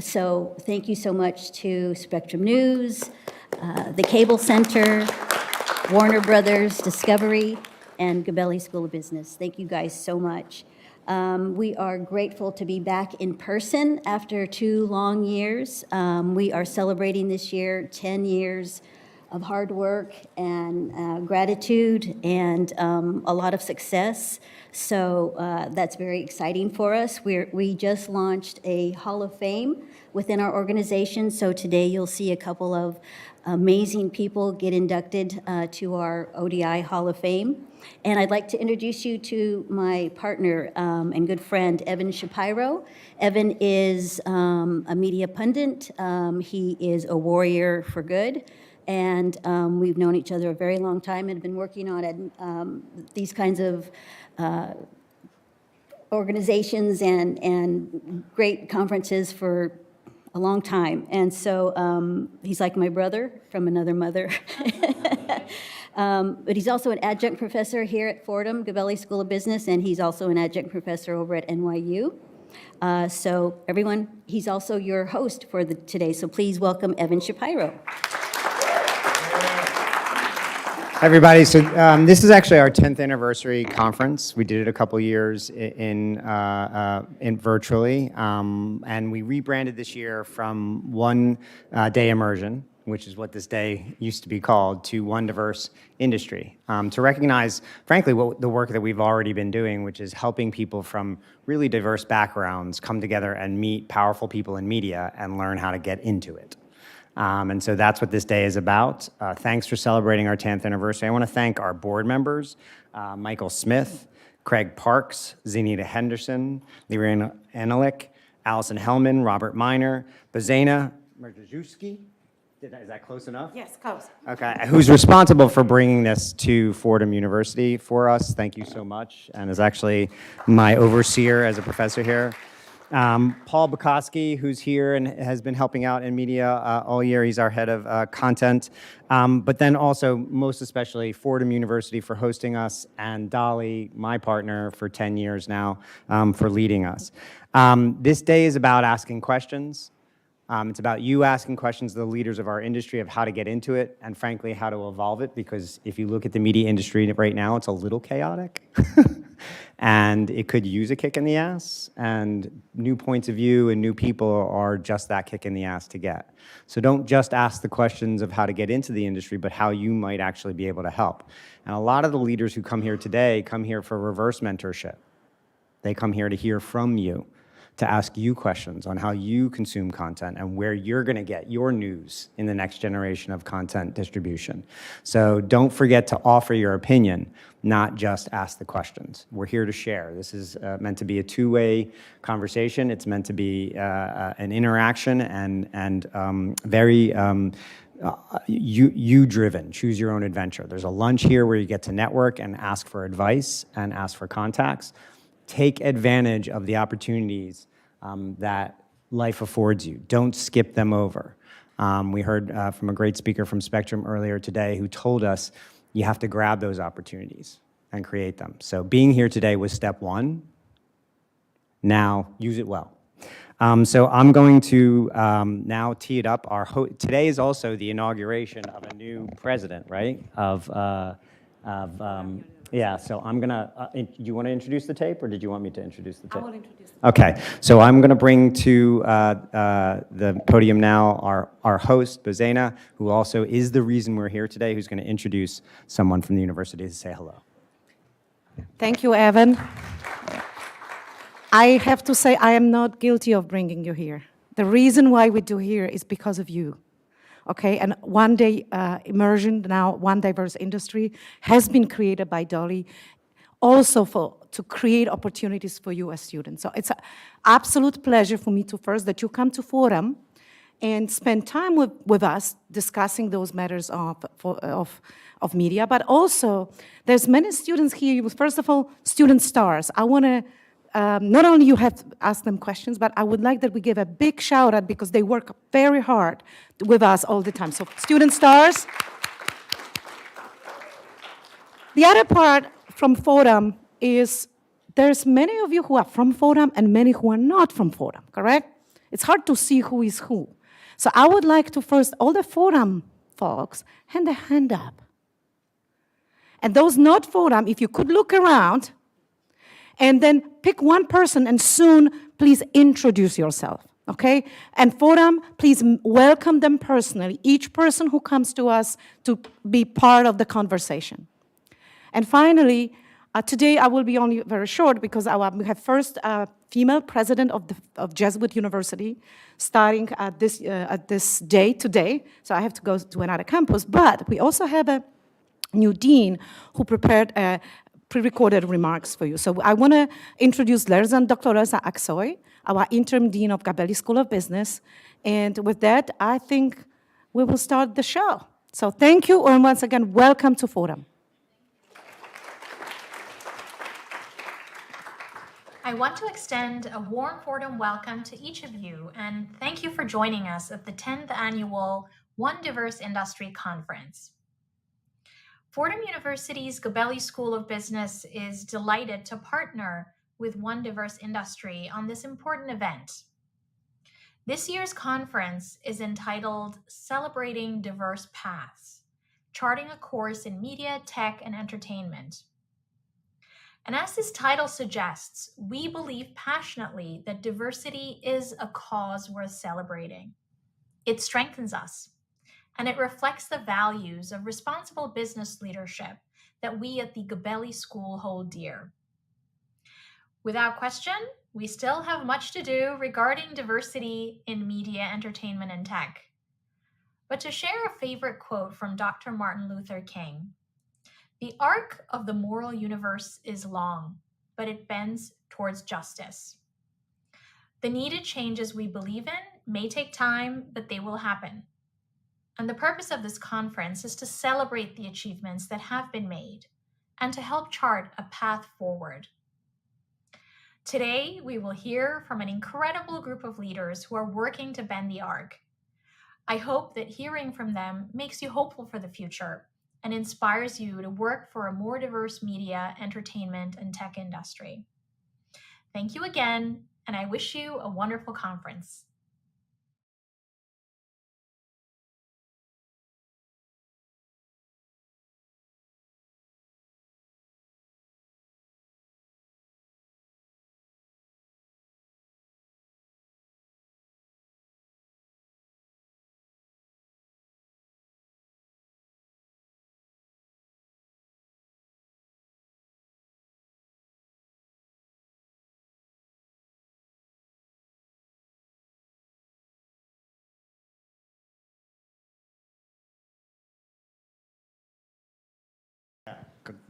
So thank you so much to Spectrum News, the Cable Center, Warner Brothers, Discovery, and Gabelli School of Business. Thank you guys so much. We are grateful to be back in person after 2 long years. We are celebrating this year 10 years of hard work and gratitude and a lot of success. So that's very exciting for us. We just launched a Hall of Fame within our organization. So today you'll see a couple of amazing people get inducted to our ODI Hall of Fame. And I'd like to introduce you to my partner and good friend, Evan Shapiro. Evan is a media pundit. He is a warrior for good. And we've known each other a very long time and have been working on these kinds of organizations and great conferences for a long time. And so he's like my brother from another mother. But he's also an adjunct professor here at Fordham, Gabelli School of Business, and he's also an adjunct professor over at NYU. So everyone, he's also your host for today. So please welcome Evan Shapiro. Hi, everybody. So this is actually our 10th anniversary conference. We did it a couple years in virtually, and we rebranded this year from one day immersion, which is what this day used to be called, to one diverse industry, to recognize, frankly, the work that we've already been doing, which is helping people from really diverse backgrounds come together and meet powerful people in media and learn how to get into it. And so that's what this day is about. Thanks for celebrating our 10th anniversary. I want to thank our board members, Michael Smith, Craig Parks, Zenita Henderson, Lirina Anelik, Allison Hellman, Robert Miner, Bazena Mrzejewski. Is that close enough? Yes, close. Okay, who's responsible for bringing this to Fordham University for us. Thank you so much, and is actually my overseer as a professor here. Paul Bukowski, who's here and has been helping out in media all year. He's our head of content. But then also, most especially, Fordham University for hosting us, and Dolly, my partner for 10 years now, for leading us. This day is about asking questions. It's about you asking questions to the leaders of our industry of how to get into it and, frankly, how to evolve it, because if you look at the media industry right now, it's a little chaotic. And it could use a kick in the ass, and new points of view and new people are just that kick in the ass to get. So don't just ask the questions of how to get into the industry, but how you might actually be able to help. And a lot of the leaders who come here today come here for reverse mentorship. They come here to hear from you, to ask you questions on how you consume content and where you're going to get your news in the next generation of content distribution. So don't forget to offer your opinion, not just ask the questions. We're here to share. This is meant to be a two-way conversation. It's meant to be an interaction and very you-driven, choose your own adventure. There's a lunch here where you get to network and ask for advice and ask for contacts. Take advantage of the opportunities that life affords you. Don't skip them over. We heard from a great speaker from Spectrum earlier today who told us you have to grab those opportunities and create them. So being here today was step one. Now use it well. So I'm going to now tee it up. Today is also the inauguration of a new president, right? Yeah, so I'm gonna, you want to introduce the tape, or did you want me to introduce the tape? I will introduce the tape. Okay, so I'm gonna bring to the podium now our host, Bazena, who also is the reason we're here today, who's gonna introduce someone from the university to say hello. Thank you, Evan. I have to say I am not guilty of bringing you here. The reason why we do here is because of you. Okay, and one day immersion, now one diverse industry, has been created by Dolly, also to create opportunities for you as students. So it's an absolute pleasure for me that you come to Fordham and spend time with us discussing those matters of media. But also, there's many students here. First of all, student stars. I want to. Not only you have to ask them questions, but I would like that we give a big shout out because they work very hard with us all the time. So student stars. The other part from Fordham is there's many of you who are from Fordham and many who are not from Fordham, correct? It's hard to see who is who. So I would like to first, all the Fordham folks, hand a hand up. And those not Fordham, if you could look around, and then pick one person and soon please introduce yourself, okay? And Fordham, please welcome them personally, each person who comes to us to be part of the conversation. And finally, today I will be only very short because we have first female president of Jesuit University starting at this day today. So I have to go to another campus, but we also have a new dean who prepared pre-recorded remarks for you. So I want to introduce Dr. Lerza Aksoy, our interim dean of Gabelli School of Business. And with that, I think we will start the show. So thank you, and once again, welcome to Fordham. I want to extend a warm Fordham welcome to each of you, and thank you for joining us at the 10th annual One Diverse Industry Conference. Fordham University's Gabelli School of Business is delighted to partner with One Diverse Industry on this important event. This year's conference is entitled Celebrating Diverse Paths, Charting a Course in Media, Tech, and Entertainment. And as this title suggests, we believe passionately that diversity is a cause worth celebrating. It strengthens us, and it reflects the values of responsible business leadership that we at the Gabelli School hold dear. Without question, we still have much to do regarding diversity in media, entertainment, and tech. But to share a favorite quote from Dr. Martin Luther King, "The arc of the moral universe is long, but it bends towards justice." The needed changes we believe in may take time, but they will happen. And the purpose of this conference is to celebrate the achievements that have been made and to help chart a path forward. Today, we will hear from an incredible group of leaders who are working to bend the arc. I hope that hearing from them makes you hopeful for the future and inspires you to work for a more diverse media, entertainment, and tech industry. Thank you again, and I wish you a wonderful conference.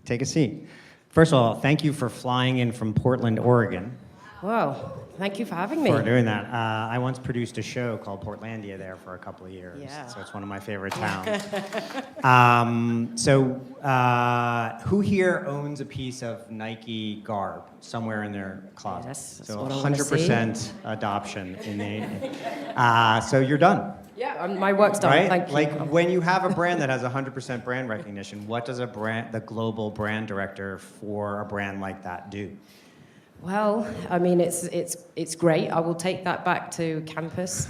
Take a seat. First of all, thank you for flying in from Portland, Oregon. Well, thank you for having me. For doing that. I once produced a show called Portlandia there for a couple of years. Yeah. So it's one of my favorite towns. Who here owns a piece of Nike garb somewhere in their closet? Yes, that's so what I wanna 100% adoption in the. So you're done. Yeah, my work's done. Right? Thank you. Like when you have a brand that has 100% brand recognition, what does the global brand director for a brand like that do? Well, I mean, it's great. I will take that back to campus,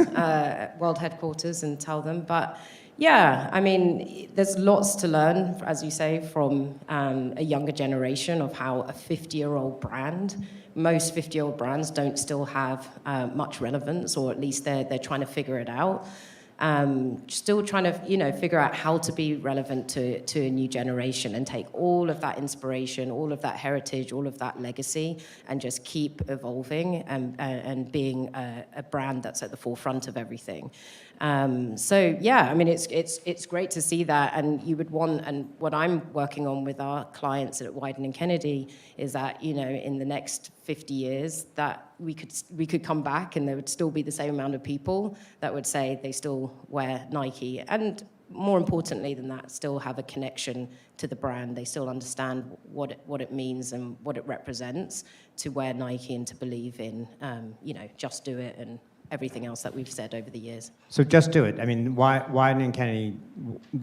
world headquarters, and tell them. But yeah, I mean, there's lots to learn, as you say, from a younger generation of how a 50-year-old brand. Most 50-year-old brands don't still have much relevance, or at least they're trying to figure it out. Still trying to, figure out how to be relevant to a new generation and take all of that inspiration, all of that heritage, all of that legacy, and just keep evolving and being a brand that's at the forefront of everything. So yeah, I mean, it's great to see that, and you would want, and what I'm working on with our clients at Wieden & Kennedy is that, in the next 50 years, that we could come back and there would still be the same amount of people that would say they still wear Nike, and more importantly than that, still have a connection to the brand. They still understand what it means and what it represents to wear Nike and to believe in, just do it and everything else that we've said over the years. So just do it. I mean, Wieden & Kennedy,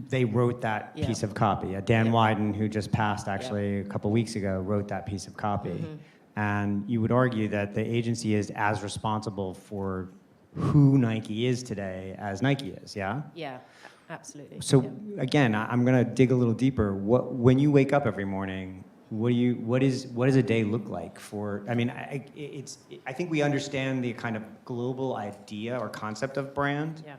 they wrote that piece of copy. Dan Wieden, who just passed actually a couple weeks ago, wrote that piece of copy. Mm-hmm. And you would argue that the agency is as responsible for who Nike is today as Nike is, yeah? Yeah, absolutely. So Yeah. again, I'm gonna dig a little deeper. When you wake up every morning, what does a day look like for? I mean, I think we understand the kind of global idea or concept of brand, Yeah.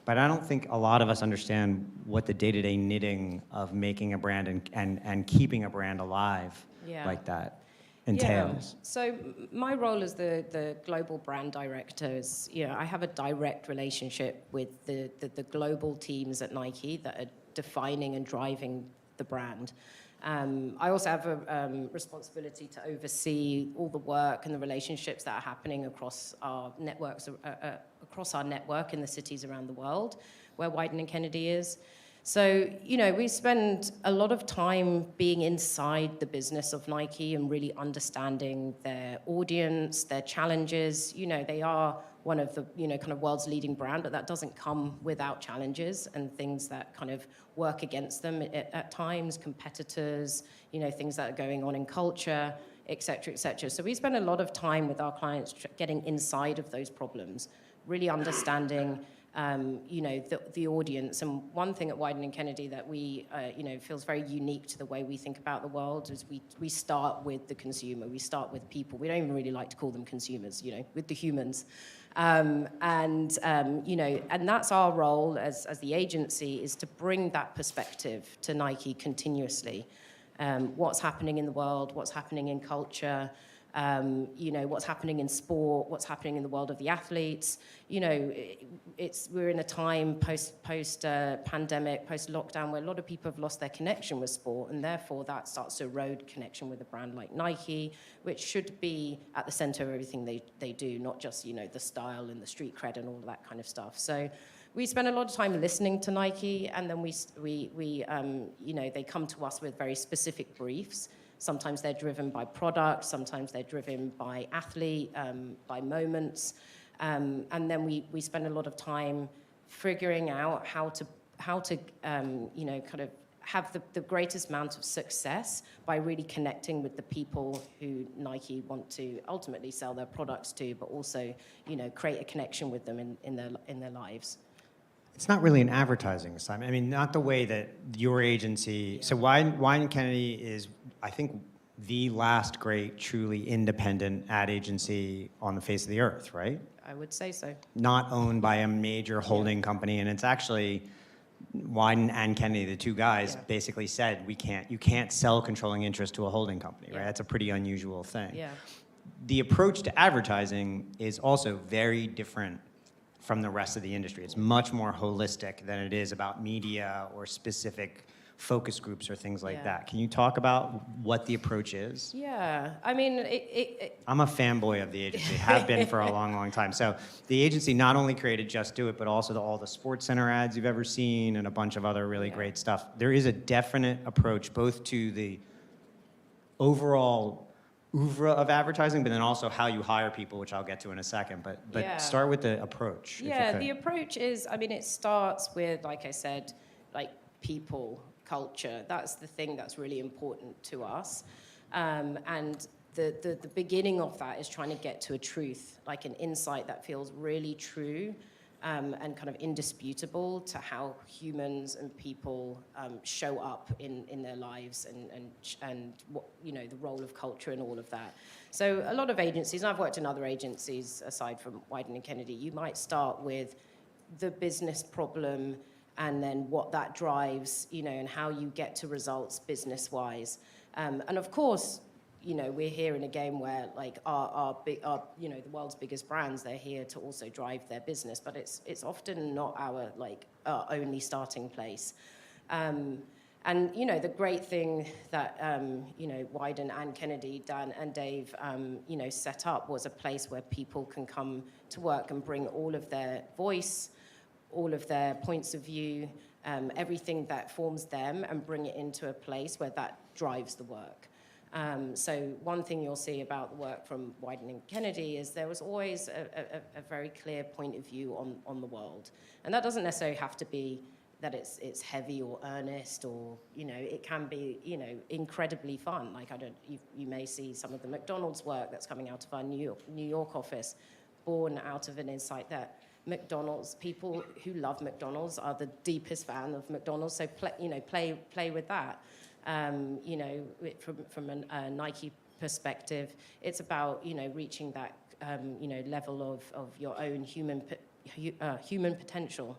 but I don't think a lot of us understand what the day-to-day knitting of making a brand and keeping a brand alive Yeah. like that entails. Yeah. So my role as the global brand director is, I have a direct relationship with the global teams at Nike that are defining and driving the brand. I also have a responsibility to oversee all the work and the relationships that are happening across our networks, across our network in the cities around the world where Wieden & Kennedy is. So, we spend a lot of time being inside the business of Nike and really understanding their audience, their challenges. They are one of the, kind of world's leading brand, but that doesn't come without challenges and things that kind of work against them at times, competitors, things that are going on in culture, et cetera, et cetera. So we spend a lot of time with our clients getting inside of those problems, really understanding the audience. And one thing at Wieden & Kennedy that we, feels very unique to the way we think about the world is we start with the consumer. We start with people. We don't even really like to call them consumers, with the humans. And that's our role as the agency, is to bring that perspective to Nike continuously. What's happening in the world, what's happening in culture, what's happening in sport, what's happening in the world of the athletes. We're in a time post-pandemic, post-lockdown, where a lot of people have lost their connection with sport, and therefore that starts to erode connection with a brand like Nike, which should be at the center of everything they do, not just, the style and the street cred and all of that kind of stuff. So we spend a lot of time listening to Nike, and then they come to us with very specific briefs. Sometimes they're driven by product, sometimes they're driven by athlete, by moments. And then we spend a lot of time figuring out how to kind of have the greatest amount of success by really connecting with the people who Nike want to ultimately sell their products to, but also, create a connection with them in their lives. It's not really an advertising assignment. I mean, not the way that your agency. So Wieden & Kennedy is, I think, the last great, truly independent ad agency on the face of the earth, right? I would say so. Not owned by a major holding company, and it's actually Wieden and Kennedy, the two guys, basically said you can't sell controlling interest to a holding company, right? That's a pretty unusual thing. Yeah. The approach to advertising is also very different from the rest of the industry. It's much more holistic than it is about media or specific focus groups or things like that. Can you talk about what the approach is? Yeah, I mean, I'm a fanboy of the agency, have been for a long, long time. So the agency not only created Just Do It, but also all the Sports Center ads you've ever seen and a bunch of other really great stuff. There is a definite approach both to the overall oeuvre of advertising, but then also how you hire people, which I'll get to in a second. But start with the approach. Yeah, the approach is, I mean, it starts with, like I said, like people, culture. That's the thing that's really important to us. And the beginning of that is trying to get to a truth, like an insight that feels really true and kind of indisputable to how humans and people show up in their lives and what, the role of culture and all of that. So a lot of agencies, and I've worked in other agencies aside from Wieden & Kennedy, you might start with the business problem and then what that drives, and how you get to results business-wise. And of course, we're here in a game where, like, the world's biggest brands, they're here to also drive their business, but it's often not our only starting place. And the great thing that Wieden and Kennedy, Dan and Dave, set up was a place where people can come to work and bring all of their voice, all of their points of view, everything that forms them, and bring it into a place where that drives the work. So one thing you'll see about the work from Wieden & Kennedy is there was always a very clear point of view on the world. And that doesn't necessarily have to be that it's heavy or earnest, or, it can be, incredibly fun. Like, you may see some of the McDonald's work that's coming out of our New York office. born out of an insight that McDonald's, people who love McDonald's are the deepest fan of McDonald's. So play with that. From a Nike perspective, it's about reaching that level of your own human potential.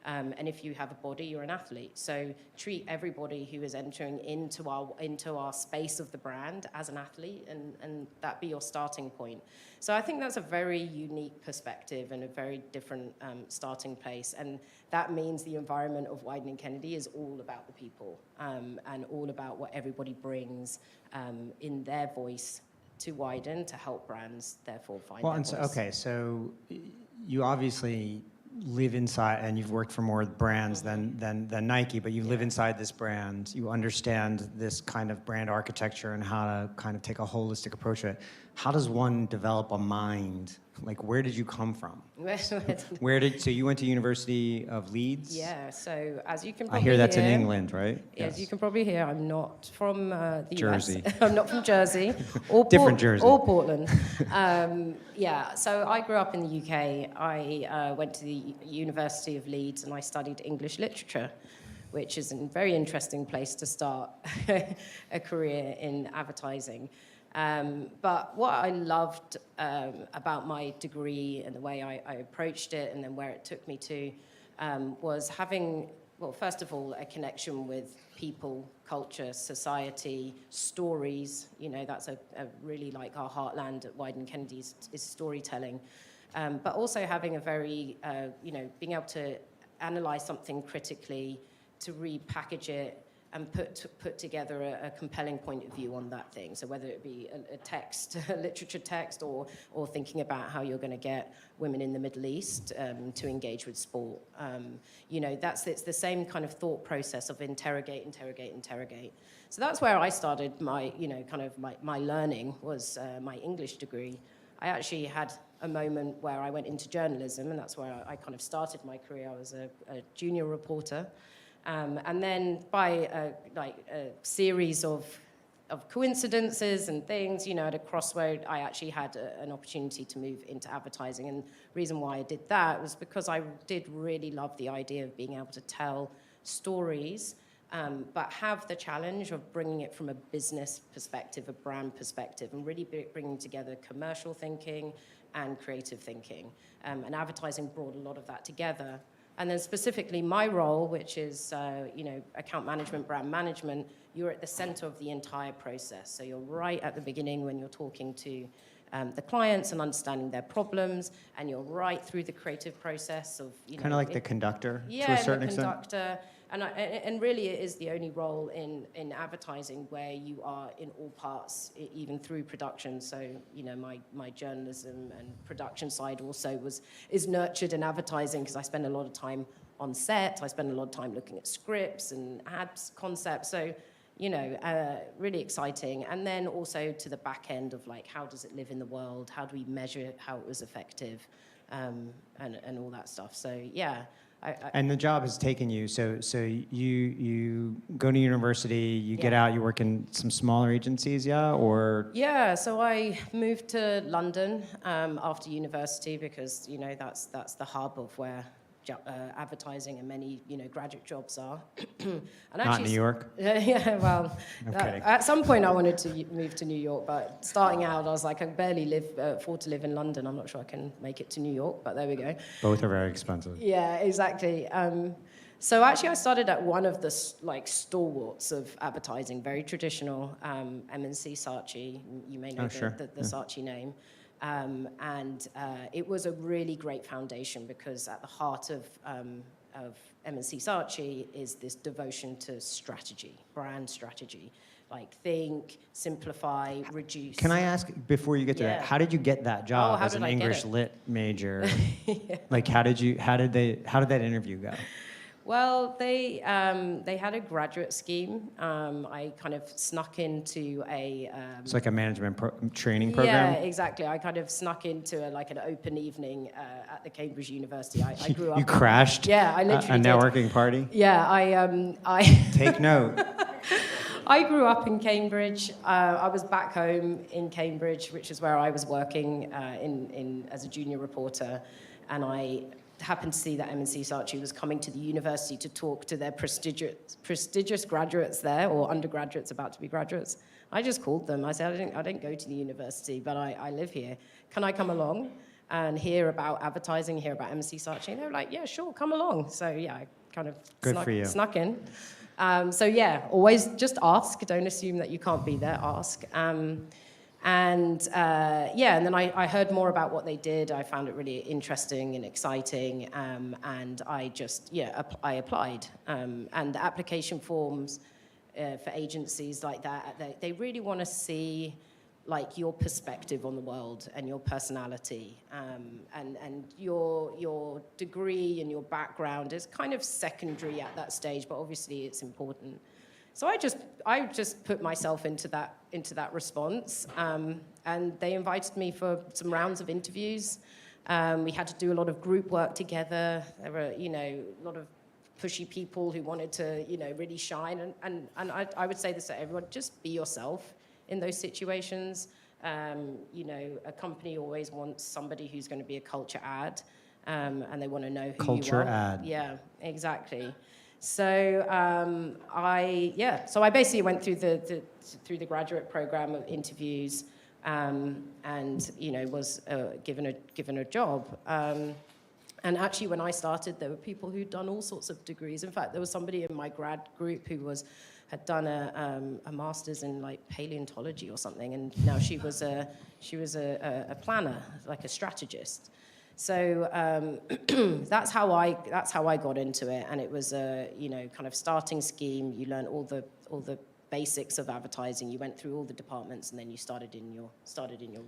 And if you have a body, you're an athlete. So treat everybody who is entering into our space of the brand as an athlete, and that be your starting point. So I think that's a very unique perspective and a very different starting place. And that means the environment of Wieden & Kennedy is all about the people, and all about what everybody brings in their voice to Wieden to help brands therefore find their voice. Okay, so you obviously live inside, and you've worked for more brands than Nike, but you live inside this brand. You understand this kind of brand architecture and how to kind of take a holistic approach to it. How does one develop a mind? Like, where did you come from? So you went to University of Leeds? Yeah, so as you can probably I hear that's hear, in England, right? As you can probably hear, I'm not from the Jersey. US. I'm not from Jersey. Or Different Jersey. Or Portland. So I grew up in the UK. I went to the University of Leeds and I studied English literature, which is a very interesting place to start a career in advertising. But what I loved about my degree and the way I approached it and then where it took me to was having, well, first of all, a connection with people, culture, society, stories. That's a really like our heartland at Wieden & Kennedy is storytelling. But also having a very, being able to analyze something critically, to repackage it, and put together a compelling point of view on that thing. So whether it be a text, a literature text, or thinking about how you're going to get women in the Middle East to engage with sport. It's the same kind of thought process of interrogate. So that's where I started my, my learning was my English degree. I actually had a moment where I went into journalism, and that's where I kind of started my career. I was a junior reporter. And then by a series of coincidences and things, at a crossroad, I actually had an opportunity to move into advertising. And the reason why I did that was because I did really love the idea of being able to tell stories, but have the challenge of bringing it from a business perspective, a brand perspective, and really bringing together commercial thinking and creative thinking. And advertising brought a lot of that together. And then specifically my role, which is, account management, brand management, you're at the center of the entire process. So you're right at the beginning when you're talking to the clients and understanding their problems, and you're right through the creative process of, kind of like the conductor to a certain extent? Conductor. And really it is the only role in advertising where you are in all parts, even through production. So, my journalism and production side also is nurtured in advertising because I spend a lot of time on set. I spend a lot of time looking at scripts and ads concepts. So, really exciting. And then also to the back end of like, how does it live in the world? How do we measure how it was effective? And all that stuff. So, yeah. And the job has taken you, so you go to university, you get out, you work in some smaller agencies, or? Yeah, so I moved to London after university because, that's the hub of where advertising and many, graduate jobs are. And Not New York? Yeah, well, Okay. at some point I wanted to move to New York, but starting out I was like, I barely afford to live in London. I'm not sure I can make it to New York, but there we go. Both are very expensive. Yeah, exactly. So actually I started at one of the stalwarts of advertising, very traditional, M&C Saatchi. You may know the Saatchi name. And it was a really great foundation because at the heart of M&C Saatchi is this devotion to strategy, brand strategy. Like think, simplify, reduce. Can I ask, before you get to that, how did you get that job as an English lit major? Like how did that interview go? Well, they had a graduate scheme. I kind of snuck into a... it's like a management training program? Yeah, exactly. I kind of snuck into an open evening at the Cambridge University. I grew up... You crashed I literally a networking party? Yeah, I Take note. I grew up in Cambridge. I was back home in Cambridge, which is where I was working as a junior reporter, and I happened to see that M&C Saatchi was coming to the university to talk to their prestigious graduates there, or undergraduates about to be graduates. I just called them. I said, I didn't go to the university, but I live here. Can I come along and hear about advertising, hear about M&C Saatchi? And they were like, yeah, sure, come along. So yeah, I kind of snuck in. So yeah, always just ask. Don't assume that you can't be there. Ask. And then I heard more about what they did. I found it really interesting and exciting, and I just I applied. And the application forms for agencies like that, they really want to see like your perspective on the world and your personality, and your degree and your background is kind of secondary at that stage, but obviously it's important. So I just put myself into that response, and they invited me for some rounds of interviews. We had to do a lot of group work together. There were a lot of pushy people who wanted to really shine, and I would say this to everyone: just be yourself in those situations. A company always wants somebody who's going to be a culture ad, and they want to know who culture you are. ad. Yeah, exactly. So I basically went through the graduate program of interviews, and was given a job. And actually, when I started, there were people who'd done all sorts of degrees. In fact, there was somebody in my grad group who had done a master's in like paleontology or something, and now she was a planner, like a strategist. So that's how I got into it, and it was a kind of starting scheme. You learn all the basics of advertising. You went through all the departments, and then you started in your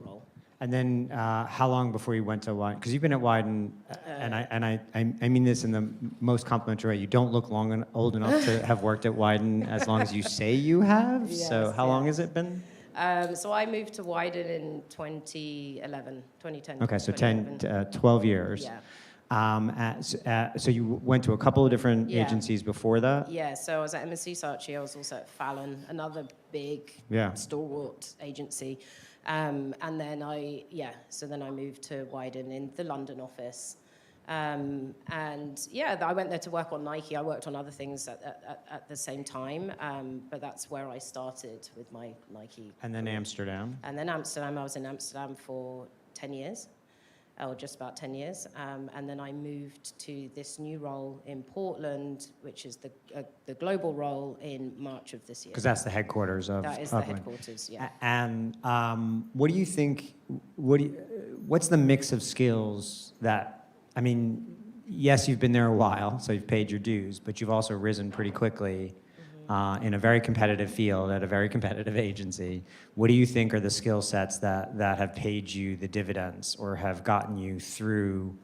role. And then how long before you went to Wyden? Because you've been at Wyden, and I mean this in the most complimentary way. You don't look old enough to have worked at Wyden as long as you say you have. Yes, so how long has it been? So I moved to Wyden in 2010. Okay, so 12 years. Yeah. So you went to a couple of different agencies before that? Yeah, so I was at M&C Saatchi. I was also at Fallon, another big stalwart agency. And then I moved to Wyden in the London office. I went there to work on Nike. I worked on other things at the same time, but that's where I started with my Nike. And then Amsterdam. And then Amsterdam. I was in Amsterdam for 10 years, or just about 10 years. And then I moved to this new role in Portland, which is the global role, in March of this year. Because that's the headquarters of. That is the headquarters, yeah. And what do you think? What's the mix of skills that? I mean, yes, you've been there a while, so you've paid your dues, but you've also risen pretty quickly in a very competitive field at a very competitive agency. What do you think are the skill sets that have paid you the dividends or have gotten you through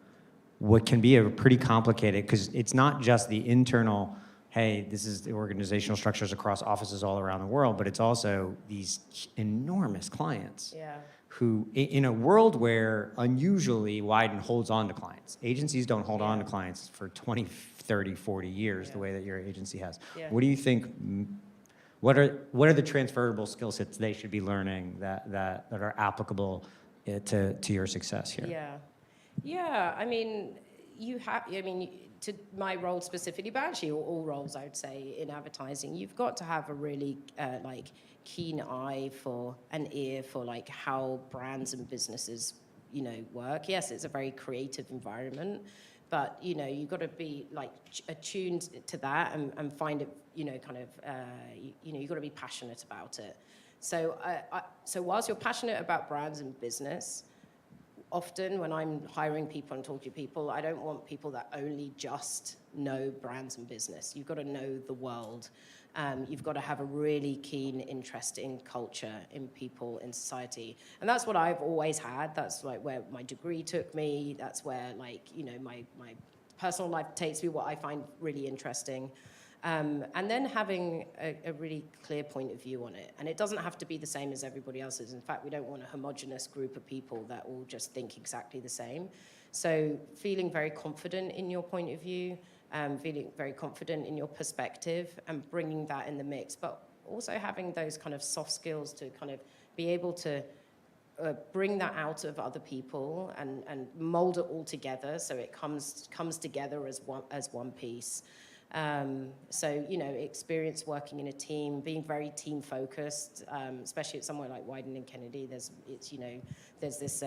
what can be a pretty complicated, because it's not just the internal, hey, this is the organizational structures across offices all around the world, but it's also these enormous clients. Yeah. Who, in a world where unusually Wyden holds on to clients. Agencies don't hold on to clients for 20, 30, 40 years the way that your agency has. Yeah. What do you think, what are the transferable skill sets they should be learning that are applicable to your success here? Yeah, I mean, to my role specifically, but actually all roles, I would say, in advertising, you've got to have a really keen eye for an ear for like how brands and businesses work. Yes, it's a very creative environment, but you've got to be like attuned to that and find it you've got to be passionate about it. So whilst you're passionate about brands and business, often when I'm hiring people and talking to people, I don't want people that only just know brands and business. You've got to know the world. You've got to have a really keen interest in culture, in people, in society. And that's what I've always had. That's like where my degree took me. That's where my personal life takes me, what I find really interesting. And then having a really clear point of view on it. And it doesn't have to be the same as everybody else's. In fact, we don't want a homogenous group of people that all just think exactly the same. So feeling very confident in your point of view, feeling very confident in your perspective, and bringing that in the mix. But also having those kind of soft skills to kind of be able to bring that out of other people and mold it all together so it comes together as one piece. So, you know, experience working in a team, being very team focused, especially at somewhere like Wieden and Kennedy. There's this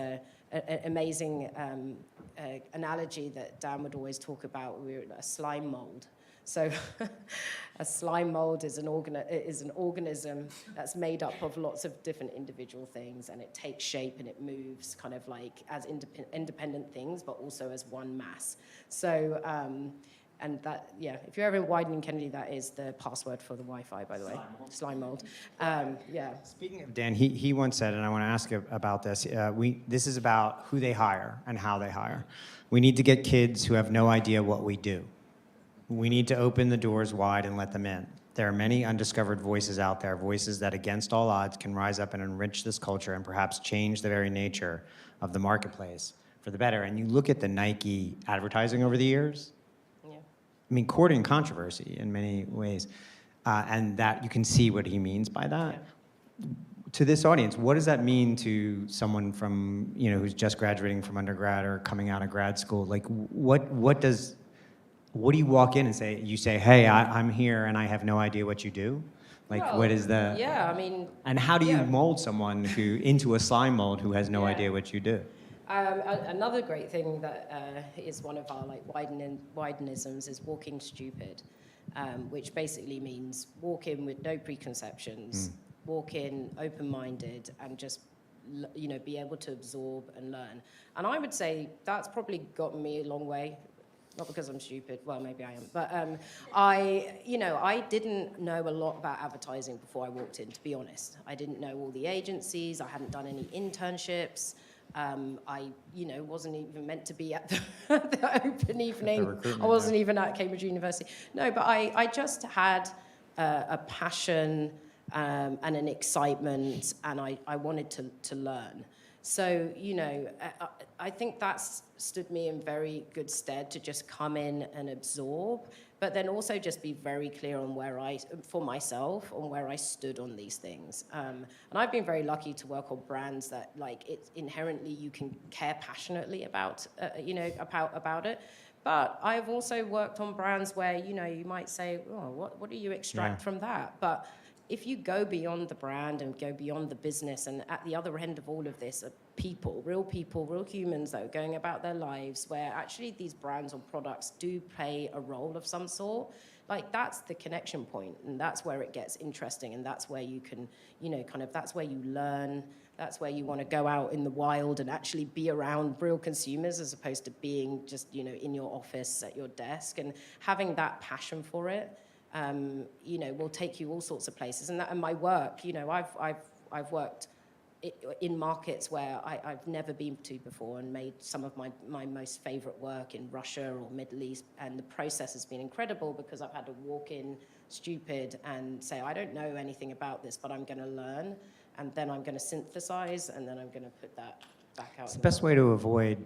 amazing analogy that Dan would always talk about. We're a slime mold. So a slime mold is an organism that's made up of lots of different individual things, and it takes shape and it moves kind of like as independent things, but also as one mass. So, and that, yeah, if you're ever in Wieden and Kennedy, that is the password for the Wi-Fi, by the way. Slime mold. Yeah. Speaking of Dan, he once said, and I want to ask about this, this is about who they hire and how they hire. We need to get kids who have no idea what we do. We need to open the doors wide and let them in. There are many undiscovered voices out there, voices that against all odds can rise up and enrich this culture and perhaps change the very nature of the marketplace for the better. And you look at the Nike advertising over the years, I mean, courting controversy in many ways, and that you can see what he means by that. Yeah. To this audience, what does that mean to someone from, you know, who's just graduating from undergrad or coming out of grad school? Like, what do you walk in and say? You say, hey, I'm here and I have no idea what you do? Like, well, what is the... Yeah, I mean... And how do you mold someone into a slime mold who has no idea what you do? Another great thing that is one of our like Wiedenisms is walking stupid, which basically means walk in with no preconceptions, walk in open-minded, and just, you know, be able to absorb and learn. And I would say that's probably gotten me a long way. Not because I'm stupid, well, maybe I am, but I didn't know a lot about advertising before I walked in, to be honest. I didn't know all the agencies, I hadn't done any internships. I, wasn't even meant to be at the open evening. I wasn't even at Cambridge University. No, but I just had a passion and an excitement, and I wanted to learn. So, I think that's stood me in very good stead to just come in and absorb, but then also just be very clear on for myself, on where I stood on these things. And I've been very lucky to work on brands that, like, it's inherently you can care passionately about, about it. But I've also worked on brands where, you might say, oh, what do you extract from that? But if you go beyond the brand and go beyond the business, and at the other end of all of this are people, real humans that are going about their lives, where actually these brands or products do play a role of some sort, like that's the connection point, and that's where it gets interesting, and that's where you can, that's where you learn, that's where you want to go out in the wild and actually be around real consumers as opposed to being just, in your office at your desk, and having that passion for it. Will take you all sorts of places, and my work, I've worked in markets where I've never been to before, and made some of my most favorite work in Russia or Middle East, and the process has been incredible because I've had to walk in stupid and say, I don't know anything about this, but I'm going to learn, and then I'm going to synthesize, and then I'm going to put that back out. It's the best way to avoid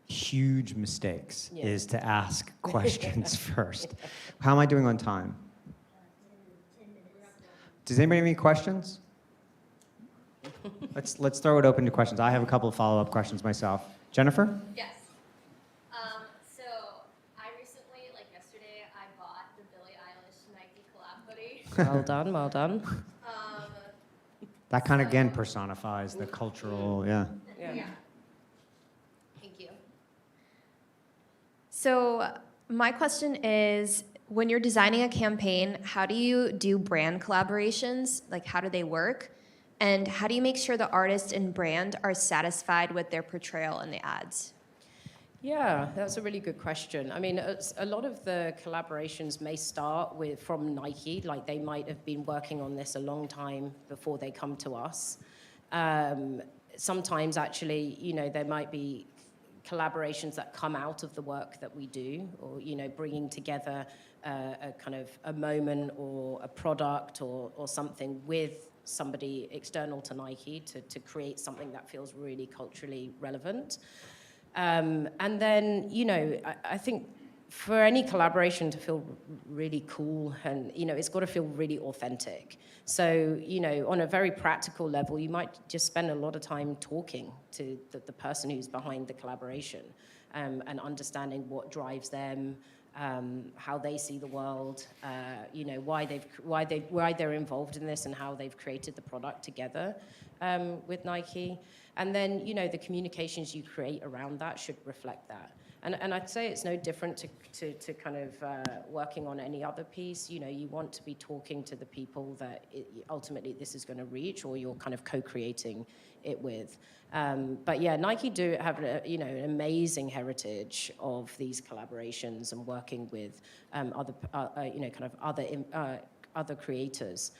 huge mistakes is to ask questions first. How am I doing on time? 10 minutes. Does anybody have any questions? Let's throw it open to questions. I have a couple of follow-up questions myself. Jennifer? Yes. So I recently, like yesterday, I bought the Billie Eilish Nike collab hoodie. Well done. That kind of, again, personifies the cultural, Yeah. So my question is, when you're designing a campaign, how do you do brand collaborations? Like, how do they work? And how do you make sure the artist and brand are satisfied with their portrayal in the ads? Yeah, that's a really good question. I mean, a lot of the collaborations may start from Nike, like they might have been working on this a long time before they come to us. Sometimes, actually, there might be collaborations that come out of the work that we do, or bringing together a kind of a moment or a product or something with somebody external to Nike to create something that feels really culturally relevant. And then I think for any collaboration to feel really cool, and it's got to feel really authentic. So on a very practical level, you might just spend a lot of time talking to the person who's behind the collaboration, and understanding what drives them, how they see the world, why they're involved in this, and how they've created the product together with Nike. And then the communications you create around that should reflect that. And I'd say it's no different to kind of working on any other piece. You want to be talking to the people that ultimately this is going to reach, or you're kind of co-creating it with. But yeah, Nike do have an amazing heritage of these collaborations and working with other creators.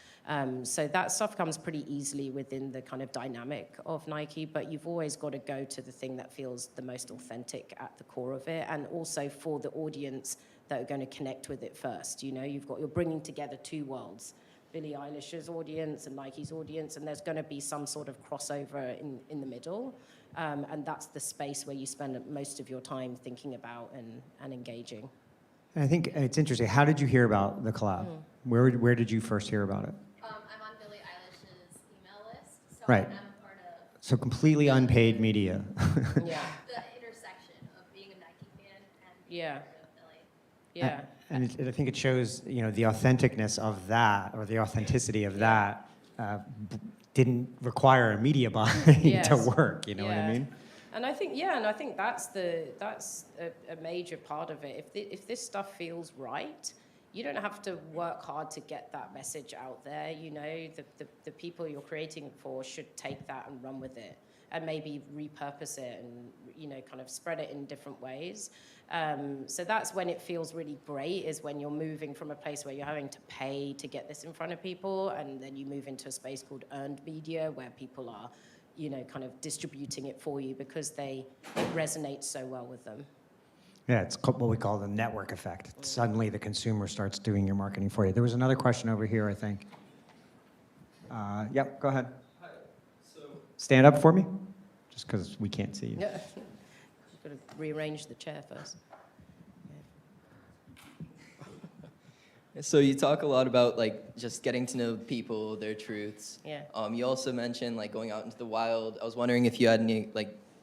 So that stuff comes pretty easily within the kind of dynamic of Nike, but you've always got to go to the thing that feels the most authentic at the core of it, and also for the audience that are going to connect with it first. You're bringing together two worlds, Billie Eilish's audience and Nike's audience, and there's going to be some sort of crossover in the middle, and that's the space where you spend most of your time thinking about and engaging. And I think it's interesting. How did you hear about the collab? Where did you first hear about it? I'm on Billie Eilish's email list, so Right. I'm part of So completely unpaid media. Yeah. the intersection of being a Nike fan and being Yeah. part of Billie. Yeah. And I think it shows, the authenticness of that, or the authenticity of that, didn't require a media buy Yes. to work. You know what I Yeah. mean? And I think, that's a major part of it. If this stuff feels right, you don't have to work hard to get that message out there. The people you're creating it for should take that and run with it, and maybe repurpose it and kind of spread it in different ways. So that's when it feels really great, is when you're moving from a place where you're having to pay to get this in front of people, and then you move into a space called earned media, where people are kind of distributing it for you because it resonates so well with them. Yeah, it's what we call the network effect. Suddenly the consumer starts doing your marketing for you. There was another question over here, I think. Yep, go ahead. Hi. So, Stand up for me, just because we can't see you. Yeah. Got to rearrange the chair first. so you talk a lot about just getting to know people, their truths. Yeah. You also mentioned going out into the wild. I was wondering if you had any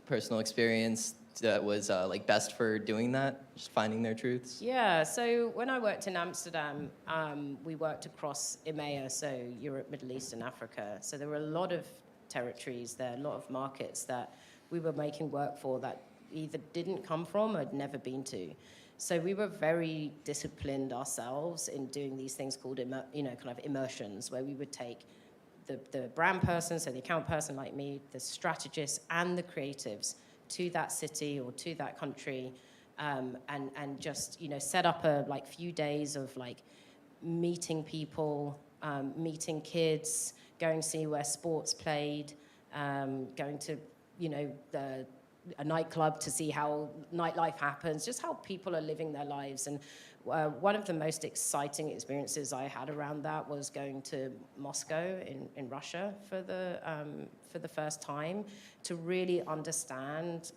personal experience that was best for doing that, just finding their truths. Yeah, so when I worked in Amsterdam, we worked across EMEA, so Europe, Middle East, and Africa. So there were a lot of territories there, a lot of markets that we were making work for that either didn't come from or had never been to. So we were very disciplined ourselves in doing these things called kind of immersions, where we would take the brand person, so the account person like me, the strategists, and the creatives to that city or to that country, and just set up a few days of meeting people, meeting kids, going to see where sports played, going to a nightclub to see how nightlife happens, just how people are living their lives. And one of the most exciting experiences I had around that was going to Moscow in Russia for the first time, to really understand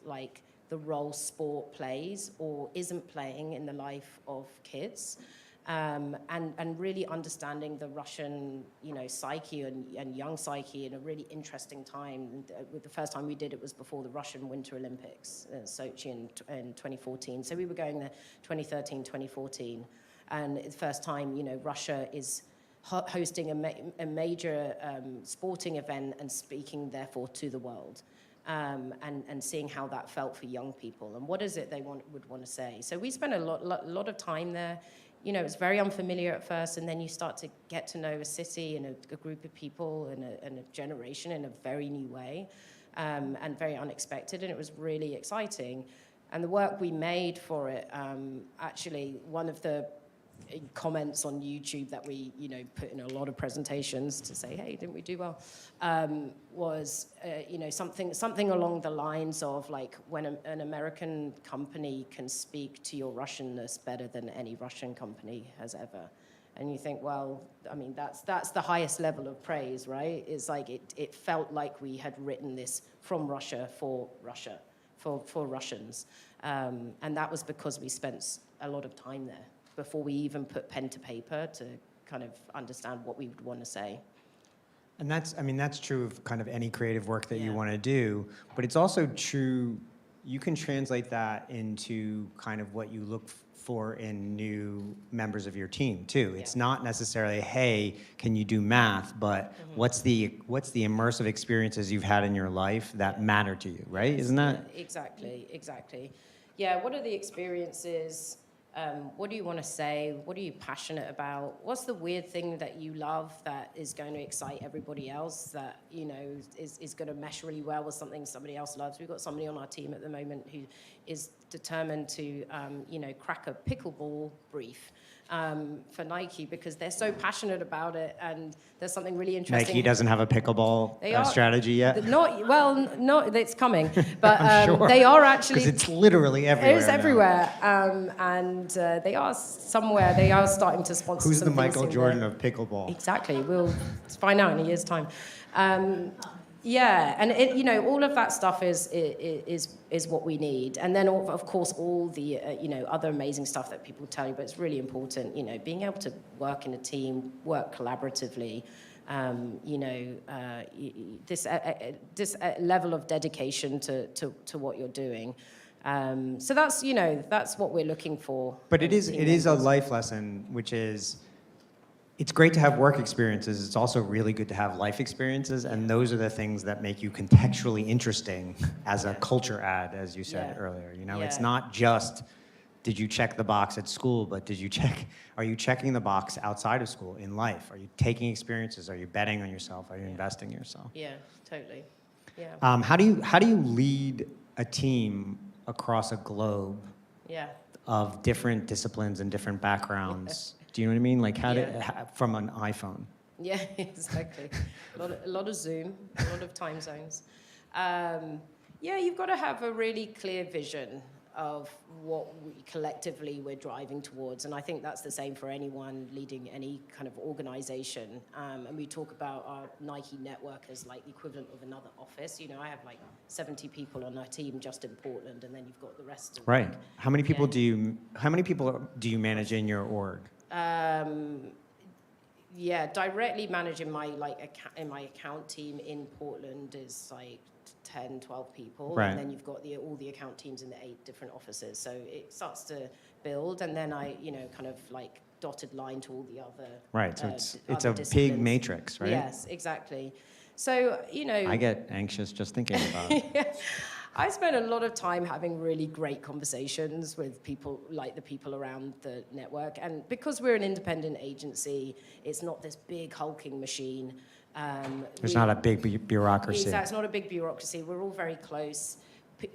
the role sport plays or isn't playing in the life of kids. And really understanding the Russian, psyche and young psyche in a really interesting time. The first time we did it was before the Russian Winter Olympics in Sochi in 2014. So we were going there 2013, 2014. And the first time, Russia is hosting a major sporting event and speaking, therefore, to the world. And seeing how that felt for young people. And what is it they would want to say? So we spent a lot of time there. It was very unfamiliar at first, and then you start to get to know a city and a group of people and a generation in a very new way, and very unexpected, and it was really exciting. And the work we made for it, actually, one of the comments on YouTube that we, put in a lot of presentations to say, hey, didn't we do well, was, something along the lines of when an American company can speak to your Russianness better than any Russian company has ever. And you think, well, I mean, that's the highest level of praise, right? It's it felt like we had written this from Russia for Russia, for Russians. And that was because we spent a lot of time there before we even put pen to paper to kind of understand what we would want to say. And that's true of kind of any creative work that you Yeah. want to do, but it's also true, you can translate that into kind of what you look for in new members of your team too. It's not necessarily, hey, can you do math, but what's the immersive experiences you've had in your life that matter to you, right? Isn't that? Yeah, exactly. Yeah, what are the experiences? What do you want to say? What are you passionate about? What's the weird thing that you love that is going to excite everybody else, that, you know, is going to mesh really well with something somebody else loves? We've got somebody on our team at the moment who is determined to, you know, crack a pickleball brief for Nike because they're so passionate about it, and there's something really interesting. Nike doesn't have a pickleball strategy yet? No, it's coming, but Sure. they are actually... Because it's literally everywhere. It is now. everywhere, and they are somewhere. They are starting to sponsor. Who's some the things Michael in Jordan there. of pickleball? Exactly. We'll find out in a year's time. Yeah, and you know, all of that stuff is what we need, and then of course all the you know, other amazing stuff that people tell you. But it's really important, you know, being able to work in a team, work collaboratively. You know, this level of dedication to what you're doing. So that's, you know, that's what we're looking for. But it is a life lesson, which is, it's great to have work experiences. It's also really good to have life experiences, and those are the things that make you contextually interesting as a culture ad, as you said earlier. You know, it's not just, did you check the box at school, but are you checking the box outside of school in life? Are you taking experiences? Are you betting on yourself? Are you investing in yourself? Yeah, totally. Yeah. How do you lead a team across a globe of different disciplines and different backgrounds? Do you know what I mean? Like from an iPhone? Yeah, exactly. A lot of Zoom, a lot of time zones. Yeah, you've got to have a really clear vision of what collectively we're driving towards, and I think that's the same for anyone leading any kind of organization. And we talk about our Nike network as like the equivalent of another office. You know, I have like 70 people on our team just in Portland, and then you've got the rest of right. How many people do you manage in your org? Yeah, directly managing my my account team in Portland is like 10, 12 people. Right. And then you've got all the account teams in the 8 different offices. So it starts to build, and then I, you know, kind of like dotted line to all the other. Right, so it's other a disciplines. big matrix, right? Yes, exactly. So, you know. I get anxious just thinking about it. Yeah. I spend a lot of time having really great conversations with people, like the people around the network. And because we're an independent agency, it's not this big hulking machine. There's not a big bureaucracy. Exactly, it's not a big bureaucracy. We're all very close.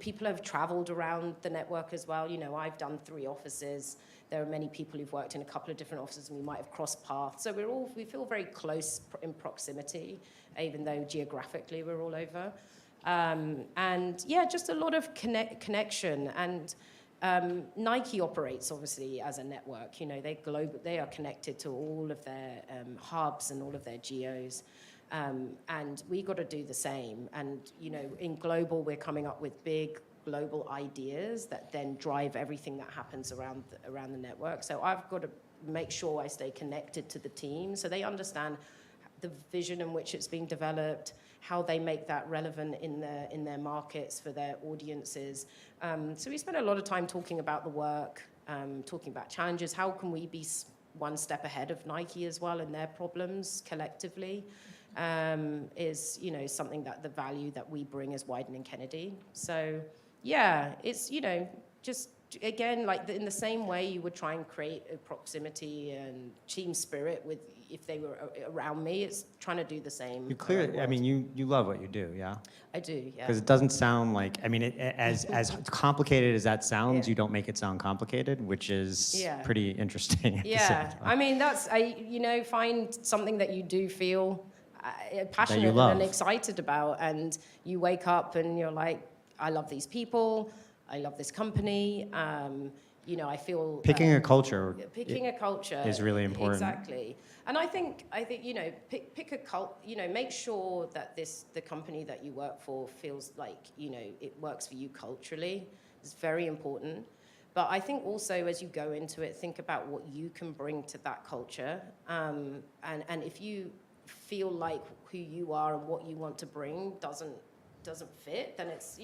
People have traveled around the network as well. You know, I've done 3 offices. There are many people who've worked in a couple of different offices, and we might have crossed paths. So we feel very close in proximity, even though geographically we're all over. And yeah, just a lot of connection. And Nike operates obviously as a network. You know, they are connected to all of their hubs and all of their geos. And we got to do the same. And, you know, in global, we're coming up with big global ideas that then drive everything that happens around the network. So I've got to make sure I stay connected to the team so they understand the vision in which it's being developed, how they make that relevant in their markets for their audiences. So we spend a lot of time talking about the work, talking about challenges. How can we be one step ahead of Nike as well in their problems collectively? Is, you know, something that the value that we bring as Wieden & Kennedy. So yeah, it's, you know, just again, like in the same way you would try and create a proximity and team spirit with, if they were around me, it's trying to do the same. You clearly, I mean, you love what you do, yeah? I do, yeah. Because it doesn't sound like, I mean, as complicated as that sounds, you don't make it sound complicated, which is pretty interesting at the same time. I mean, you know, find something that you do feel passionate and excited about, and you wake up and you're like, I love these people, I love this company, I feel Picking a culture picking a culture is really important. Exactly. And I think pick a make sure that the company that you work for feels like it works for you culturally. It's very important. But I think also as you go into it, think about what you can bring to that culture. And if you feel like who you are and what you want to bring doesn't fit, then it's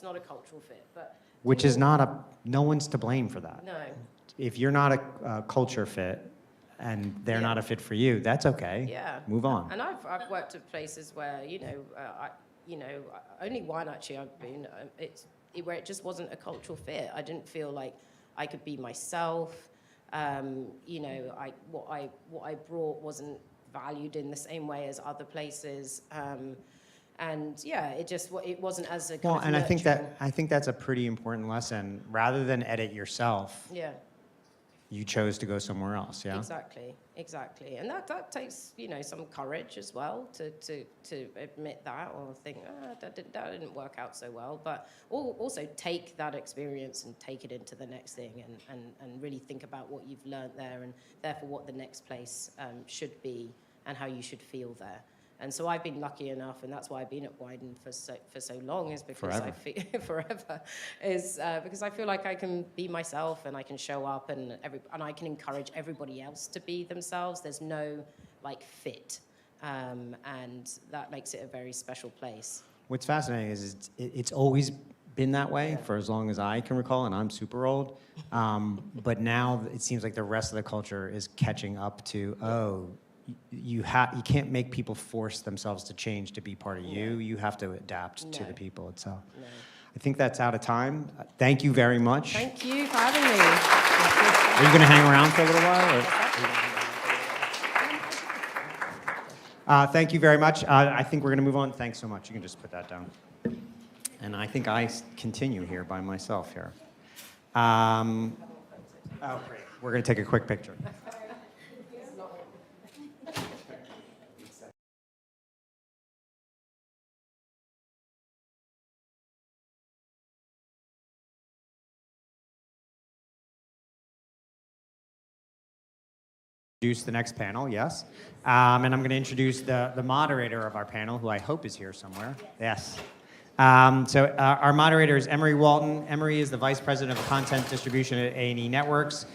not a cultural fit. But Which is no one's to blame for that. no. If you're not a culture fit and they're not a fit for you, that's okay. Yeah. Move on. And I've worked at places where only one actually I've been where it just wasn't a cultural fit. I didn't feel like I could be myself. What I brought wasn't valued in the same way as other places. It wasn't as a kind of And I think nurturing. that's a pretty important lesson. Rather than edit yourself, Yeah. you chose to go somewhere else. Yeah. Exactly, and that takes some courage as well to admit that or think that didn't work out so well, but also take that experience and take it into the next thing and really think about what you've learned there and therefore what the next place should be and how you should feel there. And so I've been lucky enough, and that's why I've been at Wyden for so long, is because Forever. I feel forever is because I feel like I can be myself and I can show up and I can encourage everybody else to be themselves. There's no fit, and that makes it a very special place. What's fascinating is it's always been that way for as long as I can recall, and I'm super old. But now it seems like the rest of the culture is catching up to, you can't make people force themselves to change to be part of you. You have to adapt to the people itself. No. I think that's out of time. Thank you very much. Thank you for having me. Are you going to hang around for a little while? Thank you very much. I think we're going to move on. Thanks so much. You can just put that down. And I think I continue here by myself here. Great. We're going to take a quick picture. Introduce the next panel, yes. And I'm going to introduce the moderator of our panel, who I hope is here somewhere. Yes. Our moderator is Emery Walton. Emery is the Vice President of Content Distribution at A&E Networks.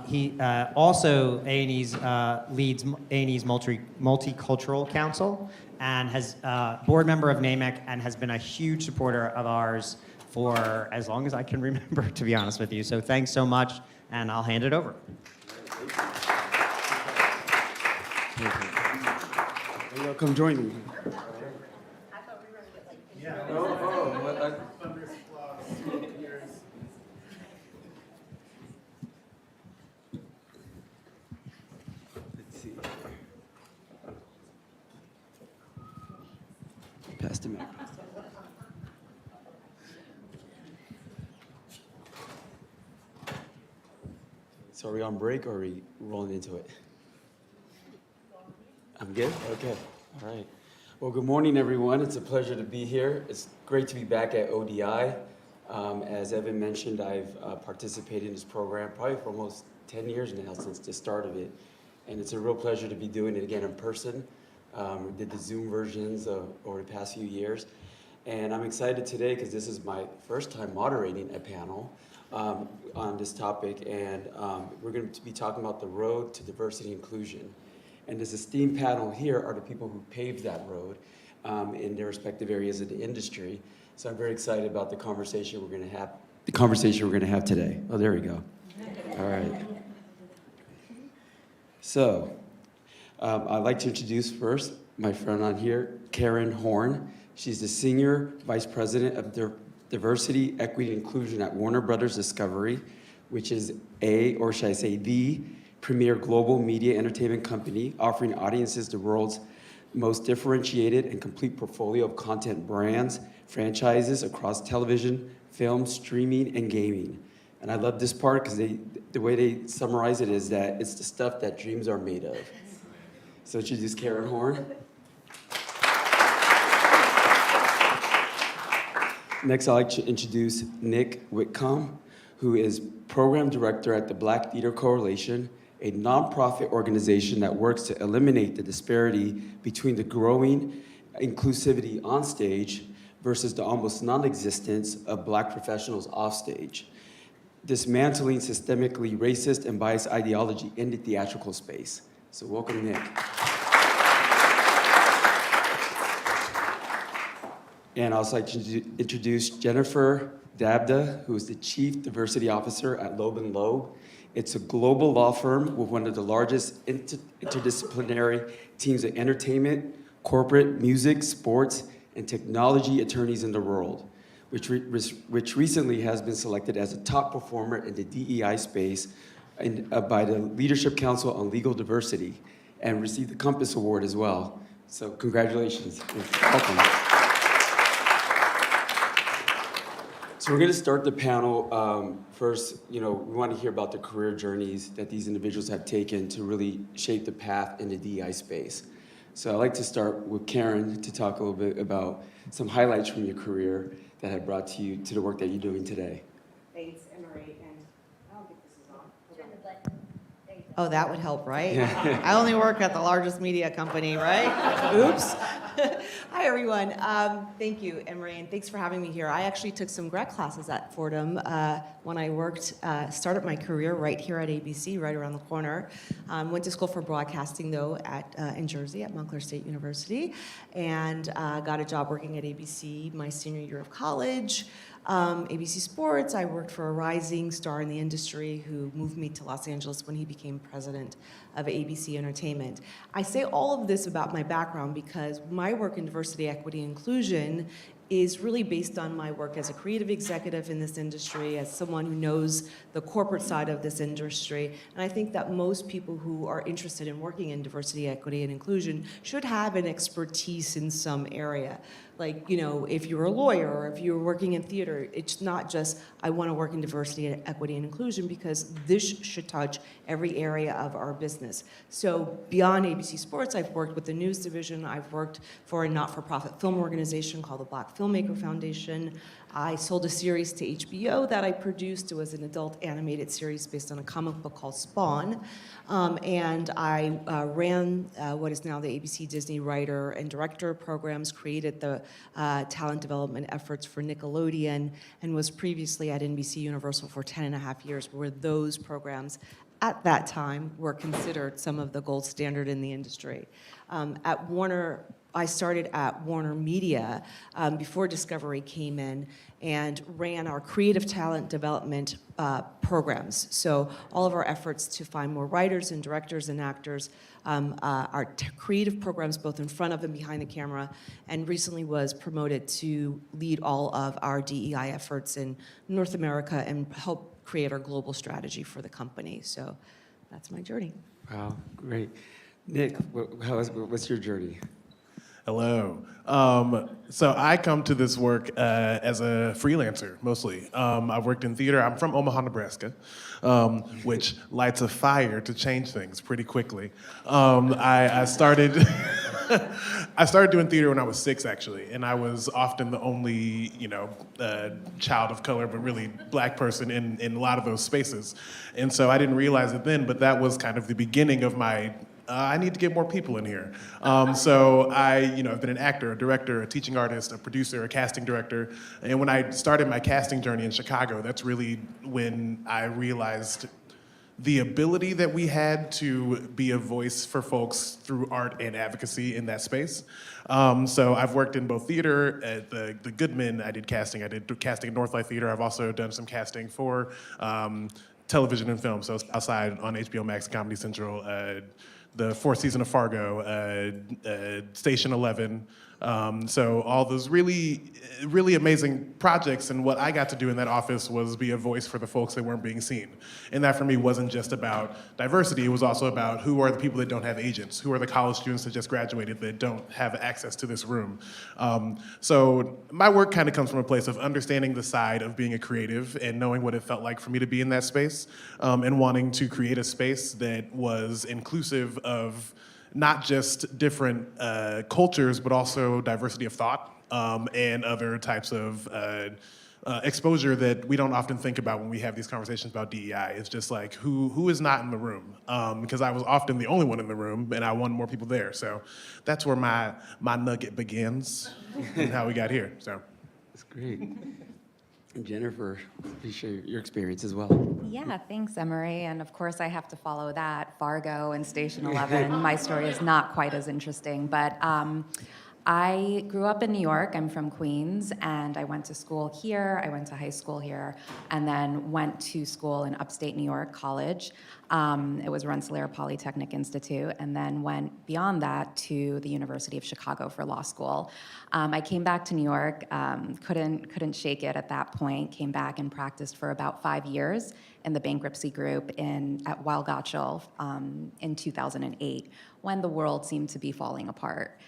He also leads A&E's Multicultural Council and has board member of NAMEC and has been a huge supporter of ours for as long as I can remember, to be honest with you. So thanks so much, and I'll hand it over. Y'all come join me. Let's see. Pass the mic. So are we on break or are we rolling into it? I'm good? Okay. All right. Well, good morning, everyone. It's a pleasure to be here. It's great to be back at ODI. As Evan mentioned, I've participated in this program probably for almost 10 years now since the start of it. And it's a real pleasure to be doing it again in person. We did the Zoom versions over the past few years. And I'm excited today because this is my first time moderating a panel on this topic. And we're going to be talking about the road to diversity and inclusion. And this esteemed panel here are the people who paved that road in their respective areas of the industry. So I'm very excited about the conversation we're going to have. Today. Oh, there we go. All right. So I'd like to introduce first my friend on here, Karen Horn. She's the Senior Vice President of Diversity, Equity, and Inclusion at Warner Brothers Discovery, which is the premier global media entertainment company offering audiences the world's most differentiated and complete portfolio of content brands, franchises across television, film, streaming, and gaming. And I love this part because the way they summarize it is that it's the stuff that dreams are made of. So introduce Karen Horn. Next, I'd like to introduce Nick Whitcomb, who is program director at the Black Theater Coalition, a nonprofit organization that works to eliminate the disparity between the growing inclusivity on stage versus the almost non-existence of Black professionals off stage, dismantling systemically racist and biased ideology in the theatrical space. So welcome, Nick. And I'd also like to introduce Jennifer Dabda, who is the Chief Diversity Officer at Loeb & Loeb. It's a global law firm with one of the largest interdisciplinary teams of entertainment, corporate, music, sports, and technology attorneys in the world, which recently has been selected as a top performer in the DEI space by the Leadership Council on Legal Diversity and received the Compass Award as well. So congratulations. Welcome. So we're going to start the panel. First, we want to hear about the career journeys that these individuals have taken to really shape the path in the DEI space. So I'd like to start with Karen to talk a little bit about some highlights from your career that have brought you to the work that you're doing today. Thanks, Emery, and I don't think this is on. Oh, that would help, right? I only work at the largest media company, right? Oops. Hi, everyone. Thank you, Emery, and thanks for having me here. I actually took some grad classes at Fordham when I started my career right here at ABC, right around the corner. Went to school for broadcasting, though, in Jersey at Montclair State University, and got a job working at ABC my senior year of college. ABC Sports, I worked for a rising star in the industry who moved me to Los Angeles when he became president of ABC Entertainment. I say all of this about my background because my work in diversity, equity, and inclusion is really based on my work as a creative executive in this industry, as someone who knows the corporate side of this industry. And I think that most people who are interested in working in diversity, equity, and inclusion should have an expertise in some area. Like, if you're a lawyer or if you're working in theater, it's not just, I want to work in diversity, equity, and inclusion, because this should touch every area of our business. So beyond ABC Sports, I've worked with the news division. I've worked for a not-for-profit film organization called the Black Filmmaker Foundation. I sold a series to HBO that I produced. It was an adult animated series based on a comic book called Spawn. And I ran what is now the ABC Disney Writer and Director programs, created the talent development efforts for Nickelodeon, and was previously at NBC Universal for 10.5 years, where those programs at that time were considered some of the gold standard in the industry. At Warner, I started at Warner Media before Discovery came in, and ran our creative talent development programs. So all of our efforts to find more writers and directors and actors, our creative programs both in front of and behind the camera, and recently was promoted to lead all of our DEI efforts in North America and help create our global strategy for the company. So that's my journey. Wow, great. Nick, what's your journey? Hello. So I come to this work as a freelancer, mostly. I've worked in theater. I'm from Omaha, Nebraska, which lights a fire to change things pretty quickly. I started I started doing theater when I was 6, actually, and I was often the only, child of color, but really black person in a lot of those spaces. And so I didn't realize it then, but that was kind of the beginning of my I need to get more people in here. So I've been an actor, a director, a teaching artist, a producer, a casting director. And when I started my casting journey in Chicago, that's really when I realized the ability that we had to be a voice for folks through art and advocacy in that space. So I've worked in both theater, at the Goodman, I did casting at Northlight Theater. I've also done some casting for television and film, so outside on HBO Max, Comedy Central, the 4th season of Fargo, Station 11. So all those really, really amazing projects, and what I got to do in that office was be a voice for the folks that weren't being seen. And that for me wasn't just about diversity, it was also about who are the people that don't have agents, who are the college students that just graduated that don't have access to this room. So my work kind of comes from a place of understanding the side of being a creative and knowing what it felt like for me to be in that space, and wanting to create a space that was inclusive of not just different cultures, but also diversity of thought and other types of exposure that we don't often think about when we have these conversations about DEI. It's just like, who is not in the room? Because I was often the only one in the room, and I wanted more people there. So that's where my nugget begins and how we got here. So That's great. And Jennifer, please share your experience as well. Yeah, thanks, Emery. And of course, I have to follow that. Fargo and Station 11. My story is not quite as interesting, but I grew up in New York. I'm from Queens, and I went to school here. I went to high school here, and then went to school in upstate New York College. It was Rensselaer Polytechnic Institute, and then went beyond that to the University of Chicago for law school. I came back to New York, couldn't shake it at that point. Came back and practiced for about 5 years in the bankruptcy group at Weil Gotshal in 2008, when the world seemed to be falling apart.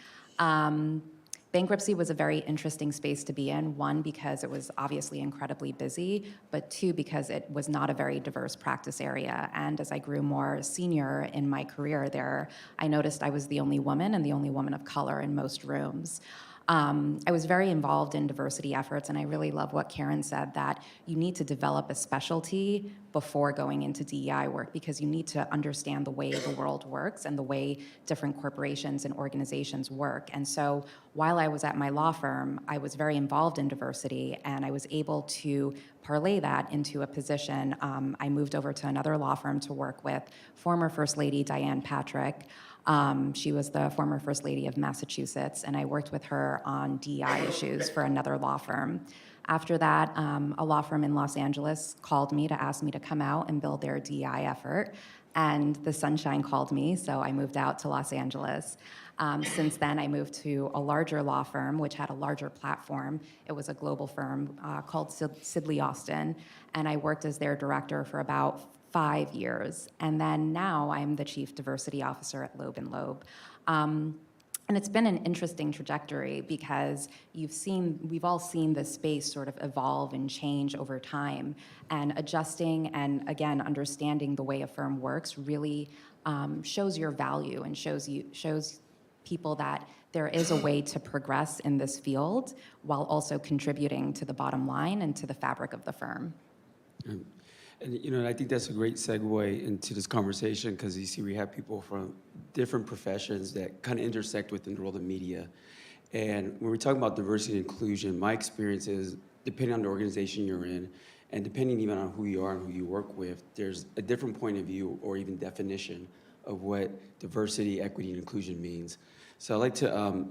Bankruptcy was a very interesting space to be in, one, because it was obviously incredibly busy, but two, because it was not a very diverse practice area. And as I grew more senior in my career there, I noticed I was the only woman and the only woman of color in most rooms. I was very involved in diversity efforts, and I really love what Karen said, that you need to develop a specialty before going into DEI work, because you need to understand the way the world works and the way different corporations and organizations work. And so while I was at my law firm, I was very involved in diversity, and I was able to parlay that into a position. I moved over to another law firm to work with former First Lady Diane Patrick. She was the former First Lady of Massachusetts, and I worked with her on DEI issues for another law firm. After that, a law firm in Los Angeles called me to ask me to come out and build their DEI effort, and the sunshine called me, so I moved out to Los Angeles. Since then, I moved to a larger law firm, which had a larger platform. It was a global firm called Sidley Austin, and I worked as their director for about 5 years. And then now I'm the Chief Diversity Officer at Loeb & Loeb. And it's been an interesting trajectory, because we've all seen this space sort of evolve and change over time, and adjusting and, again, understanding the way a firm works really shows your value and shows people that there is a way to progress in this field while also contributing to the bottom line and to the fabric of the firm. And I think that's a great segue into this conversation, because you see we have people from different professions that kind of intersect within the world of media. And when we're talking about diversity and inclusion, my experience is, depending on the organization you're in, and depending even on who you are and who you work with, there's a different point of view or even definition of what diversity, equity, and inclusion means. So I'd like to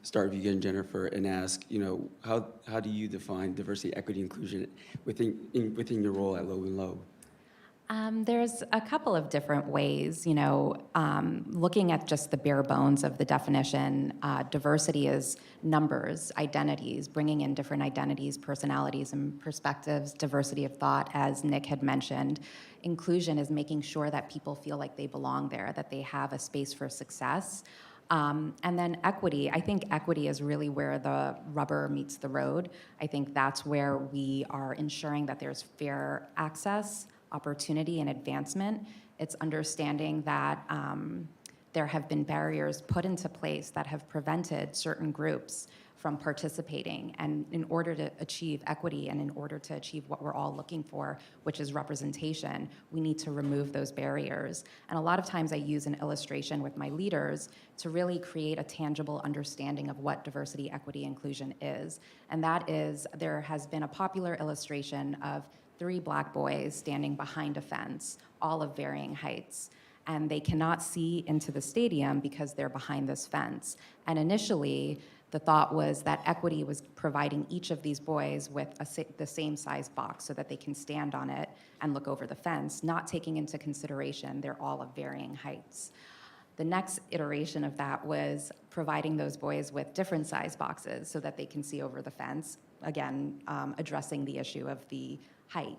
start with you again, Jennifer, and ask, how do you define diversity, equity, inclusion within your role at Loeb & Loeb? There's a couple of different ways. Looking at just the bare bones of the definition, diversity is numbers, identities, bringing in different identities, personalities, and perspectives, diversity of thought, as Nick had mentioned. Inclusion is making sure that people feel like they belong there, that they have a space for success. And then equity, I think equity is really where the rubber meets the road. I think that's where we are ensuring that there's fair access, opportunity, and advancement. It's understanding that there have been barriers put into place that have prevented certain groups from participating. And in order to achieve equity and in order to achieve what we're all looking for, which is representation, we need to remove those barriers. And a lot of times I use an illustration with my leaders to really create a tangible understanding of what diversity, equity, inclusion is. And that is, there has been a popular illustration of 3 black boys standing behind a fence, all of varying heights. And they cannot see into the stadium because they're behind this fence. And initially, the thought was that equity was providing each of these boys with the same size box so that they can stand on it and look over the fence, not taking into consideration they're all of varying heights. The next iteration of that was providing those boys with different size boxes so that they can see over the fence, again, addressing the issue of the height.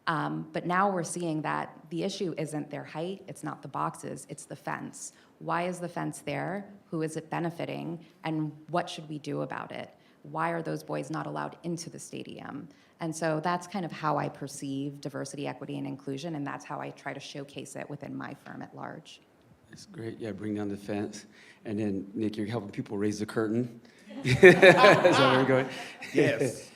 But now we're seeing that the issue isn't their height, it's not the boxes, it's the fence. Why is the fence there? Who is it benefiting? And what should we do about it? Why are those boys not allowed into the stadium? And so that's kind of how I perceive diversity, equity, and inclusion, and that's how I try to showcase it within my firm at large. That's great. Yeah, bring down the fence. And then, Nick, you're helping people raise the curtain. Is that where we're going? Yes.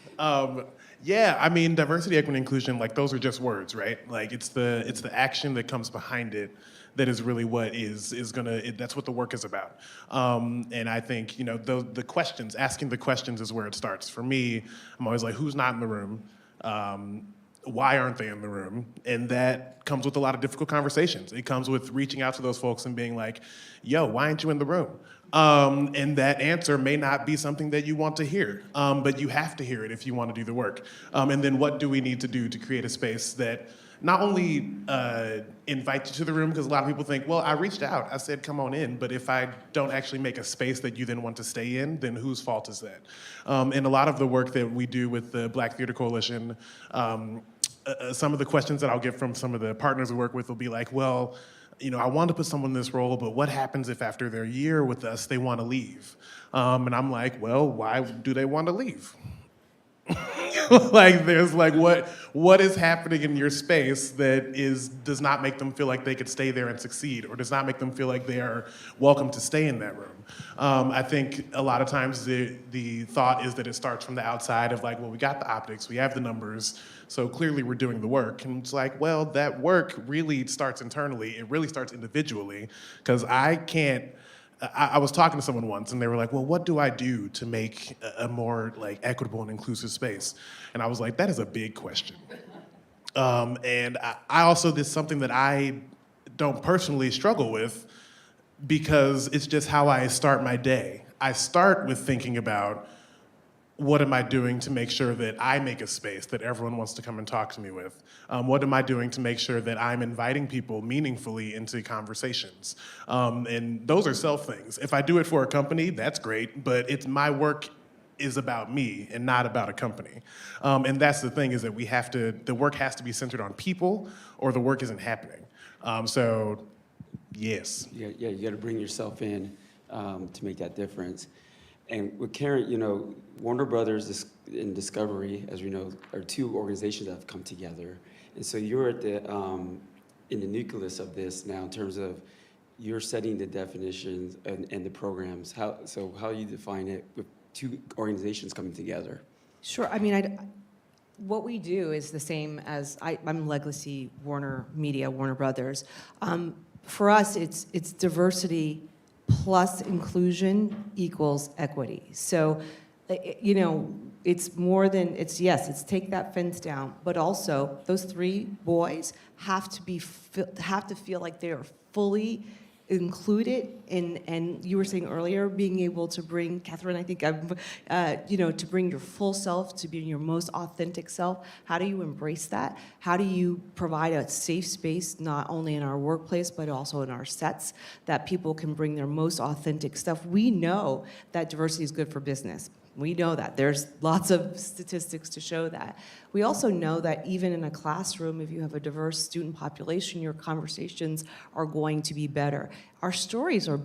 Yeah, I mean, diversity, equity, inclusion, like those are just words, right? Like it's the action that comes behind it that is really what that's what the work is about. And I think, the questions, asking the questions is where it starts. For me, I'm always like, who's not in the room? Why aren't they in the room? And that comes with a lot of difficult conversations. It comes with reaching out to those folks and being like, yo, why aren't you in the room? And that answer may not be something that you want to hear, but you have to hear it if you want to do the work. And then what do we need to do to create a space that not only invite you to the room, because a lot of people think, well, I reached out, I said, come on in, but if I don't actually make a space that you then want to stay in, then whose fault is that? And a lot of the work that we do with the Black Theater Coalition, some of the questions that I'll get from some of the partners we work with will be like, well, I want to put someone in this role, but what happens if after their year with us, they want to leave? And I'm like, well, why do they want to leave? Like, there's like, what is happening in your space that does not make them feel like they could stay there and succeed, or does not make them feel like they are welcome to stay in that room? I think a lot of times the thought is that it starts from the outside of like, well, we got the optics, we have the numbers, so clearly we're doing the work. And it's like, well, that work really starts internally. It really starts individually, because I was talking to someone once and they were like, well, what do I do to make a more like equitable and inclusive space? And I was like, that is a big question. And I also, this is something that I don't personally struggle with, because it's just how I start my day. I start with thinking about, what am I doing to make sure that I make a space that everyone wants to come and talk to me with? What am I doing to make sure that I'm inviting people meaningfully into conversations? And those are self things. If I do it for a company, that's great, but my work is about me and not about a company. And that's the thing, is that the work has to be centered on people, or the work isn't happening. So, yes. Yeah, you got to bring yourself in to make that difference. And with Karen, Warner Brothers and Discovery, as we know, are two organizations that have come together. And so you're at in the nucleus of this now, in terms of you're setting the definitions and the programs. How you define it with two organizations coming together? Sure. I mean, what we do is the same as I'm Legacy Warner Media, Warner Brothers. For us, it's diversity plus inclusion equals equity. So, it's more than, it's take that fence down, but also those three boys have to feel like they are fully included in, and you were saying earlier, being able to bring, Catherine, I think, to bring your full self, to be your most authentic self. How do you embrace that? How do you provide a safe space, not only in our workplace, but also in our sets, that people can bring their most authentic stuff? We know that diversity is good for business. We know that. There's lots of statistics to show that. We also know that even in a classroom, if you have a diverse student population, your conversations are going to be better. Our stories are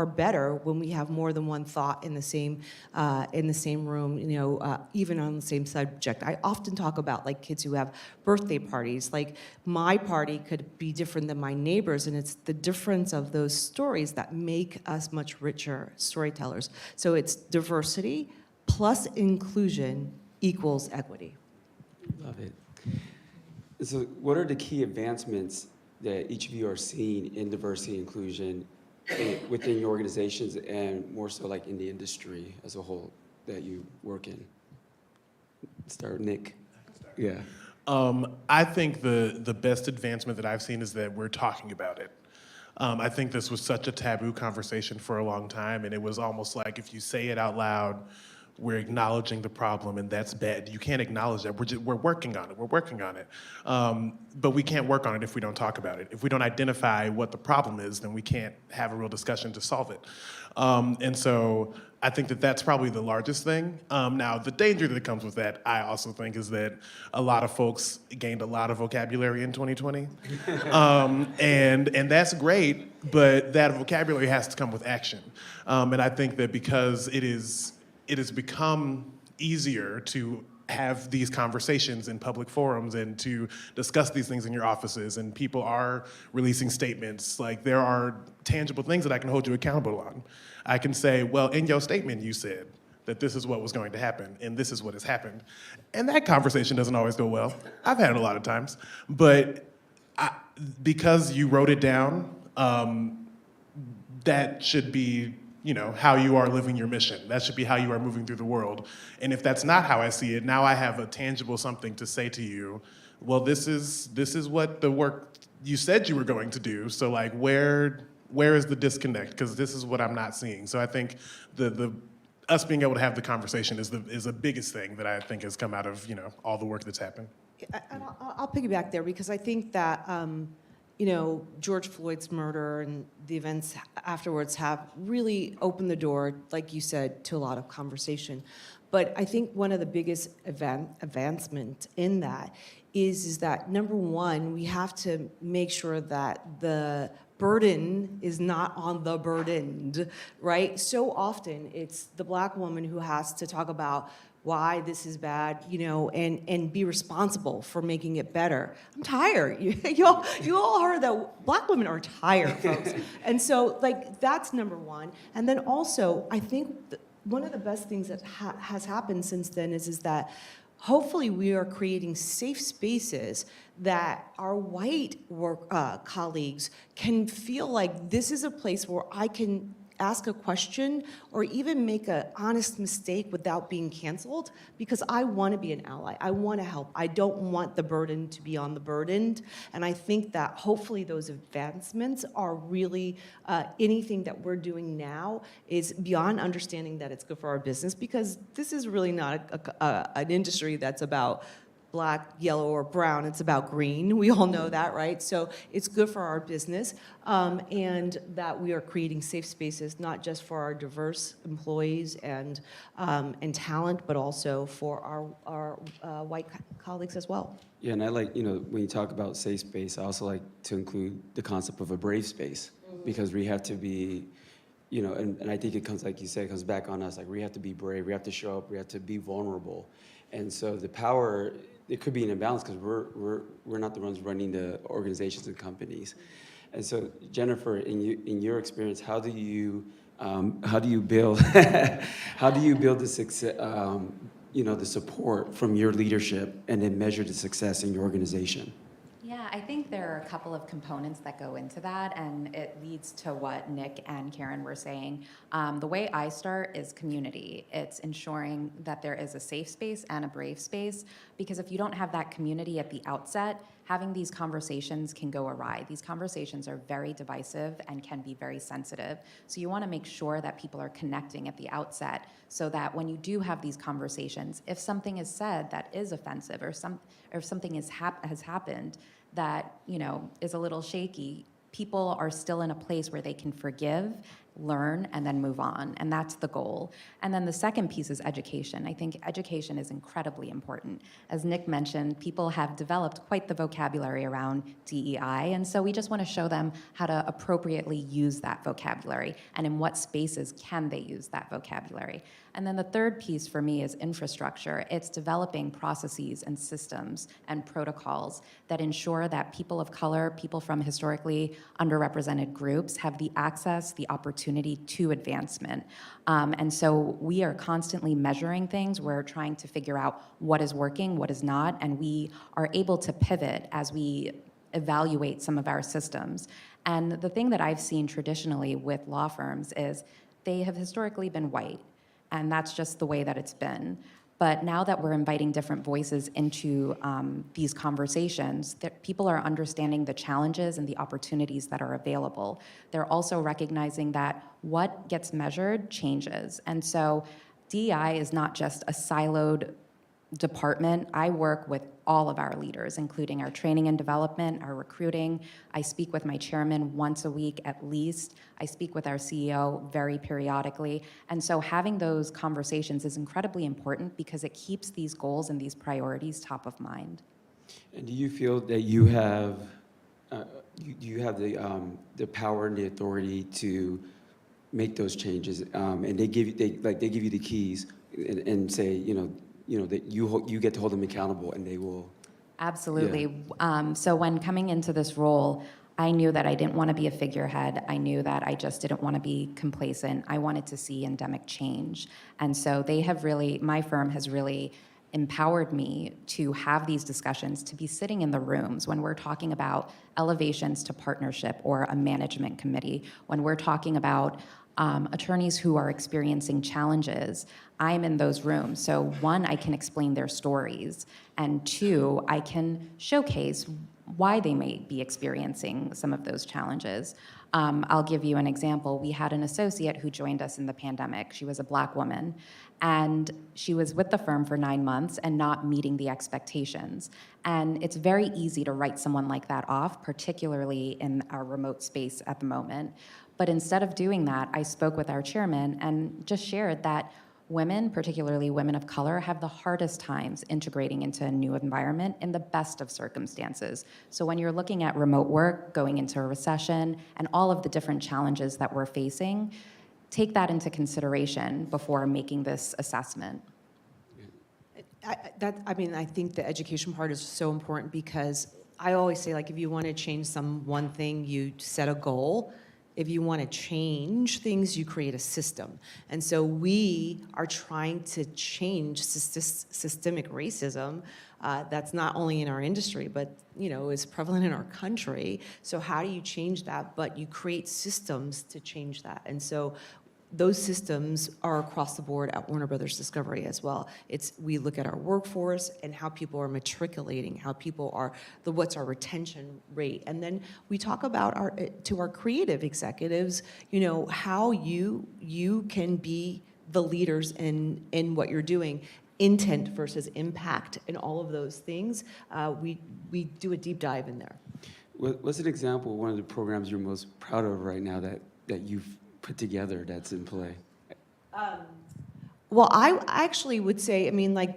better when we have more than one thought in the same room, even on the same subject. I often talk about like kids who have birthday parties. Like, my party could be different than my neighbor's, and it's the difference of those stories that make us much richer storytellers. So it's diversity plus inclusion equals equity. Love it. So what are the key advancements that each of you are seeing in diversity and inclusion within your organizations, and more so like in the industry as a whole that you work in? Start, Nick. Yeah. I think the best advancement that I've seen is that we're talking about it. I think this was such a taboo conversation for a long time, and it was almost like if you say it out loud, we're acknowledging the problem, and that's bad. You can't acknowledge that. We're working on it. We're working on it. But we can't work on it if we don't talk about it. If we don't identify what the problem is, then we can't have a real discussion to solve it. And so I think that that's probably the largest thing. Now, the danger that comes with that, I also think, is that a lot of folks gained a lot of vocabulary in 2020. And that's great, but that vocabulary has to come with action. And I think that because it has become easier to have these conversations in public forums and to discuss these things in your offices, and people are releasing statements. Like, there are tangible things that I can hold you accountable on. I can say, well, in your statement you said, that this is what was going to happen, and this is what has happened. And that conversation doesn't always go well. I've had it a lot of times. But because you wrote it down, that should be, you know, how you are living your mission. That should be how you are moving through the world. And if that's not how I see it, now I have a tangible something to say to you. Well, this is what the work you said you were going to do. So like, where is the disconnect? Because this is what I'm not seeing. So I think the us being able to have the conversation is the biggest thing that I think has come out of, you know, all the work that's happened. And I'll piggyback there because I think that, you know, George Floyd's murder and the events afterwards have really opened the door, like you said, to a lot of conversation. But I think one of the biggest advancement in that is that, number one, we have to make sure that the burden is not on the burdened, right? So often it's the Black woman who has to talk about why this is bad, you know, and be responsible for making it better. I'm tired. You all heard that Black women are tired, folks. And so, like, that's number one. And then also, I think one of the best things that has happened since then is that hopefully we are creating safe spaces that our white colleagues can feel like this is a place where I can ask a question or even make an honest mistake without being canceled, because I want to be an ally. I want to help. I don't want the burden to be on the burdened. And I think that hopefully those advancements are really anything that we're doing now is beyond understanding that it's good for our business, because this is really not an industry that's about Black, yellow, or brown. It's about green. We all know that, right? So it's good for our business, and that we are creating safe spaces, not just for our diverse employees and talent, but also for our white colleagues as well. Yeah, and I like, you know, when you talk about safe space, I also like to include the concept of a brave space, because we have to be, you know, and I think it comes, like you said, it comes back on us. Like, we have to be brave, we have to show up, we have to be vulnerable. And so the power, it could be an imbalance because we're not the ones running the organizations and companies. And so, Jennifer, in your experience, how do you build the success, you know, the support from your leadership, and then measure the success in your organization? Yeah, I think there are a couple of components that go into that, and it leads to what Nick and Karen were saying. The way I start is community. It's ensuring that there is a safe space and a brave space, because if you don't have that community at the outset, having these conversations can go awry. These conversations are very divisive and can be very sensitive. So you want to make sure that people are connecting at the outset, so that when you do have these conversations, if something is said that is offensive, or if something has happened that, you know, is a little shaky, people are still in a place where they can forgive, learn, and then move on. And that's the goal. And then the second piece is education. I think education is incredibly important. As Nick mentioned, people have developed quite the vocabulary around DEI, and so we just want to show them how to appropriately use that vocabulary, and in what spaces can they use that vocabulary. And then the third piece for me is infrastructure. It's developing processes and systems and protocols that ensure that people of color, people from historically underrepresented groups, have the access, the opportunity to advancement. And so we are constantly measuring things. We're trying to figure out what is working, what is not, and we are able to pivot as we evaluate some of our systems. And the thing that I've seen traditionally with law firms is they have historically been white, and that's just the way that it's been. But now that we're inviting different voices into these conversations, that people are understanding the challenges and the opportunities that are available. They're also recognizing that what gets measured changes. And so DEI is not just a siloed department. I work with all of our leaders, including our training and development, our recruiting. I speak with my chairman once a week at least. I speak with our CEO very periodically. And so having those conversations is incredibly important, because it keeps these goals and these priorities top of mind. And do you feel that you have the power and the authority to make those changes? And they give you the keys and say, you know, that you get to hold them accountable, and they will. Absolutely. So when coming into this role, I knew that I didn't want to be a figurehead. I knew that I just didn't want to be complacent. I wanted to see endemic change. And so my firm has really empowered me to have these discussions, to be sitting in the rooms when we're talking about elevations to partnership or a management committee, when we're talking about attorneys who are experiencing challenges. I'm in those rooms. So one, I can explain their stories, and two, I can showcase why they may be experiencing some of those challenges. I'll give you an example. We had an associate who joined us in the pandemic. She was a Black woman, and she was with the firm for 9 months and not meeting the expectations. And it's very easy to write someone like that off, particularly in our remote space at the moment. But instead of doing that, I spoke with our chairman and just shared that women, particularly women of color, have the hardest times integrating into a new environment in the best of circumstances. So when you're looking at remote work, going into a recession, and all of the different challenges that we're facing, take that into consideration before making this assessment. I think the education part is so important, because I always say, like, if you want to change one thing, you set a goal. If you want to change things, you create a system. And so we are trying to change systemic racism that's not only in our industry, but is prevalent in our country. So how do you change that? But you create systems to change that. And so those systems are across the board at Warner Brothers Discovery as well. We look at our workforce and how people are matriculating, how people are, what's our retention rate. And then we talk about to our creative executives, how you can be the leaders in what you're doing. Intent versus impact and all of those things. We do a deep dive in there. What's an example of one of the programs you're most proud of right now that you've put together that's in play? Well, I actually would say,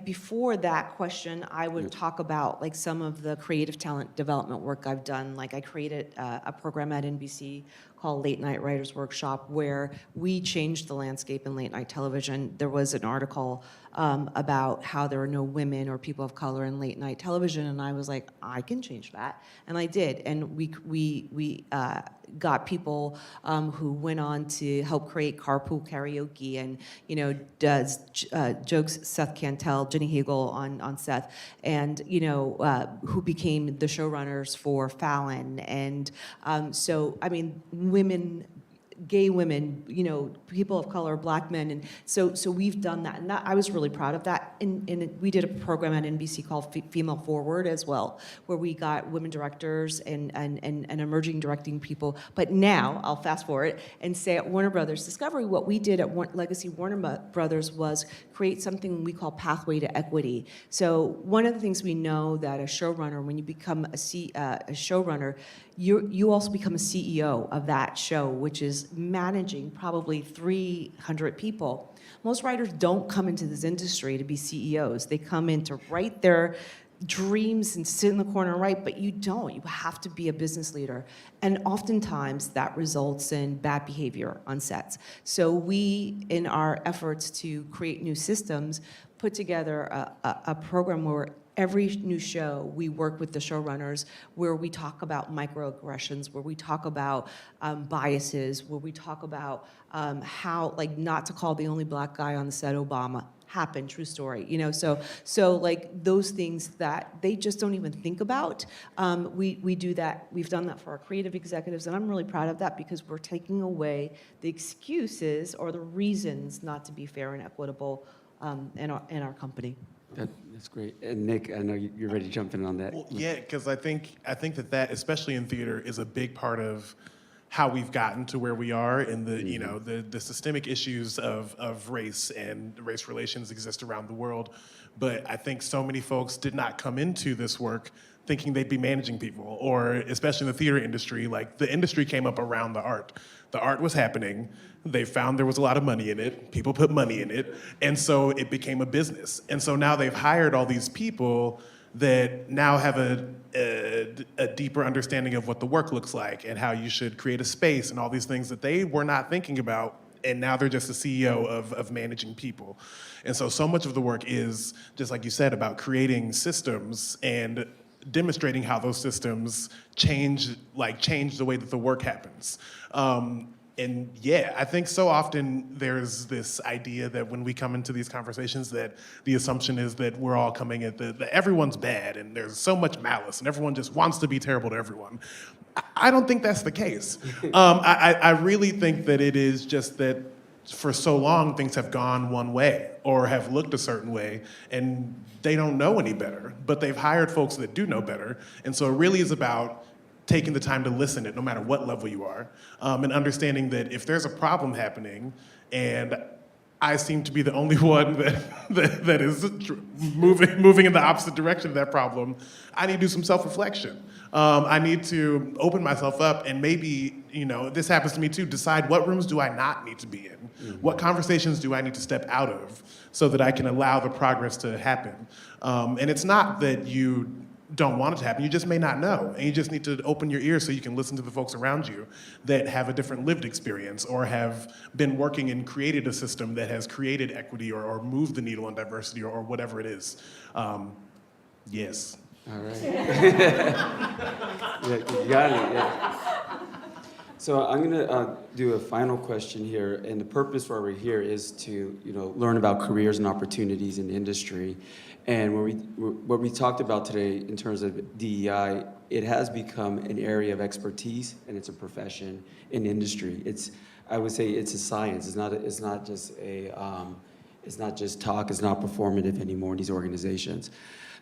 before that question, I would talk about some of the creative talent development work I've done. I created a program at NBC called Late Night Writers Workshop, where we changed the landscape in late night television. There was an article about how there are no women or people of color in late night television, and I was like, I can change that, and I did. And we got people who went on to help create Carpool Karaoke, and does jokes Seth Cantel, Jenny Hagel on Seth, and who became the showrunners for Fallon. And so women, gay women, people of color, Black men, and so we've done that, and I was really proud of that. And we did a program at NBC called Female Forward as well, where we got women directors and emerging directing people. But now I'll fast forward and say at Warner Brothers Discovery, what we did at Legacy Warner Brothers was create something we call Pathway to Equity. So one of the things we know that a showrunner, when you become a showrunner, you also become a CEO of that show, which is managing probably 300 people. Most writers don't come into this industry to be CEOs. They come in to write their dreams and sit in the corner and write, but you don't. You have to be a business leader. And oftentimes that results in bad behavior on sets. So we, in our efforts to create new systems, put together a program where every new show, we work with the showrunners, where we talk about microaggressions, where we talk about biases, where we talk about how, not to call the only Black guy on the set Obama. Happened, true story. So those things that they just don't even think about. We do that. We've done that for our creative executives, and I'm really proud of that, because we're taking away the excuses or the reasons not to be fair and equitable in our company. That's great. And Nick, I know you're ready to jump in on that. Well, yeah, because I think that, especially in theater, is a big part of how we've gotten to where we are, and the systemic issues of race and race relations exist around the world. But I think so many folks did not come into this work thinking they'd be managing people, or especially in the theater industry, the industry came up around the art. The art was happening. They found there was a lot of money in it. People put money in it. And so it became a business. And so now they've hired all these people that now have a deeper understanding of what the work looks like and how you should create a space and all these things that they were not thinking about. And now they're just the CEO of managing people. And so much of the work is, just like you said, about creating systems and demonstrating how those systems change the way that the work happens. And yeah, I think so often there's this idea that when we come into these conversations that the assumption is that we're all coming at that everyone's bad and there's so much malice and everyone just wants to be terrible to everyone. I don't think that's the case. I really think that it is just that for so long things have gone one way or have looked a certain way and they don't know any better, but they've hired folks that do know better. And so it really is about taking the time to listen at no matter what level you are, and understanding that if there's a problem happening and I seem to be the only one that is moving in the opposite direction of that problem, I need to do some self-reflection. I need to open myself up and maybe, this happens to me too, decide what rooms do I not need to be in? Mm-hmm. What conversations do I need to step out of so that I can allow the progress to happen? And it's not that you don't want it to happen, you just may not know. And you just need to open your ears so you can listen to the folks around you that have a different lived experience or have been working and created a system that has created equity or moved the needle on diversity or whatever it is. Yes. All right. Yeah, you got it, yeah. So I'm gonna do a final question here, and the purpose why we're here is to, learn about careers and opportunities in the industry. And what we talked about today in terms of DEI, it has become an area of expertise, and it's a profession in industry. I would say it's a science. It's not just talk. It's not performative anymore in these organizations.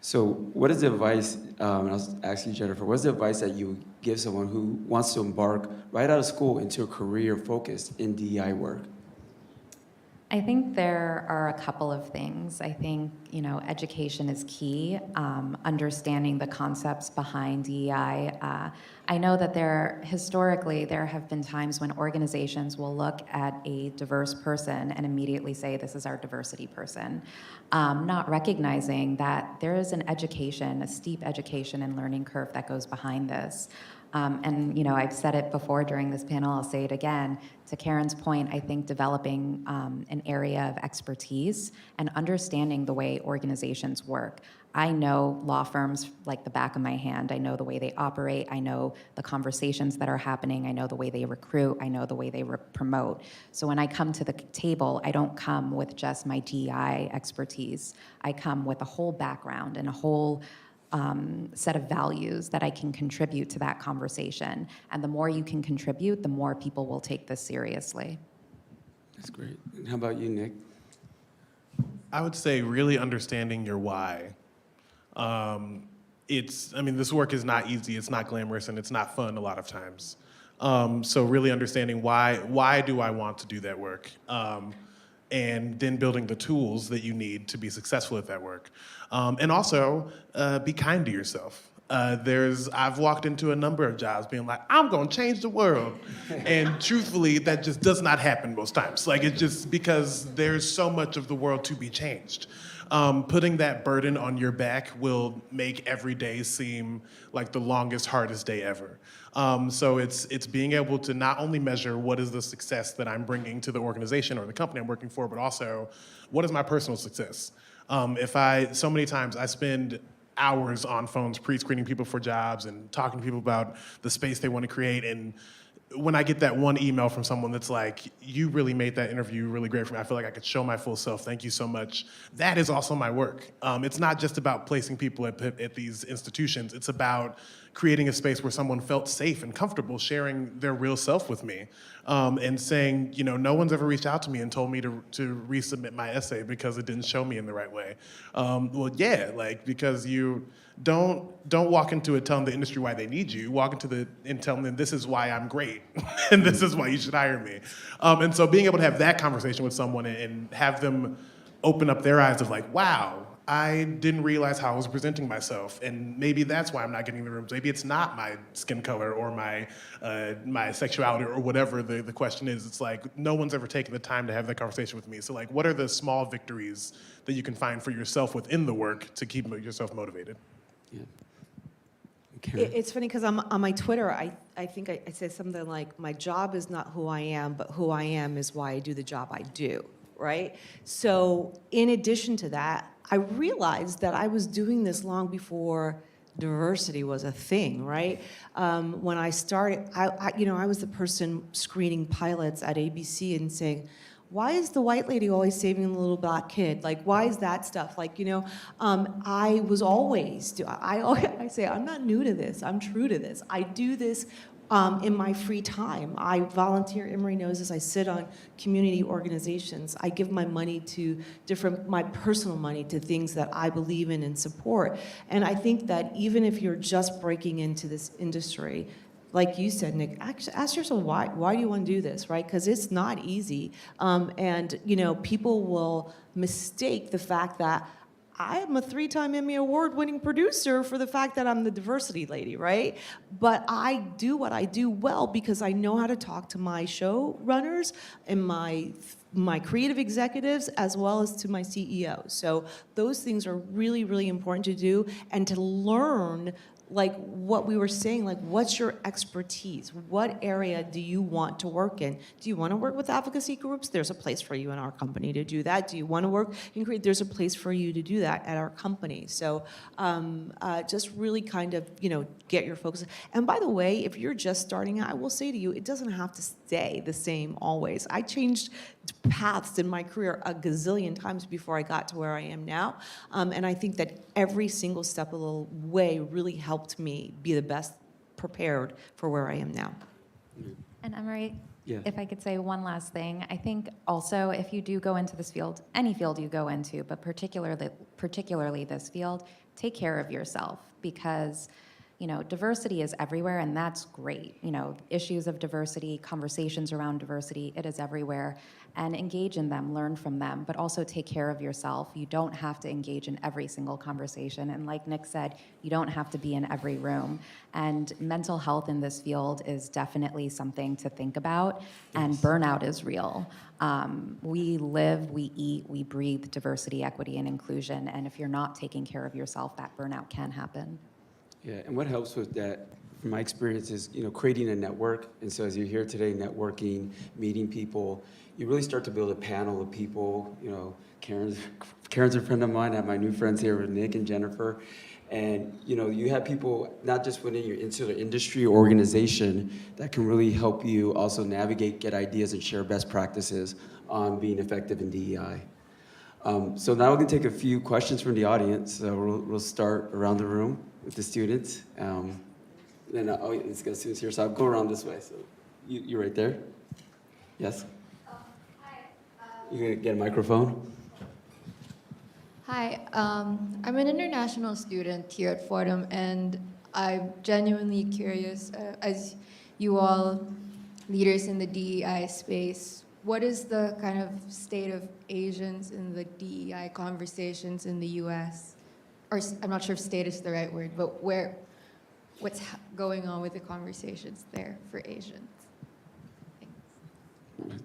So what is the advice, and I'll ask you, Jennifer, what is the advice that you give someone who wants to embark right out of school into a career focused in DEI work? I think there are a couple of things. I think, education is key, understanding the concepts behind DEI. I know that historically, there have been times when organizations will look at a diverse person and immediately say, this is our diversity person, not recognizing that there is an education, a steep education and learning curve that goes behind this. And I've said it before during this panel, I'll say it again. To Karen's point, I think developing an area of expertise and understanding the way organizations work. I know law firms like the back of my hand. I know the way they operate. I know the conversations that are happening. I know the way they recruit. I know the way they promote. So when I come to the table, I don't come with just my DEI expertise. I come with a whole background and a whole set of values that I can contribute to that conversation. And the more you can contribute, the more people will take this seriously. That's great. And how about you, Nick? I would say really understanding your why. This work is not easy, it's not glamorous, and it's not fun a lot of times. So really understanding why do I want to do that work? And then building the tools that you need to be successful at that work. And also, be kind to yourself. I've walked into a number of jobs being like, I'm gonna change the world. And truthfully, that just does not happen most times. It's just because there's so much of the world to be changed. Putting that burden on your back will make every day seem like the longest, hardest day ever. So it's being able to not only measure what is the success that I'm bringing to the organization or the company I'm working for, but also what is my personal success. So many times I spend hours on phones pre-screening people for jobs and talking to people about the space they want to create, and when I get that one email from someone that's like, you really made that interview really great for me, I feel like I could show my full self, thank you so much. That is also my work. It's not just about placing people at these institutions, it's about creating a space where someone felt safe and comfortable sharing their real self with me. And saying, no one's ever reached out to me and told me to resubmit my essay because it didn't show me in the right way. Because you don't walk into it telling the industry why they need you. Walk into it and tell them this is why I'm great and this is why you should hire me. And so being able to have that conversation with someone and have them open up their eyes of wow, I didn't realize how I was presenting myself, and maybe that's why I'm not getting the rooms. Maybe it's not my skin color or my sexuality or whatever the question is. It's no one's ever taken the time to have that conversation with me. So what are the small victories that you can find for yourself within the work to keep yourself motivated? Yeah. It's funny because on my Twitter, I think I said something like, my job is not who I am, but who I am is why I do the job I do, right? So in addition to that, I realized that I was doing this long before diversity was a thing, right? When I started, I was the person screening pilots at ABC and saying, why is the white lady always saving the little black kid? Like, why is that stuff? Like, I was always, I say, I'm not new to this. I'm true to this. I do this in my free time. I volunteer, Emery knows this, I sit on community organizations. I give my money to my personal money to things that I believe in and support. And I think that even if you're just breaking into this industry, like you said, Nick, actually ask yourself why do you want to do this, right? Because it's not easy. And people will mistake the fact that I am a 3-time Emmy Award-winning producer for the fact that I'm the diversity lady, right? But I do what I do well because I know how to talk to my show runners and my creative executives as well as to my CEO. So those things are really, really important to do and to learn, like what we were saying, like what's your expertise? What area do you want to work in? Do you want to work with advocacy groups? There's a place for you in our company to do that. Do you want to work in create? There's a place for you to do that at our company. So just really kind of, get your focus. And by the way, if you're just starting out, I will say to you, it doesn't have to stay the same always. I changed paths in my career a gazillion times before I got to where I am now. And I think that every single step of the way really helped me be the best prepared for where I am now. And Emery, Yeah. if I could say one last thing, I think also if you do go into this field, any field you go into, but particularly this field, take care of yourself because diversity is everywhere, and that's great. Issues of diversity, conversations around diversity, it is everywhere. And engage in them, learn from them, but also take care of yourself. You don't have to engage in every single conversation. And like Nick said, you don't have to be in every room. And mental health in this field is definitely something to think about, and burnout is real. We live, we eat, we breathe diversity, equity, and inclusion. And if you're not taking care of yourself, that burnout can happen. Yeah, and what helps with that, from my experience, is creating a network. And so as you're here today, networking, meeting people, you really start to build a panel of people. Karen's a friend of mine. I have my new friends here with Nick and Jennifer. And you have people not just within your insular industry or organization that can really help you also navigate, get ideas, and share best practices on being effective in DEI. So now we're going to take a few questions from the audience. So we'll start around the room with the students. Then let's go students here. So I'll go around this way. So you're right there. Yes. Hi. You're gonna get a microphone. Hi. I'm an international student here at Fordham, and I'm genuinely curious, as you all leaders in the DEI space, what is the kind of state of Asians in the DEI conversations in the U.S.? Or I'm not sure if state is the right word, but what's going on with the conversations there for Asians? Thanks.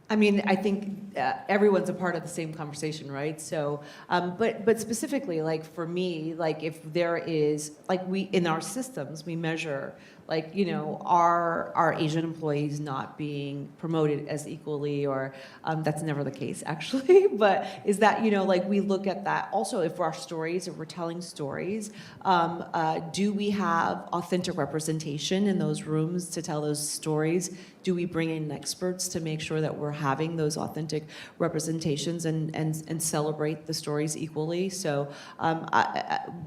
I mean, I think everyone's a part of the same conversation, right? So, but specifically, like for me, like if there is, like in our systems, we measure, like, are Asian employees not being promoted as equally, or that's never the case actually, but is that, like we look at that. Also, if we're telling stories, do we have authentic representation in those rooms to tell those stories? Do we bring in experts to make sure that we're having those authentic representations and celebrate the stories equally? So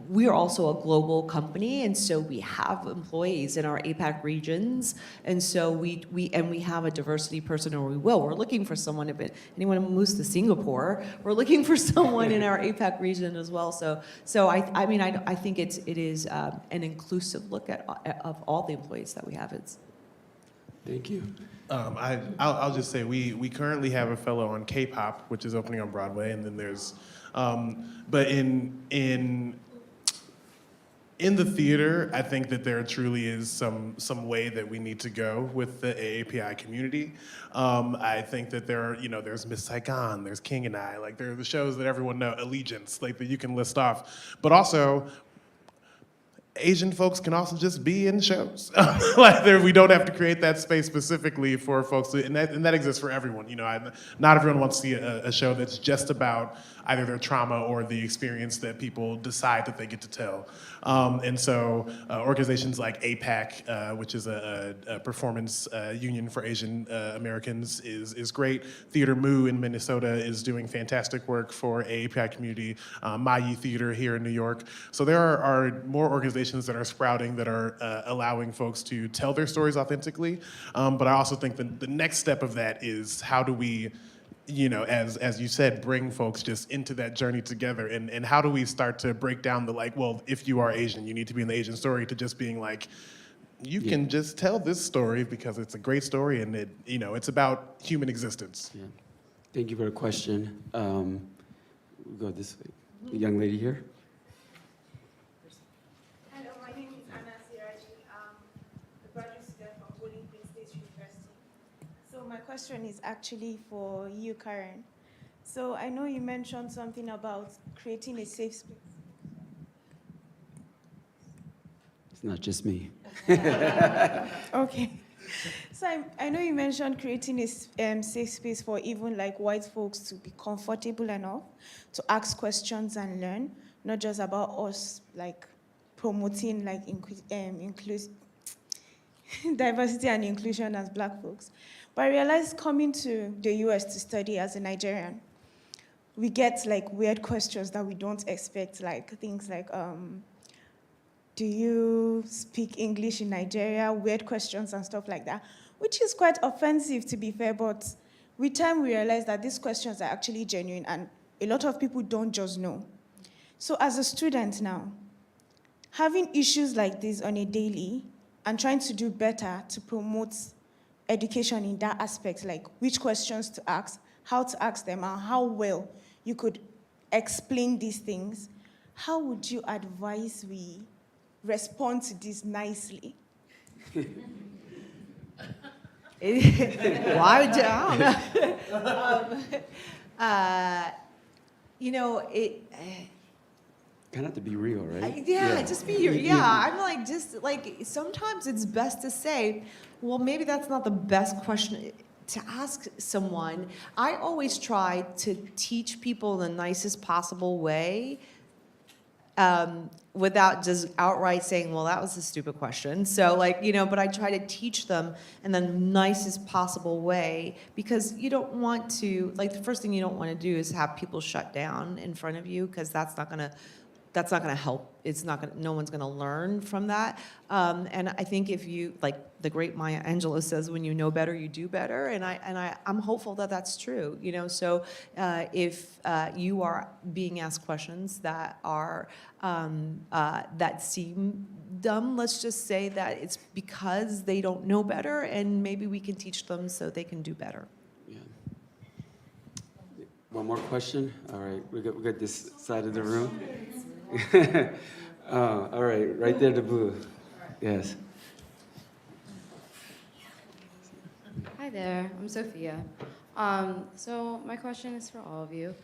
we are also a global company, and so we have employees in our APAC regions, and so we have a diversity person, or we're looking for someone. If anyone moves to Singapore, we're looking for someone in our APAC region as well. So I think it is an inclusive look of all the employees that we have. Thank you. I'll just say we currently have a fellow on K-pop, which is opening on Broadway, and then there's, but in the theater, I think that there truly is some way that we need to go with the AAPI community. I think that there's Miss Saigon, there's King and I, like there are the shows that everyone knows, Allegiance, like that you can list off, but also Asian folks can also just be in shows. We don't have to create that space specifically for folks, and that exists for everyone. Not everyone wants to see a show that's just about either their trauma or the experience that people decide that they get to tell. And so organizations like APAC, which is a performance union for Asian Americans, is great. Theater Moo in Minnesota is doing fantastic work for APAC community. Mayi Theater here in New York. So there are more organizations that are sprouting that are allowing folks to tell their stories authentically. But I also think the next step of that is how do we, as you said, bring folks just into that journey together, and how do we start to break down the well, if you are Asian, you need to be in the Asian story, to just being like, you can just tell this story because it's a great story, and it's about human existence. Yeah. Thank you for the question. We'll go this way. The young lady here. Hello, my name is Anna Siraji. I'm a graduate student from Fordham State University. So my question is actually for you, Karen. So I know you mentioned something about creating a safe space. It's not just me. Okay. So I know you mentioned creating a safe space for even like white folks to be comfortable enough to ask questions and learn, not just about us like promoting like diversity and inclusion as Black folks. But I realized coming to the US to study as a Nigerian, we get like weird questions that we don't expect, like things like, do you speak English in Nigeria? Weird questions and stuff like that, which is quite offensive, to be fair, but with time we realize that these questions are actually genuine and a lot of people don't just know. So as a student now, having issues like this on a daily and trying to do better to promote education in that aspect, like which questions to ask, how to ask them, and how well you could explain these things, how would you advise we respond to this nicely? Why down? Kind of have to be real, right? Just be your, I'm like, just like, sometimes it's best to say, well, maybe that's not the best question to ask someone. I always try to teach people in the nicest possible way, without just outright saying, well, that was a stupid question. So but I try to teach them in the nicest possible way, because you don't want to, the first thing you don't want to do is have people shut down in front of you, because that's not gonna help. It's not gonna, no one's gonna learn from that. And I think if you, like the great Maya Angelou says, when you know better, you do better. And I'm hopeful that that's true. So if you are being asked questions that are that seem dumb, let's just say that it's because they don't know better, and maybe we can teach them so they can do better. Yeah. One more question. All right, we got this side of the room. All right, right there, the blue. Yes. Hi there, I'm Sophia. So my question is for all of you.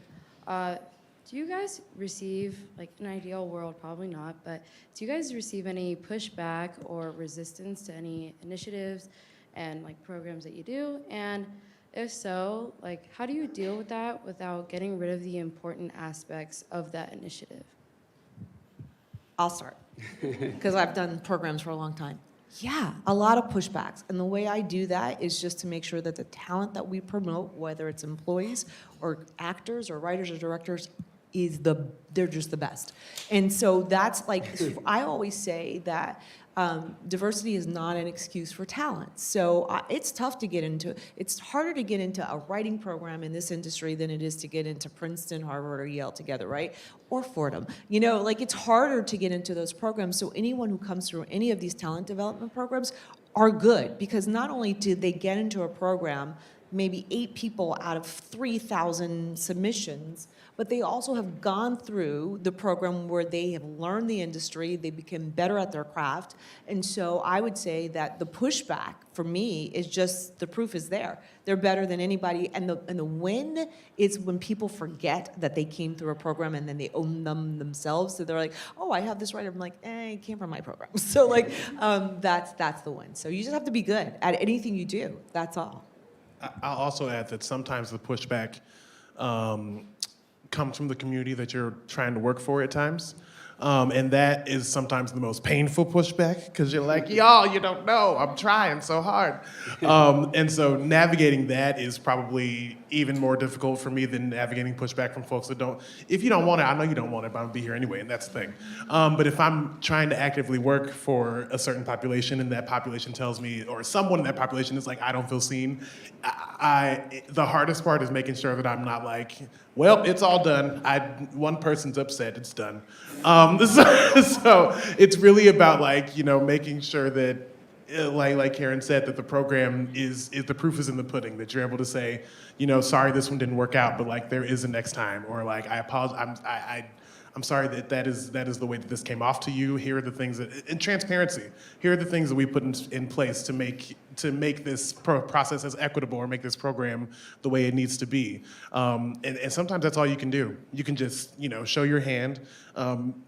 Do you guys receive, like in an ideal world, probably not, but do you guys receive any pushback or resistance to any initiatives and like programs that you do? And if so, like how do you deal with that without getting rid of the important aspects of that initiative? I'll start, because I've done programs for a long time. Yeah, a lot of pushbacks. And the way I do that is just to make sure that the talent that we promote, whether it's employees or actors or writers or directors, they're just the best. And so that's like, I always say that diversity is not an excuse for talent. So it's tough to get into, it's harder to get into a writing program in this industry than it is to get into Princeton, Harvard, or Yale together, right? Or Fordham. It's harder to get into those programs. So anyone who comes through any of these talent development programs are good, because not only do they get into a program, maybe 8 people out of 3,000 submissions, but they also have gone through the program where they have learned the industry, they become better at their craft. And so I would say that the pushback for me is just, the proof is there. They're better than anybody. And the win is when people forget that they came through a program and then they own them themselves. So they're like, oh, I have this writer. I'm like, it came from my program. So that's the win. So you just have to be good at anything you do. That's all. I'll also add that sometimes the pushback comes from the community that you're trying to work for at times. And that is sometimes the most painful pushback because you're like, y'all, you don't know, I'm trying so hard. And so navigating that is probably even more difficult for me than navigating pushback from folks that don't, if you don't want it, I know you don't want it, but I'm gonna be here anyway, and that's the thing. But if I'm trying to actively work for a certain population and that population tells me, or someone in that population is like, I don't feel seen, the hardest part is making sure that I'm not like, well, it's all done. One person's upset, it's done. So it's really about like, making sure that, like Karen said, that the program is the proof is in the pudding, that you're able to say, sorry, this one didn't work out, but like there is a next time, or like, I apologize, I'm sorry that is the way that this came off to you. Here are the things that, and transparency, here are the things that we put in place to make this process as equitable, or make this program the way it needs to be. And sometimes that's all you can do. You can just, show your hand,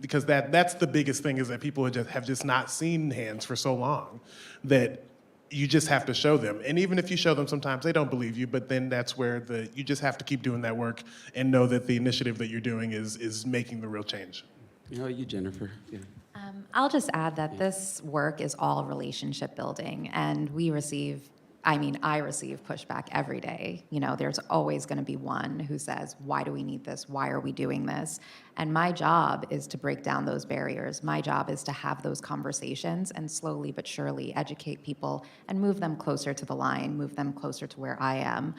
because that's the biggest thing, is that people have just not seen hands for so long that you just have to show them. And even if you show them, sometimes they don't believe you, but then that's where you just have to keep doing that work and know that the initiative that you're doing is making the real change. You, Jennifer. Yeah. I'll just add that this work is all relationship building, and I receive pushback every day. There's always going to be one who says, why do we need this? Why are we doing this? And my job is to break down those barriers. My job is to have those conversations and slowly but surely educate people and move them closer to the line, move them closer to where I am.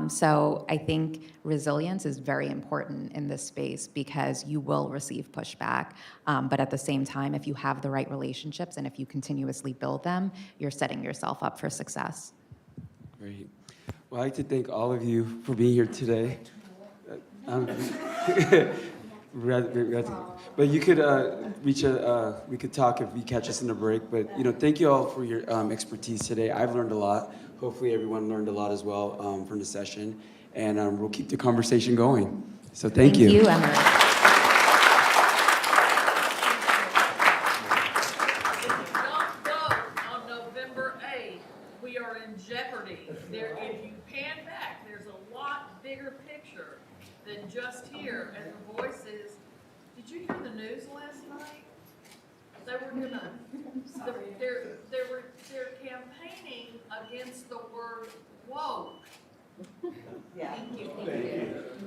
So I think resilience is very important in this space, because you will receive pushback. But at the same time, if you have the right relationships and if you continuously build them, you're setting yourself up for success. Great. Well, I'd like to thank all of you for being here today. But you could we could talk if you catch us in the break. But thank you all for your expertise today. I've learned a lot. Hopefully, everyone learned a lot as well from the session, and we'll keep the conversation going. So thank you. Thank you, Emily. If you pan back, there's a lot bigger picture than just here. And the voices, did you hear the news last night? They were they're campaigning against the word woke. Yeah. Thank you.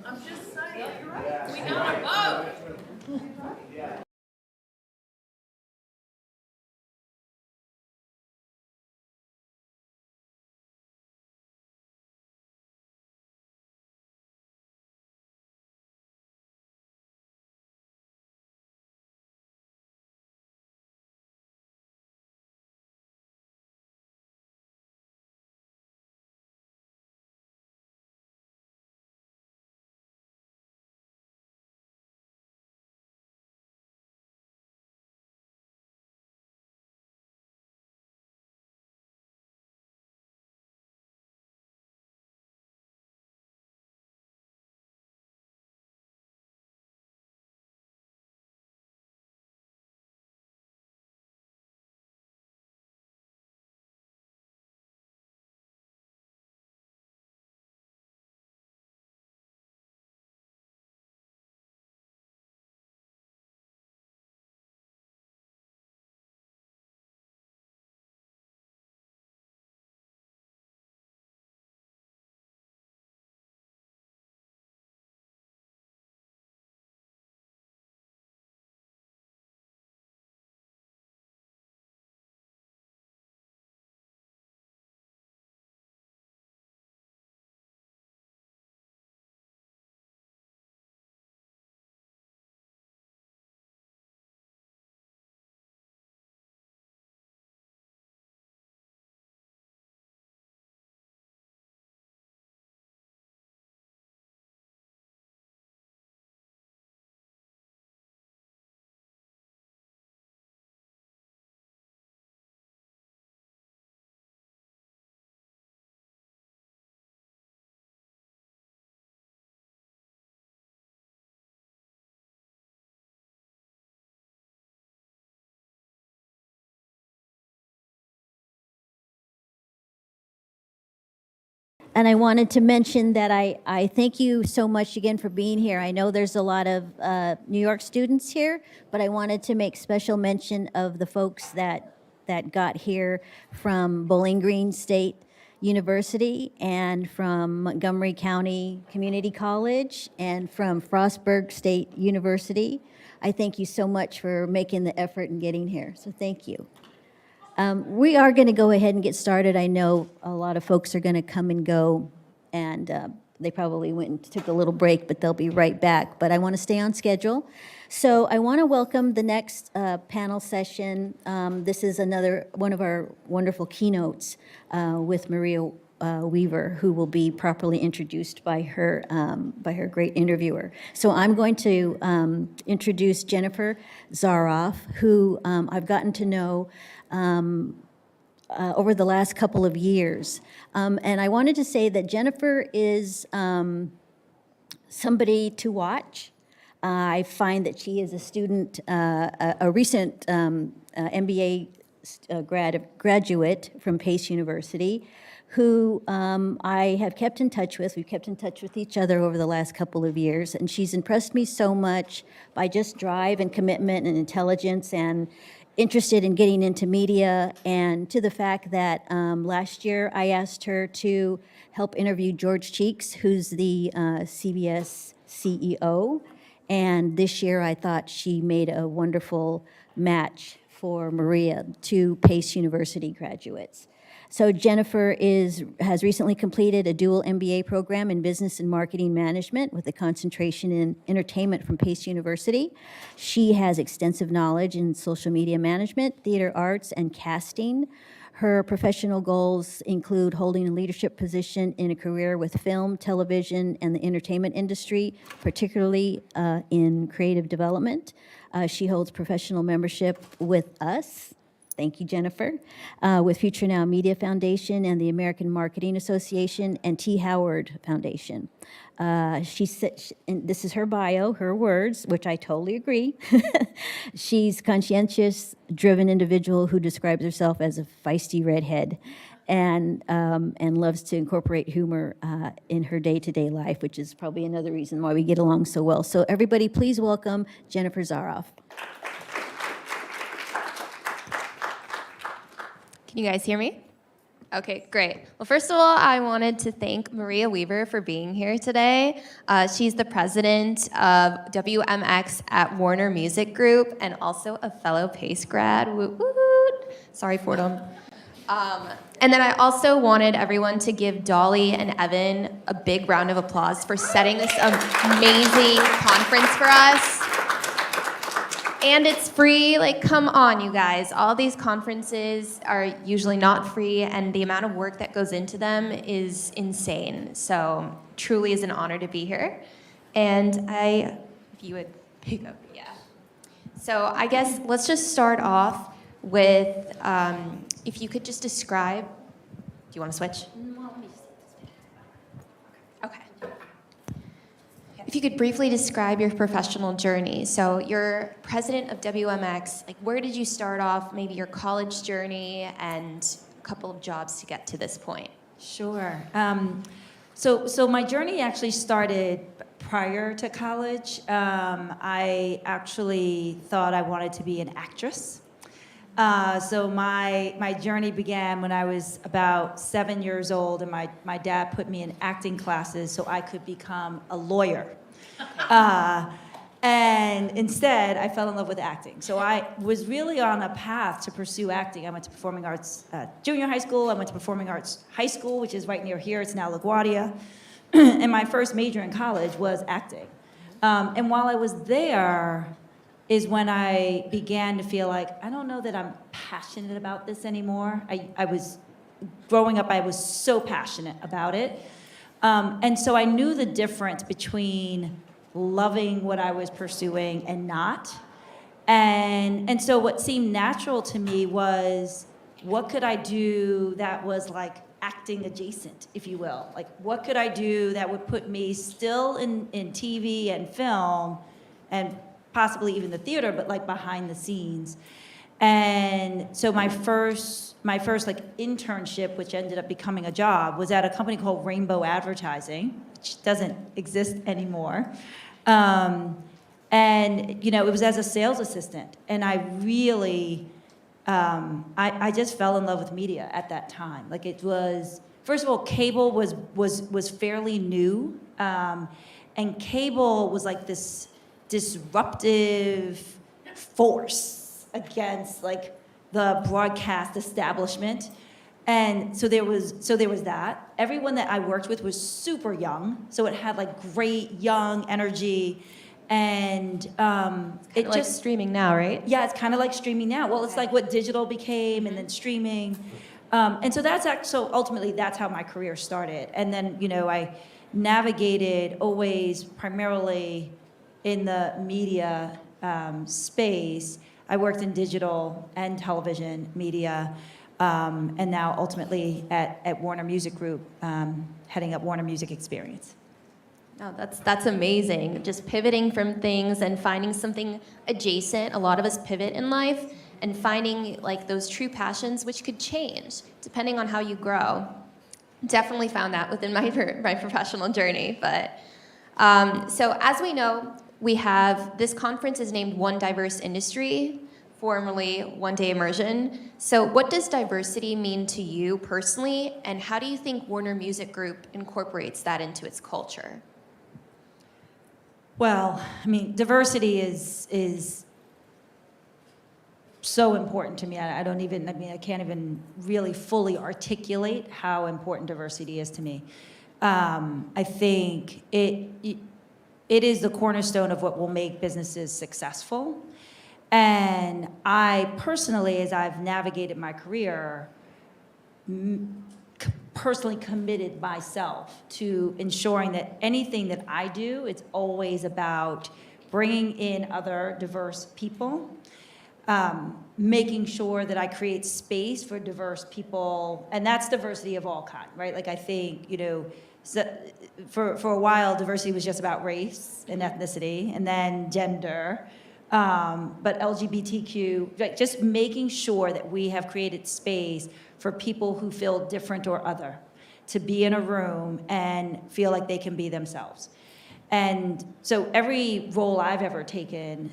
I'm just saying, we gotta vote. And I wanted to mention that I thank you so much again for being here. I know there's a lot of New York students here, but I wanted to make special mention of the folks that got here from Bowling Green State University and from Montgomery County Community College and from Frostburg State University. I thank you so much for making the effort and getting here, so thank you. We are going to go ahead and get started. I know a lot of folks are going to come and go, and they probably went and took a little break, but they'll be right back. But I want to stay on schedule. So I want to welcome the next panel session. This is another one of our wonderful keynotes with Maria Weaver, who will be properly introduced by her great interviewer. So I'm going to introduce Jennifer Zaroff, who I've gotten to know over the last couple of years. And I wanted to say that Jennifer is somebody to watch. I find that she is a student, a recent MBA graduate from Pace University, who I have kept in touch with. We've kept in touch with each other over the last couple of years, and she's impressed me so much by just drive and commitment and intelligence and interested in getting into media, and to the fact that last year I asked her to help interview George Cheeks, who's the CBS CEO, and this year I thought she made a wonderful match for Maria, two Pace University graduates. So Jennifer has recently completed a dual MBA program in business and marketing management with a concentration in entertainment from Pace University. She has extensive knowledge in social media management, theater arts, and casting. Her professional goals include holding a leadership position in a career with film, television, and the entertainment industry, particularly in creative development. She holds professional membership with us. Thank you, Jennifer. With Future Now Media Foundation and the American Marketing Association and T. Howard Foundation. She said, and this is her bio, her words, which I totally agree. She's conscientious, driven individual who describes herself as a feisty redhead and loves to incorporate humor in her day-to-day life, which is probably another reason why we get along so well. So everybody, please welcome Jennifer Zaroff. Can you guys hear me? Okay, great. Well, first of all, I wanted to thank Maria Weaver for being here today. She's the president of WMX at Warner Music Group and also a fellow Pace grad. Woot woot. Sorry, Fordham. And then I also wanted everyone to give Dolly and Evan a big round of applause for setting this amazing conference for us. And it's free. Like, come on, you guys. All these conferences are usually not free, and the amount of work that goes into them is insane. So, truly is an honor to be here. And if you would pick up, yeah. So, I guess let's just start off with, if you could just describe. Do you want to switch? Okay. If you could briefly describe your professional journey. So you're president of WMX. Like, where did you start off? Maybe your college journey and a couple of jobs to get to this point. Sure. So my journey actually started prior to college. I actually thought I wanted to be an actress. So my journey began when I was about 7 years old, and my dad put me in acting classes so I could become a lawyer. And instead, I fell in love with acting. So I was really on a path to pursue acting. I went to performing arts junior high school. I went to performing arts high school, which is right near here. It's now LaGuardia. And my first major in college was acting. And while I was there is when I began to feel like, I don't know that I'm passionate about this anymore. Growing up, I was so passionate about it. And so I knew the difference between loving what I was pursuing and not. And so what seemed natural to me was, what could I do that was like acting adjacent, if you will? Like, what could I do that would put me still in TV and film and possibly even the theater, but like behind the scenes? And so my first my first like internship, which ended up becoming a job, was at a company called Rainbow Advertising, which doesn't exist anymore. And, you know, it was as a sales assistant. And I really, I just fell in love with media at that time. Like it was, first of all, cable was fairly new. And cable was like this disruptive force against like the broadcast establishment. And so there was that. Everyone that I worked with was super young, so it had like great young energy, and it like just streaming now, right? Yeah, it's kind of like streaming now. Well, it's like what digital became, and then streaming, and so so ultimately that's how my career started. And then you know I navigated always primarily in the media space. I worked in digital and television media. And now ultimately at Warner Music Group, heading up Warner Music Experience. No, that's amazing. Just pivoting from things and finding something adjacent. A lot of us pivot in life and finding like those true passions, which could change depending on how you grow. Definitely found that within my professional journey. But so as we know, we have this conference is named One Diverse Industry, formerly One Day Immersion. So what does diversity mean to you personally, and how do you think Warner Music Group incorporates that into its culture? Well, I mean, diversity is so important to me. I can't even really fully articulate how important diversity is to me. I think it is the cornerstone of what will make businesses successful. And I personally, as I've navigated my career, personally committed myself to ensuring that anything that I do, it's always about bringing in other diverse people, making sure that I create space for diverse people, and that's diversity of all kind, right? Like I think, you know, for a while, diversity was just about race and ethnicity, and then gender. But LGBTQ, like just making sure that we have created space for people who feel different or other to be in a room and feel like they can be themselves. And so every role I've ever taken,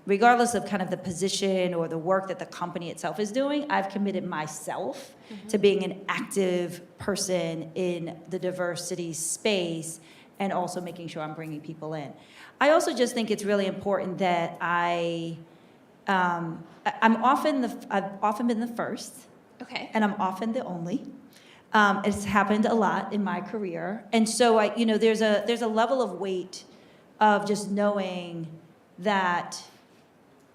regardless of kind of the position or the work that the company itself is doing, I've committed myself to being an active person in the diversity space and also making sure I'm bringing people in. I also just think it's really important that I've often been the first, okay, and I'm often the only. It's happened a lot in my career, and so there's a level of weight of just knowing that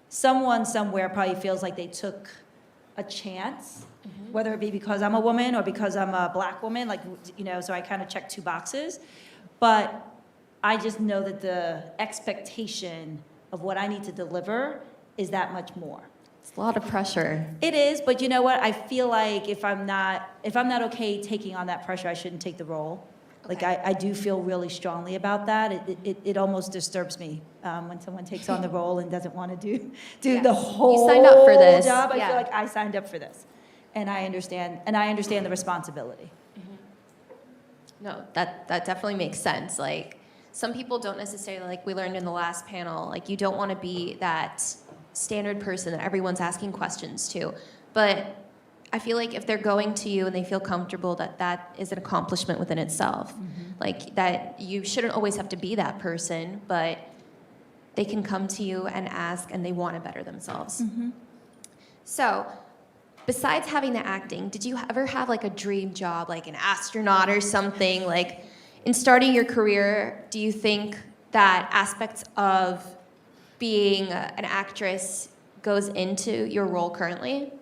someone somewhere probably feels like they took a chance, whether it be because I'm a woman or because I'm a Black woman, so I kind of check two boxes, but I just know that the expectation of what I need to deliver is that much more. It's a lot of pressure. It is, but you know what? I feel like if I'm not okay taking on that pressure, I shouldn't take the role. Like I do feel really strongly about that. It almost disturbs me when someone takes on the role and doesn't want to do the whole you signed up for this job. I feel like I signed up for this, and I understand the responsibility. No, that definitely makes sense. Like some people don't necessarily, like we learned in the last panel, like you don't want to be that standard person that everyone's asking questions to. But I feel like if they're going to you and they feel comfortable, that is an accomplishment within itself. Like that you shouldn't always have to be that person, but they can come to you and ask and they want to better themselves. So besides having the acting, did you ever have like a dream job, like an astronaut or something? Like in starting your career, do you think that aspects of being an actress goes into your role currently?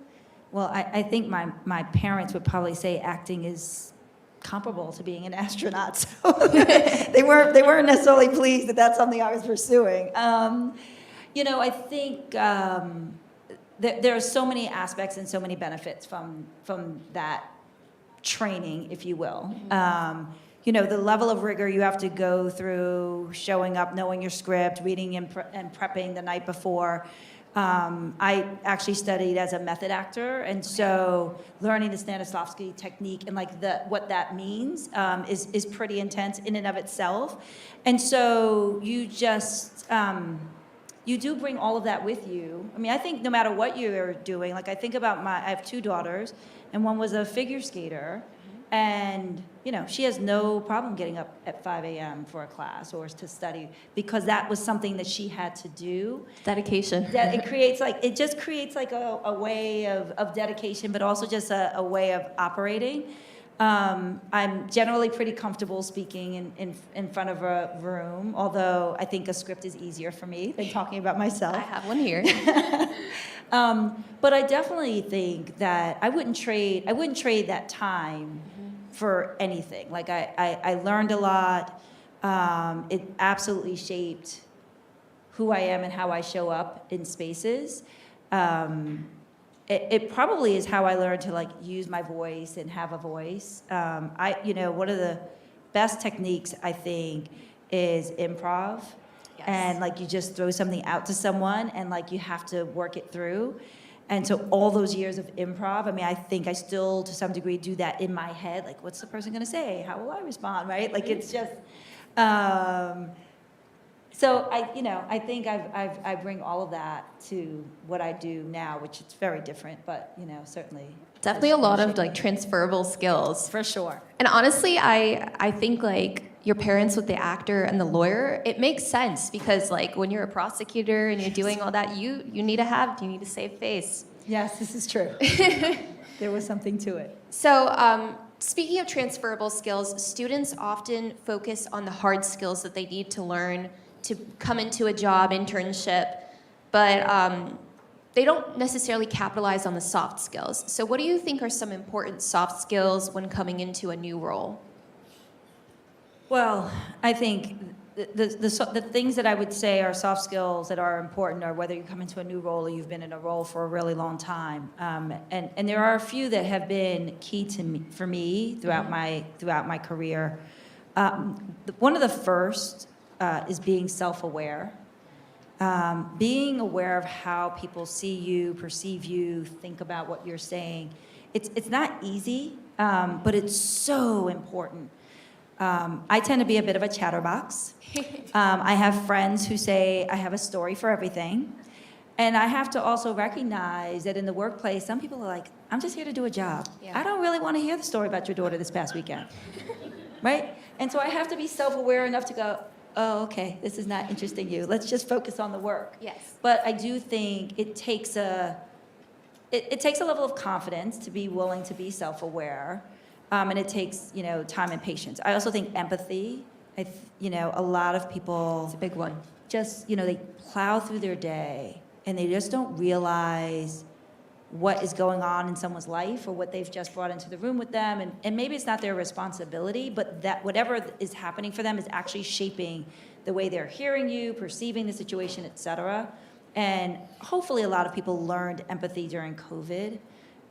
Well, I think my parents would probably say acting is comparable to being an astronaut. So they weren't necessarily pleased that that's something I was pursuing. I think there are so many aspects and so many benefits from that training, if you will. The level of rigor you have to go through, showing up, knowing your script, reading and prepping the night before. I actually studied as a method actor, and so learning the Stanislavski technique and like what that means is pretty intense in and of itself. And so you just you do bring all of that with you. I mean, I think no matter what you're doing, like I think about I have 2 daughters, and one was a figure skater, and she has no problem getting up at 5 a.m. for a class or to study because that was something that she had to do. Dedication. It just creates like a way of dedication, but also just a way of operating. I'm generally pretty comfortable speaking in front of a room, although I think a script is easier for me than talking about myself. I have one here. But I definitely think that I wouldn't trade that time for anything. Like I learned a lot. It absolutely shaped who I am and how I show up in spaces. It probably is how I learned to like use my voice and have a voice. One of the best techniques I think is improv. Yes. And like you just throw something out to someone and like you have to work it through. And so all those years of improv, I mean, I think I still to some degree do that in my head. Like, what's the person gonna say? How will I respond, right? Like it's just, so I think I bring all of that to what I do now, which is very different, but certainly. Definitely a lot of like transferable skills. For sure. And honestly, I think like your parents with the actor and the lawyer, it makes sense because like when you're a prosecutor and you're doing all that, you need to save face. Yes, this is true. There was something to it. So speaking of transferable skills, students often focus on the hard skills that they need to learn to come into a job internship, but they don't necessarily capitalize on the soft skills. So what do you think are some important soft skills when coming into a new role? Well, I think the things that I would say are soft skills that are important are whether you come into a new role or you've been in a role for a really long time. And there are a few that have been key for me throughout my career. One of the first is being self-aware. Being aware of how people see you, perceive you, think about what you're saying. It's not easy, but it's so important. I tend to be a bit of a chatterbox. I have friends who say I have a story for everything. And I have to also recognize that in the workplace, some people are like, I'm just here to do a job. Yeah. I don't really want to hear the story about your daughter this past weekend. Right? And so I have to be self-aware enough to go, oh, okay, this is not interesting you. Let's just focus on the work. Yes. But I do think it takes a level of confidence to be willing to be self-aware. And it takes, time and patience. I also think empathy. A lot of people. It's a big one. Just, they plow through their day and they just don't realize what is going on in someone's life or what they've just brought into the room with them. And maybe it's not their responsibility, but that whatever is happening for them is actually shaping the way they're hearing you, perceiving the situation, et cetera. And hopefully a lot of people learned empathy during COVID.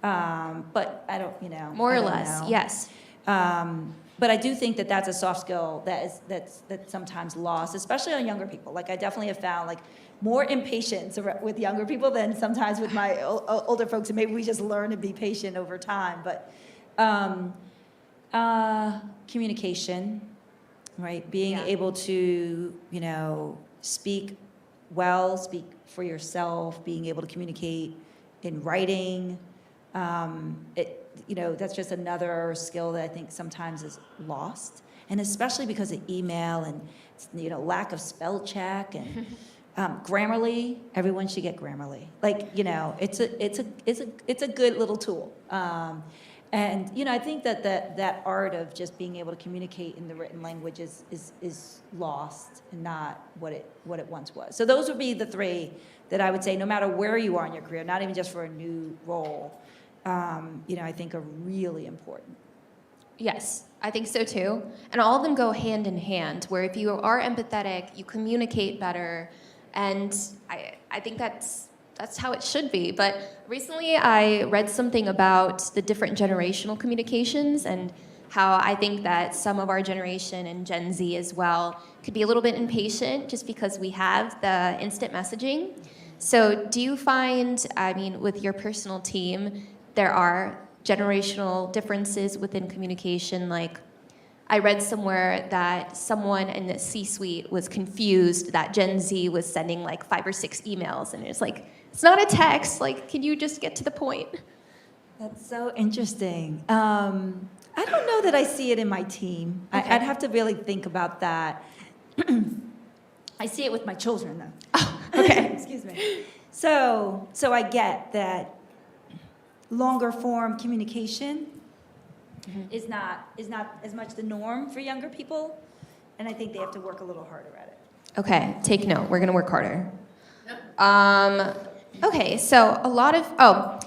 But I don't, More I or don't less, know. yes. But I do think that that's a soft skill that's sometimes lost, especially on younger people. Like I definitely have found like more impatience with younger people than sometimes with my older folks, and maybe we just learn to be patient over time. But communication, right? Being able to, speak well, speak for yourself, being able to communicate in writing. That's just another skill that I think sometimes is lost, and especially because of email and lack of spell check and Grammarly. Everyone should get Grammarly. It's a good little tool, and I think that art of just being able to communicate in the written language is lost and not what it once was. So those would be the three that I would say, no matter where you are in your career, not even just for a new role. I think are really important. Yes, I think so too. And all of them go hand in hand, where if you are empathetic, you communicate better. And I think that's how it should be. But recently I read something about the different generational communications and how I think that some of our generation and Gen Z as well could be a little bit impatient just because we have the instant messaging. So do you find, I mean, with your personal team, there are generational differences within communication? Like, I read somewhere that someone in the C-suite was confused that Gen Z was sending like 5 or 6 emails, and it's like, it's not a text. Like, can you just get to the point? That's so interesting. I don't know that I see it in my team. Okay. I'd have to really think about that. I see it with my children, though. Oh, okay. Excuse me. So I get that longer form communication is not as much the norm for younger people, and I think they have to work a little harder at it. Okay, take note. We're gonna work harder. Okay, so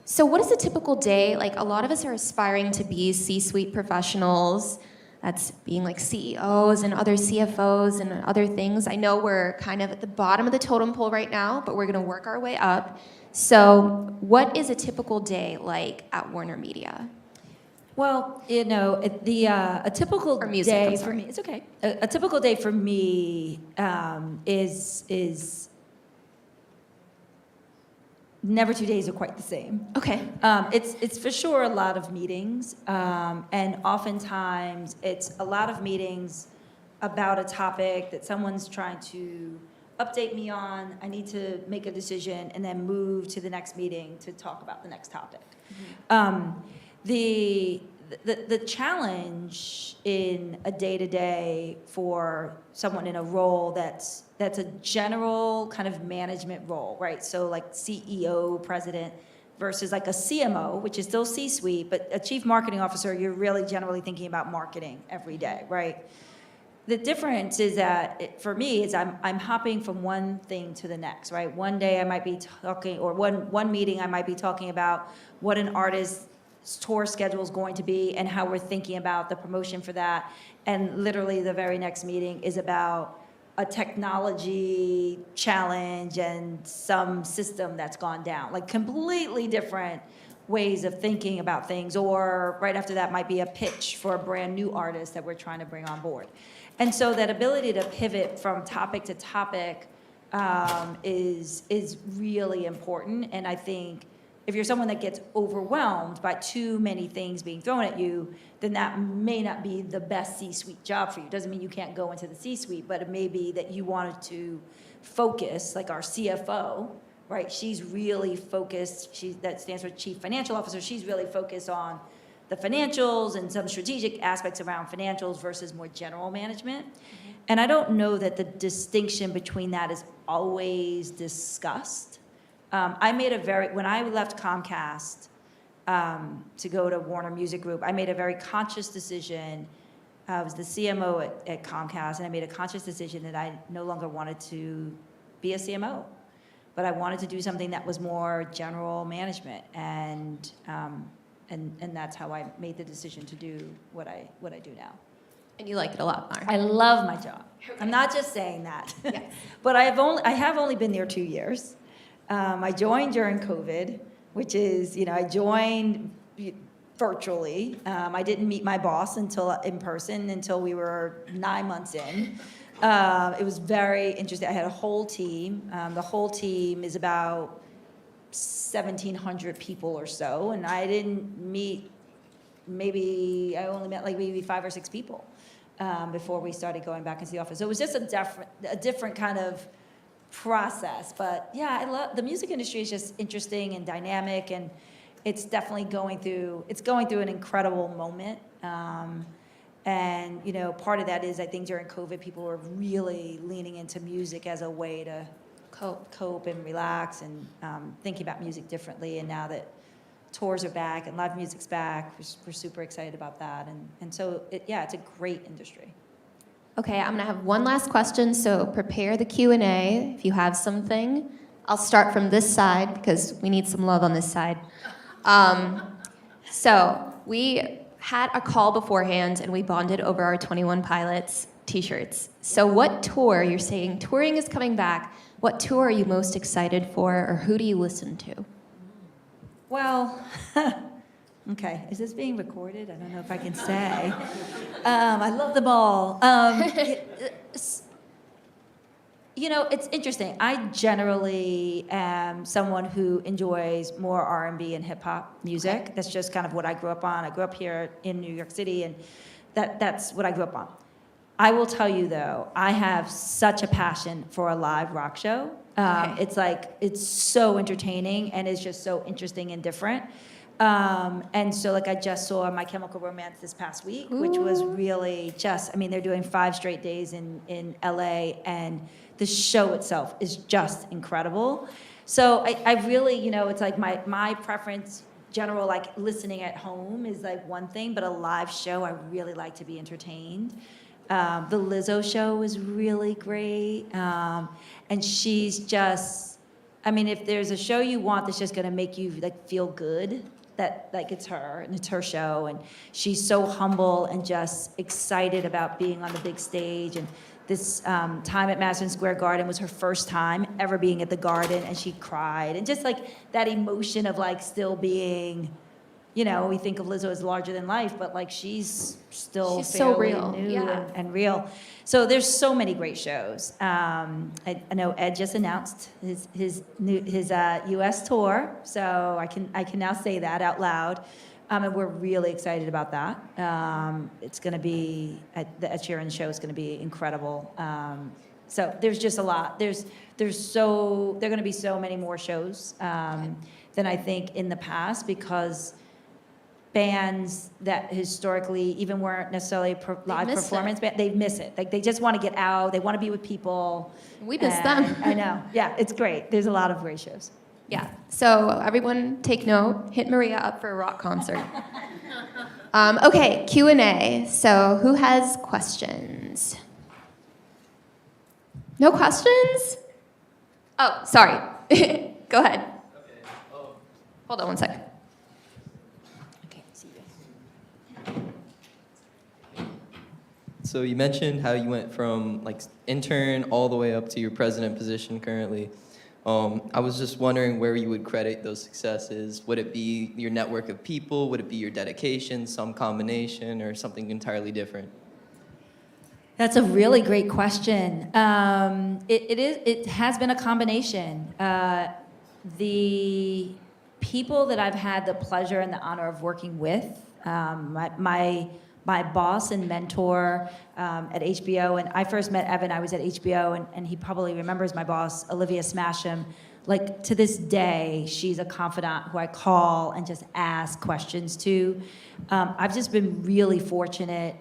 so what is a typical day? Like, a lot of us are aspiring to be C-suite professionals. That's being like CEOs and other CFOs and other things. I know we're kind of at the bottom of the totem pole right now, but we're gonna work our way up. So what is a typical day like at Warner Media? Well, you know, a typical Or music, I'm day for sorry. me, it's okay. A typical day for me is never 2 days are quite the same. Okay. It's for sure a lot of meetings, and oftentimes it's a lot of meetings about a topic that someone's trying to update me on. I need to make a decision and then move to the next meeting to talk about the next topic. The challenge in a day-to-day for someone in a role that's a general kind of management role, right? So like CEO, president, versus like a CMO, which is still C-suite, but a chief marketing officer, you're really generally thinking about marketing every day, right? The difference is that, for me, is I'm hopping from one thing to the next, right? One day I might be talking, or one meeting I might be talking about what an artist's tour schedule is going to be and how we're thinking about the promotion for that. And literally the very next meeting is about a technology challenge and some system that's gone down. Like, completely different ways of thinking about things. Or right after that might be a pitch for a brand new artist that we're trying to bring on board. And so that ability to pivot from topic to topic is really important. And I think if you're someone that gets overwhelmed by too many things being thrown at you, then that may not be the best C-suite job for you. Doesn't mean you can't go into the C-suite, but it may be that you wanted to focus, like our CFO, right? She's really focused, that stands for Chief Financial Officer, she's really focused on the financials and some strategic aspects around financials versus more general management. And I don't know that the distinction between that is always discussed. When I left Comcast to go to Warner Music Group, I made a very conscious decision. I was the CMO at Comcast, and I made a conscious decision that I no longer wanted to be a CMO, but I wanted to do something that was more general management, and that's how I made the decision to do what I do now. And you like it a lot more. I love my job. I'm not just saying that. Yes. But I have only been there 2 years. I joined during COVID, which is, I joined virtually. I didn't meet my boss in person until we were 9 months in. It was very interesting. I had a whole team. The whole team is about 1,700 people or so, and I didn't meet, I only met like maybe 5 or 6 people before we started going back into the office. So it was just a different kind of process. But yeah, I love the music industry. Is just interesting and dynamic, and it's definitely going through an incredible moment. And part of that is, I think during COVID, people were really leaning into music as a way to cope and relax, and thinking about music differently. And now that tours are back and live music's back, we're super excited about that. And so it's a great industry. Okay, I'm gonna have one last question, so prepare the Q&A if you have something. I'll start from this side because we need some love on this side. So we had a call beforehand and we bonded over our 21 Pilots t-shirts. So what tour, you're saying touring is coming back, what tour are you most excited for, or who do you listen to? Well, okay, is this being recorded? I don't know if I can say. I love them all. You know, it's interesting. I generally am someone who enjoys more R&B and hip hop music. Okay. That's just kind of what I grew up on. I grew up here in New York City, and that's what I grew up on. I will tell you though, I have such a passion for a live rock show. Okay. It's so entertaining and it's just so interesting and different. And so like I just saw My Chemical Romance this past week, which was really just, I mean, they're doing 5 straight days in LA, and the show itself is just incredible. So I really, you know, it's like my preference, general, like listening at home is like one thing, but a live show, I really like to be entertained. The Lizzo show was really great. And she's just, I mean, if there's a show you want that's just gonna make you like feel good, that like it's her and it's her show, and she's so humble and just excited about being on the big stage. And this time at Madison Square Garden was her first time ever being at the Garden, and she cried, and just like that emotion of like still being, you know, we think of Lizzo as larger than life, but like she's still She's so fairly real, new yeah. and real. So there's so many great shows. I know Ed just announced his U.S. tour, so I can now say that out loud, and we're really excited about that. It's going to be the Ed Sheeran show is going to be incredible. So there's just a lot. There are going to be so many more shows than I think in the past, because bands that historically even weren't necessarily live miss performance band, they miss it. Like they just want to get out, they want to be with people. We miss them. I know. Yeah, it's great. There's a lot of great shows. Yeah. So everyone take note. Hit Maria up for a rock concert. Okay, Q&A. So who has questions? No questions? Oh, sorry. Go ahead. Hold on one second. So you mentioned how you went from like intern all the way up to your president position currently. I was just wondering where you would credit those successes. Would it be your network of people? Would it be your dedication, some combination, or something entirely different? That's a really great question. It has been a combination. The people that I've had the pleasure and the honor of working with, my boss and mentor at HBO, and I first met Evan, I was at HBO, and he probably remembers my boss, Olivia Smasham. Like, to this day, she's a confidant who I call and just ask questions to. I've just been really fortunate.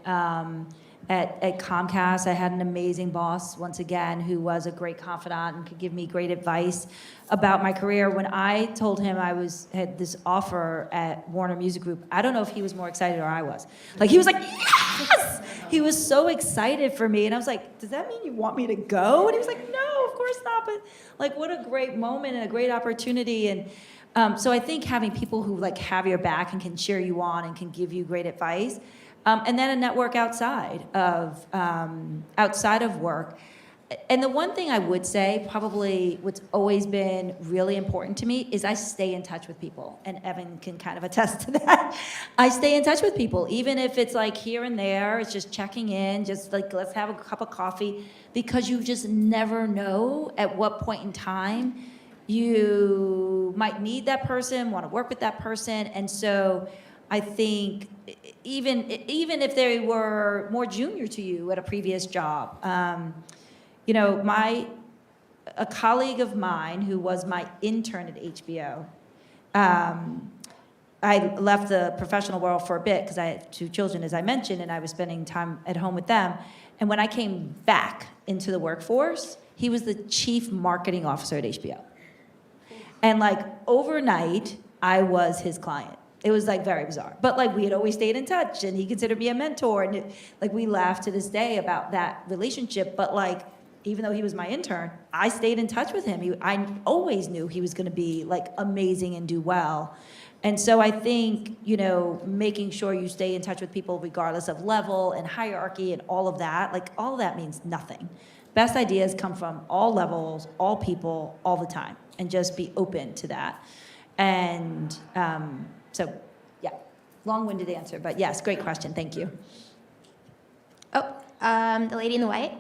At Comcast, I had an amazing boss, once again, who was a great confidant and could give me great advice about my career. When I told him I had this offer at Warner Music Group, I don't know if he was more excited or I was. Like, he was like, yes! He was so excited for me. And I was like, does that mean you want me to go? And he was like, no, of course not. But like, what a great moment and a great opportunity. And so I think having people who like have your back and can cheer you on and can give you great advice, and then a network outside of work. And the one thing I would say, probably what's always been really important to me, is I stay in touch with people. And Evan can kind of attest to that. I stay in touch with people, even if it's like here and there, it's just checking in, just like let's have a cup of coffee, because you just never know at what point in time you might need that person, want to work with that person. And so I think even if they were more junior to you at a previous job, you know, a colleague of mine who was my intern at HBO, I left the professional world for a bit because I had 2 children, as I mentioned, and I was spending time at home with them. And when I came back into the workforce, he was the chief marketing officer at HBO. And like overnight, I was his client. It was like very bizarre, but like we had always stayed in touch, and he considered me a mentor, and like we laugh to this day about that relationship. But like, even though he was my intern, I stayed in touch with him. I always knew he was going to be like amazing and do well. And so I think, you know, making sure you stay in touch with people regardless of level and hierarchy and all of that, like all of that means nothing. Best ideas come from all levels, all people, all the time, and just be open to that. And so, yeah, long-winded answer, but yes, great question. Thank you. Oh, the lady in the white.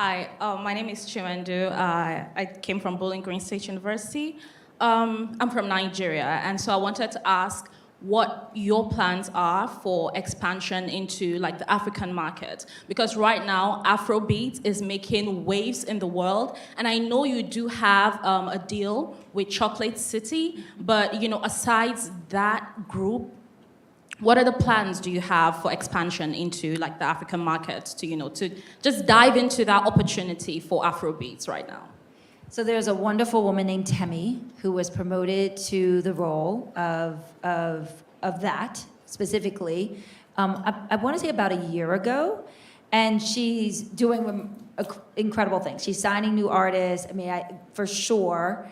Hi, my name is Chiwendu. I came from Bowling Green State University. I'm from Nigeria, and so I wanted to ask what your plans are for expansion into like the African market, because right now Afrobeat is making waves in the world, and I know you do have a deal with Chocolate City, but you know, aside that group, what are the plans do you have for expansion into like the African market to, you know, to just dive into that opportunity for Afrobeats right now? So there's a wonderful woman named Temi who was promoted to the role of that specifically. I want to say about a year ago, and she's doing incredible things. She's signing new artists. I mean, for sure.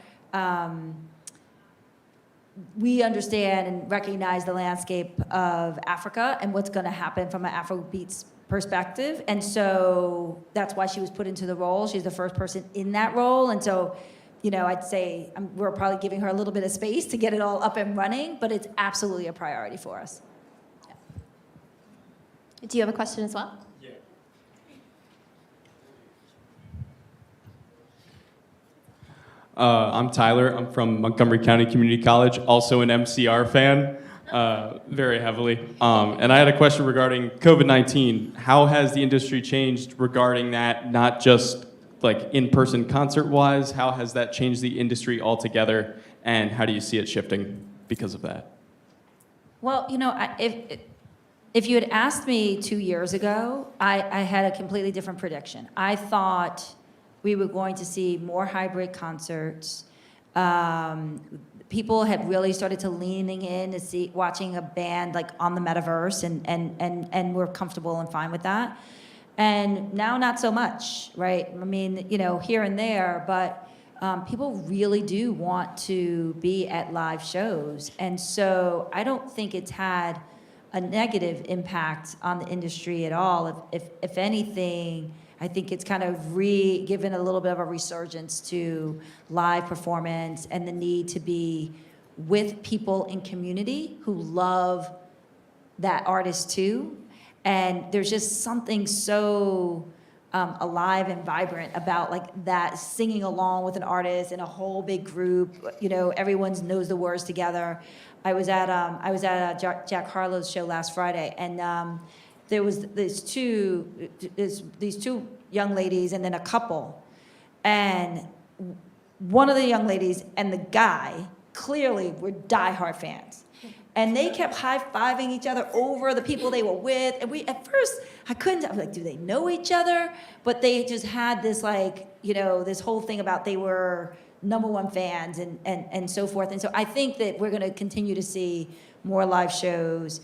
We understand and recognize the landscape of Africa and what's going to happen from an Afrobeats perspective. And so that's why she was put into the role. She's the first person in that role. And so, you know, I'd say we're probably giving her a little bit of space to get it all up and running, but it's absolutely a priority for us. Do you have a question as well? I'm Tyler. I'm from Montgomery County Community College, also an MCR fan, very heavily. And I had a question regarding COVID-19. How has the industry changed regarding that, not just like in-person concert-wise? How has that changed the industry altogether, and how do you see it shifting because of that? Well, you know, if you had asked me 2 years ago, I had a completely different prediction. I thought we were going to see more hybrid concerts. People had really started to leaning in to watching a band like on the metaverse, and we're comfortable and fine with that. And now not so much, right? I mean, you know, here and there, but people really do want to be at live shows. And so I don't think it's had a negative impact on the industry at all. If anything, I think it's kind of given a little bit of a resurgence to live performance and the need to be with people in community who love that artist too. And there's just something so alive and vibrant about like that, singing along with an artist in a whole big group. You know, everyone knows the words together. I was at Jack Harlow's show last Friday, and there was these two young ladies and then a couple, and one of the young ladies and the guy clearly were diehard fans, and they kept high-fiving each other over the people they were with. And at first I was like, do they know each other? But they just had this like, you know, this whole thing about they were #1 fans and so forth. And so I think that we're going to continue to see more live shows.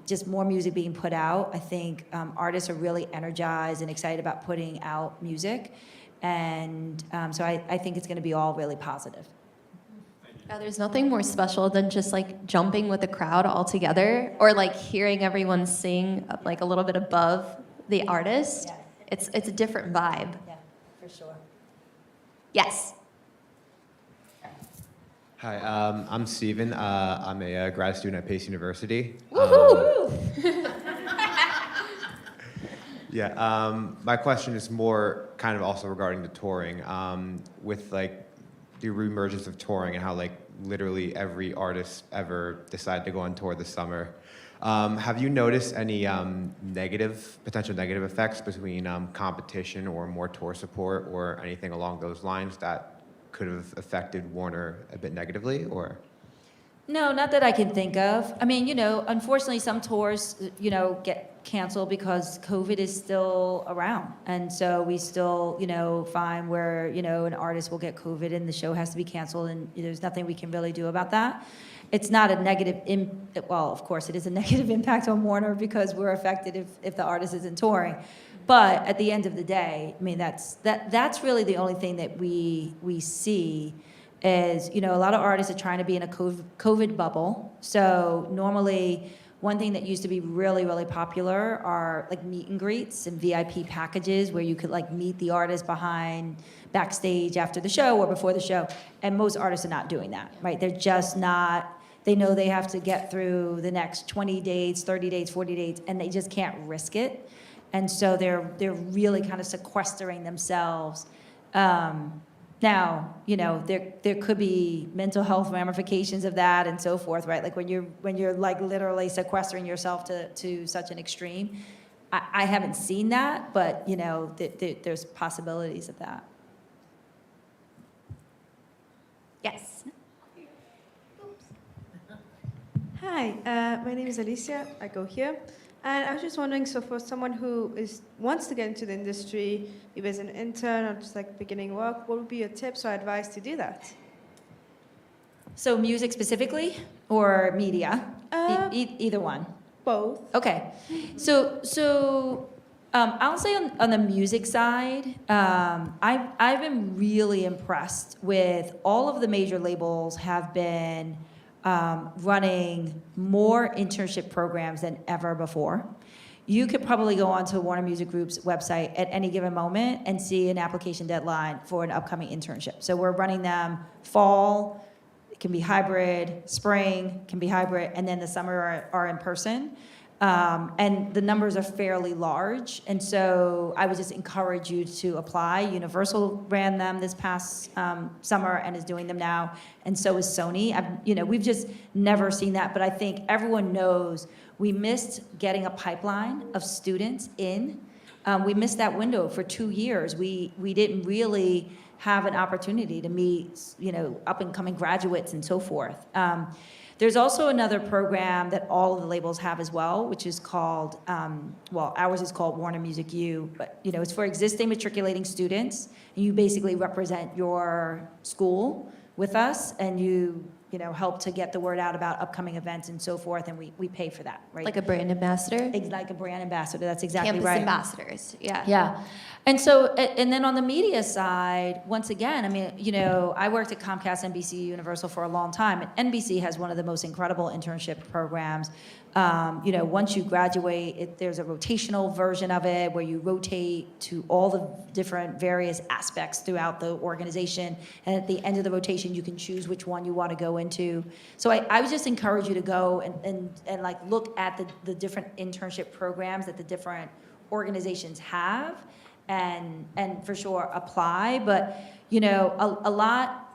Just more music being put out. I think artists are really energized and excited about putting out music. And so I think it's going to be all really positive. There's nothing more special than just like jumping with the crowd all together, or like hearing everyone sing like a little bit above the artist. Yeah. It's a different vibe. Yeah, for sure. Yes. Hi, I'm Steven. I'm a grad student at Pace University. Woohoo! My question is more kind of also regarding the touring. With like the reemergence of touring and how like literally every artist ever decided to go on tour this summer. Have you noticed any potential negative effects between competition or more tour support or anything along those lines that could have affected Warner a bit negatively, or? No, not that I can think of. I mean, you know, unfortunately some tours, you know, get canceled because COVID is still around. And so we still, you know, find where, you know, an artist will get COVID and the show has to be canceled, and there's nothing we can really do about that. It's not a negative, well, of course it is a negative impact on Warner because we're affected if the artist isn't touring. But at the end of the day, I mean, that's really the only thing that we see is, you know, a lot of artists are trying to be in a COVID bubble. So normally, one thing that used to be really, really popular are like meet and greets and VIP packages where you could like meet the artist backstage after the show or before the show. And most artists are not doing that, right? They're just not, they know they have to get through the next 20 dates, 30 dates, 40 dates, and they just can't risk it. And so they're really kind of sequestering themselves. Now, there could be mental health ramifications of that and so forth, right? Like when you're like literally sequestering yourself to such an extreme. I haven't seen that, but there's possibilities of that. Yes. Hi, my name is Alicia. I go here. And I was just wondering, so for someone who wants to get into the industry, maybe as an intern or just like beginning work, what would be your tips or advice to do that? So music specifically or media? Either one. Both. Okay. So I'll say on the music side, I've been really impressed with all of the major labels have been running more internship programs than ever before. You could probably go onto Warner Music Group's website at any given moment and see an application deadline for an upcoming internship. So we're running them fall, it can be hybrid, spring can be hybrid, and then the summer are in person. And the numbers are fairly large. And so I would just encourage you to apply. Universal ran them this past summer and is doing them now. And so is Sony. We've just never seen that. But I think everyone knows we missed getting a pipeline of students in. We missed that window for 2 years. We didn't really have an opportunity to meet, up and coming graduates and so forth. There's also another program that all of the labels have as well, which is called, ours is called Warner Music U, but it's for existing matriculating students. And you basically represent your school with us, and you help to get the word out about upcoming events and so forth, and we pay for that, right? Like a brand ambassador? Like a brand ambassador, that's exactly Campus right. ambassadors, yeah. Yeah. And so, and then on the media side, once again, I worked at Comcast, NBC, Universal for a long time, and NBC has one of the most incredible internship programs. Once you graduate, there's a rotational version of it where you rotate to all the different various aspects throughout the organization, and at the end of the rotation, you can choose which one you want to go into. So I would just encourage you to go and like look at the different internship programs that the different organizations have. And for sure apply, but a lot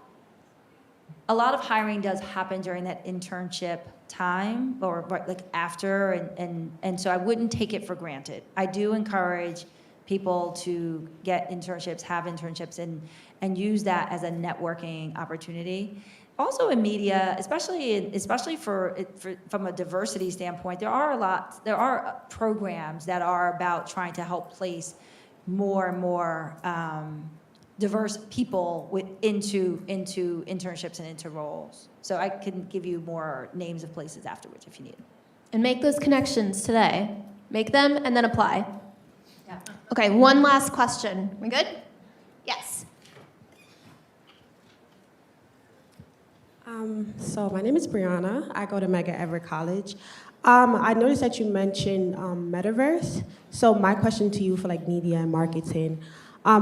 of hiring does happen during that internship time or like after, and so I wouldn't take it for granted. I do encourage people to get internships, have internships, and use that as a networking opportunity. Also in media, especially from a diversity standpoint, there are programs that are about trying to help place more and more diverse people into internships and into roles. So I can give you more names of places afterwards if you need. And make those connections today. Make them and then apply. Yeah. Okay, one last question. We good? Yes. So my name is Brianna. I go to Mega Everett College. I noticed that you mentioned metaverse. So my question to you for like media and marketing,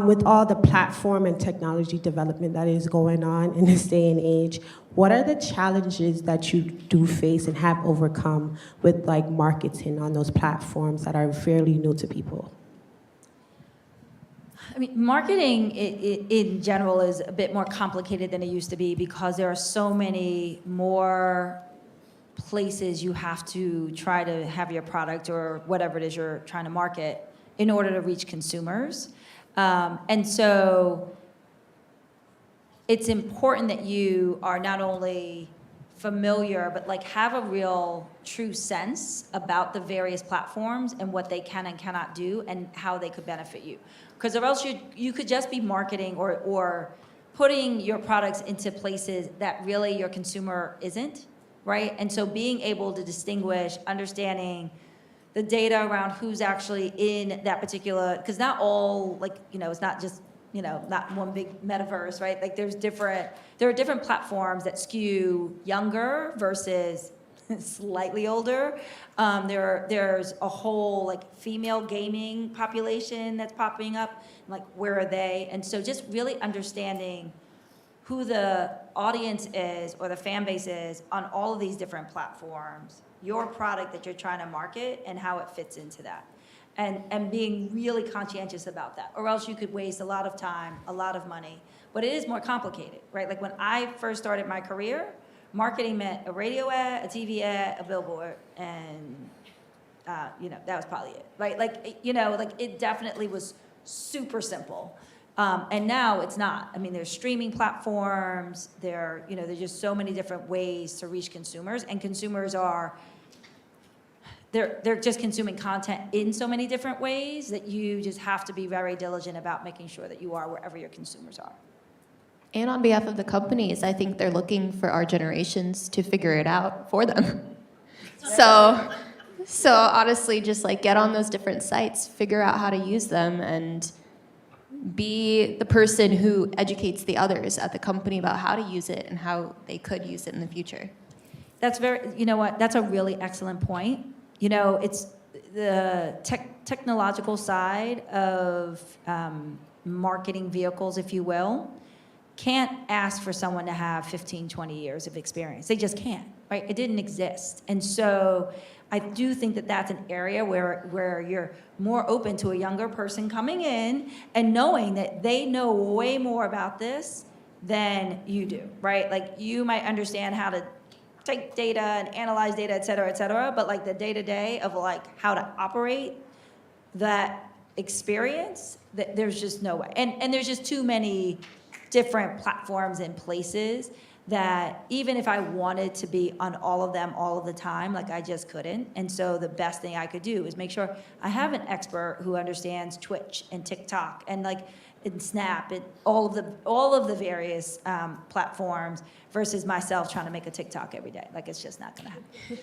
with all the platform and technology development that is going on in this day and age, what are the challenges that you do face and have overcome with like marketing on those platforms that are fairly new to people? Marketing in general is a bit more complicated than it used to be because there are so many more places you have to try to have your product or whatever it is you're trying to market in order to reach consumers. And so it's important that you are not only familiar, but like have a real true sense about the various platforms and what they can and cannot do and how they could benefit you. Because or else you could just be marketing or putting your products into places that really your consumer isn't, right? And so being able to distinguish, understanding the data around who's actually in that particular, because not all, it's not just, not one big metaverse, right? Like there are different platforms that skew younger versus slightly older. There's a whole female gaming population that's popping up. Like, where are they? And so just really understanding who the audience is or the fan base is on all of these different platforms, your product that you're trying to market and how it fits into that. and being really conscientious about that, or else you could waste a lot of time, a lot of money. But it is more complicated, right? Like when I first started my career, marketing meant a radio ad, a TV ad, a billboard, and that was probably it, right? Like, it definitely was super simple. And now it's not. I mean, there's streaming platforms, there's just so many different ways to reach consumers, and consumers they're just consuming content in so many different ways that you just have to be very diligent about making sure that you are wherever your consumers are. And on behalf of the companies, I think they're looking for our generations to figure it out for them. So honestly, just like get on those different sites, figure out how to use them, and be the person who educates the others at the company about how to use it and how they could use it in the future. That's that's a really excellent point. It's the technological side of marketing vehicles, if you will, can't ask for someone to have 15, 20 years of experience. They just can't, right? It didn't exist. And so I do think that that's an area where you're more open to a younger person coming in and knowing that they know way more about this than you do, right? Like you might understand how to take data and analyze data, et cetera, but like the day-to-day of like how to operate that experience, there's just no way. And there's just too many different platforms and places that even if I wanted to be on all of them all of the time, like I just couldn't. And so the best thing I could do is make sure I have an expert who understands Twitch and TikTok and Snap and all of the various platforms versus myself trying to make a TikTok every day. Like it's just not gonna happen.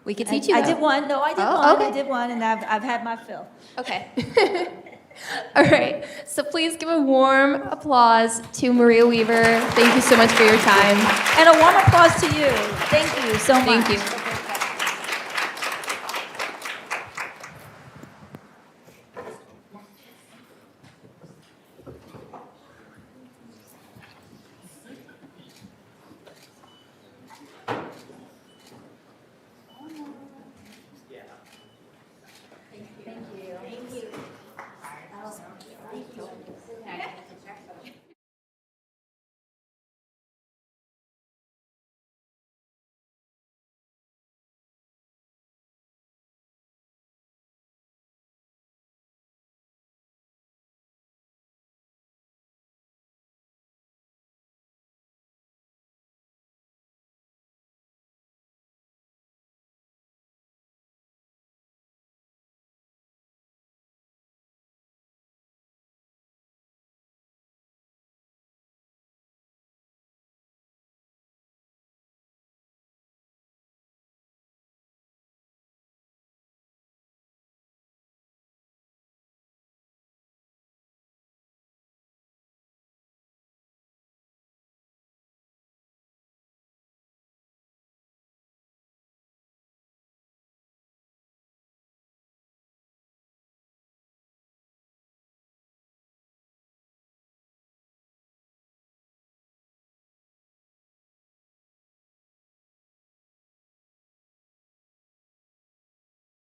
We could teach you I that. did one. No, I did one. Okay. I did one, and I've had my fill. Okay. All right. So please give a warm applause to Maria Weaver. Thank you so much for your time. And a warm applause to you. Thank you so much. Thank you.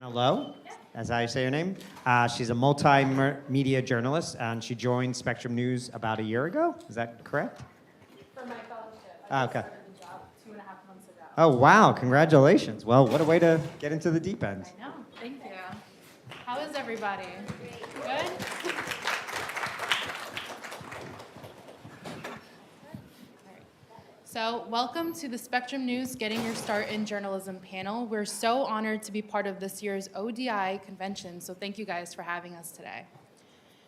Hello, as I say her name. She's a multimedia journalist, and she joined Spectrum News about a year ago. Is that correct? For my fellowship. I Okay. started the job 2.5 months ago. Oh, wow. Congratulations. Well, what a way to get into the deep end. I know. Thank you. How is everybody? Good? So, welcome to the Spectrum News Getting Your Start in Journalism panel. We're so honored to be part of this year's ODI convention, so thank you guys for having us today.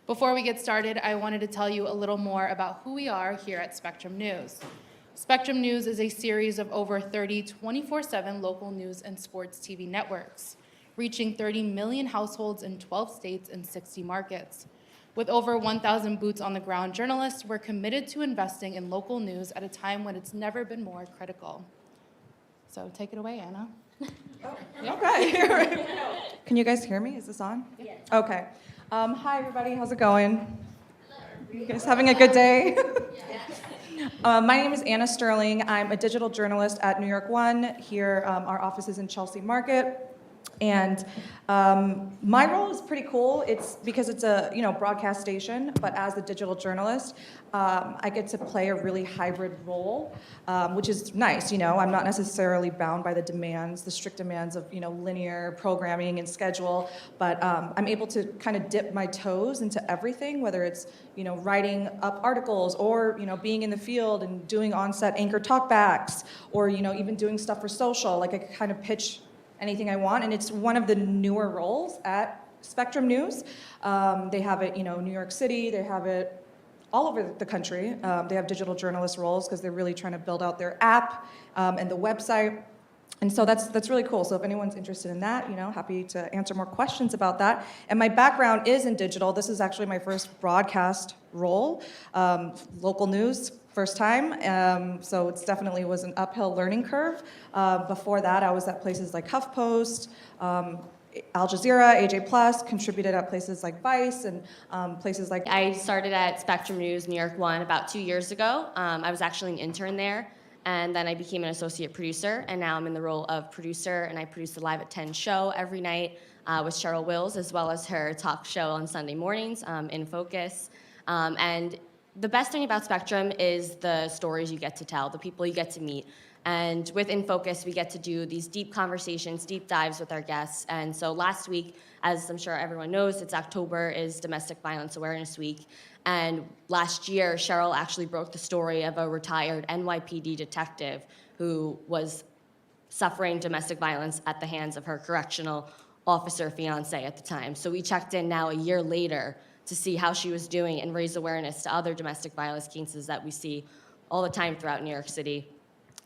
Before we get started, I wanted to tell you a little more about who we are here at Spectrum News. Spectrum News is a series of over 30 24/7 local news and sports TV networks, reaching 30 million households in 12 states and 60 markets. With over 1,000 boots-on-the-ground journalists, we're committed to investing in local news at a time when it's never been more critical. So take it away, Anna. Okay. Can you guys hear me? Is this on? Yes. Okay. Hi, everybody. How's it going? You guys having a good day? My name is Anna Sterling. I'm a digital journalist at New York One. Here, our office is in Chelsea Market. And my role is pretty cool. It's because it's a broadcast station, but as a digital journalist, I get to play a really hybrid role, which is nice. I'm not necessarily bound by the strict demands of linear programming and schedule, but I'm able to kind of dip my toes into everything, whether it's writing up articles or being in the field and doing on-set anchor talkbacks, or even doing stuff for social. Like I can kind of pitch anything I want, and it's one of the newer roles at Spectrum News. They have it, New York City. They have it all over the country. They have digital journalist roles because they're really trying to build out their app and the website. And so that's really cool. So if anyone's interested in that, happy to answer more questions about that. And my background is in digital. This is actually my first broadcast role, local news. First time, so it definitely was an uphill learning curve. Before that, I was at places like HuffPost, Al Jazeera, AJ+, contributed at places like Vice and places like... I started at Spectrum News, New York 1, about 2 years ago. I was actually an intern there, and then I became an associate producer, and now I'm in the role of producer, and I produce the Live at 10 show every night with Cheryl Wills, as well as her talk show on Sunday mornings, In Focus. And the best thing about Spectrum is the stories you get to tell, the people you get to meet. And with In Focus, we get to do these deep conversations, deep dives with our guests. And so last week, as I'm sure everyone knows, it's October is Domestic Violence Awareness Week. And last year, Cheryl actually broke the story of a retired NYPD detective who was suffering domestic violence at the hands of her correctional officer fiance at the time. So we checked in now a year later to see how she was doing and raise awareness to other domestic violence cases that we see all the time throughout New York City.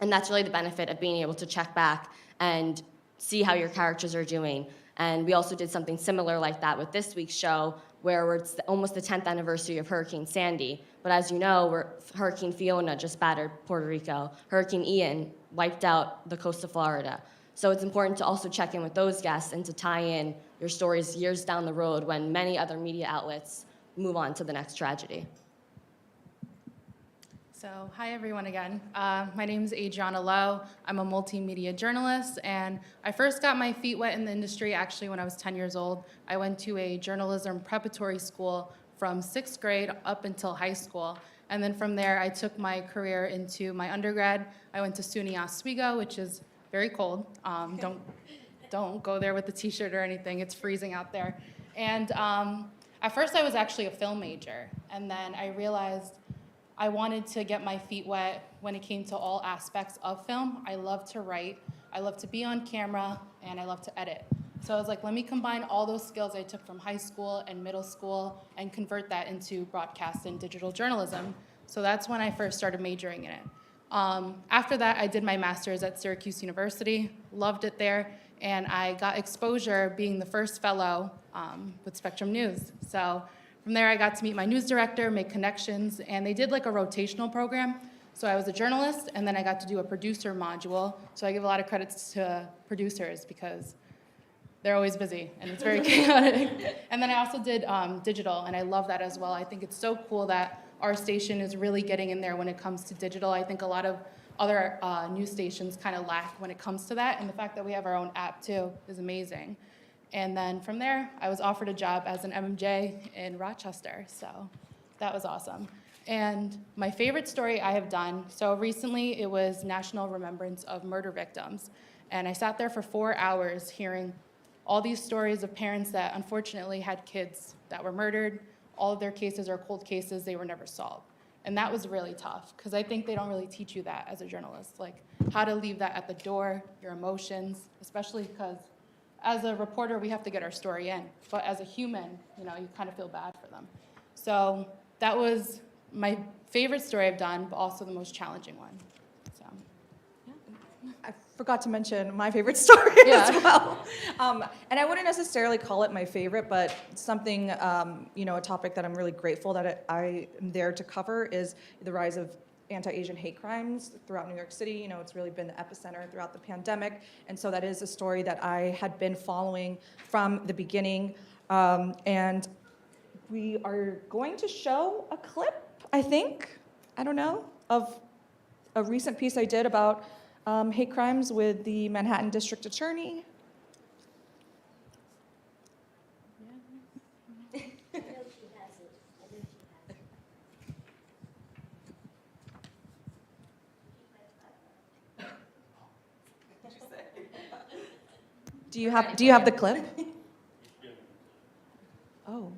And that's really the benefit of being able to check back and see how your characters are doing. And we also did something similar like that with this week's show, where it's almost the 10th anniversary of Hurricane Sandy. But as you know, Hurricane Fiona just battered Puerto Rico. Hurricane Ian wiped out the coast of Florida. So it's important to also check in with those guests and to tie in your stories years down the road when many other media outlets move on to the next tragedy. So, hi everyone again. My name is Adriana Lowe. I'm a multimedia journalist, and I first got my feet wet in the industry actually when I was 10 years old. I went to a journalism preparatory school from 6th grade up until high school. And then from there, I took my career into my undergrad. I went to SUNY Oswego, which is very cold. Don't go there with a t-shirt or anything. It's freezing out there. And at first I was actually a film major. And then I realized I wanted to get my feet wet when it came to all aspects of film. I love to write, I love to be on camera, and I love to edit. So I was like, let me combine all those skills I took from high school and middle school and convert that into broadcast and digital journalism. So that's when I first started majoring in it. After that, I did my master's at Syracuse University, loved it there, and I got exposure being the first fellow with Spectrum News. So from there, I got to meet my news director, make connections, and they did like a rotational program. So I was a journalist, and then I got to do a producer module. So I give a lot of credits to producers because they're always busy, and it's very chaotic. And then I also did digital, and I love that as well. I think it's so cool that our station is really getting in there when it comes to digital. I think a lot of other news stations kind of lack when it comes to that, and the fact that we have our own app too is amazing. And then from there, I was offered a job as an MMJ in Rochester, so that was awesome. And my favorite story I have done, so recently it was National Remembrance of Murder Victims, and I sat there for 4 hours hearing all these stories of parents that unfortunately had kids that were murdered. All of their cases are cold cases, they were never solved. And that was really tough, because I think they don't really teach you that as a journalist, like how to leave that at the door, your emotions, especially because as a reporter, we have to get our story in. But as a human, you kind of feel bad for them. So that was my favorite story I've done, but also the most challenging one. So. I forgot to mention my favorite story as well. And I wouldn't necessarily call it my favorite, but something, a topic that I'm really grateful that I am there to cover is the rise of anti-Asian hate crimes throughout New York City. It's really been the epicenter throughout the pandemic. And so that is a story that I had been following from the beginning. And we are going to show a clip, I think, I don't know, of a recent piece I did about hate crimes with the Manhattan District Attorney. Do you have the clip? Oh.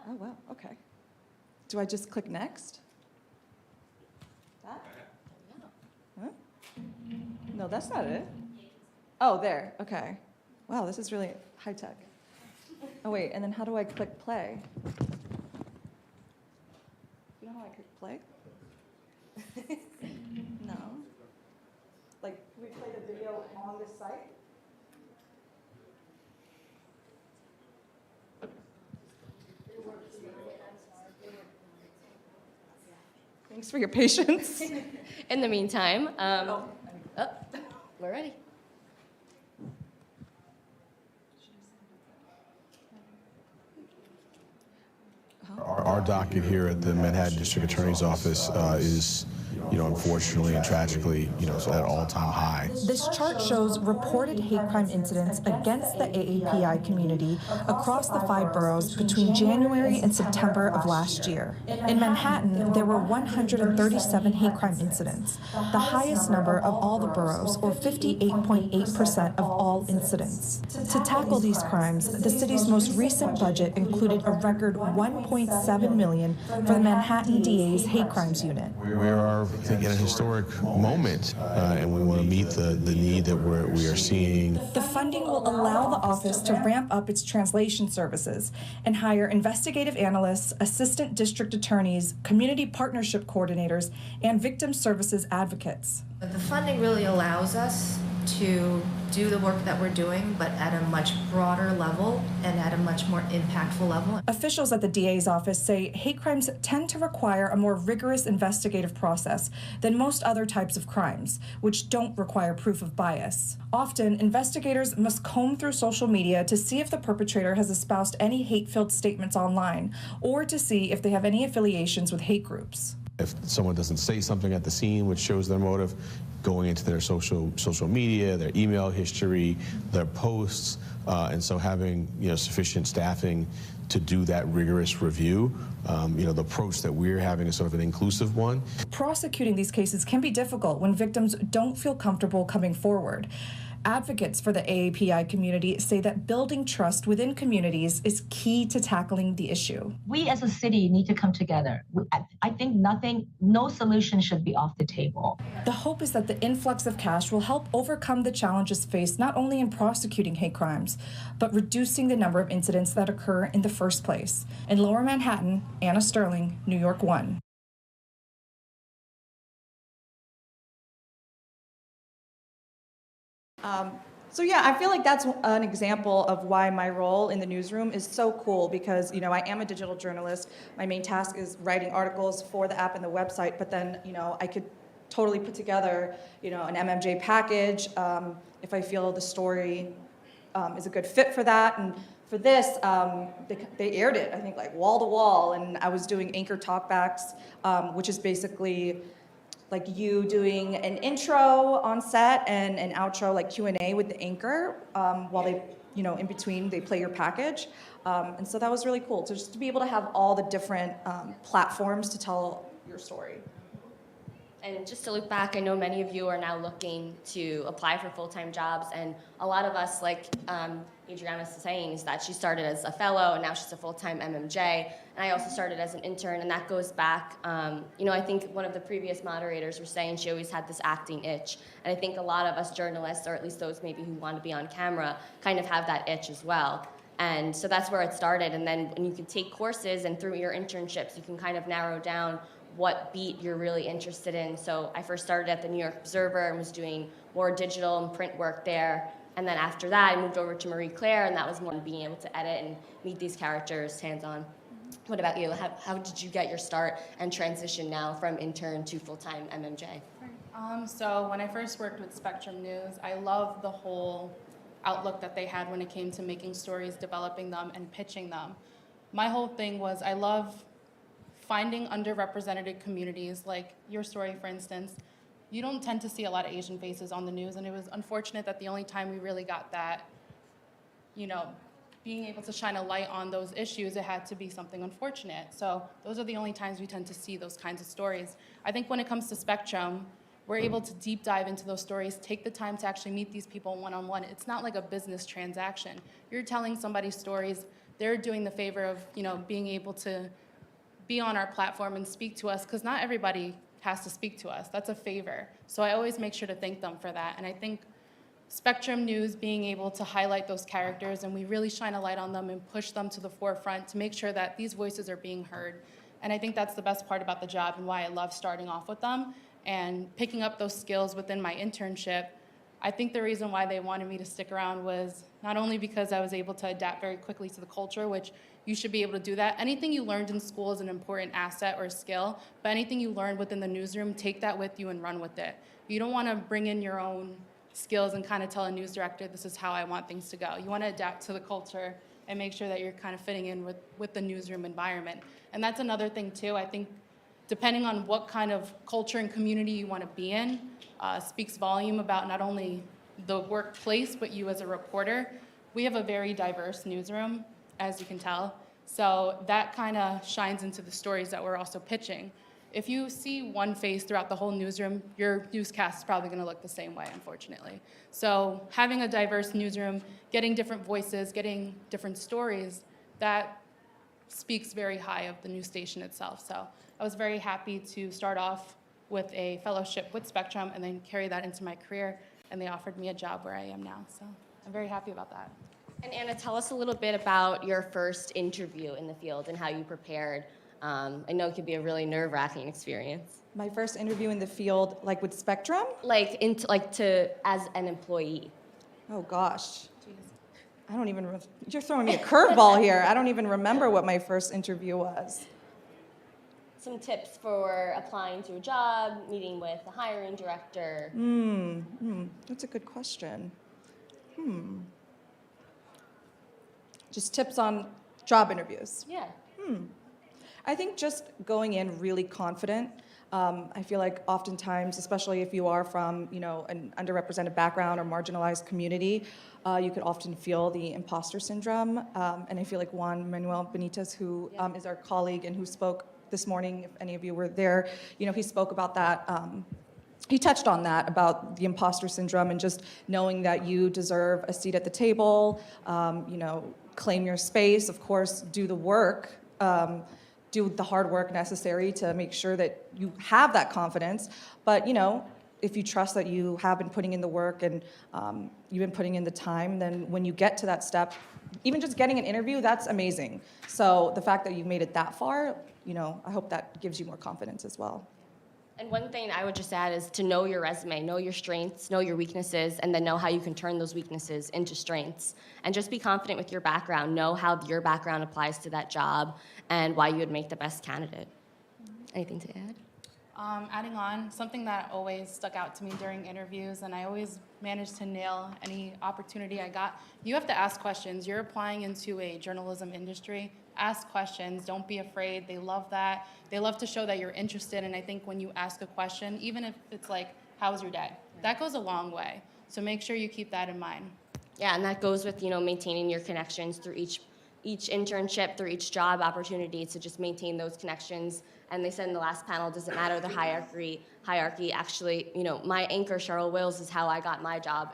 Oh, wow, okay. Do I just click next? That? Huh? No, that's not it. Oh, there, okay. Wow, this is really high tech. Oh, wait, and then how do I click play? You know how I click play? No. Like, can we play the video on this site? Thanks for your patience. In the meantime, we're ready. Our docket here at the Manhattan District Attorney's Office is, unfortunately and tragically, at an all-time high. This chart shows reported hate crime incidents against the AAPI community across the 5 boroughs between January and September of last year. In Manhattan, there were 137 hate crime incidents, the highest number of all the boroughs, or 58.8% of all incidents. To tackle these crimes, the city's most recent budget included a record $1.7 million for the Manhattan DA's hate crimes unit. We are, I think, in a historic moment, and we want to meet the need that we are seeing. The funding will allow the office to ramp up its translation services and hire investigative analysts, assistant district attorneys, community partnership coordinators, and victim services advocates. The funding really allows us to do the work that we're doing, but at a much broader level and at a much more impactful level. Officials at the DA's office say hate crimes tend to require a more rigorous investigative process than most other types of crimes, which don't require proof of bias. Often, investigators must comb through social media to see if the perpetrator has espoused any hate-filled statements online, or to see if they have any affiliations with hate groups. If someone doesn't say something at the scene which shows their motive, going into their social media, their email history, their posts, and so having sufficient staffing to do that rigorous review. The approach that we're having is sort of an inclusive one. Prosecuting these cases can be difficult when victims don't feel comfortable coming forward. Advocates for the AAPI community say that building trust within communities is key to tackling the issue. We as a city need to come together. I think no solution should be off the table. The hope is that the influx of cash will help overcome the challenges faced not only in prosecuting hate crimes, but reducing the number of incidents that occur in the first place. In Lower Manhattan, Anna Sterling, New York 1. So yeah, I feel like that's an example of why my role in the newsroom is so cool because, I am a digital journalist. My main task is writing articles for the app and the website, but then, I could totally put together, an MMJ package if I feel the story is a good fit for that. And for this, they aired it, I think, like wall to wall, and I was doing anchor talkbacks, which is basically like you doing an intro on set and an outro, like Q&A with the anchor, while they, in between they play your package. And so that was really cool, just to be able to have all the different platforms to tell your story. And just to look back, I know many of you are now looking to apply for full-time jobs, and a lot of us, like Adriana was saying, is that she started as a fellow and now she's a full-time MMJ, and I also started as an intern, and that goes back, I think one of the previous moderators were saying she always had this acting itch, and I think a lot of us journalists, or at least those maybe who want to be on camera, kind of have that itch as well. And so that's where it started, and then when you can take courses and through your internships, you can kind of narrow down what beat you're really interested in. So I first started at the New York Observer and was doing more digital and print work there. And then after that, I moved over to Marie Claire, and that was more being able to edit and meet these characters hands-on. What about you? How did you get your start and transition now from intern to full-time MMJ? So when I first worked with Spectrum News, I loved the whole outlook that they had when it came to making stories, developing them, and pitching them. My whole thing was I love finding underrepresented communities, like your story, for instance. You don't tend to see a lot of Asian faces on the news, and it was unfortunate that the only time we really got that, being able to shine a light on those issues, it had to be something unfortunate. So those are the only times we tend to see those kinds of stories. I think when it comes to Spectrum, we're able to deep dive into those stories, take the time to actually meet these people one-on-one. It's not like a business transaction. You're telling somebody stories. They're doing the favor of, being able to be on our platform and speak to us, because not everybody has to speak to us. That's a favor. So I always make sure to thank them for that. And I think Spectrum News being able to highlight those characters, and we really shine a light on them and push them to the forefront to make sure that these voices are being heard. And I think that's the best part about the job and why I love starting off with them and picking up those skills within my internship. I think the reason why they wanted me to stick around was not only because I was able to adapt very quickly to the culture, which you should be able to do that. Anything you learned in school is an important asset or skill, but anything you learned within the newsroom, take that with you and run with it. You don't want to bring in your own skills and kind of tell a news director, this is how I want things to go. You want to adapt to the culture and make sure that you're kind of fitting in with the newsroom environment. And that's another thing too. I think depending on what kind of culture and community you want to be in, speaks volume about not only the workplace, but you as a reporter. We have a very diverse newsroom, as you can tell. So that kind of shines into the stories that we're also pitching. If you see one face throughout the whole newsroom, your newscast is probably going to look the same way, unfortunately. So having a diverse newsroom, getting different voices, getting different stories, that speaks very high of the news station itself. So I was very happy to start off with a fellowship with Spectrum and then carry that into my career, and they offered me a job where I am now. So I'm very happy about that. And Anna, tell us a little bit about your first interview in the field and how you prepared. I know it could be a really nerve-wracking experience. My first interview in the field, like with Spectrum? As an employee. Oh gosh. I don't even, you're throwing me a curveball here. I don't even remember what my first interview was. Some tips for applying to a job, meeting with the hiring director. That's a good question. Just tips on job interviews. Yeah. I think just going in really confident. I feel like oftentimes, especially if you are from, an underrepresented background or marginalized community, you could often feel the imposter syndrome. And I feel like Juan Manuel Benitez, who is our colleague and who spoke this morning, if any of you were there, he spoke about that. He touched on that, about the imposter syndrome and just knowing that you deserve a seat at the table, claim your space, of course, do the work, do the hard work necessary to make sure that you have that confidence. But, if you trust that you have been putting in the work and you've been putting in the time, then when you get to that step, even just getting an interview, that's amazing. So the fact that you've made it that far, I hope that gives you more confidence as well. And one thing I would just add is to know your resume, know your strengths, know your weaknesses, and then know how you can turn those weaknesses into strengths. And just be confident with your background. Know how your background applies to that job and why you would make the best candidate. Anything to add? Adding on, something that always stuck out to me during interviews, and I always managed to nail any opportunity I got, you have to ask questions. You're applying into a journalism industry. Ask questions. Don't be afraid. They love that. They love to show that you're interested, and I think when you ask a question, even if it's like, how was your day? That goes a long way. So make sure you keep that in mind. Yeah, and that goes with, maintaining your connections through each internship, through each job opportunity, to just maintain those connections. And they said in the last panel, doesn't matter the hierarchy. Actually, my anchor, Cheryl Wills, is how I got my job.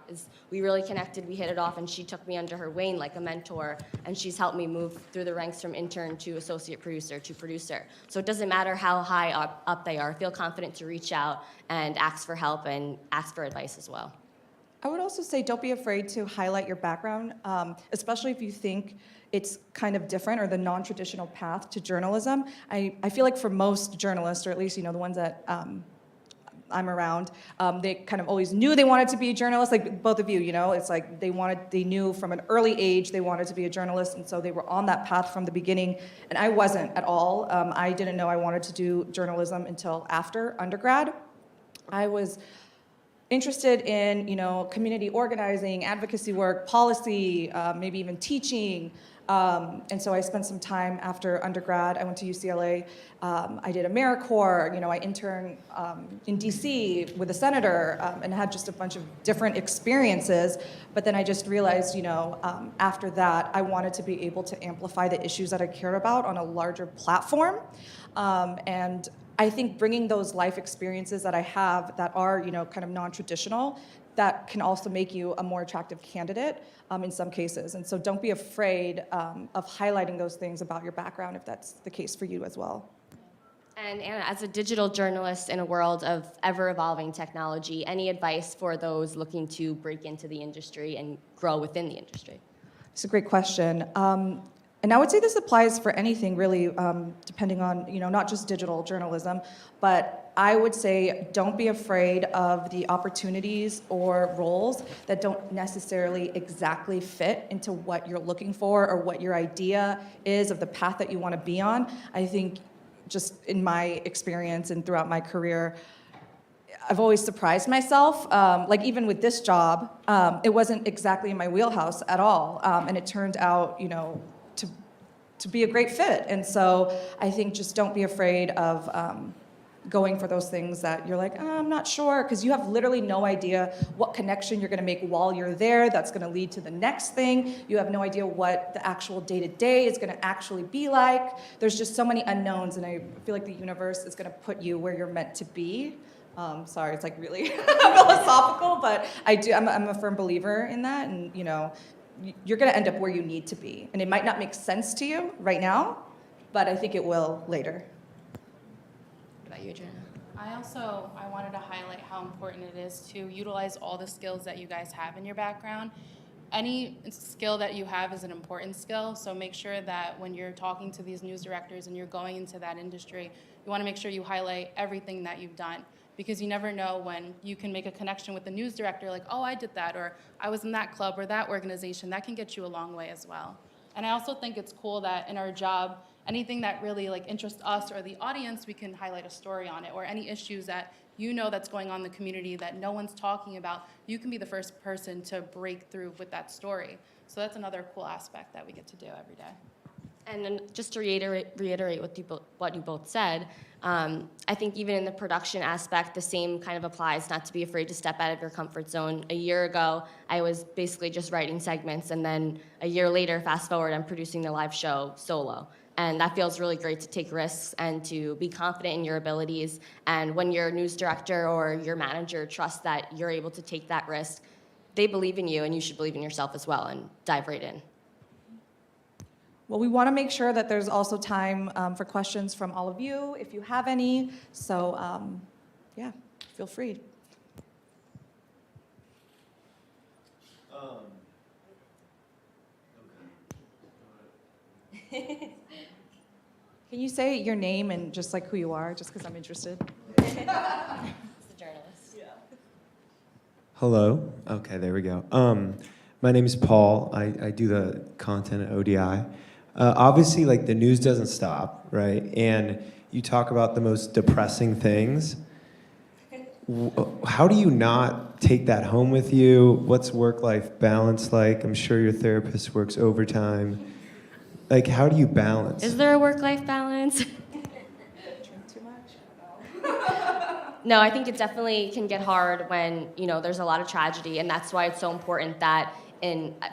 We really connected, we hit it off, and she took me under her wing like a mentor, and she's helped me move through the ranks from intern to associate producer to producer. So it doesn't matter how high up they are. Feel confident to reach out and ask for help and ask for advice as well. I would also say don't be afraid to highlight your background, especially if you think it's kind of different or the non-traditional path to journalism. I feel like for most journalists, or at least the ones that I'm around, they kind of always knew they wanted to be journalists, like both of you, it's like they knew from an early age they wanted to be a journalist, and so they were on that path from the beginning, and I wasn't at all. I didn't know I wanted to do journalism until after undergrad. I was interested in, community organizing, advocacy work, policy, maybe even teaching. And so I spent some time after undergrad. I went to UCLA. I did AmeriCorps. I interned in DC with a senator and had just a bunch of different experiences. But then I just realized, after that, I wanted to be able to amplify the issues that I cared about on a larger platform. And I think bringing those life experiences that I have that are, kind of non-traditional, that can also make you a more attractive candidate in some cases. And so don't be afraid of highlighting those things about your background if that's the case for you as well. And Anna, as a digital journalist in a world of ever-evolving technology, any advice for those looking to break into the industry and grow within the industry? It's a great question. And I would say this applies for anything really, depending on, not just digital journalism, but I would say don't be afraid of the opportunities or roles that don't necessarily exactly fit into what you're looking for or what your idea is of the path that you want to be on. I think just in my experience and throughout my career, I've always surprised myself. Like even with this job, it wasn't exactly in my wheelhouse at all. And it turned out, to be a great fit. And so I think just don't be afraid of going for those things that you're like, I'm not sure, because you have literally no idea what connection you're going to make while you're there that's going to lead to the next thing. You have no idea what the actual day-to-day is going to actually be like. There's just so many unknowns, and I feel like the universe is going to put you where you're meant to be. Sorry, it's like really philosophical, but I'm a firm believer in that, and you're going to end up where you need to be. And it might not make sense to you right now, but I think it will later. What about you, Jenna? I wanted to highlight how important it is to utilize all the skills that you guys have in your background. Any skill that you have is an important skill, so make sure that when you're talking to these news directors and you're going into that industry, you want to make sure you highlight everything that you've done, because you never know when you can make a connection with the news director, like, oh, I did that, or I was in that club or that organization. That can get you a long way as well. And I also think it's cool that in our job, anything that really interests us or the audience, we can highlight a story on it, or any issues that that's going on in the community that no one's talking about, you can be the first person to break through with that story. So that's another cool aspect that we get to do every day. And then just to reiterate what you both said, I think even in the production aspect, the same kind of applies, not to be afraid to step out of your comfort zone. A year ago, I was basically just writing segments, and then a year later, fast forward, I'm producing the live show solo. And that feels really great to take risks and to be confident in your abilities. And when your news director or your manager trusts that you're able to take that risk, they believe in you, and you should believe in yourself as well and dive right in. Well, we want to make sure that there's also time for questions from all of you, if you have any. So, yeah, feel free. Can you say your name and just who you are, just because I'm interested? It's the journalist. Yeah. Hello. Okay, there we go. My name is Paul. I do the content at ODI. Obviously, the news doesn't stop, right? And you talk about the most depressing things. How do you not take that home with you? What's work-life balance like? I'm sure your therapist works overtime. How do you balance? Is there a work-life balance? Drink too much? No, I think it definitely can get hard when, there's a lot of tragedy, and that's why it's so important that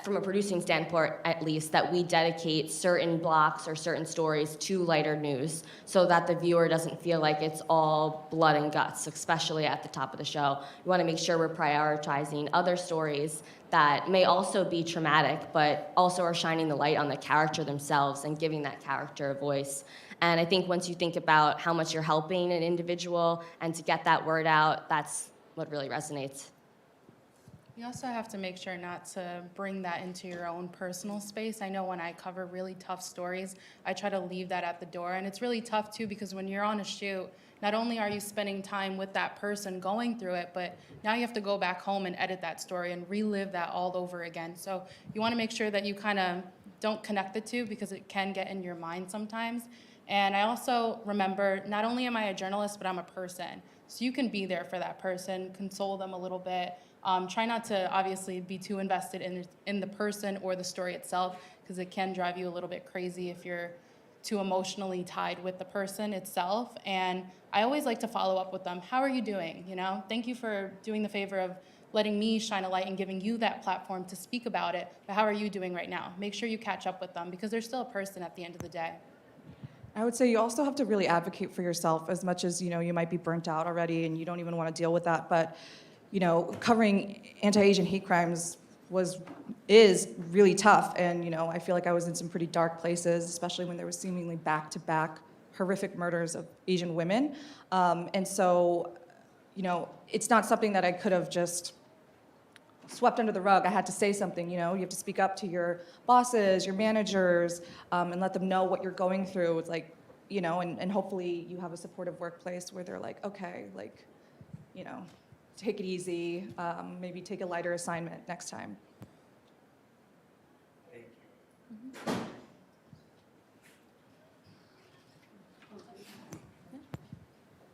from a producing standpoint at least, that we dedicate certain blocks or certain stories to lighter news so that the viewer doesn't feel like it's all blood and guts, especially at the top of the show. We want to make sure we're prioritizing other stories that may also be traumatic, but also are shining the light on the character themselves and giving that character a voice. And I think once you think about how much you're helping an individual and to get that word out, that's what really resonates. You also have to make sure not to bring that into your own personal space. I know when I cover really tough stories, I try to leave that at the door. And it's really tough, too, because when you're on a shoot, not only are you spending time with that person going through it, but now you have to go back home and edit that story and relive that all over again. So you want to make sure that you kind of don't connect the two, because it can get in your mind sometimes. And I also remember, not only am I a journalist, but I'm a person. So you can be there for that person, console them a little bit. Try not to obviously be too invested in the person or the story itself, because it can drive you a little bit crazy if you're too emotionally tied with the person itself. And I always like to follow up with them. How are you doing? Thank you for doing the favor of letting me shine a light and giving you that platform to speak about it. But how are you doing right now? Make sure you catch up with them, because they're still a person at the end of the day. I would say you also have to really advocate for yourself as much as, you might be burnt out already and you don't even want to deal with that. But, covering anti-Asian hate crimes is really tough. And, I feel like I was in some pretty dark places, especially when there was seemingly back-to-back horrific murders of Asian women. And so, it's not something that I could have just swept under the rug. I had to say something, you have to speak up to your bosses, your managers, and let them know what you're going through. It's like, and hopefully you have a supportive workplace where they're like, okay, like, take it easy, maybe take a lighter assignment next time.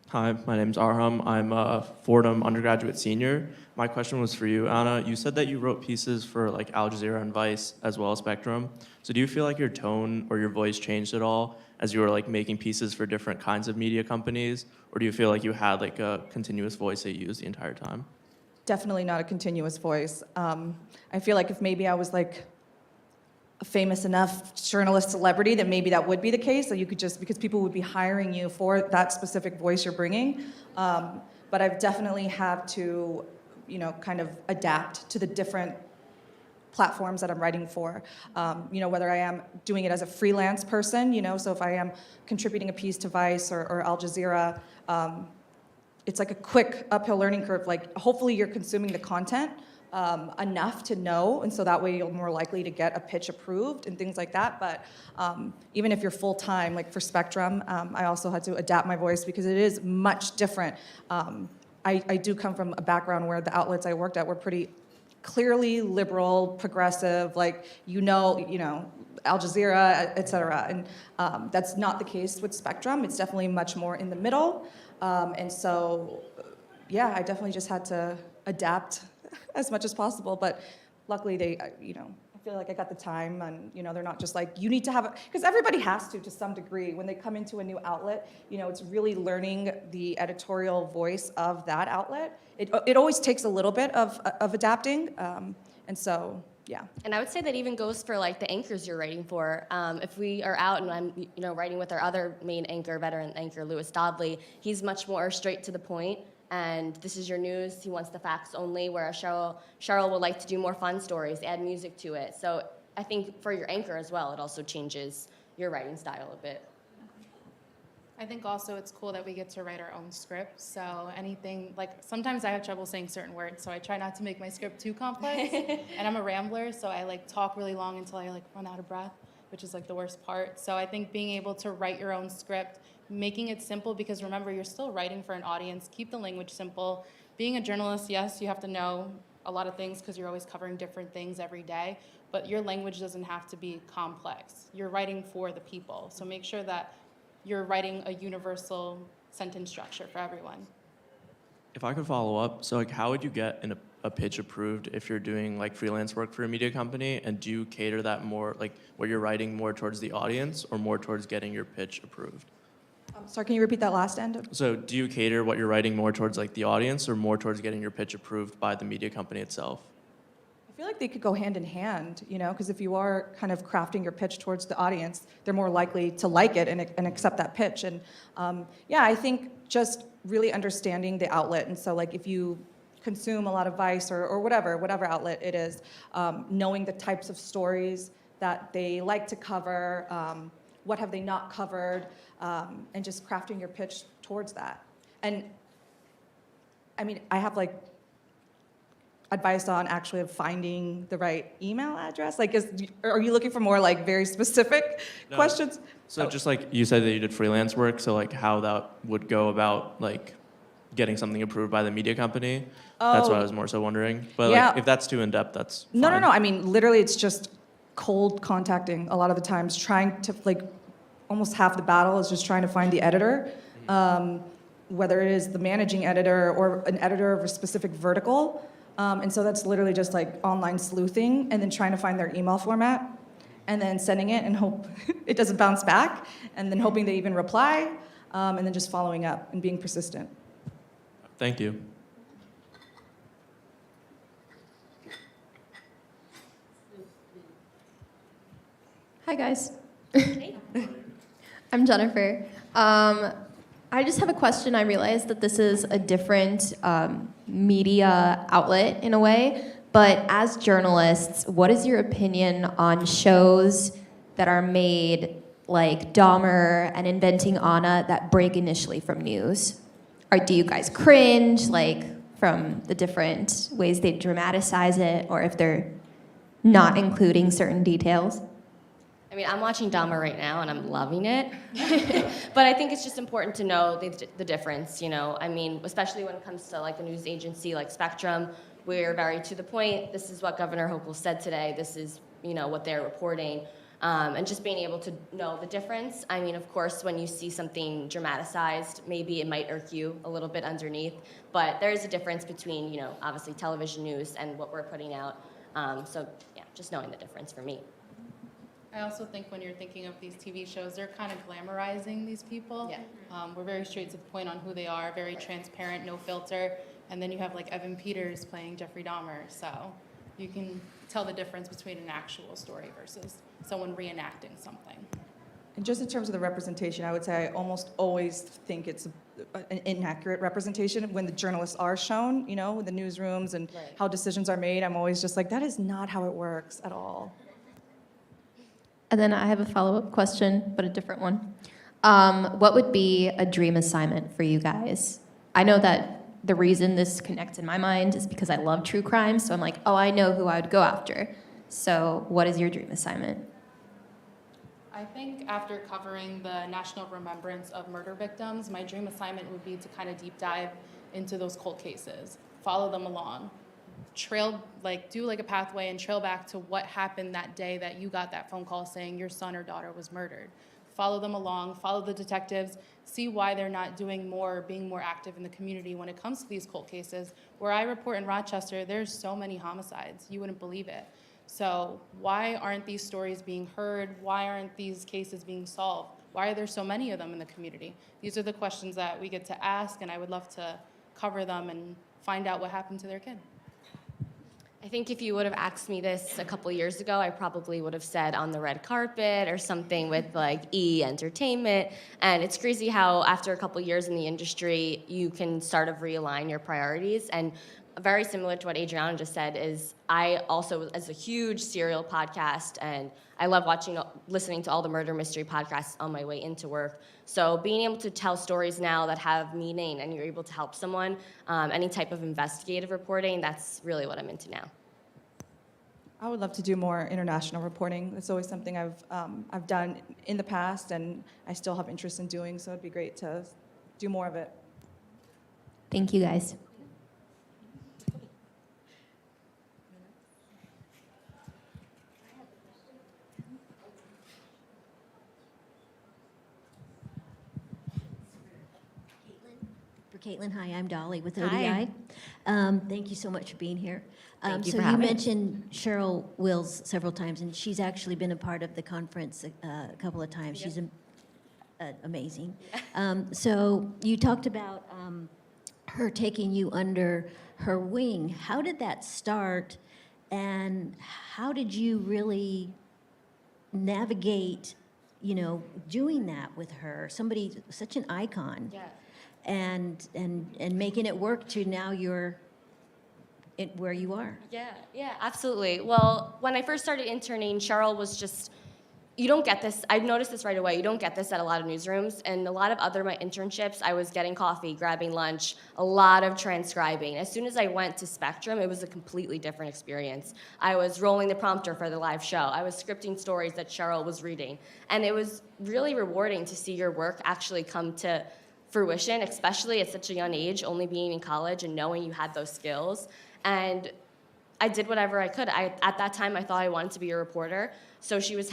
Hi, my name's Arham. I'm a Fordham undergraduate senior. My question was for you, Anna. You said that you wrote pieces for like Al Jazeera and Vice as well as Spectrum. So do you feel like your tone or your voice changed at all as you were like making pieces for different kinds of media companies? Or do you feel like you had like a continuous voice that you used the entire time? Definitely not a continuous voice. I feel like if maybe I was like a famous enough journalist celebrity, that maybe that would be the case, that you could just, because people would be hiring you for that specific voice you're bringing. But I've definitely had to, kind of adapt to the different platforms that I'm writing for. Whether I am doing it as a freelance person, so if I am contributing a piece to Vice or Al Jazeera, it's like a quick uphill learning curve. Like, hopefully you're consuming the content enough to know, and so that way you're more likely to get a pitch approved and things like that. But even if you're full-time, like for Spectrum, I also had to adapt my voice because it is much different. I do come from a background where the outlets I worked at were pretty clearly liberal, progressive, like, Al Jazeera, et cetera. And that's not the case with Spectrum. It's definitely much more in the middle. And so, yeah, I definitely just had to adapt as much as possible. But luckily they, I feel like I got the time, and, they're not just like, you need to have because everybody has to some degree. When they come into a new outlet, it's really learning the editorial voice of that outlet. It always takes a little bit of adapting. And so, yeah. And I would say that even goes for like the anchors you're writing for. If we are out and I'm writing with our other main anchor, veteran anchor, Lewis Dodley, he's much more straight to the point. And this is your news. He wants the facts only. Whereas Cheryl would like to do more fun stories, add music to it. So I think for your anchor as well, it also changes your writing style a bit. I think also it's cool that we get to write our own script. So anything, like sometimes I have trouble saying certain words, so I try not to make my script too complex. And I'm a rambler, so I like talk really long until I like run out of breath, which is like the worst part. So I think being able to write your own script, making it simple, because remember, you're still writing for an audience. Keep the language simple. Being a journalist, yes, you have to know a lot of things because you're always covering different things every day, but your language doesn't have to be complex. You're writing for the people. So make sure that you're writing a universal sentence structure for everyone. If I could follow up, so like how would you get a pitch approved if you're doing like freelance work for a media company, and do you cater that more, like where you're writing more towards the audience or more towards getting your pitch approved? Sorry, can you repeat that last end? So do you cater what you're writing more towards like the audience or more towards getting your pitch approved by the media company itself? I feel like they could go hand in hand, because if you are kind of crafting your pitch towards the audience, they're more likely to like it and accept that pitch. And yeah, I think just really understanding the outlet. And so like if you consume a lot of Vice or whatever outlet it is, knowing the types of stories that they like to cover, what have they not covered, and just crafting your pitch towards that. And I mean, I have like advice on actually finding the right email address. Like, are you looking for more like very specific questions? So just like you said that you did freelance work, so like how that would go about like getting something approved by the media company. That's what I was more so wondering. But yeah. like if that's too in-depth, that's No. fine. I mean, literally it's just cold contacting a lot of the times, trying to like, almost half the battle is just trying to find the editor, whether it is the managing editor or an editor of a specific vertical. And so that's literally just like online sleuthing and then trying to find their email format and then sending it and hope it doesn't bounce back, and then hoping they even reply, and then just following up and being persistent. Thank you. Hi, guys. I'm Jennifer. I just have a question. I realize that this is a different media outlet in a way, but as journalists, what is your opinion on shows that are made like Dahmer and Inventing Anna that break initially from news? Or do you guys cringe, like, from the different ways they dramatize it, or if they're not including certain details? I mean, I'm watching Dahmer right now and I'm loving it. But I think it's just important to know the difference, you know? I mean, especially when it comes to like a news agency like Spectrum, we're very to the point. This is what Governor Hochul said today. This is, you know, what they're reporting. And just being able to know the difference. I mean, of course, when you see something dramatized, maybe it might irk you a little bit underneath. But there is a difference between, you know, obviously television news and what we're putting out. So yeah, just knowing the difference for me. I also think when you're thinking of these TV shows, they're kind of glamorizing these people. Yeah. We're very straight to the point on who they are, very transparent, no filter. And then you have like Evan Peters playing Jeffrey Dahmer. So you can tell the difference between an actual story versus someone reenacting something. And just in terms of the representation, I would say I almost always think it's an inaccurate representation when the journalists are shown, you know, in the newsrooms and how decisions are made. I'm always just like, that is not how it works at all. And then I have a follow-up question, but a different one. What would be a dream assignment for you guys? I know that the reason this connects in my mind is because I love true crime, so I'm like, oh, I know who I would go after. So what is your dream assignment? I think after covering the National Remembrance of Murder Victims, my dream assignment would be to kind of deep dive into those cold cases, follow them along, do like a pathway and trail back to what happened that day that you got that phone call saying your son or daughter was murdered. Follow them along, follow the detectives, see why they're not doing more, being more active in the community when it comes to these cold cases. Where I report in Rochester, there's so many homicides, you wouldn't believe it. So why aren't these stories being heard? Why aren't these cases being solved? Why are there so many of them in the community? These are the questions that we get to ask, and I would love to cover them and find out what happened to their kid. I think if you would have asked me this a couple years ago, I probably would have said on the red carpet or something with like E! Entertainment. And it's crazy how after a couple years in the industry, you can sort of realign your priorities. And very similar to what Adriana just said is I also, as a huge serial podcast, and I love listening to all the murder mystery podcasts on my way into work. So being able to tell stories now that have meaning and you're able to help someone, any type of investigative reporting, that's really what I'm into now. I would love to do more international reporting. It's always something I've done in the past, and I still have interest in doing, so it'd be great to do more of it. Thank you, guys. For Caitlin, hi, I'm Dolly with Hi. ODI. Thank you so much for being here. Thank you so for having me. mentioned Cheryl Wills several times, and she's actually been a part of the conference a couple of times. She's amazing. So you talked about her taking you under her wing. How did that start, and how did you really navigate, doing that with her? Somebody, such an icon. Yeah. And making it work to now you're where you are. Yeah, absolutely. Well, when I first started interning, Cheryl was just, you don't get this, I've noticed this right away, you don't get this at a lot of newsrooms, and a lot of my internships, I was getting coffee, grabbing lunch, a lot of transcribing. As soon as I went to Spectrum, it was a completely different experience. I was rolling the prompter for the live show. I was scripting stories that Cheryl was reading. And it was really rewarding to see your work actually come to fruition, especially at such a young age, only being in college and knowing you had those skills. And I did whatever I could. At that time, I thought I wanted to be a reporter. So she was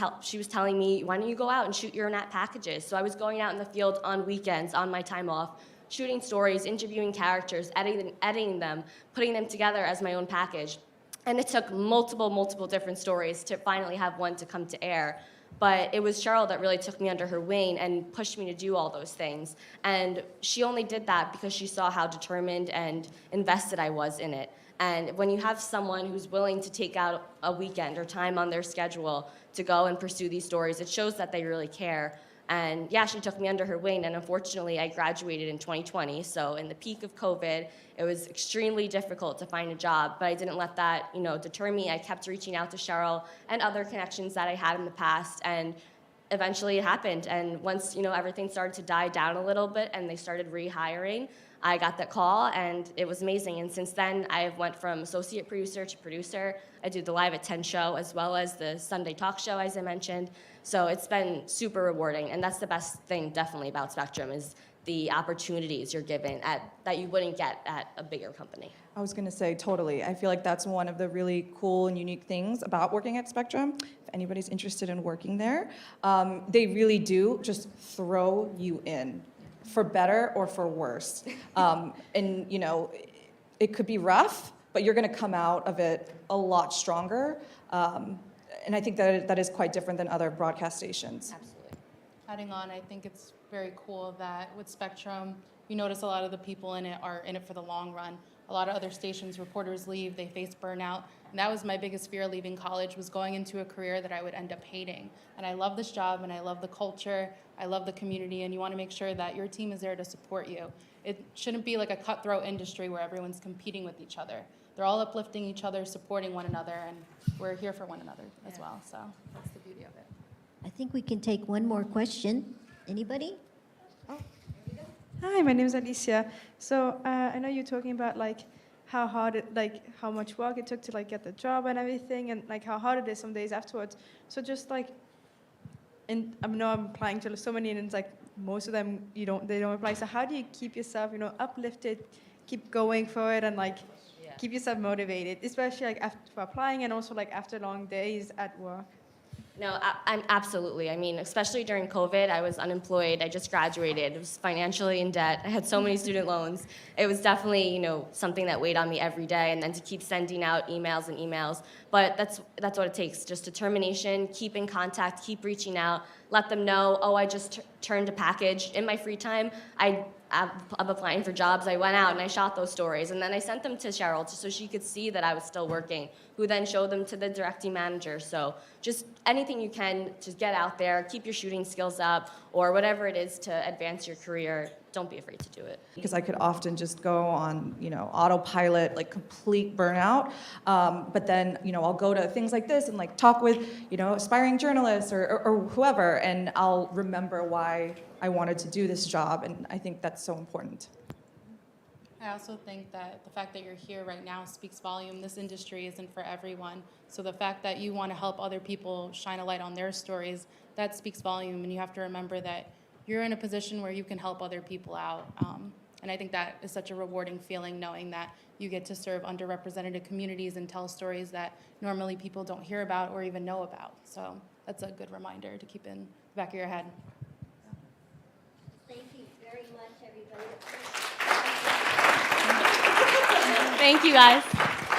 telling me, why don't you go out and shoot your own packages? So I was going out in the field on weekends, on my time off, shooting stories, interviewing characters, editing them, putting them together as my own package. And it took multiple different stories to finally have one to come to air. But it was Cheryl that really took me under her wing and pushed me to do all those things. And she only did that because she saw how determined and invested I was in it. And when you have someone who's willing to take out a weekend or time on their schedule to go and pursue these stories, it shows that they really care. And yeah, she took me under her wing, and unfortunately, I graduated in 2020. So in the peak of COVID, it was extremely difficult to find a job, but I didn't let that, deter me. I kept reaching out to Cheryl and other connections that I had in the past, and eventually it happened. And once, everything started to die down a little bit and they started rehiring, I got that call, and it was amazing. And since then, I have went from associate producer to producer. I do the Live at 10 show as well as the Sunday talk show, as I mentioned. So it's been super rewarding, and that's the best thing definitely about Spectrum is the opportunities you're given that you wouldn't get at a bigger company. I was going to say, totally. I feel like that's one of the really cool and unique things about working at Spectrum. If anybody's interested in working there, they really do just throw you in, for better or for worse. And, it could be rough, but you're going to come out of it a lot stronger. And I think that is quite different than other broadcast stations. Absolutely. Adding on, I think it's very cool that with Spectrum, you notice a lot of the people in it are in it for the long run. A lot of other stations, reporters leave, they face burnout. And that was my biggest fear leaving college, was going into a career that I would end up hating. And I love this job, and I love the culture, I love the community, and you want to make sure that your team is there to support you. It shouldn't be like a cutthroat industry where everyone's competing with each other. They're all uplifting each other, supporting one another, and we're here for one another as well. So that's the beauty of it. I think we can take one more question. Anybody? Hi, my name is Alicia. So I know you're talking about how hard how much work it took to get the job and everything, and how hard it is some days afterwards. So just I know I'm applying to so many, and it's most of them they don't apply. So how do you keep yourself uplifted, keep going for it, and keep yourself motivated, especially after applying and also after long days at work? No, I'm absolutely. I mean, especially during COVID, I was unemployed. I just graduated. I was financially in debt. I had so many student loans. It was definitely, something that weighed on me every day. And then to keep sending out emails and emails. But that's what it takes. Just determination, keep in contact, keep reaching out, let them know, oh, I just turned a package. In my free time, I'm applying for jobs. I went out and I shot those stories. And then I sent them to Cheryl so she could see that I was still working, who then showed them to the directing manager. So just anything you can, just get out there, keep your shooting skills up, or whatever it is to advance your career. Don't be afraid to do it. Because I could often just go on, autopilot, complete burnout. But then, I'll go to things like this and talk with, aspiring journalists or whoever, and I'll remember why I wanted to do this job. And I think that's so important. I also think that the fact that you're here right now speaks volume. This industry isn't for everyone. So the fact that you want to help other people shine a light on their stories, that speaks volume. And you have to remember that you're in a position where you can help other people out. And I think that is such a rewarding feeling, knowing that you get to serve underrepresented communities and tell stories that normally people don't hear about or even know about. So that's a good reminder to keep in the back of your head. Thank you very much, everybody. Thank you, guys.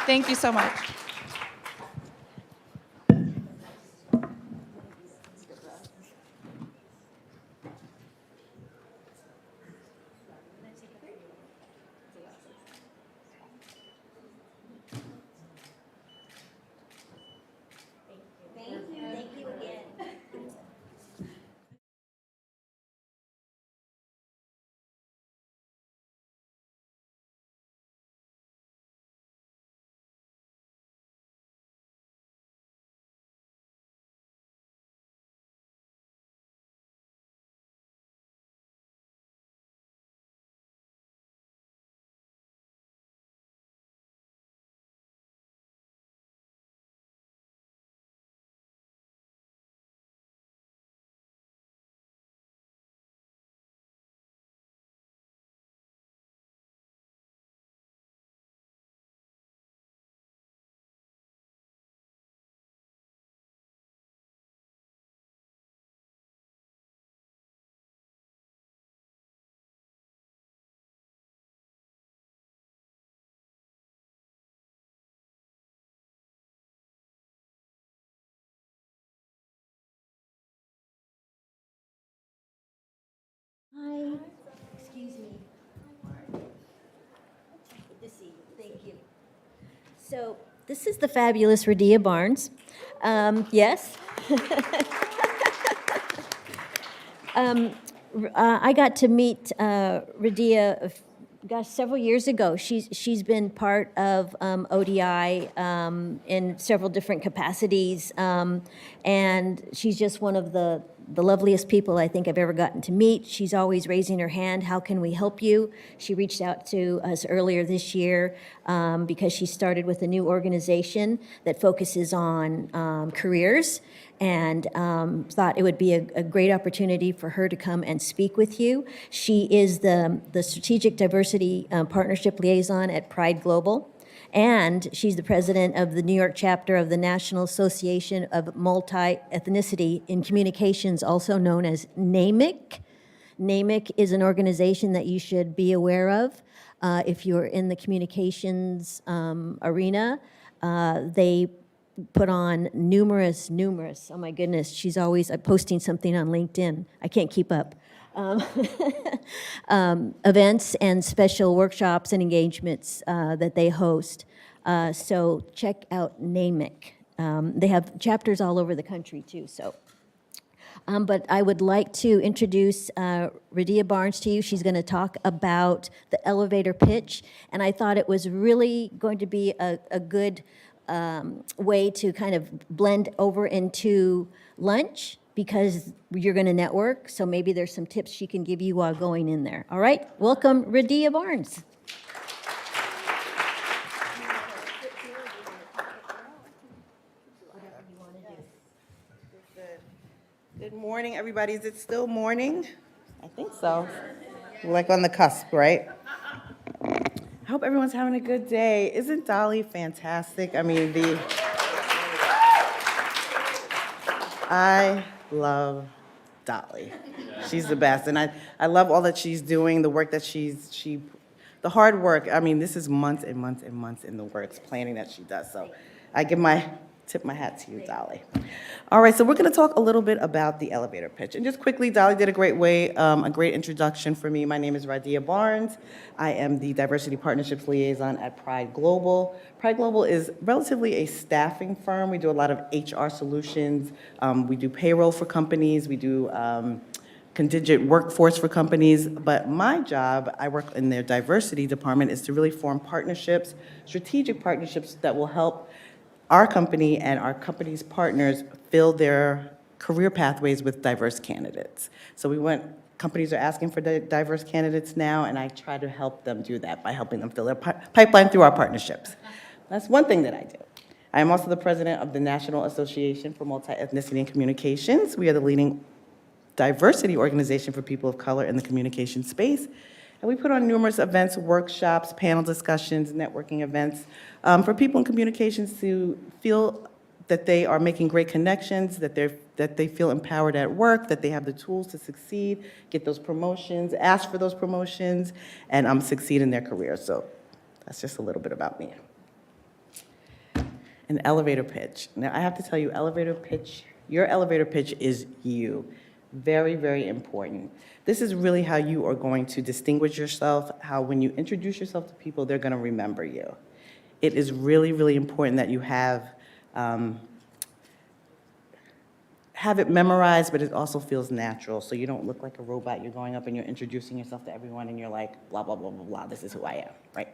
Thank you so much. Thank you again. Hi. Excuse me. Good to see you. Thank you. So this is the fabulous Radia Barnes. Yes. I got to meet Radia, several years ago. She's been part of ODI in several different capacities, and she's just one of the loveliest people I think I've ever gotten to meet. She's always raising her hand, how can we help you? She reached out to us earlier this year because she started with a new organization that focuses on careers, and thought it would be a great opportunity for her to come and speak with you. She is the Strategic Diversity Partnership Liaison at Pride Global, and she's the president of the New York chapter of the National Association of Multi-Ethnicity in Communications, also known as NAMIC. NAMIC is an organization that you should be aware of if you're in the communications arena. They put on numerous, oh my goodness, she's always posting something on LinkedIn. I can't keep up. Events and special workshops and engagements that they host. So check out NAMIC. They have chapters all over the country too, so. But I would like to introduce Radia Barnes to you. She's going to talk about the elevator pitch, and I thought it was really going to be a good way to kind of blend over into lunch, because you're going to network, so maybe there's some tips she can give you while going in there. All right, welcome Radia Barnes. Good morning, everybody. Is it still morning? I think so. We're like on the cusp, right? I hope everyone's having a good day. Isn't Dolly fantastic? I mean, I love Dolly. She's the best, and I love all that she's doing, the work that the hard work. I mean, this is months and months and months in the works, planning that she does. So I tip my hat to you, Dolly. All right, so we're going to talk a little bit about the elevator pitch. And just quickly, Dolly did a great introduction for me. My name is Radia Barnes. I am the Diversity Partnerships Liaison at Pride Global. Pride Global is relatively a staffing firm. We do a lot of HR solutions. We do payroll for companies. We do contingent workforce for companies. But my job, I work in their diversity department, is to really form partnerships, strategic partnerships that will help our company and our company's partners fill their career pathways with diverse candidates. So companies are asking for diverse candidates now, and I try to help them do that by helping them fill their pipeline through our partnerships. That's one thing that I do. I am also the president of the National Association for Multi-Ethnicity and Communications. We are the leading diversity organization for people of color in the communication space. And we put on numerous events, workshops, panel discussions, networking events for people in communications to feel that they are making great connections, that they feel empowered at work, that they have the tools to succeed, get those promotions, ask for those promotions, and succeed in their careers. So that's just a little bit about me. An elevator pitch. Now I have to tell you, your elevator pitch is you. Very, very important. This is really how you are going to distinguish yourself, how when you introduce yourself to people, they're going to remember you. It is really, really important that you have it memorized, but it also feels natural, so you don't look like a robot. You're going up and you're introducing yourself to everyone, and you're like, blah, blah, blah, blah, blah, this is who I am, right?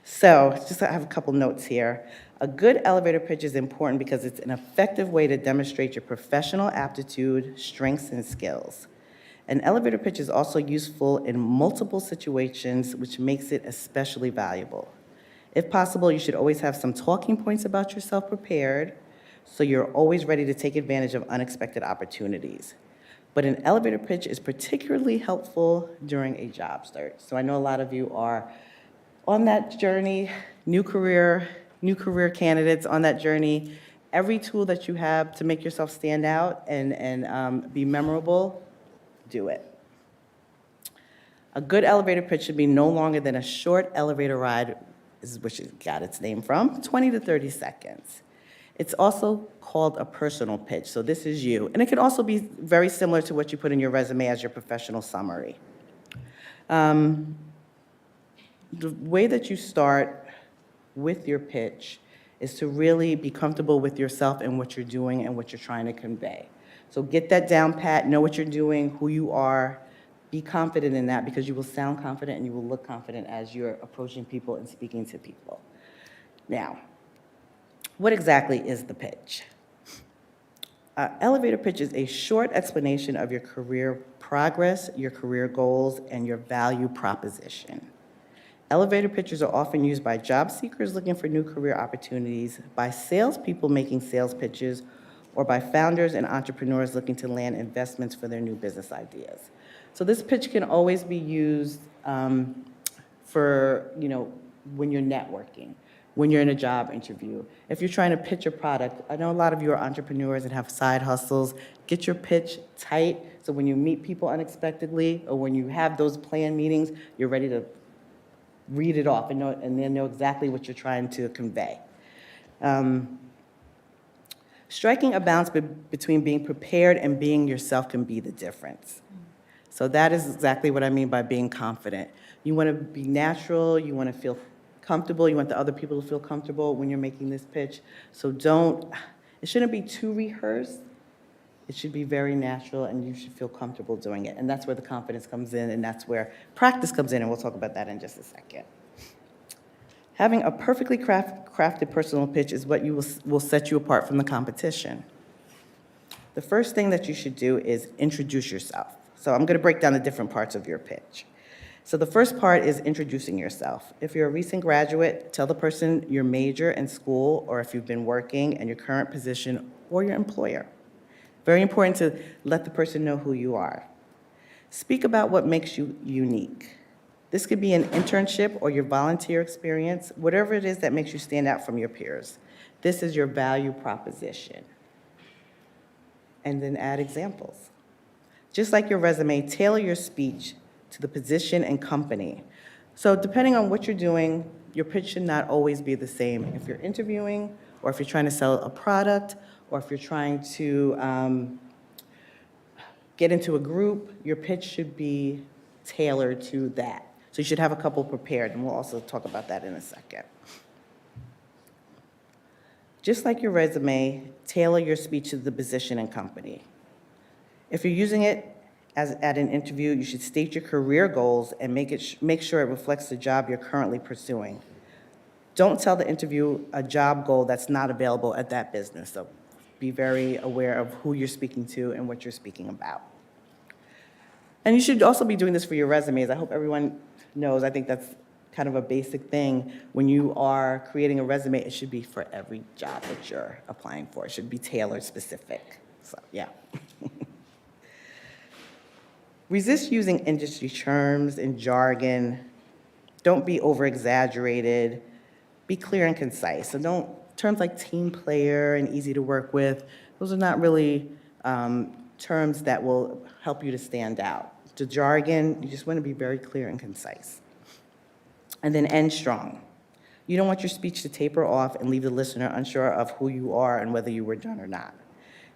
So I have a couple notes here. A good elevator pitch is important because it's an effective way to demonstrate your professional aptitude, strengths, and skills. An elevator pitch is also useful in multiple situations, which makes it especially valuable. If possible, you should always have some talking points about yourself prepared, so you're always ready to take advantage of unexpected opportunities. But an elevator pitch is particularly helpful during a job search. So I know a lot of you are on that journey, new career candidates on that journey. Every tool that you have to make yourself stand out and be memorable, do it. A good elevator pitch should be no longer than a short elevator ride, which it got its name from, 20 to 30 seconds. It's also called a personal pitch, so this is you. And it can also be very similar to what you put in your resume as your professional summary. The way that you start with your pitch is to really be comfortable with yourself and what you're doing and what you're trying to convey. So get that down pat, know what you're doing, who you are, be confident in that because you will sound confident and you will look confident as you're approaching people and speaking to people. Now, what exactly is the pitch? Elevator pitch is a short explanation of your career progress, your career goals, and your value proposition. Elevator pitches are often used by job seekers looking for new career opportunities, by salespeople making sales pitches, or by founders and entrepreneurs looking to land investments for their new business ideas. So this pitch can always be used for, when you're networking, when you're in a job interview. If you're trying to pitch a product, I know a lot of you are entrepreneurs and have side hustles. Get your pitch tight so when you meet people unexpectedly or when you have those planned meetings, you're ready to read it off and then know exactly what you're trying to convey. Striking a balance between being prepared and being yourself can be the difference. So that is exactly what I mean by being confident. You want to be natural, you want to feel comfortable, you want the other people to feel comfortable when you're making this pitch. So it shouldn't be too rehearsed. It should be very natural and you should feel comfortable doing it. And that's where the confidence comes in and that's where practice comes in, and we'll talk about that in just a second. Having a perfectly crafted personal pitch is what will set you apart from the competition. The first thing that you should do is introduce yourself. So I'm going to break down the different parts of your pitch. So the first part is introducing yourself. If you're a recent graduate, tell the person your major in school, or if you've been working and your current position or your employer. Very important to let the person know who you are. Speak about what makes you unique. This could be an internship or your volunteer experience, whatever it is that makes you stand out from your peers. This is your value proposition. And then add examples. Just like your resume, tailor your speech to the position and company. So depending on what you're doing, your pitch should not always be the same. If you're interviewing, or if you're trying to sell a product, or if you're trying to get into a group, your pitch should be tailored to that. So you should have a couple prepared, and we'll also talk about that in a second. Just like your resume, tailor your speech to the position and company. If you're using it at an interview, you should state your career goals and make sure it reflects the job you're currently pursuing. Don't tell the interview a job goal that's not available at that business. So be very aware of who you're speaking to and what you're speaking about. And you should also be doing this for your resumes. I hope everyone knows, I think that's kind of a basic thing. When you are creating a resume, it should be for every job that you're applying for. It should be tailored specific. So, yeah. Resist using industry terms and jargon. Don't be over-exaggerated. Be clear and concise. So terms like team player and easy to work with, those are not really terms that will help you to stand out. The jargon, you just want to be very clear and concise. And then end strong. You don't want your speech to taper off and leave the listener unsure of who you are and whether you were done or not.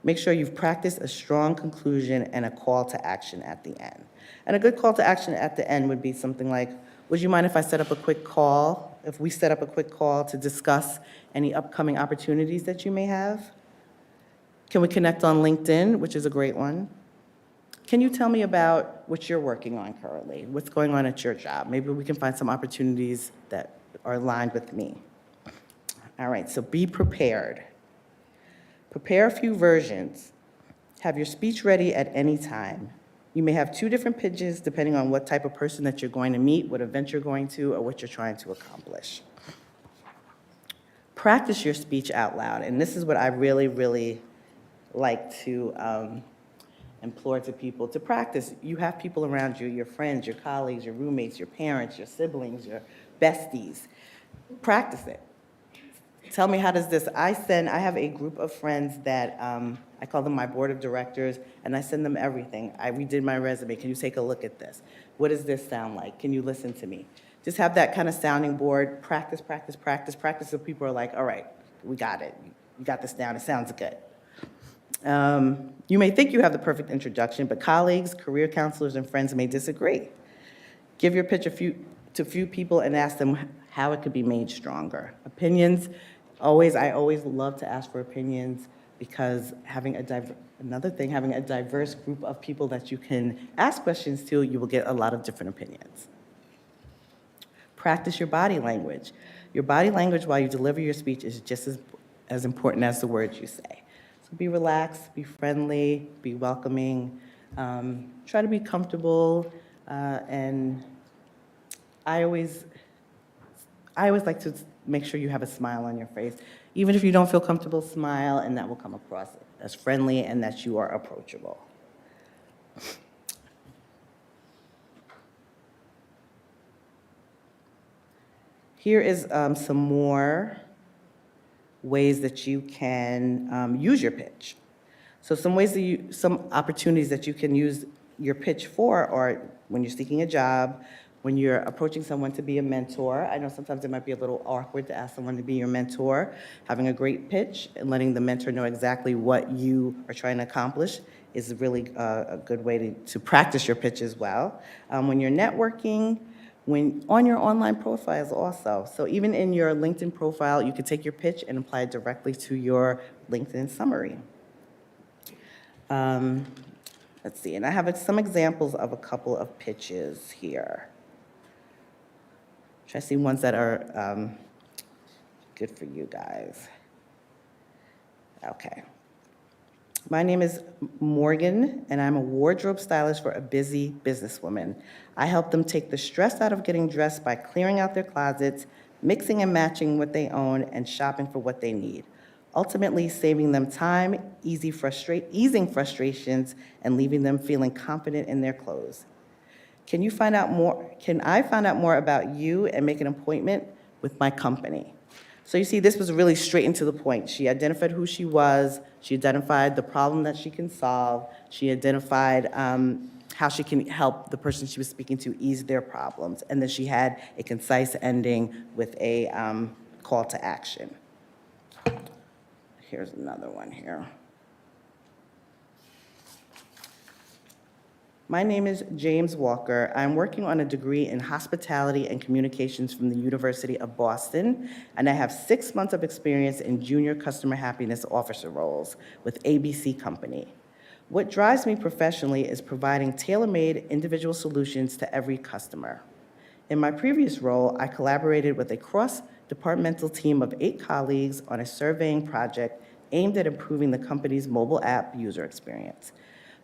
Make sure you've practiced a strong conclusion and a call to action at the end. And a good call to action at the end would be something like, would you mind if I set up a quick call, if we set up a quick call to discuss any upcoming opportunities that you may have? Can we connect on LinkedIn, which is a great one? Can you tell me about what you're working on currently? What's going on at your job? Maybe we can find some opportunities that are aligned with me. All right, so be prepared. Prepare a few versions. Have your speech ready at any time. You may have 2 different pitches depending on what type of person that you're going to meet, what event you're going to, or what you're trying to accomplish. Practice your speech out loud, and this is what I really, really like to implore to people to practice. You have people around you, your friends, your colleagues, your roommates, your parents, your siblings, your besties. Practice it. Tell me, how does this, I have a group of friends that I call them my board of directors, and I send them everything. I redid my resume. Can you take a look at this? What does this sound like? Can you listen to me? Just have that kind of sounding board. Practice, practice, practice, practice, so people are like, all right, we got it. You got this down. It sounds good. You may think you have the perfect introduction, but colleagues, career counselors, and friends may disagree. Give your pitch to a few people and ask them how it could be made stronger. Opinions, I always love to ask for opinions because having Another thing, having a diverse group of people that you can ask questions to, you will get a lot of different opinions. Practice your body language. Your body language while you deliver your speech is just as important as the words you say. So be relaxed, be friendly, be welcoming, try to be comfortable, and I always like to make sure you have a smile on your face. Even if you don't feel comfortable, smile, and that will come across as friendly and that you are approachable. Here is some more ways that you can use your pitch. So some opportunities that you can use your pitch for are when you're seeking a job, when you're approaching someone to be a mentor. I know sometimes it might be a little awkward to ask someone to be your mentor. Having a great pitch and letting the mentor know exactly what you are trying to accomplish is really a good way to practice your pitch as well. When you're networking, when on your online profiles also. So even in your LinkedIn profile, you could take your pitch and apply it directly to your LinkedIn summary. Let's see, and I have some examples of a couple of pitches here. Try to see ones that are good for you guys. Okay. My name is Morgan, and I'm a wardrobe stylist for a busy businesswoman. I help them take the stress out of getting dressed by clearing out their closets, mixing and matching what they own, and shopping for what they need, ultimately saving them time, easing frustrations, and leaving them feeling confident in their clothes. Can I find out more about you and make an appointment with my company? So you see, this was really straight and to the point. She identified who she was. She identified the problem that she can solve. She identified how she can help the person she was speaking to ease their problems. And then she had a concise ending with a call to action. Here's another one here. My name is James Walker. I'm working on a degree in hospitality and communications from the University of Boston, and I have 6 months of experience in junior customer happiness officer roles with ABC Company. What drives me professionally is providing tailor-made individual solutions to every customer. In my previous role, I collaborated with a cross-departmental team of 8 colleagues on a surveying project aimed at improving the company's mobile app user experience.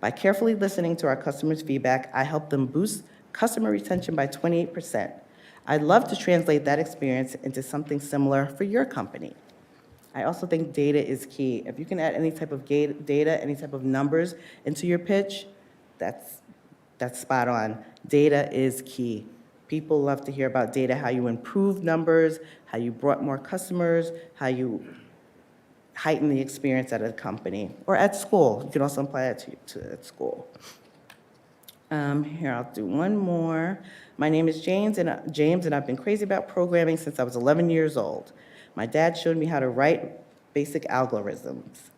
By carefully listening to our customers' feedback, I helped them boost customer retention by 28%. I'd love to translate that experience into something similar for your company. I also think data is key. If you can add any type of data, any type of numbers into your pitch, that's spot on. Data is key. People love to hear about data, how you improved numbers, how you brought more customers, how you heighten the experience at a company or at school. You can also apply that to at school. Here, I'll do one more. My name is James, and I've been crazy about programming since I was 11 years old. My dad showed me how to write basic algorithms.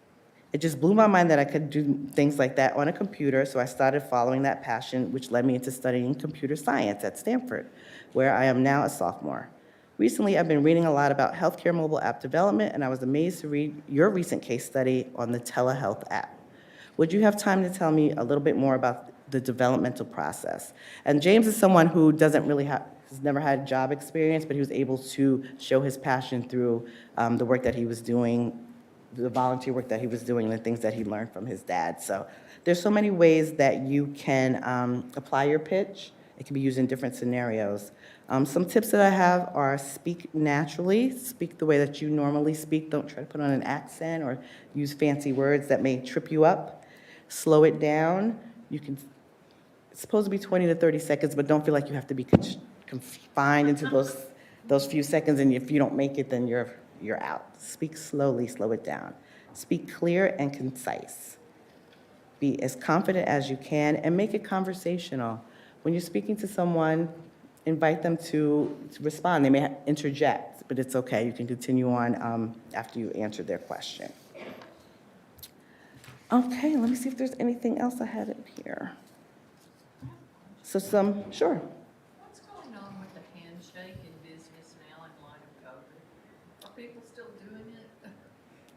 It just blew my mind that I could do things like that on a computer, so I started following that passion, which led me into studying computer science at Stanford, where I am now a sophomore. Recently, I've been reading a lot about healthcare mobile app development, and I was amazed to read your recent case study on the telehealth app. Would you have time to tell me a little bit more about the developmental process? And James is someone who has never had job experience, but he was able to show his passion through the work that he was doing, the volunteer work that he was doing, and the things that he learned from his dad. So there's so many ways that you can apply your pitch. It can be used in different scenarios. Some tips that I have are speak naturally, speak the way that you normally speak. Don't try to put on an accent or use fancy words that may trip you up. Slow it down. It's supposed to be 20 to 30 seconds, but don't feel like you have to be confined into those few seconds, and if you don't make it, then you're out. Speak slowly, slow it down. Speak clear and concise. Be as confident as you can and make it conversational. When you're speaking to someone, invite them to respond. They may interject, but it's okay. You can continue on after you answer their question. Okay, let me see if there's anything else I had up here. So sure. What's going on with the handshake in business now in light of COVID? Are people still doing it?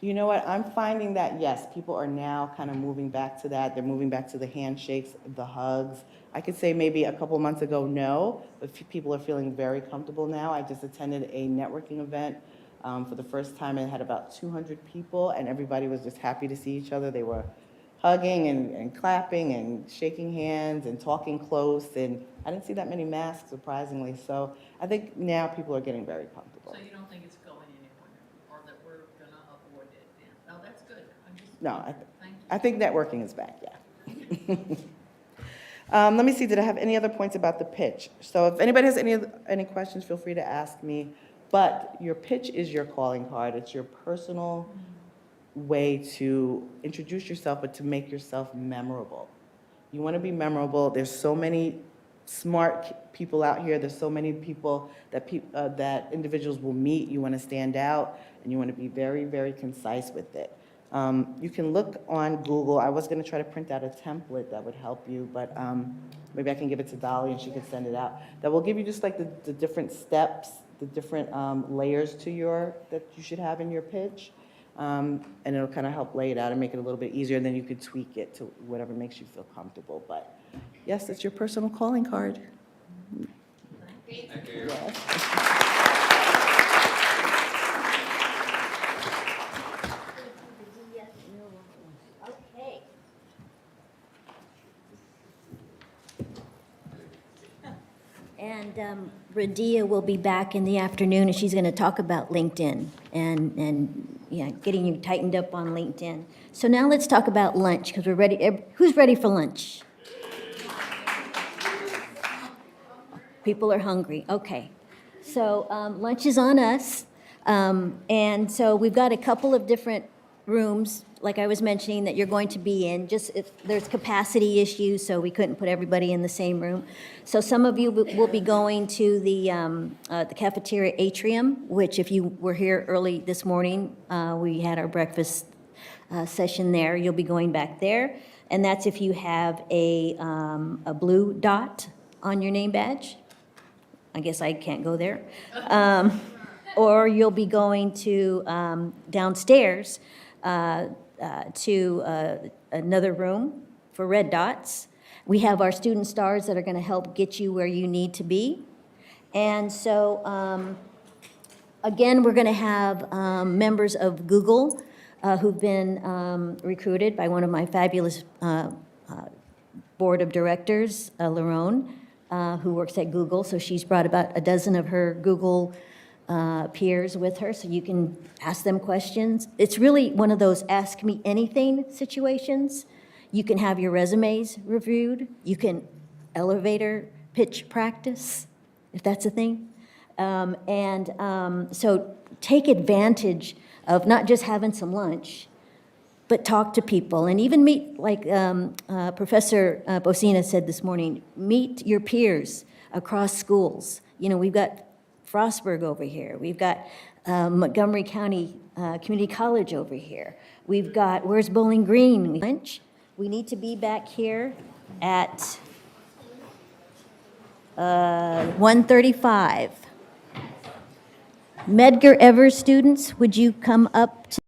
You know what? I'm finding that, yes, people are now kind of moving back to that. They're moving back to the handshakes, the hugs. I could say maybe a couple months ago, no, but people are feeling very comfortable now. I just attended a networking event for the first time and had about 200 people, and everybody was just happy to see each other. They were hugging and clapping and shaking hands and talking close, and I didn't see that many masks, surprisingly. So I think now people are getting very comfortable. So you don't think it's going anywhere, or that we're gonna avoid it? Yeah. No, that's good. I'm just. No, Thank you. I think networking is back, yeah. Let me see, did I have any other points about the pitch? So if anybody has any questions, feel free to ask me. But your pitch is your calling card. It's your personal way to introduce yourself, but to make yourself memorable. You want to be memorable. There's so many smart people out here. There's so many people that that individuals will meet. You want to stand out, and you want to be very, very concise with it. You can look on Google. I was going to try to print out a template that would help you, but maybe I can give it to Dolly and she can send it out. That will give you just like the different steps, the different layers to that you should have in your pitch. And it'll kind of help lay it out and make it a little bit easier, and then you could tweak it to whatever makes you feel comfortable. But yes, it's your personal calling card. Thank you. Yes. Okay. And Radia will be back in the afternoon, and she's going to talk about LinkedIn and yeah, getting you tightened up on LinkedIn. So now let's talk about lunch, because we're ready. Who's ready for lunch? People are hungry. Okay. So lunch is on us. And so we've got a couple of different rooms, like I was mentioning, that you're going to be in. Just if there's capacity issues, so we couldn't put everybody in the same room. So some of you will be going to the cafeteria atrium, which if you were here early this morning, we had our breakfast session there. You'll be going back there. And that's if you have a blue dot on your name badge. I guess I can't go there. Or you'll be going to downstairs to another room for red dots. We have our student stars that are going to help get you where you need to be. And so, again, we're going to have members of Google who've been recruited by one of my fabulous board of directors, Larone, who works at Google. So she's brought about a dozen of her Google peers with her, so you can ask them questions. It's really one of those ask me anything situations. You can have your resumes reviewed. You can elevator pitch practice, if that's a thing. So take advantage of not just having some lunch, but talk to people and even meet, like Professor Bocina said this morning, meet your peers across schools. You know, we've got Frostburg over here. We've got Montgomery County Community College over here. We've got, where's Bowling Green? We need to be back here at 1:35. Medgar Evers students, would you come up to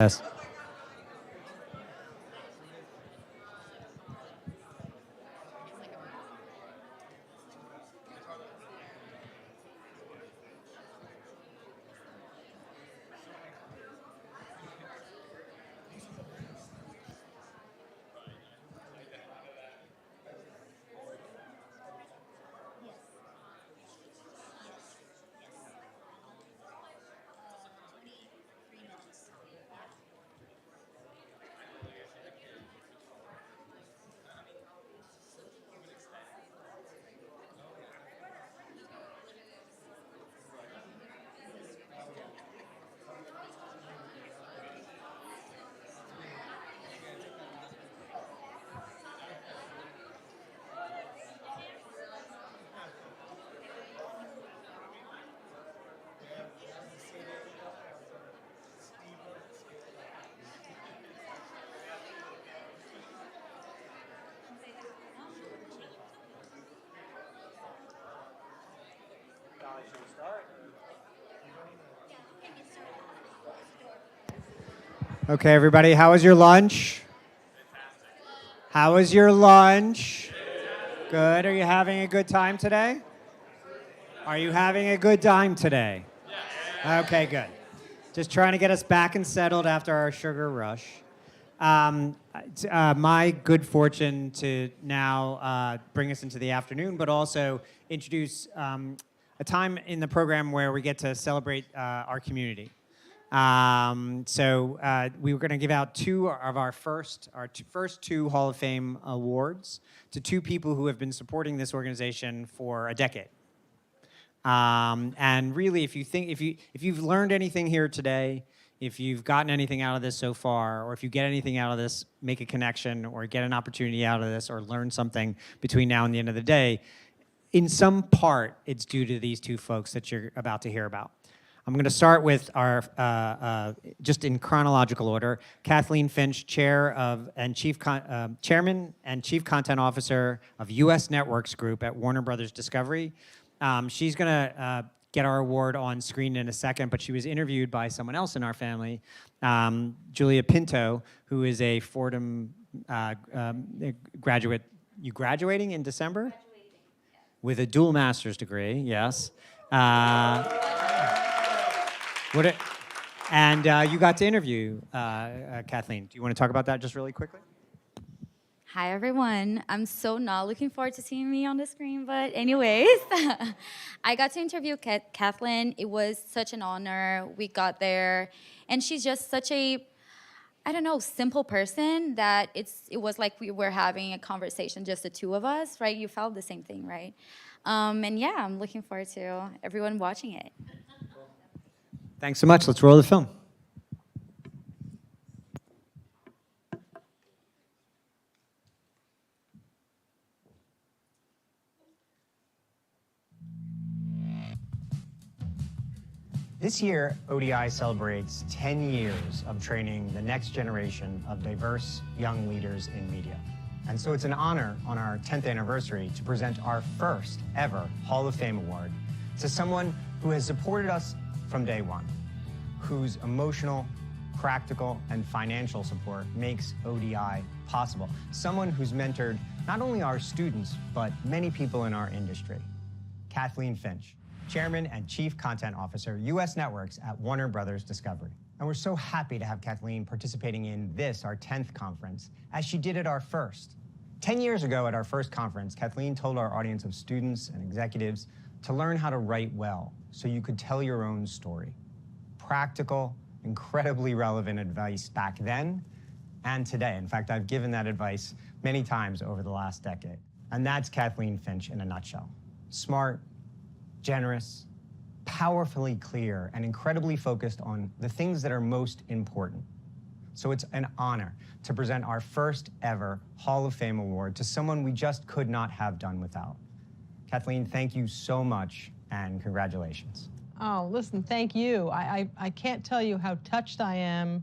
Yes. Okay, everybody, how was your lunch? How was your lunch? Good. Are you having a good time today? Are you having a good time today? Okay, good. Just trying to get us back and settled after our sugar rush. My good fortune to now bring us into the afternoon, but also introduce a time in the program where we get to celebrate our community. We were going to give out two of our first two Hall of Fame awards to two people who have been supporting this organization for a decade. And really, if you've learned anything here today, if you've gotten anything out of this so far, or if you get anything out of this, make a connection, or get an opportunity out of this, or learn something between now and the end of the day, in some part, it's due to these two folks that you're about to hear about. I'm going to start with our, just in chronological order, Kathleen Finch, Chairman and Chief Content Officer of U.S. Networks Group at Warner Brothers Discovery. She's going to get our award on screen in a second, but she was interviewed by someone else in our family, Julia Pinto, who is a Fordham graduate. You graduating in December? Graduating, yeah. With a dual master's degree, yes. You got to interview Kathleen. Do you want to talk about that just really quickly? Hi, everyone. I'm so not looking forward to seeing me on the screen, but anyways, I got to interview Kathleen. It was such an honor. We got there, and she's just such a, I don't know, simple person that it was like we were having a conversation, just the two of us, right? You felt the same thing, right? And yeah, I'm looking forward to everyone watching it. Thanks so much. Let's roll the film. This year, ODI celebrates 10 years of training the next generation of diverse young leaders in media. And so it's an honor on our 10th anniversary to present our first ever Hall of Fame award to someone who has supported us from day one, whose emotional, practical, and financial support makes ODI possible. Someone who's mentored not only our students, but many people in our industry. Kathleen Finch, Chairman and Chief Content Officer, U.S. Networks at Warner Brothers Discovery. And we're so happy to have Kathleen participating in this, our 10th conference, as she did at our first. 10 years ago at our first conference, Kathleen told our audience of students and executives to learn how to write well so you could tell your own story. Practical, incredibly relevant advice back then and today. In fact, I've given that advice many times over the last decade. And that's Kathleen Finch in a nutshell. Smart, generous, powerfully clear, and incredibly focused on the things that are most important. So it's an honor to present our first ever Hall of Fame award to someone we just could not have done without. Kathleen, thank you so much, and congratulations. Oh, listen, thank you. I can't tell you how touched I am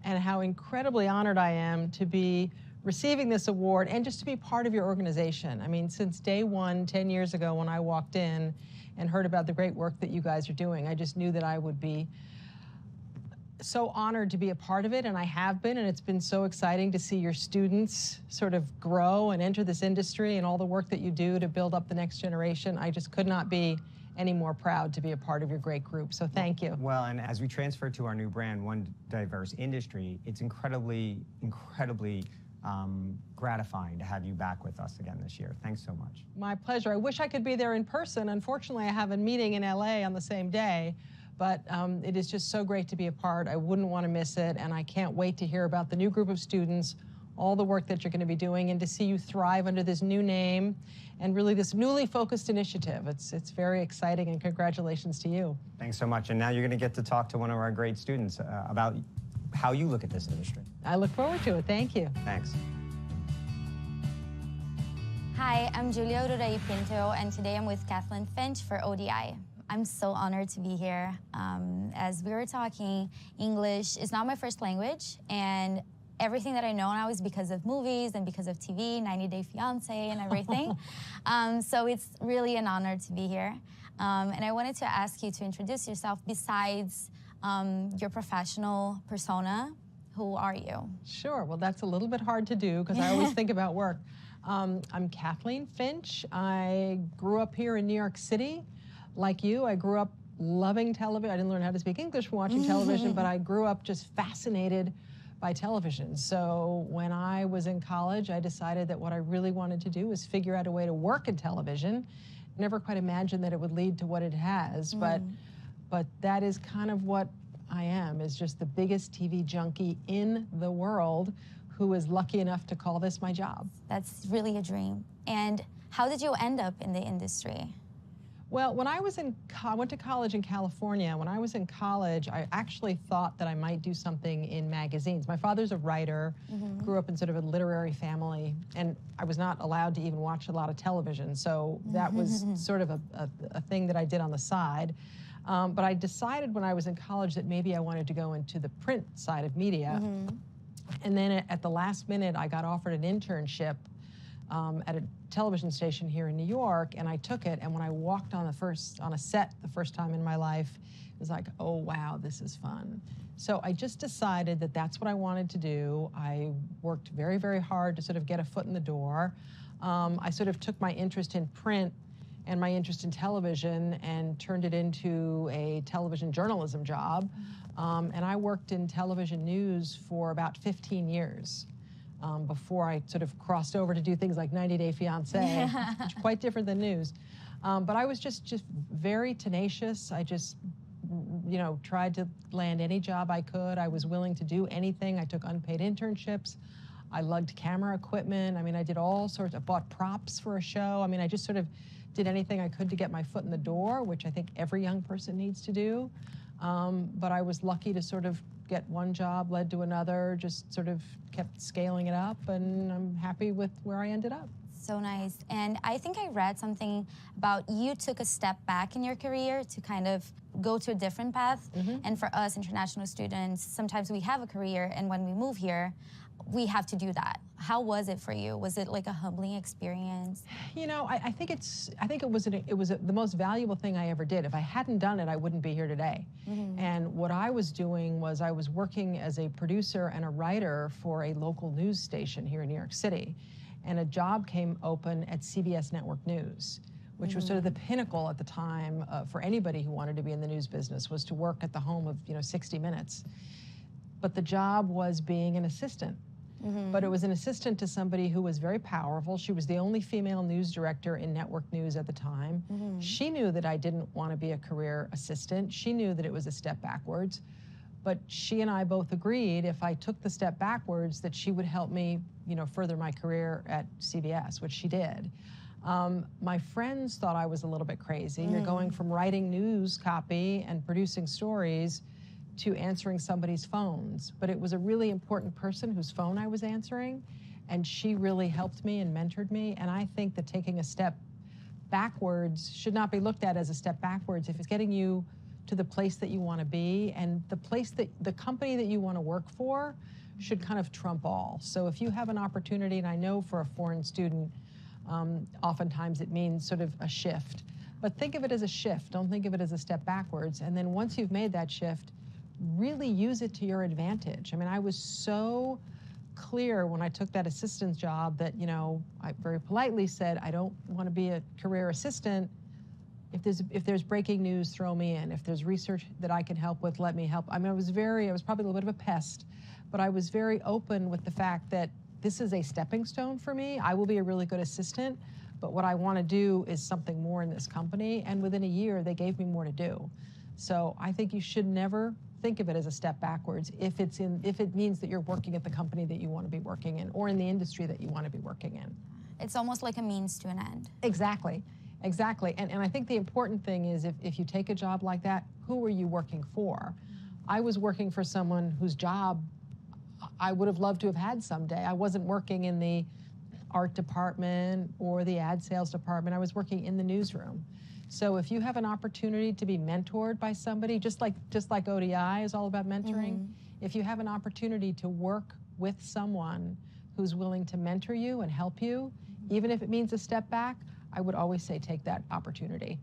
and how incredibly honored I am to be receiving this award and just to be part of your organization. I mean, since day one, 10 years ago when I walked in and heard about the great work that you guys are doing, I just knew that I would be so honored to be a part of it, and I have been, and it's been so exciting to see your students sort of grow and enter this industry and all the work that you do to build up the next generation. I just could not be any more proud to be a part of your great group, so thank you. Well, and as we transfer to our new brand, One Diverse Industry, it's incredibly gratifying to have you back with us again this year. Thanks so much. My pleasure. I wish I could be there in person. Unfortunately, I have a meeting in LA on the same day, but it is just so great to be a part. I wouldn't want to miss it, and I can't wait to hear about the new group of students, all the work that you're going to be doing, and to see you thrive under this new name and really this newly focused initiative. It's very exciting, and congratulations to you. Thanks so much. And now you're going to get to talk to one of our great students about how you look at this industry. I look forward to it. Thank you. Thanks. Hi, I'm Julia Ururai Pinto, and today I'm with Kathleen Finch for ODI. I'm so honored to be here. As we were talking, English is not my first language, and everything that I know now is because of movies and because of TV, 90 Day Fiancé and everything. So it's really an honor to be here. And I wanted to ask you to introduce yourself besides your professional persona. Who are you? Sure, well, that's a little bit hard to do because I always think about work. I'm Kathleen Finch. I grew up here in New York City. Like you, I grew up loving television. I didn't learn how to speak English from watching television, but I grew up just fascinated by television. So when I was in college, I decided that what I really wanted to do was figure out a way to work in television. Never quite imagined that it would lead to what it has, but that is kind of what I am, is just the biggest TV junkie in the world who is lucky enough to call this my job. That's really a dream. And how did you end up in the industry? Well, when I went to college in California. When I was in college, I actually thought that I might do something in magazines. My father's a writer, grew up in sort of a literary family, and I was not allowed to even watch a lot of television, so that was sort of a thing that I did on the side. But I decided when I was in college that maybe I wanted to go into the print side of media. And then at the last minute, I got offered an internship at a television station here in New York, and I took it. And when I walked on a set the first time in my life, it was like, oh wow, this is fun. So I just decided that that's what I wanted to do. I worked very, very hard to sort of get a foot in the door. I sort of took my interest in print and my interest in television and turned it into a television journalism job. And I worked in television news for about 15 years. Before I sort of crossed over to do things like 90 Day Fiancé, which is quite different than news. But I was just very tenacious. I just, tried to land any job I could. I was willing to do anything. I took unpaid internships. I lugged camera equipment. I mean, I did all sorts. I bought props for a show. I mean, I just sort of did anything I could to get my foot in the door, which I think every young person needs to do. But I was lucky to sort of get one job led to another, just sort of kept scaling it up, and I'm happy with where I ended up. So nice. And I think I read something about you took a step back in your career to kind of go to a different path. And for us international students, sometimes we have a career, and when we move here, we have to do that. How was it for you? Was it like a humbling experience? You know, I think it was the most valuable thing I ever did. If I hadn't done it, I wouldn't be here today. And what I was doing was I was working as a producer and a writer for a local news station here in New York City. And a job came open at CBS Network News, which was sort of the pinnacle at the time for anybody who wanted to be in the news business, was to work at the home of 60 Minutes. But the job was being an assistant. But it was an assistant to somebody who was very powerful. She was the only female news director in network news at the time. She knew that I didn't want to be a career assistant. She knew that it was a step backwards. But she and I both agreed if I took the step backwards that she would help me, further my career at CBS, which she did. My friends thought I was a little bit crazy. You're going from writing news copy and producing stories to answering somebody's phones. But it was a really important person whose phone I was answering, and she really helped me and mentored me. And I think that taking a step backwards should not be looked at as a step backwards if it's getting you to the place that you want to be, and the company that you want to work for should kind of trump all. So if you have an opportunity, and I know for a foreign student, oftentimes it means sort of a shift, but think of it as a shift. Don't think of it as a step backwards. And then once you've made that shift, really use it to your advantage. I mean, I was so clear when I took that assistant's job that, you know, I very politely said, I don't want to be a career assistant. If there's breaking news, throw me in. If there's research that I can help with, let me help. I mean, I was probably a little bit of a pest, but I was very open with the fact that this is a stepping stone for me. I will be a really good assistant, but what I want to do is something more in this company. And within a year, they gave me more to do. So I think you should never think of it as a step backwards if it means that you're working at the company that you want to be working in or in the industry that you want to be working in. It's almost like a means to an end. Exactly. Exactly. And I think the important thing is if you take a job like that, who are you working for? I was working for someone whose job I would have loved to have had someday. I wasn't working in the art department or the ad sales department. I was working in the newsroom. So if you have an opportunity to be mentored by somebody, just like ODI is all about mentoring, if you have an opportunity to work with someone who's willing to mentor you and help you, even if it means a step back, I would always say take that opportunity.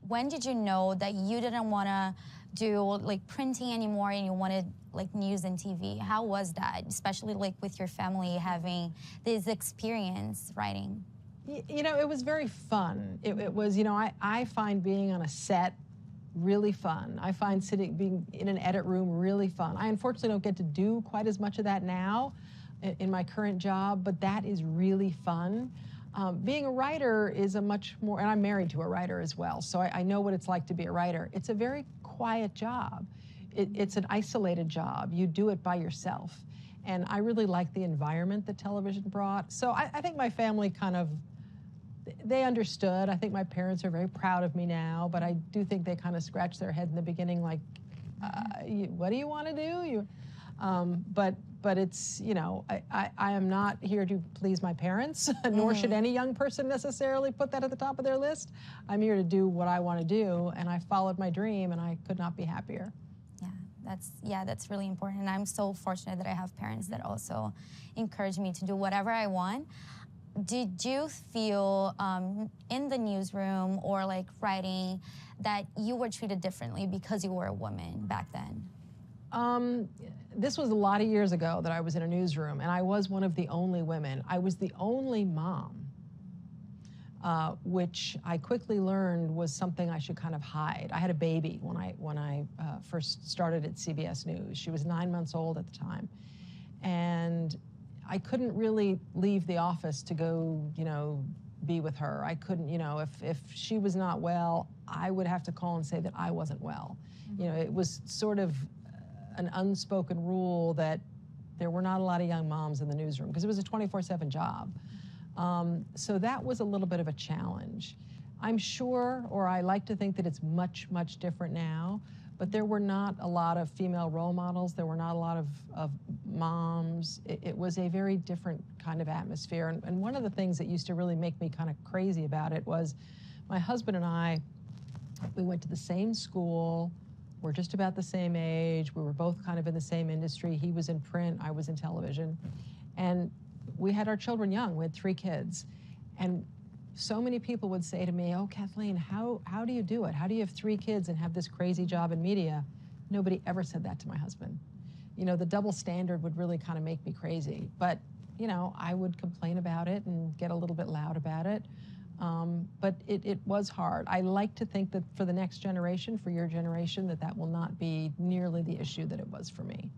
When did you know that you didn't want to do like printing anymore and you wanted like news and TV? How was that, especially like with your family having this experience writing? You know, it was very fun. It was, you know, I find being on a set really fun. I find being in an edit room really fun. I unfortunately don't get to do quite as much of that now in my current job, but that is really fun. Being a writer is a much more, and I'm married to a writer as well, so I know what it's like to be a writer. It's a very quiet job. It's an isolated job. You do it by yourself. And I really like the environment that television brought. So I think my family they understood. I think my parents are very proud of me now, but I do think they kind of scratched their head in the beginning like, what do you want to do? But it's, you know, I am not here to please my parents, nor should any young person necessarily put that at the top of their list. I'm here to do what I want to do, and I followed my dream, and I could not be happier. That's really important. And I'm so fortunate that I have parents that also encourage me to do whatever I want. Did you feel in the newsroom or like writing that you were treated differently because you were a woman back then? This was a lot of years ago that I was in a newsroom, and I was one of the only women. I was the only mom, which I quickly learned was something I should kind of hide. I had a baby when I first started at CBS News. She was 9 months old at the time, and I couldn't really leave the office to go, you know, be with her. I couldn't, you know, if she was not well, I would have to call and say that I wasn't well. You know, it was sort of an unspoken rule that there were not a lot of young moms in the newsroom because it was a 24/7 job. So that was a little bit of a challenge. I'm sure, or I like to think that it's much, much different now, but there were not a lot of female role models. There were not a lot of moms. It was a very different kind of atmosphere. And one of the things that used to really make me kind of crazy about it was my husband and I, we went to the same school. We're just about the same age. We were both kind of in the same industry. He was in print, I was in television. And we had our children young. We had 3 kids. And so many people would say to me, oh, Kathleen, how do you do it? How do you have 3 kids and have this crazy job in media? Nobody ever said that to my husband. You know, the double standard would really kind of make me crazy. But, you know, I would complain about it and get a little bit loud about it. But it was hard. I like to think that for the next generation, for your generation, that will not be nearly the issue that it was for me.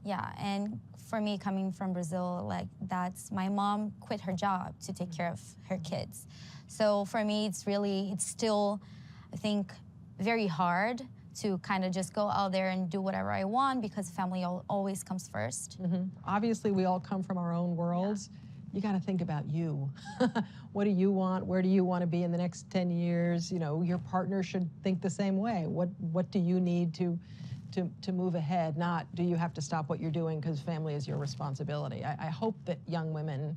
Yeah, and for me, coming from Brazil, like my mom quit her job to take care of her kids. So for me, it's still, I think, very hard to kind of just go out there and do whatever I want because family always comes first. Obviously, we all come from our own worlds. Yeah. You got to think about you. What do you want? Where do you want to be in the next 10 years? You know, your partner should think the same way. What do you need to move ahead? Not do you have to stop what you're doing because family is your responsibility. I hope that young women,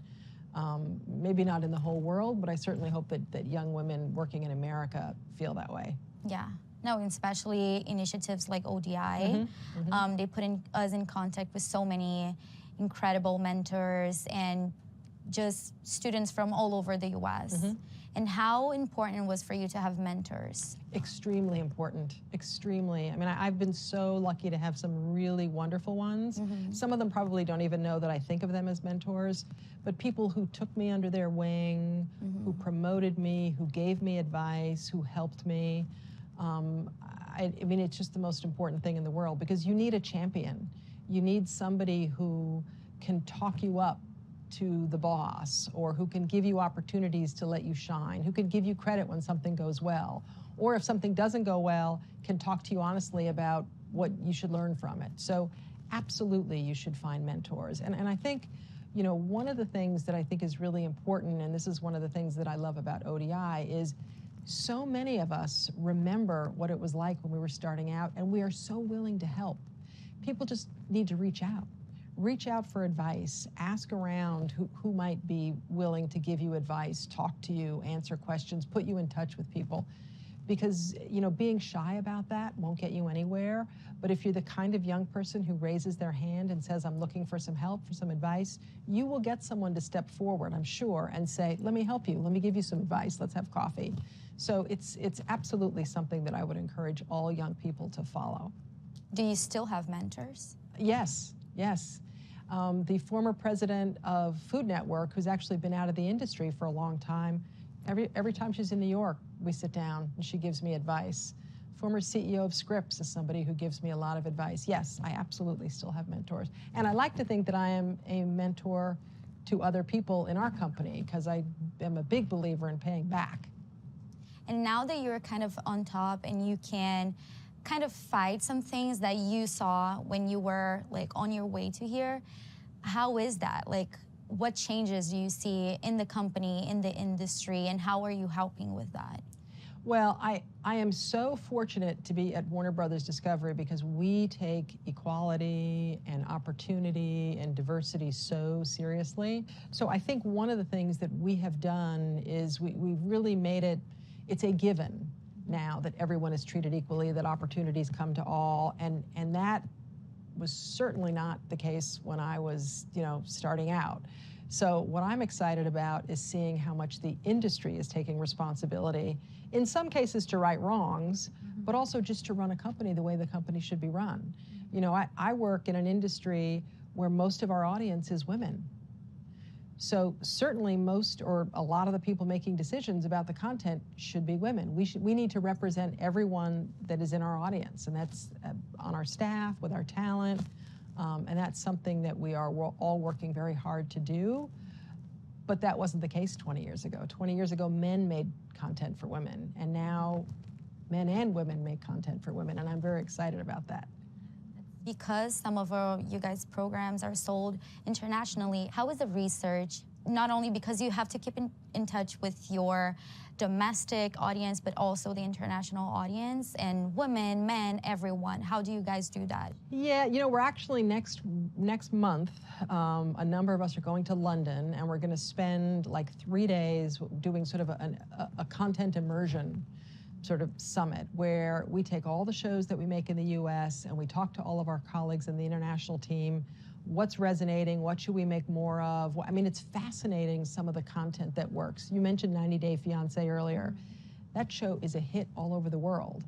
maybe not in the whole world, but I certainly hope that young women working in America feel that way. Yeah. No, especially initiatives like ODI. They put us in contact with so many incredible mentors and just students from all over the U.S. And how important it was for you to have mentors? Extremely important, extremely. I mean, I've been so lucky to have some really wonderful ones. Some of them probably don't even know that I think of them as mentors, but people who took me under their wing, who promoted me, who gave me advice, who helped me. I mean, it's just the most important thing in the world, because you need a champion. You need somebody who can talk you up to the boss, or who can give you opportunities to let you shine, who can give you credit when something goes well, or if something doesn't go well, can talk to you honestly about what you should learn from it. So absolutely, you should find mentors. And I think, you know, one of the things that I think is really important, and this is one of the things that I love about ODI, is so many of us remember what it was like when we were starting out, and we are so willing to help. People just need to reach out. Reach out for advice, ask around who might be willing to give you advice, talk to you, answer questions, put you in touch with people. Because, you know, being shy about that won't get you anywhere. But if you're the kind of young person who raises their hand and says, I'm looking for some help, for some advice, you will get someone to step forward, I'm sure, and say, let me help you, let me give you some advice, let's have coffee. So it's absolutely something that I would encourage all young people to follow. Do you still have mentors? Yes, yes. The former president of Food Network, who's actually been out of the industry for a long time, every time she's in New York, we sit down and she gives me advice. Former CEO of Scripps is somebody who gives me a lot of advice. Yes, I absolutely still have mentors. And I like to think that I am a mentor to other people in our company, because I am a big believer in paying back. And now that you're kind of on top and you can kind of fight some things that you saw when you were like on your way to here, how is that? Like, what changes do you see in the company, in the industry, and how are you helping with that? Well, I am so fortunate to be at Warner Brothers Discovery, because we take equality and opportunity and diversity so seriously. So I think one of the things that we have done is we've really made it's a given now that everyone is treated equally, that opportunities come to all, and that was certainly not the case when I was, you know, starting out. So what I'm excited about is seeing how much the industry is taking responsibility, in some cases to right wrongs, but also just to run a company the way the company should be run. You know, I work in an industry where most of our audience is women. So certainly most or a lot of the people making decisions about the content should be women. We need to represent everyone that is in our audience, and that's on our staff, with our talent, and that's something that we're all working very hard to do. But that wasn't the case 20 years ago. 20 years ago, men made content for women, and now men and women make content for women, and I'm very excited about that. Because some of you guys' programs are sold internationally, how is the research? Not only because you have to keep in touch with your domestic audience, but also the international audience, and women, men, everyone. How do you guys do that? Yeah, you know, we're actually next month, a number of us are going to London, and we're going to spend like 3 days doing sort of a content immersion sort of summit, where we take all the shows that we make in the US and we talk to all of our colleagues in the international team. What's resonating? What should we make more of? I mean, it's fascinating, some of the content that works. You mentioned 90 Day Fiancé earlier. That show is a hit all over the world.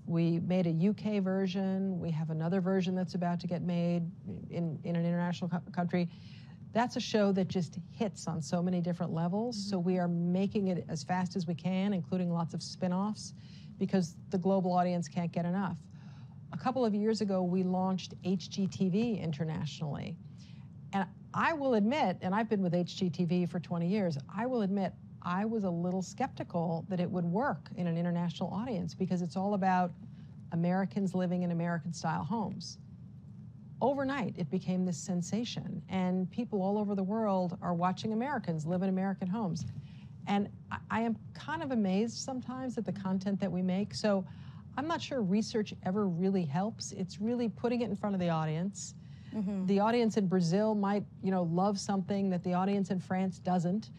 We made a UK version. We have another version that's about to get made in an international country. That's a show that just hits on so many different levels. So we are making it as fast as we can, including lots of spin-offs, because the global audience can't get enough. A couple of years ago, we launched HGTV internationally. And I will admit, and I've been with HGTV for 20 years, I will admit I was a little skeptical that it would work in an international audience, because it's all about Americans living in American-style homes. Overnight, it became this sensation, and people all over the world are watching Americans live in American homes. And I am kind of amazed sometimes at the content that we make. So I'm not sure research ever really helps. It's really putting it in front of the audience. The audience in Brazil might, you know, love something that the audience in France doesn't.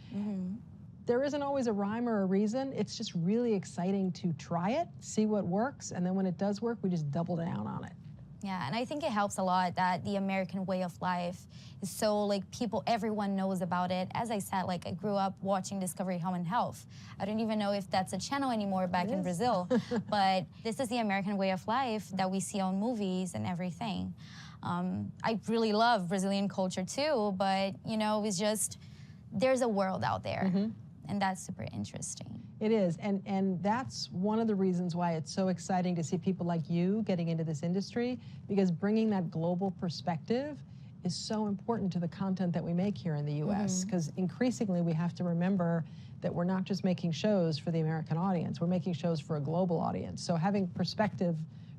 There isn't always a rhyme or a reason. It's just really exciting to try it, see what works, and then when it does work, we just double down on it. Yeah, and I think it helps a lot that the American way of life is so, like, everyone knows about it. As I said, like, I grew up watching Discovery Home and Health. I don't even know if that's a channel anymore back in Brazil, but this is the American way of life that we see on movies and everything. I really love Brazilian culture too, but, you know, it's just, there's a world out there, and that's super interesting. It is, and that's one of the reasons why it's so exciting to see people like you getting into this industry, because bringing that global perspective is so important to the content that we make here in the U.S., because increasingly we have to remember that we're not just making shows for the American audience, we're making shows for a global audience. So having perspective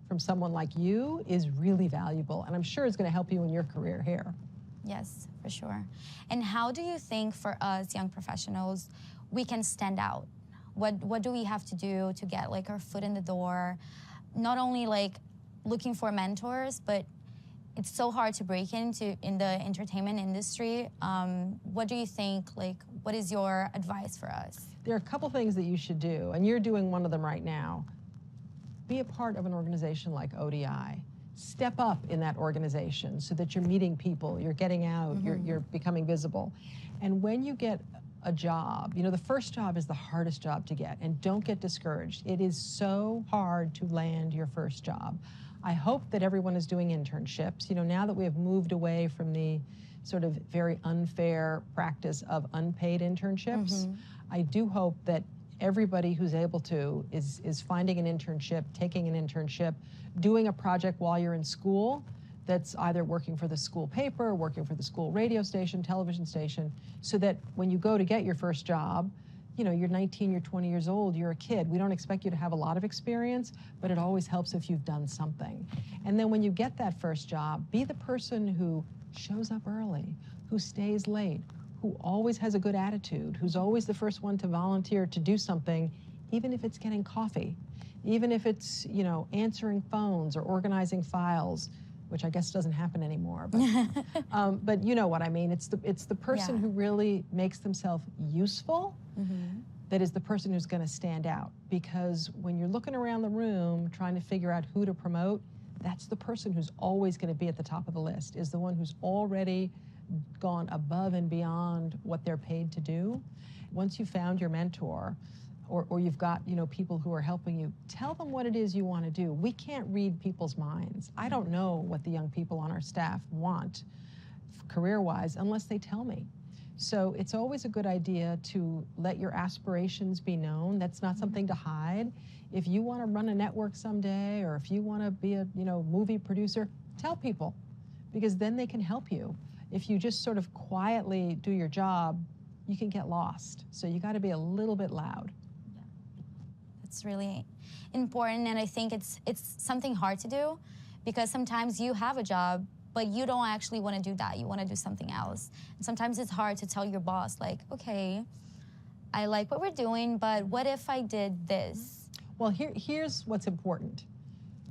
from someone like you is really valuable, and I'm sure it's going to help you in your career here. Yes, for sure. And how do you think for us young professionals we can stand out? What do we have to do to get like our foot in the door? Not only like looking for mentors, but it's so hard to break into in the entertainment industry. What do you think, like, what is your advice for us? There are a couple things that you should do, and you're doing one of them right now. Be a part of an organization like ODI. Step up in that organization so that you're meeting people, you're getting out, you're becoming visible. And when you get a job, you know, the first job is the hardest job to get, and don't get discouraged. It is so hard to land your first job. I hope that everyone is doing internships. You know, now that we have moved away from the sort of very unfair practice of unpaid internships, I do hope that everybody who's able to is finding an internship, taking an internship, doing a project while you're in school that's either working for the school paper, working for the school radio station, television station, so that when you go to get your first job, you know, you're 19, you're 20 years old, you're a kid. We don't expect you to have a lot of experience, but it always helps if you've done something. And then when you get that first job, be the person who shows up early, who stays late, who always has a good attitude, who's always the first one to volunteer to do something, even if it's getting coffee, even if it's, you know, answering phones or organizing files, which I guess doesn't happen anymore. But you know what I mean. It's the person who really makes themselves useful that is the person who's going to stand out. Because when you're looking around the room trying to figure out who to promote, that's the person who's always going to be at the top of the list, is the one who's already gone above and beyond what they're paid to do. Once you've found your mentor, or you've got, you know, people who are helping you, tell them what it is you want to do. We can't read people's minds. I don't know what the young people on our staff want career-wise unless they tell me. So it's always a good idea to let your aspirations be known. That's not something to hide. If you want to run a network someday, or if you want to be a, you know, movie producer, tell people, because then they can help you. If you just sort of quietly do your job, you can get lost. So you got to be a little bit loud. It's really important, and I think it's something hard to do, because sometimes you have a job, but you don't actually want to do that. You want to do something else. And sometimes it's hard to tell your boss, like, okay, I like what we're doing, but what if I did this? Well, here's what's important.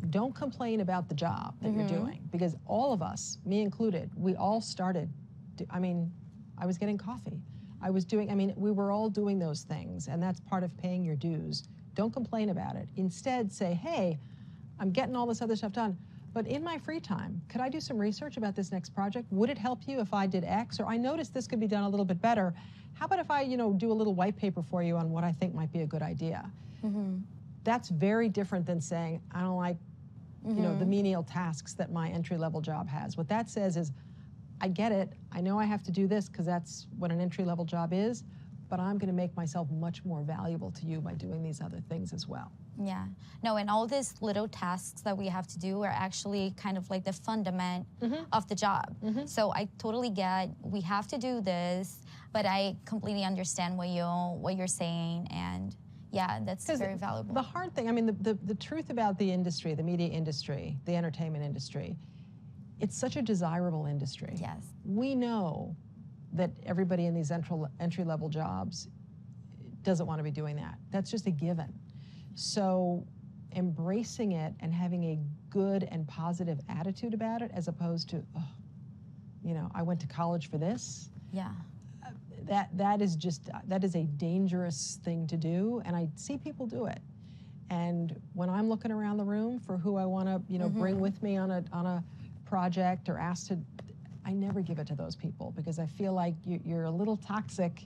Don't complain about the job that you're doing, because all of us, me included, we all started, I mean, I was getting coffee. I was doing, I mean, we were all doing those things, and that's part of paying your dues. Don't complain about it. Instead, say, hey, I'm getting all this other stuff done, but in my free time, could I do some research about this next project? Would it help you if I did X? Or I noticed this could be done a little bit better. How about if I, you know, do a little white paper for you on what I think might be a good idea? That's very different than saying, I don't like, you know, the menial tasks that my entry-level job has. What that says is, I get it. I know I have to do this because that's what an entry-level job is, but I'm going to make myself much more valuable to you by doing these other things as well. Yeah. No, and all these little tasks that we have to do are actually kind of like the fundament of the job. So I totally get we have to do this, but I completely understand what you're saying, and yeah, that's very valuable. The hard thing, I mean, the truth about the industry, the media industry, the entertainment industry, it's such a desirable industry. Yes. We know that everybody in these entry-level jobs doesn't want to be doing that. That's just a given. So embracing it and having a good and positive attitude about it, as opposed to, oh, you know, I went to college for this. Yeah. That is a dangerous thing to do, and I see people do it. And when I'm looking around the room for who I want to, bring with me on a project or ask to, I never give it to those people because I feel like you're a little toxic.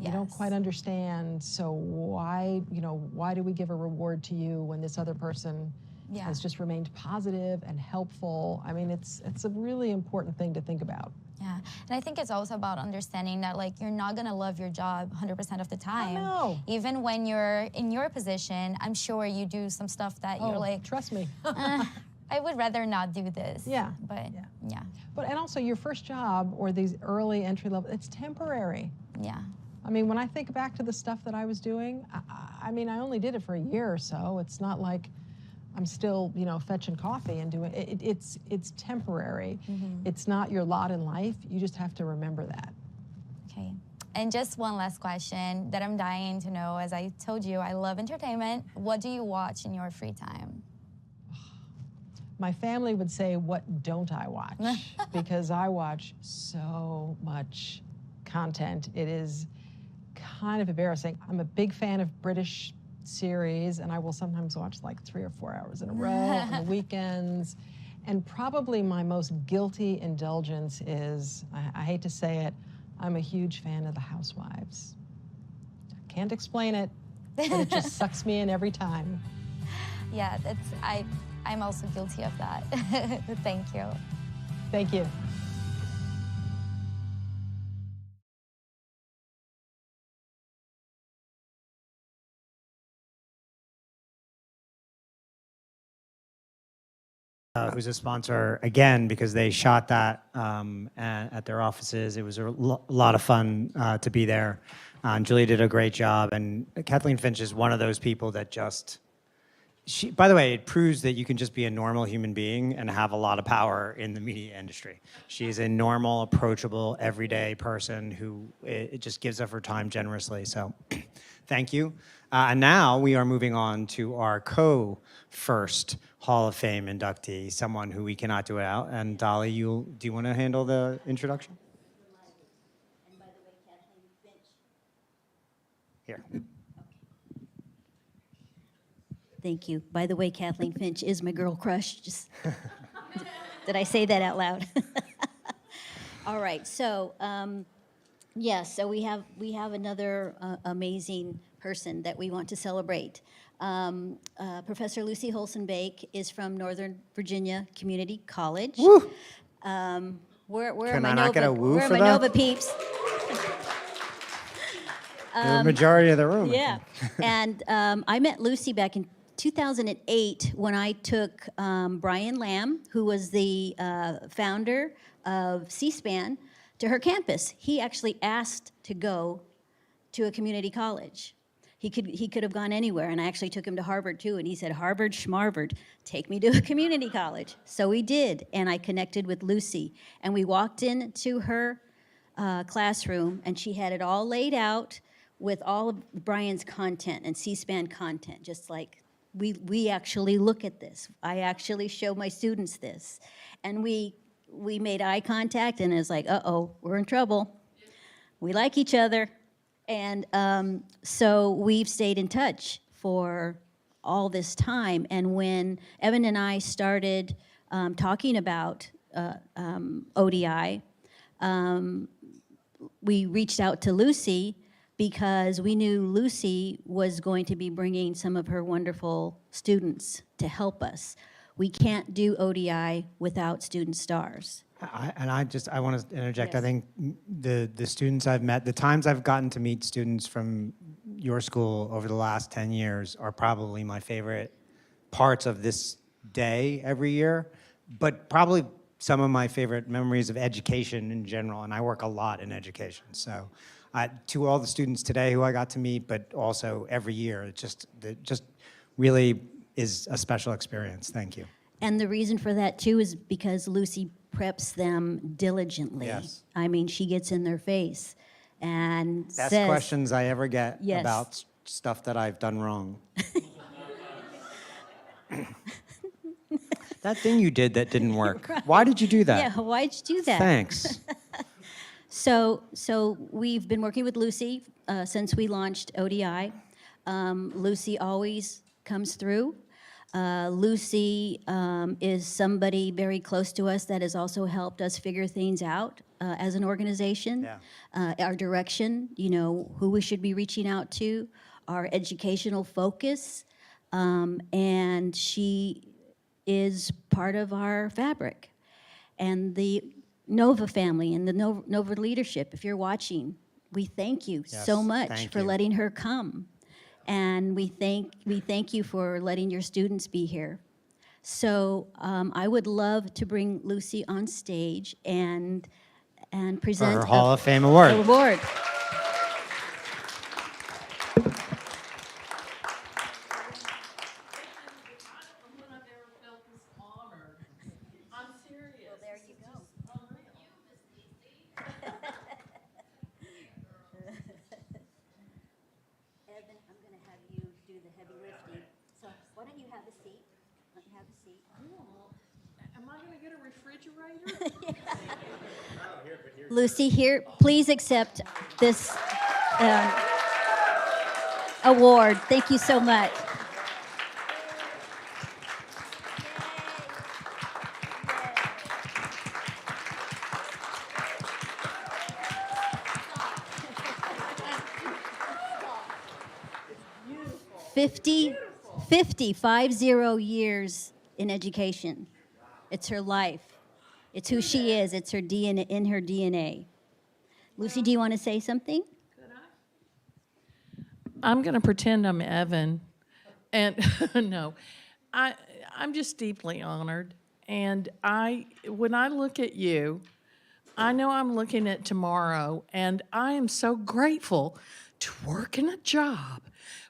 You don't quite understand. So why do we give a reward to you when this other person has just remained positive and helpful? I mean, it's a really important thing to think about. Yeah, and I think it's also about understanding that like you're not gonna love your job 100% of the time. No. Even when you're in your position, I'm sure you do some stuff that you're like, trust me. I would rather not do this. Yeah. But yeah. But and also your first job or these early entry level, it's temporary. Yeah. I mean, when I think back to the stuff that I was doing, I mean, I only did it for a year or so. It's not like I'm still, fetching coffee and doing it. It's temporary. It's not your lot in life. You just have to remember that. Okay. And just one last question that I'm dying to know. As I told you, I love entertainment. What do you watch in your free time? My family would say, what don't I watch? Because I watch so much content. It is kind of embarrassing. I'm a big fan of British series, and I will sometimes watch like 3 or 4 hours in a row on the weekends. And probably my most guilty indulgence is, I hate to say it, I'm a huge fan of The Housewives. I can't explain it, but it just sucks me in every time. Yeah, I'm also guilty of that. Thank you. Thank you. Who's a sponsor again because they shot that at their offices. It was a lot of fun to be there. And Julia did a great job. And Kathleen Finch is one of those people that just, by the way, it proves that you can just be a normal human being and have a lot of power in the media industry. She's a normal, approachable, everyday person who it just gives up her time generously. So thank you. And now we are moving on to our first Hall of Fame inductee, someone who we cannot do without. And Dolly, do you want to handle the introduction? Here. Thank you. By the way, Kathleen Finch is my girl crush. Just did I say that out loud? All right. So, yes. So we have another amazing person that we want to celebrate. Professor Lucy Holson-Bake is from Northern Virginia Community College. Woo! Where Can are I my not get a woo where are for my that? Nova peeps? The majority of the room. Yeah. And I met Lucy back in 2008 when I took Brian Lamb, who was the founder of C-SPAN, to her campus. He actually asked to go to a community college. He could have gone anywhere, and I actually took him to Harvard too, and he said, Harvard, schmarvard, take me to a community college. So we did, and I connected with Lucy, and we walked into her classroom, and she had it all laid out with all of Brian's content and C-SPAN content, just like we actually look at this. I actually show my students this. And we made eye contact, and it was like, uh-oh, we're in trouble. We like each other. And so we've stayed in touch for all this time. And when Evan and I started talking about ODI, we reached out to Lucy because we knew Lucy was going to be bringing some of her wonderful students to help us. We can't do ODI without student stars. I want to interject. Yes. I think the students I've met, the times I've gotten to meet students from your school over the last 10 years are probably my favorite parts of this day every year, but probably some of my favorite memories of education in general, and I work a lot in education. So to all the students today who I got to meet, but also every year, it just really is a special experience. Thank you. And the reason for that too is because Lucy preps them diligently. Yes. I mean, she gets in their face and Best says, questions I ever get Yes. about stuff that I've done wrong. That thing you did that didn't work. Why did you do that? Yeah, why'd you do that? Thanks. So we've been working with Lucy since we launched ODI. Lucy always comes through. Lucy is somebody very close to us that has also helped us figure things out as an organization. Our direction, who we should be reaching out to, our educational focus, and she is part of our fabric. And the Nova family and the Nova leadership, if you're watching, we thank you so much for letting her come. And we thank you for letting your students be here. So I would love to bring Lucy on stage and present her Hall of Fame award. Award. Evan, I'm going to have you do the heavy lifting. So why don't you have a seat? Why don't you have a seat? Am I gonna get a refrigerator? Lucy, here, please accept this award. Thank you so much. Five zero years in education. It's her life. It's who she is. It's her DNA, in her DNA. Lucy, do you want to say something? I'm going to pretend I'm Evan. And no, I'm just deeply honored. And when I look at you, I know I'm looking at tomorrow, and I am so grateful to work in a job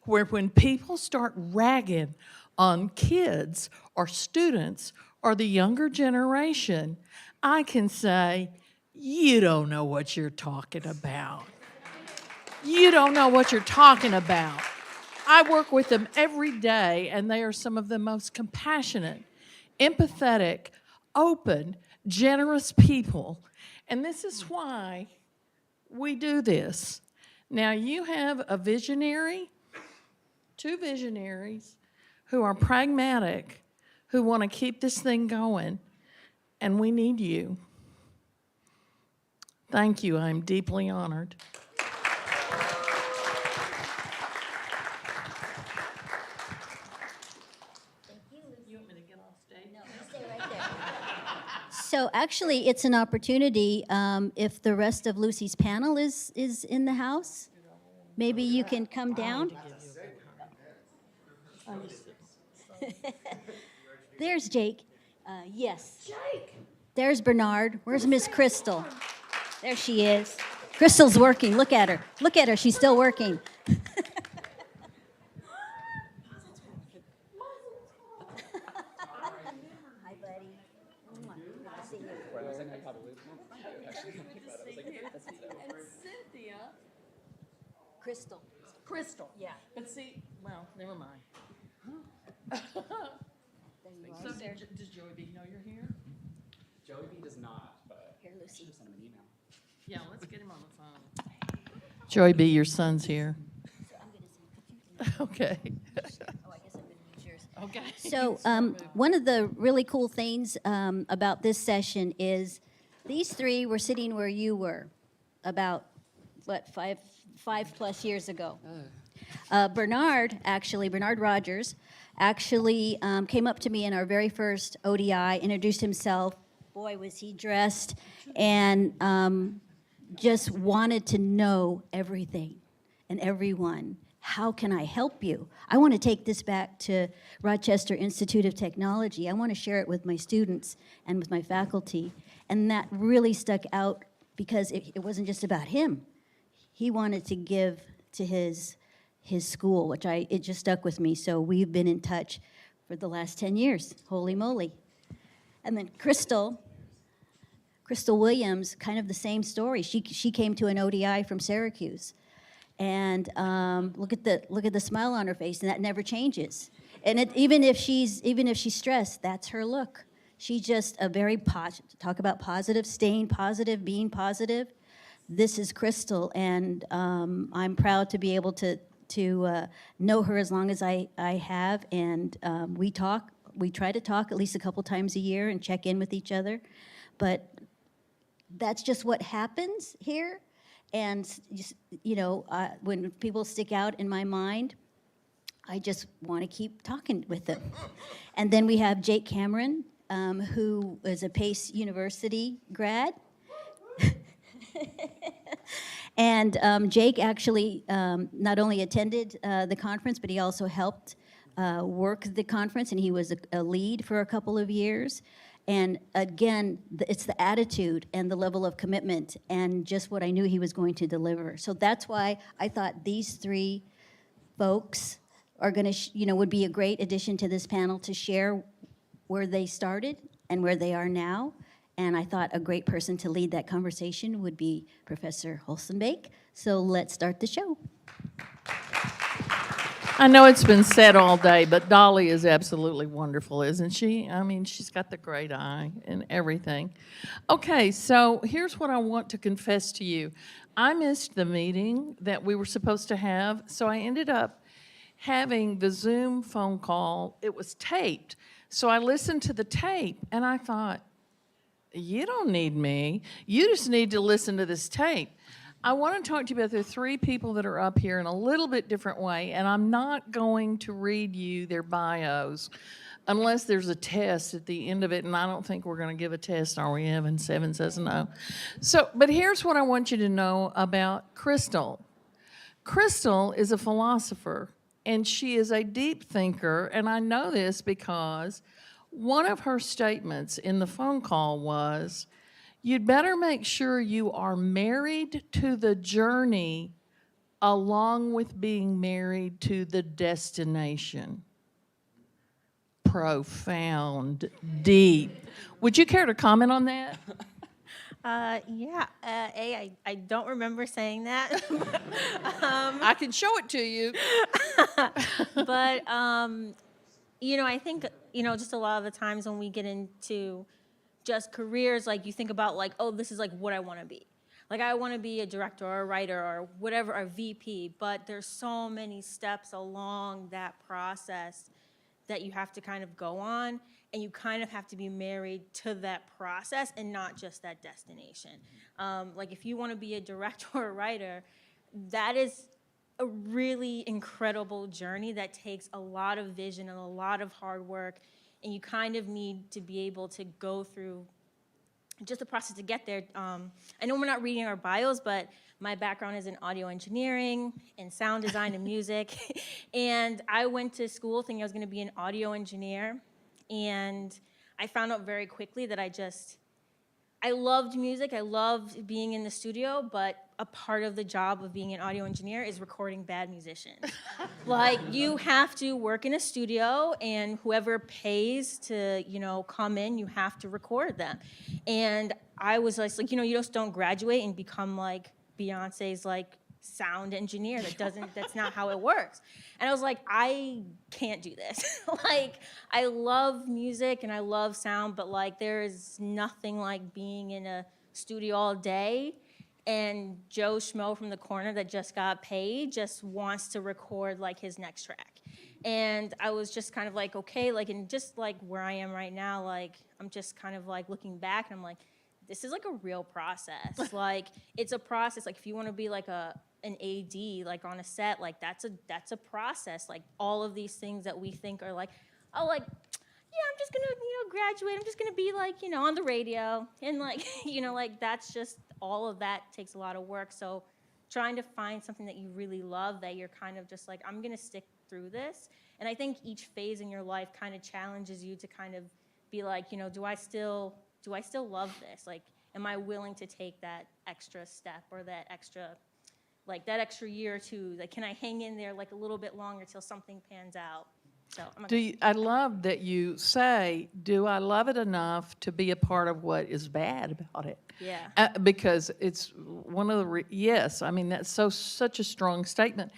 where when people start ragging on kids or students or the younger generation, I can say, you don't know what you're talking about. You don't know what you're talking about. I work with them every day, and they are some of the most compassionate, empathetic, open, generous people. And this is why we do this. Now, you have a visionary, two visionaries who are pragmatic, who want to keep this thing going, and we need you. Thank you. I'm deeply honored. You want me to get off stage? No, stay right there. So actually, it's an opportunity, if the rest of Lucy's panel is in the house, maybe you can come down. There's Jake. Yes. Jake! There's Bernard. Where's Miss Crystal? There she is. Crystal's working. Look at her. Look at her. She's still working. Hi, buddy. And Cynthia. Crystal. Crystal. Yeah. But see, well, never mind. So does Joey B know you're here? Joey B does not, but here, Lucy. Just send him an email. Yeah, let's get him on the phone. Joey B, your son's here. Okay. Okay. So one of the really cool things about this session is these three were sitting where you were about, what, five plus years ago. Bernard Rogers, actually came up to me in our very first ODI, introduced himself. Boy, was he dressed, and just wanted to know everything and everyone. How can I help you? I want to take this back to Rochester Institute of Technology. I want to share it with my students and with my faculty. And that really stuck out because it wasn't just about him. He wanted to give to his school, which it just stuck with me. So we've been in touch for the last 10 years. Holy moly. And then Crystal Williams, kind of the same story. She came to an ODI from Syracuse. And look at the smile on her face, and that never changes. And even if she's stressed, that's her look. She's just a very talk about positive, staying positive, being positive. This is Crystal, and I'm proud to be able to to know her as long as I have, and we try to talk at least a couple times a year and check in with each other, but that's just what happens here. And when people stick out in my mind, I just want to keep talking with them. And then we have Jake Cameron, who is a Pace University grad. And Jake actually not only attended the conference, but he also helped work the conference, and he was a lead for a couple of years. And again, it's the attitude and the level of commitment and just what I knew he was going to deliver. So that's why I thought these three folks are going to, would be a great addition to this panel to share where they started and where they are now. And I thought a great person to lead that conversation would be Professor Holstenbeek. So let's start the show. I know it's been said all day, but Dolly is absolutely wonderful, isn't she? I mean, she's got the great eye and everything. Okay, so here's what I want to confess to you. I missed the meeting that we were supposed to have, so I ended up having the Zoom phone call. It was taped. So I listened to the tape, and I thought, you don't need me. You just need to listen to this tape. I want to talk to you about the three people that are up here in a little bit different way, and I'm not going to read you their bios unless there's a test at the end of it, and I don't think we're going to give a test, are we, Evan? 7 says no. So, but here's what I want you to know about Crystal. Crystal is a philosopher, and she is a deep thinker, and I know this because one of her statements in the phone call was, you'd better make sure you are married to the journey along with being married to the destination. Profound, deep. Would you care to comment on that? Yeah, I don't remember saying that. I can show it to you. But, I think, just a lot of the times when we get into just careers, like you think about like, oh, this is like what I want to be. Like I want to be a director or a writer or whatever, a VP, but there's so many steps along that process that you have to kind of go on, and you kind of have to be married to that process and not just that destination. Like if you want to be a director or a writer, that is a really incredible journey that takes a lot of vision and a lot of hard work, and you kind of need to be able to go through just the process to get there. I know we're not reading our bios, but my background is in audio engineering and sound design and music. And I went to school thinking I was going to be an audio engineer. And I found out very quickly that I loved music. I loved being in the studio, but a part of the job of being an audio engineer is recording bad musicians. Like, you have to work in a studio, and whoever pays to, come in, you have to record them. And I was like, you just don't graduate and become like Beyonce's like sound engineer. That's not how it works. And I was like, I can't do this. Like, I love music and I love sound, but like there is nothing like being in a studio all day and Joe Schmo from the corner that just got paid just wants to record like his next track. And I was just kind of like, okay, like, and just like where I am right now, like I'm just kind of like looking back and I'm like, this is like a real process. Like, it's a process. Like, if you want to be like an AD, like on a set, like that's a process. Like all of these things that we think are like, oh, like, yeah, I'm just gonna, graduate. I'm just gonna be like, on the radio, and like, like that's just all of that takes a lot of work. So, trying to find something that you really love, that you're kind of just like, I'm gonna stick through this. And I think each phase in your life kind of challenges you to kind of be like, do I still love this? Like, am I willing to take that extra step or that extra year or two? Like, can I hang in there like a little bit longer till something pans out? So I love that you say, do I love it enough to be a part of what is bad about it? Yeah. Because it's one of the, yes, I mean, that's such a strong statement.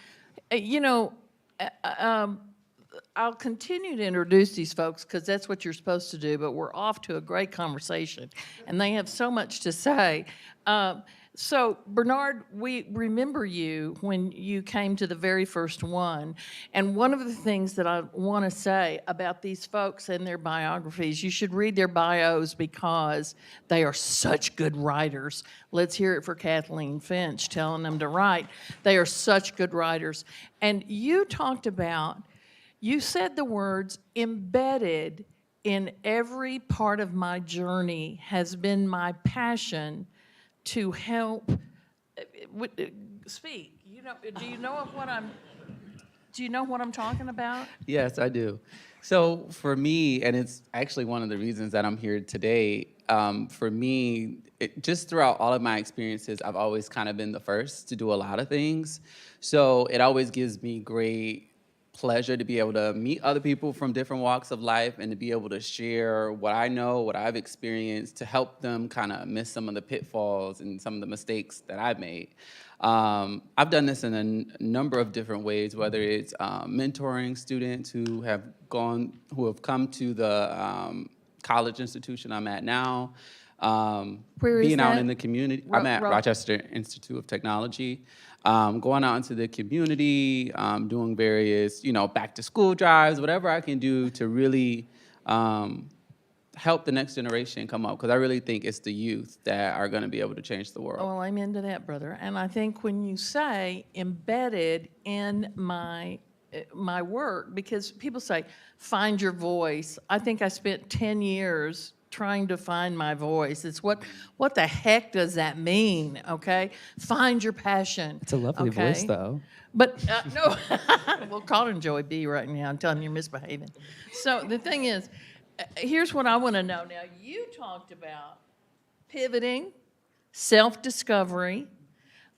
I'll continue to introduce these folks because that's what you're supposed to do, but we're off to a great conversation, and they have so much to say. So, Bernard, we remember you when you came to the very first one. And one of the things that I want to say about these folks and their biographies, you should read their bios because they are such good writers. Let's hear it for Kathleen Finch telling them to write. They are such good writers. And you talked about, you said the words embedded in every part of my journey has been my passion to help speak. You know, do you know what I'm talking about? Yes, I do. So for me, and it's actually one of the reasons that I'm here today, for me, just throughout all of my experiences, I've always kind of been the first to do a lot of things. So it always gives me great pleasure to be able to meet other people from different walks of life and to be able to share what I know, what I've experienced, to help them kind of miss some of the pitfalls and some of the mistakes that I've made. I've done this in a number of different ways, whether it's mentoring students who have come to the college institution I'm at now, Where is being out that? in the community. I'm at Rochester Institute of Technology. Going out into the community, doing various, back to school drives, whatever I can do to really help the next generation come up, because I really think it's the youth that are going to be able to change the world. Well, I'm into that, brother. And I think when you say embedded in my work, because people say, find your voice. I think I spent 10 years trying to find my voice. It's what the heck does that mean, okay? Find your passion. It's a lovely voice, though. But, no, we'll call him Joey B right now and tell him you're misbehaving. So the thing is, here's what I want to know. Now, you talked about pivoting, self-discovery,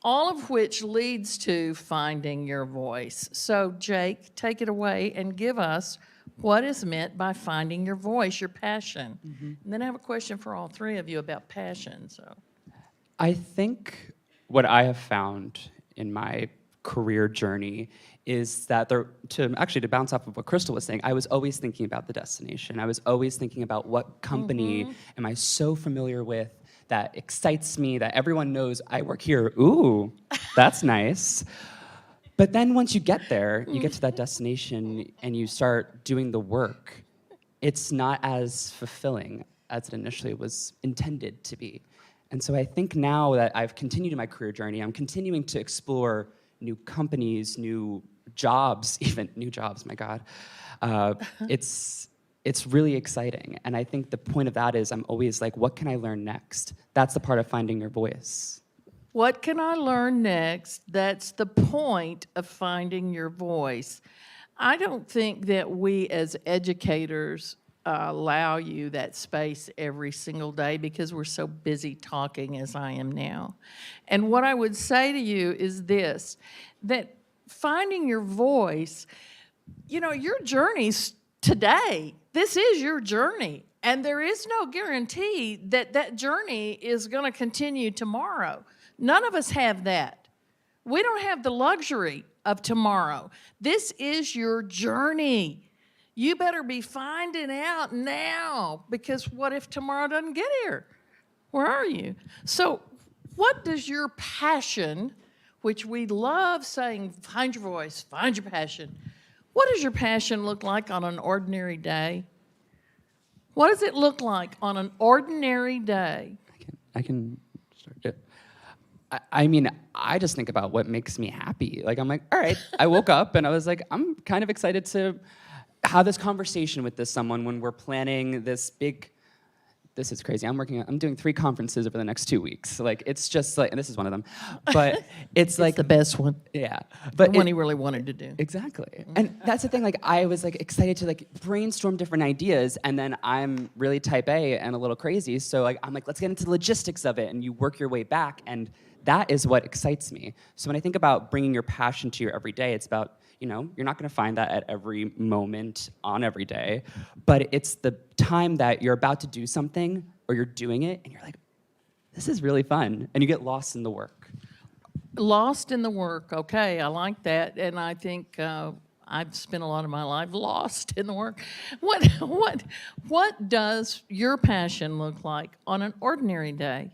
all of which leads to finding your voice. So, Jake, take it away and give us what is meant by finding your voice, your passion. And then I have a question for all three of you about passion. So, I think what I have found in my career journey is that to bounce off of what Crystal was saying, I was always thinking about the destination. I was always thinking about what company am I so familiar with that excites me, that everyone knows I work here. Ooh, that's nice. But then once you get there, you get to that destination and you start doing the work, it's not as fulfilling as it initially was intended to be. And so I think now that I've continued in my career journey, I'm continuing to explore new companies, new jobs, even new jobs, my God. It's really exciting. And I think the point of that is I'm always like, what can I learn next? That's the part of finding your voice. what can I learn next? That's the point of finding your voice. I don't think that we as educators allow you that space every single day because we're so busy talking as I am now. And what I would say to you is this, that finding your voice, you know, your journey's today. This is your journey. And there is no guarantee that that journey is going to continue tomorrow. None of us have that. We don't have the luxury of tomorrow. This is your journey. You better be finding out now, because what if tomorrow doesn't get here? Where are you? So what does your passion, which we love saying, find your voice, find your passion. What does your passion look like on an ordinary day? What does it look like on an ordinary day? I can start it. I mean, I just think about what makes me happy. Like, I'm like, all right, I woke up and I was like, I'm kind of excited to have this conversation with someone when we're planning this big, this is crazy. I'm doing 3 conferences over the next 2 weeks. Like, it's just like, and this is one of them, but it's like the best one. Yeah. But the one he really wanted to do. Exactly. And that's the thing, like, I was like excited to like brainstorm different ideas, and then I'm really type A and a little crazy. So like, I'm like, let's get into the logistics of it, and you work your way back. And that is what excites me. So when I think about bringing your passion to your everyday, it's about, you know, you're not going to find that at every moment on every day, but it's the time that you're about to do something or you're doing it and you're like, this is really fun, and you get lost in the work. Lost in the work, okay, I like that, and I think I've spent a lot of my life lost in the work. What does your passion look like on an ordinary day?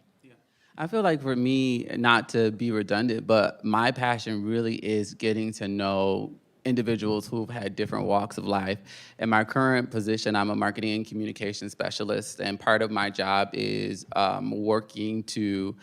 I feel like for me, not to be redundant, but my passion really is getting to know individuals who've had different walks of life. In my current position, I'm a marketing and communication specialist, and part of my job is working to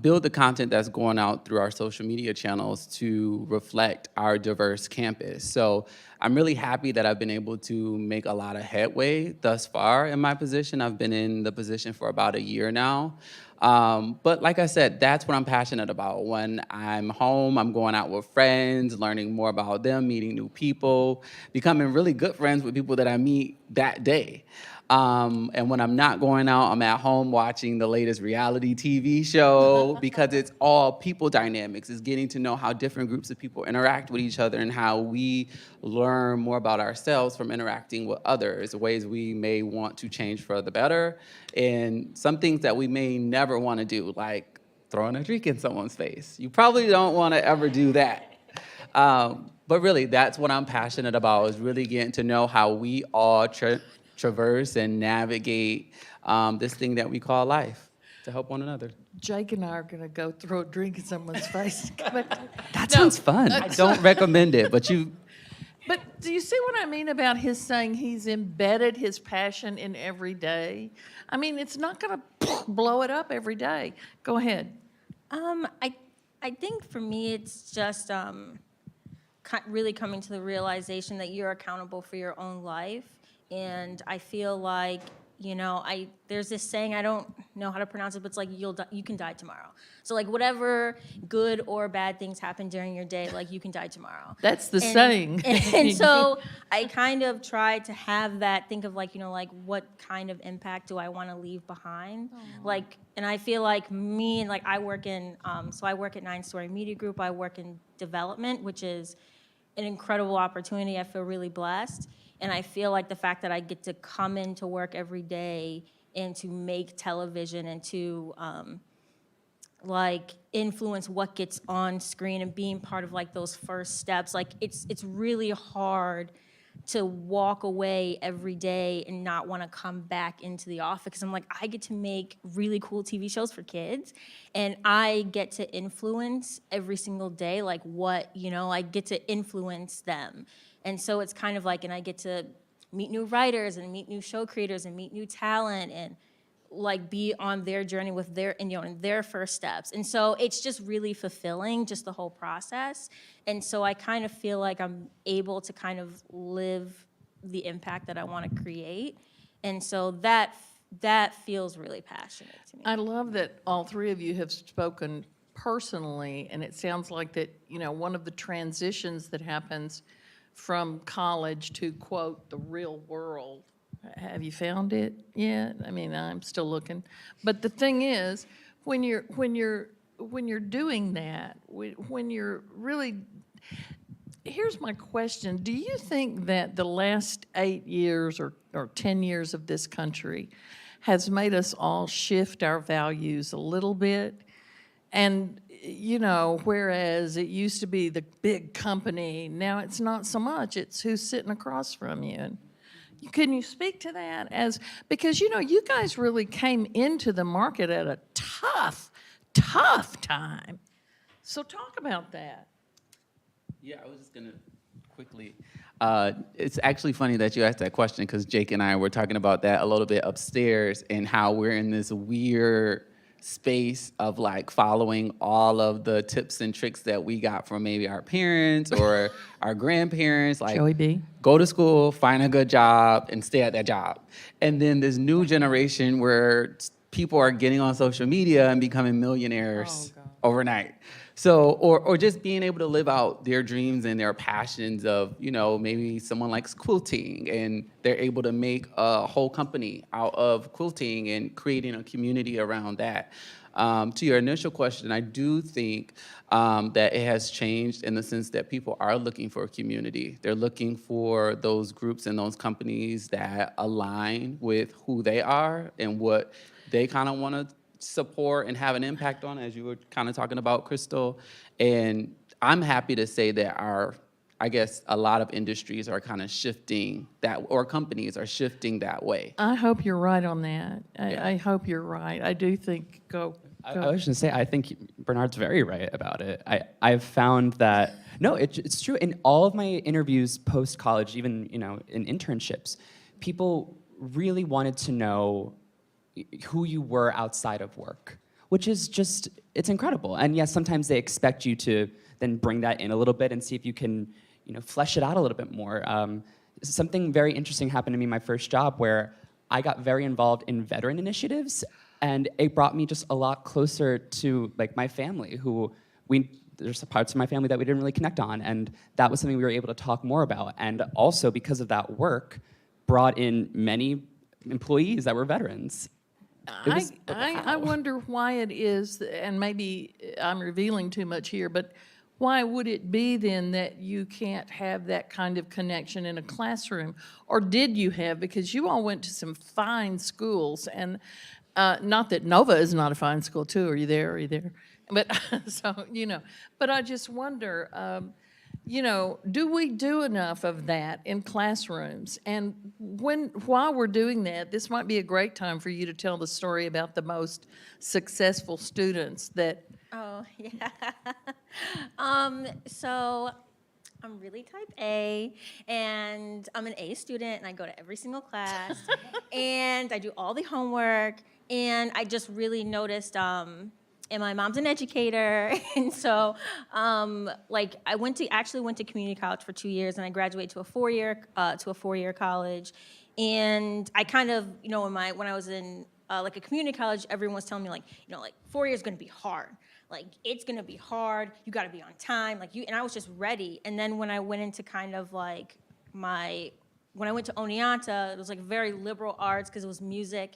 build the content that's going out through our social media channels to reflect our diverse campus. So I'm really happy that I've been able to make a lot of headway thus far in my position. I've been in the position for about a year now. But like I said, that's what I'm passionate about. When I'm home, I'm going out with friends, learning more about them, meeting new people, becoming really good friends with people that I meet that day. And when I'm not going out, I'm at home watching the latest reality TV show because it's all people dynamics. It's getting to know how different groups of people interact with each other and how we learn more about ourselves from interacting with others, ways we may want to change for the better, and some things that we may never want to do, like throwing a drink in someone's face. You probably don't want to ever do that. But really, that's what I'm passionate about, is really getting to know how we all traverse and navigate this thing that we call life to help one another. Jake and I are going to go throw a drink in someone's face. That sounds fun. I don't recommend it, but you... But do you see what I mean about his saying he's embedded his passion in every day? I mean, it's not going to blow it up every day. Go ahead. I think for me, it's just really coming to the realization that you're accountable for your own life. And I feel like, you know, there's this saying, I don't know how to pronounce it, but it's like you can die tomorrow. So like whatever good or bad things happen during your day, like you can die tomorrow. That's the saying. And so I kind of try to have that, think of like, you know, like what kind of impact do I want to leave behind? Like, and I feel like me, and like I work in, so I work at 9 Story Media Group. I work in development, which is an incredible opportunity. I feel really blessed. And I feel like the fact that I get to come into work every day and to make television and to like influence what gets on screen and being part of like those first steps, like it's really hard to walk away every day and not want to come back into the office, because I'm like, I get to make really cool TV shows for kids, and I get to influence every single day, like what, you know, I get to influence them. And so it's kind of like, and I get to meet new writers and meet new show creators and meet new talent and like be on their journey with their, and, you know, in their first steps. And so it's just really fulfilling, just the whole process. And so I kind of feel like I'm able to kind of live the impact that I want to create. And so that feels really passionate to me. I love that all three of you have spoken personally, and it sounds like that, you know, one of the transitions that happens from college to, quote, the real world. Have you found it yet? I mean, I'm still looking. But the thing is, when you're doing that, when you're really, here's my question. Do you think that the last 8 years or 10 years of this country has made us all shift our values a little bit? And, you know, whereas it used to be the big company, now it's not so much. It's who's sitting across from you. And can you speak to that? Because, you know, you guys really came into the market at a tough time. So talk about that. Yeah, I was just going to quickly. It's actually funny that you asked that question, because Jake and I were talking about that a little bit upstairs, and how we're in this weird space of like following all of the tips and tricks that we got from maybe our parents or our grandparents, like Joey B. Go to school, find a good job, and stay at that job. And then this new generation where people are getting on social media and becoming millionaires overnight. So, or just being able to live out their dreams and their passions of, you know, maybe someone likes quilting and they're able to make a whole company out of quilting and creating a community around that. To your initial question, I do think that it has changed in the sense that people are looking for a community. They're looking for those groups and those companies that align with who they are and what they kind of want to support and have an impact on, as you were kind of talking about, Crystal. And I'm happy to say that I guess a lot of industries are kind of shifting that, or companies are shifting that way. I hope you're right on that. I hope you're right. I do think, go. I was going to say, I think Bernard's very right about it. I've found that, no, it's true. In all of my interviews post-college, even, in internships, people really wanted to know who you were outside of work, which is just, it's incredible. And yes, sometimes they expect you to then bring that in a little bit and see if you can, flesh it out a little bit more. Something very interesting happened to me my first job where I got very involved in veteran initiatives, and it brought me just a lot closer to my family, there's parts of my family that we didn't really connect on, and that was something we were able to talk more about. And also, because of that work, brought in many employees that were veterans. I wonder why it is, and maybe I'm revealing too much here, but why would it be then that you can't have that kind of connection in a classroom? Or did you have, because you all went to some fine schools, and not that Nova is not a fine school too, are you there? But, so, but I just wonder, do we do enough of that in classrooms? And while we're doing that, this might be a great time for you to tell the story about the most successful students that. Oh, yeah. So I'm really type A, and I'm an A student, and I go to every single class, and I do all the homework, and I just really noticed, and my mom's an educator, and so, I actually went to community college for 2 years, and I graduated to a four-year college, and I kind of, when I was in a community college, everyone was telling me 4 years is going to be hard. It's gonna be hard, you gotta be on time, and I was just ready. And then when I went into kind of when I went to Oneonta, it was very liberal arts because it was music.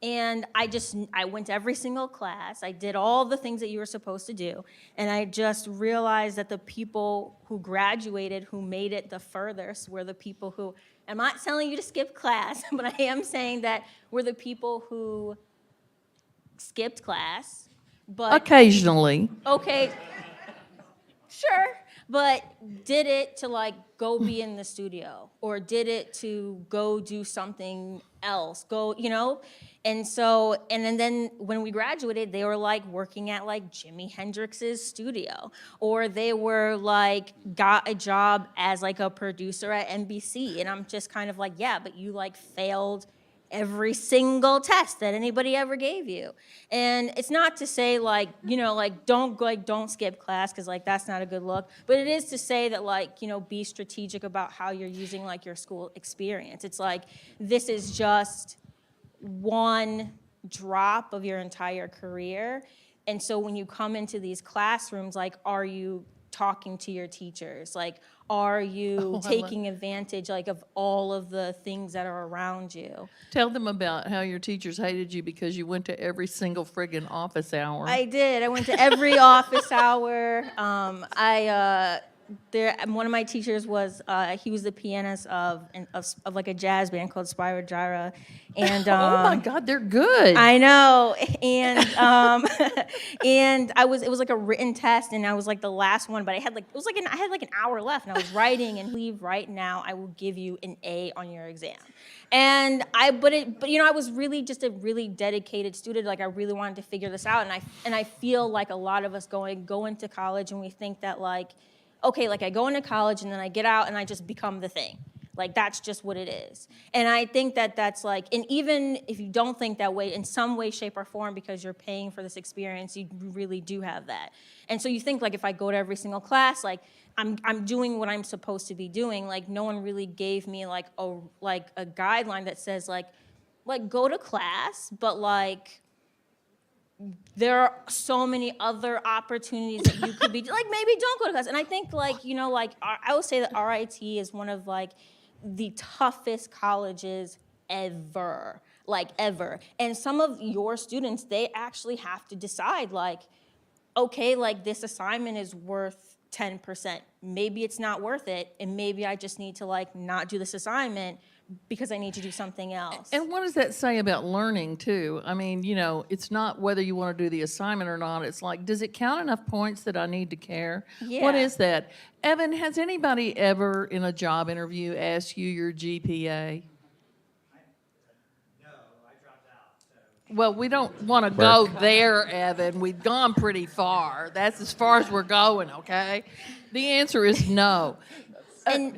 And I went to every single class, I did all the things that you were supposed to do. And I just realized that the people who graduated, who made it the furthest, were the people who, I'm not telling you to skip class, but I am saying that were the people who skipped class, but Occasionally. Okay, sure, but did it to go be in the studio, or did it to go do something else, and so, and then when we graduated, they were working at Jimi Hendrix's studio, or they were got a job as a producer at NBC, and I'm just kind of yeah, but you failed every single test that anybody ever gave you. And it's not to say don't skip class, because that's not a good look, but it is to say that be strategic about how you're using your school experience. It's this is just one drop of your entire career. And so when you come into these classrooms, are you talking to your teachers? Are you taking advantage of all of the things that are around you? Tell them about how your teachers hated you because you went to every single friggin' office hour. I did. I went to every office hour. One of my teachers was he was the pianist of a jazz band called Spyro Gyra, and oh my God, they're good. I know, and and it was a written test, and I was the last one, but I had I had an hour left, and I was writing, and leave right now, I will give you an A on your exam. And I was really just a really dedicated student. I really wanted to figure this out, and I feel a lot of us go into college, and we think that okay, I go into college and then I get out and I just become the thing. That's just what it is. And I think that that's and even if you don't think that way, in some way, shape, or form, because you're paying for this experience, you really do have that. And so you think if I go to every single class, I'm doing what I'm supposed to be doing. No one really gave me a guideline that says go to class, but there are so many other opportunities that you could be maybe don't go to class. And I think I would say that RIT is one of the toughest colleges ever, ever. And some of your students, they actually have to decide okay, this assignment is worth 10%. Maybe it's not worth it, and maybe I just need to not do this assignment because I need to do something else. And what does that say about learning too? I mean, it's not whether you want to do the assignment or not. It's does it count enough points that I need to care? Yeah. What is that? Evan, has anybody ever in a job interview asked you your GPA? Well, we don't want to go there, Evan. We've gone pretty far. That's as far as we're going, okay? The answer is no.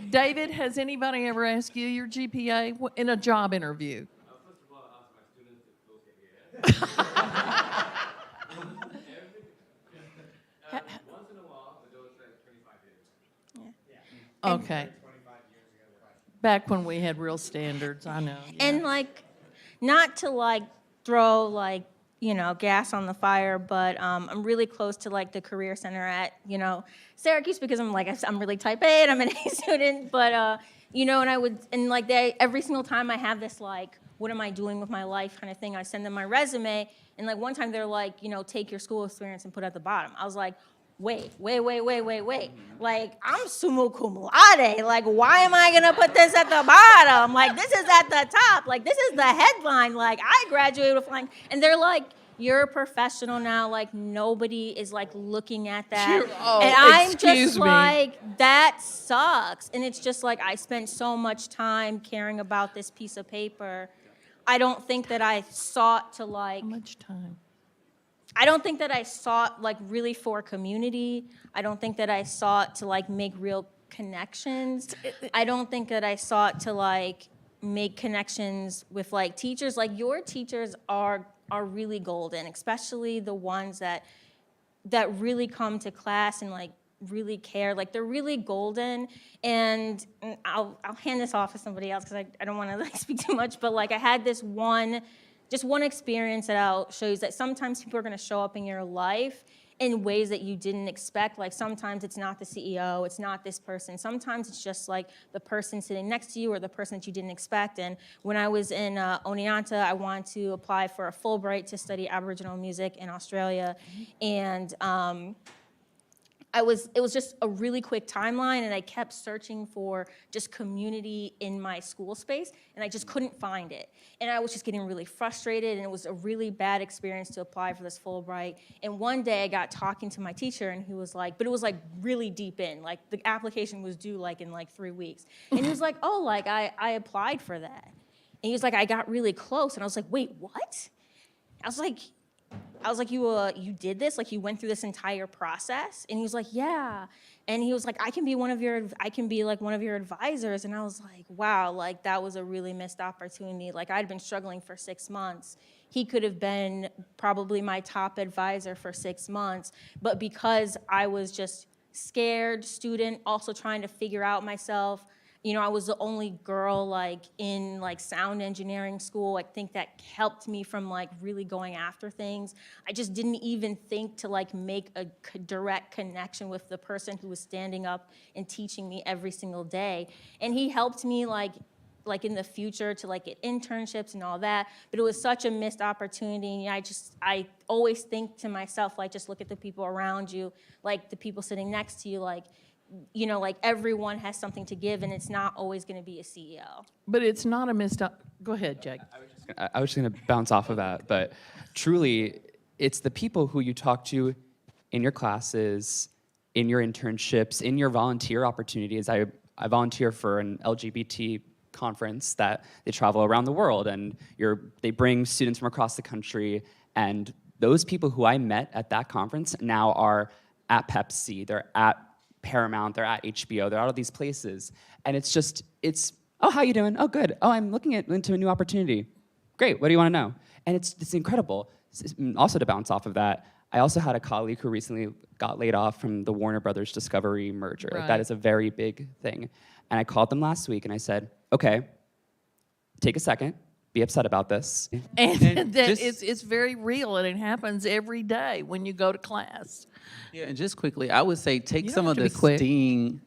David, has anybody ever asked you your GPA in a job interview? Okay. Back when we had real standards, I know. Yeah. And like, not to like throw like, gas on the fire, but I'm really close to like the career center at, Syracuse because I'm really type A and I'm an A student, but every single time I have this like, what am I doing with my life kind of thing, I send them my resume, and like one time they're like, take your school experience and put it at the bottom. I was like, wait. Like, I'm summa cum laude. Like, why am I gonna put this at the bottom? Like, this is at the top. Like, this is the headline. Like, I graduated with flying. And they're like, you're a professional now. Like, nobody is like looking at that. And I'm just like, that sucks. And it's just like, I spent so much time caring about this piece of paper. I don't think that I sought to like. How much time? I don't think that I sought like really for community. I don't think that I sought to like make real connections. I don't think that I sought to like make connections with like teachers. Like your teachers are really golden, especially the ones that really come to class and like really care. Like they're really golden. And I'll hand this off to somebody else because I don't want to like speak too much, but like I had this one experience that I'll show you, is that sometimes people are going to show up in your life in ways that you didn't expect. Like sometimes it's not the CEO, it's not this person. Sometimes it's just like the person sitting next to you or the person that you didn't expect. And when I was in Oneonta, I wanted to apply for a Fulbright to study Aboriginal music in Australia. And it was just a really quick timeline, and I kept searching for just community in my school space, and I just couldn't find it. And I was just getting really frustrated, and it was a really bad experience to apply for this Fulbright. And one day I got talking to my teacher, and he was like, but it was like really deep in, like the application was due like in like 3 weeks. And he was like, oh, like I applied for that. And he was like, I got really close, and I was like, wait, what? I was like, you did this? Like, you went through this entire process? And he was like, yeah. And he was like, I can be like one of your advisors. And I was like, wow, like that was a really missed opportunity. Like I'd been struggling for 6 months. He could have been probably my top advisor for 6 months. But because I was just scared student, also trying to figure out myself, I was the only girl like in like sound engineering school. I think that helped me from like really going after things. I just didn't even think to like make a direct connection with the person who was standing up and teaching me every single day. And he helped me like in the future to like get internships and all that. But it was such a missed opportunity. I always think to myself, like, just look at the people around you, like the people sitting next to you, like everyone has something to give, and it's not always going to be a CEO. But it's not a missed up. Go ahead, Jake. I was just going to bounce off of that, but truly, it's the people who you talk to in your classes, in your internships, in your volunteer opportunities. I volunteer for an LGBT conference that they travel around the world, and they bring students from across the country, and those people who I met at that conference now are at Pepsi, they're at Paramount, they're at HBO, they're out of these places. And it's, oh, how you doing? Oh, good. Oh, I'm looking into a new opportunity. Great, what do you want to know? And it's incredible. Also to bounce off of that, I also had a colleague who recently got laid off from the Warner Brothers Discovery merger. Right. That is a very big thing. And I called them last week and I said, okay, take a second, be upset about this. And it's very real, and it happens every day when you go to class. Yeah, and just quickly, I would say take You some don't of have the to be quick. sting.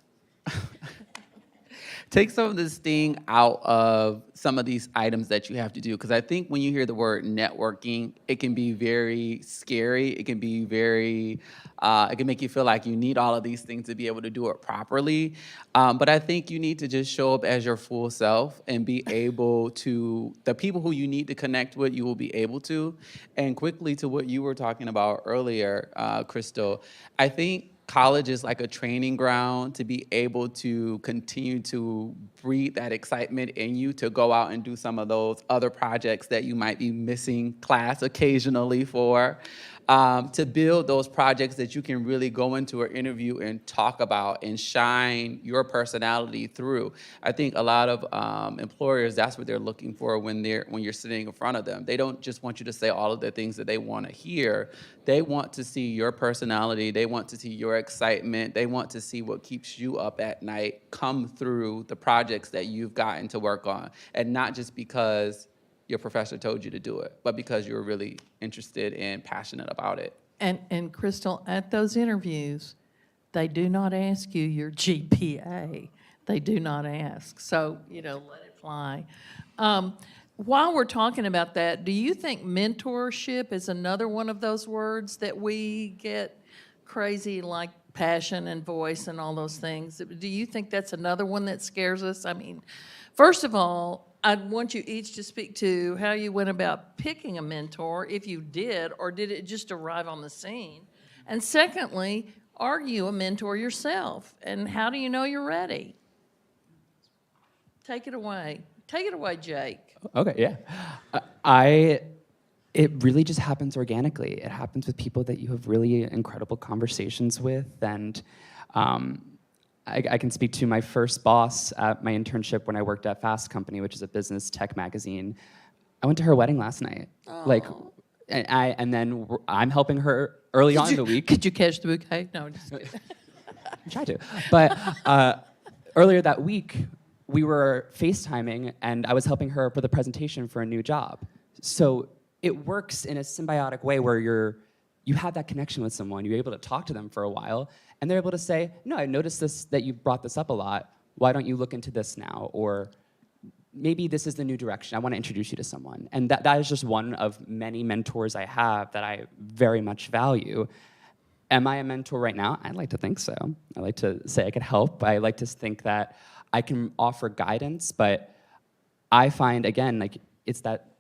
Take some of the sting out of some of these items that you have to do. Because I think when you hear the word networking, it can be very scary. It can be very, it can make you feel like you need all of these things to be able to do it properly. But I think you need to just show up as your full self and be able to, the people who you need to connect with, you will be able to. And quickly to what you were talking about earlier, Crystal, I think college is like a training ground to be able to continue to breathe that excitement in you to go out and do some of those other projects that you might be missing class occasionally for. To build those projects that you can really go into an interview and talk about and shine your personality through. I think a lot of employers, that's what they're looking for when you're sitting in front of them. They don't just want you to say all of the things that they want to hear. They want to see your personality. They want to see your excitement. They want to see what keeps you up at night come through the projects that you've gotten to work on, and not just because your professor told you to do it, but because you're really interested and passionate about it. And Crystal, at those interviews, they do not ask you your GPA. They do not ask. So, let it fly. While we're talking about that, do you think mentorship is another one of those words that we get crazy, like passion and voice and all those things? Do you think that's another one that scares us? I mean, first of all, I want you each to speak to how you went about picking a mentor, if you did, or did it just arrive on the scene? And secondly, are you a mentor yourself? And how do you know you're ready? Take it away. Take it away, Jake. Okay, yeah. It really just happens organically. It happens with people that you have really incredible conversations with, and I can speak to my first boss at my internship when I worked at Fast Company, which is a business tech magazine. I went to her wedding last night. And then I'm helping her early on in the week. Could you catch the bouquet? No, just kidding. I tried to. But earlier that week, we were FaceTiming, and I was helping her for the presentation for a new job. So it works in a symbiotic way where you have that connection with someone. You're able to talk to them for a while, and they're able to say, no, I noticed that you brought this up a lot. Why don't you look into this now? Or maybe this is the new direction. I want to introduce you to someone. And that is just one of many mentors I have that I very much value. Am I a mentor right now? I'd like to think so. I like to say I could help. I like to think that I can offer guidance, but I find, again, like it's that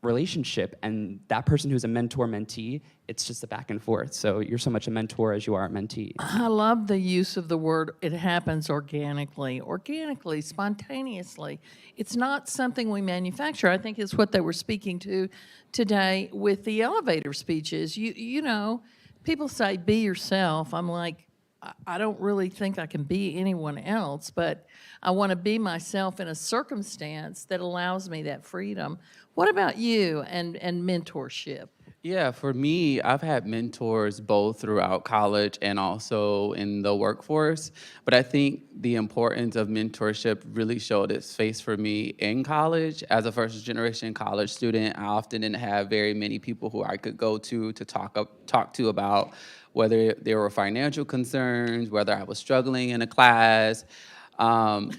relationship, and that person who's a mentor-mentee, it's just a back and forth. So you're so much a mentor as you are a mentee. I love the use of the word, it happens organically, spontaneously. It's not something we manufacture. I think it's what they were speaking to today with the elevator speeches. You know, people say, be yourself. I'm like, I don't really think I can be anyone else, but I want to be myself in a circumstance that allows me that freedom. What about you and mentorship? Yeah, for me, I've had mentors both throughout college and also in the workforce. But I think the importance of mentorship really showed its face for me in college. As a first-generation college student, I often didn't have very many people who I could go to talk to about whether there were financial concerns, whether I was struggling in a class.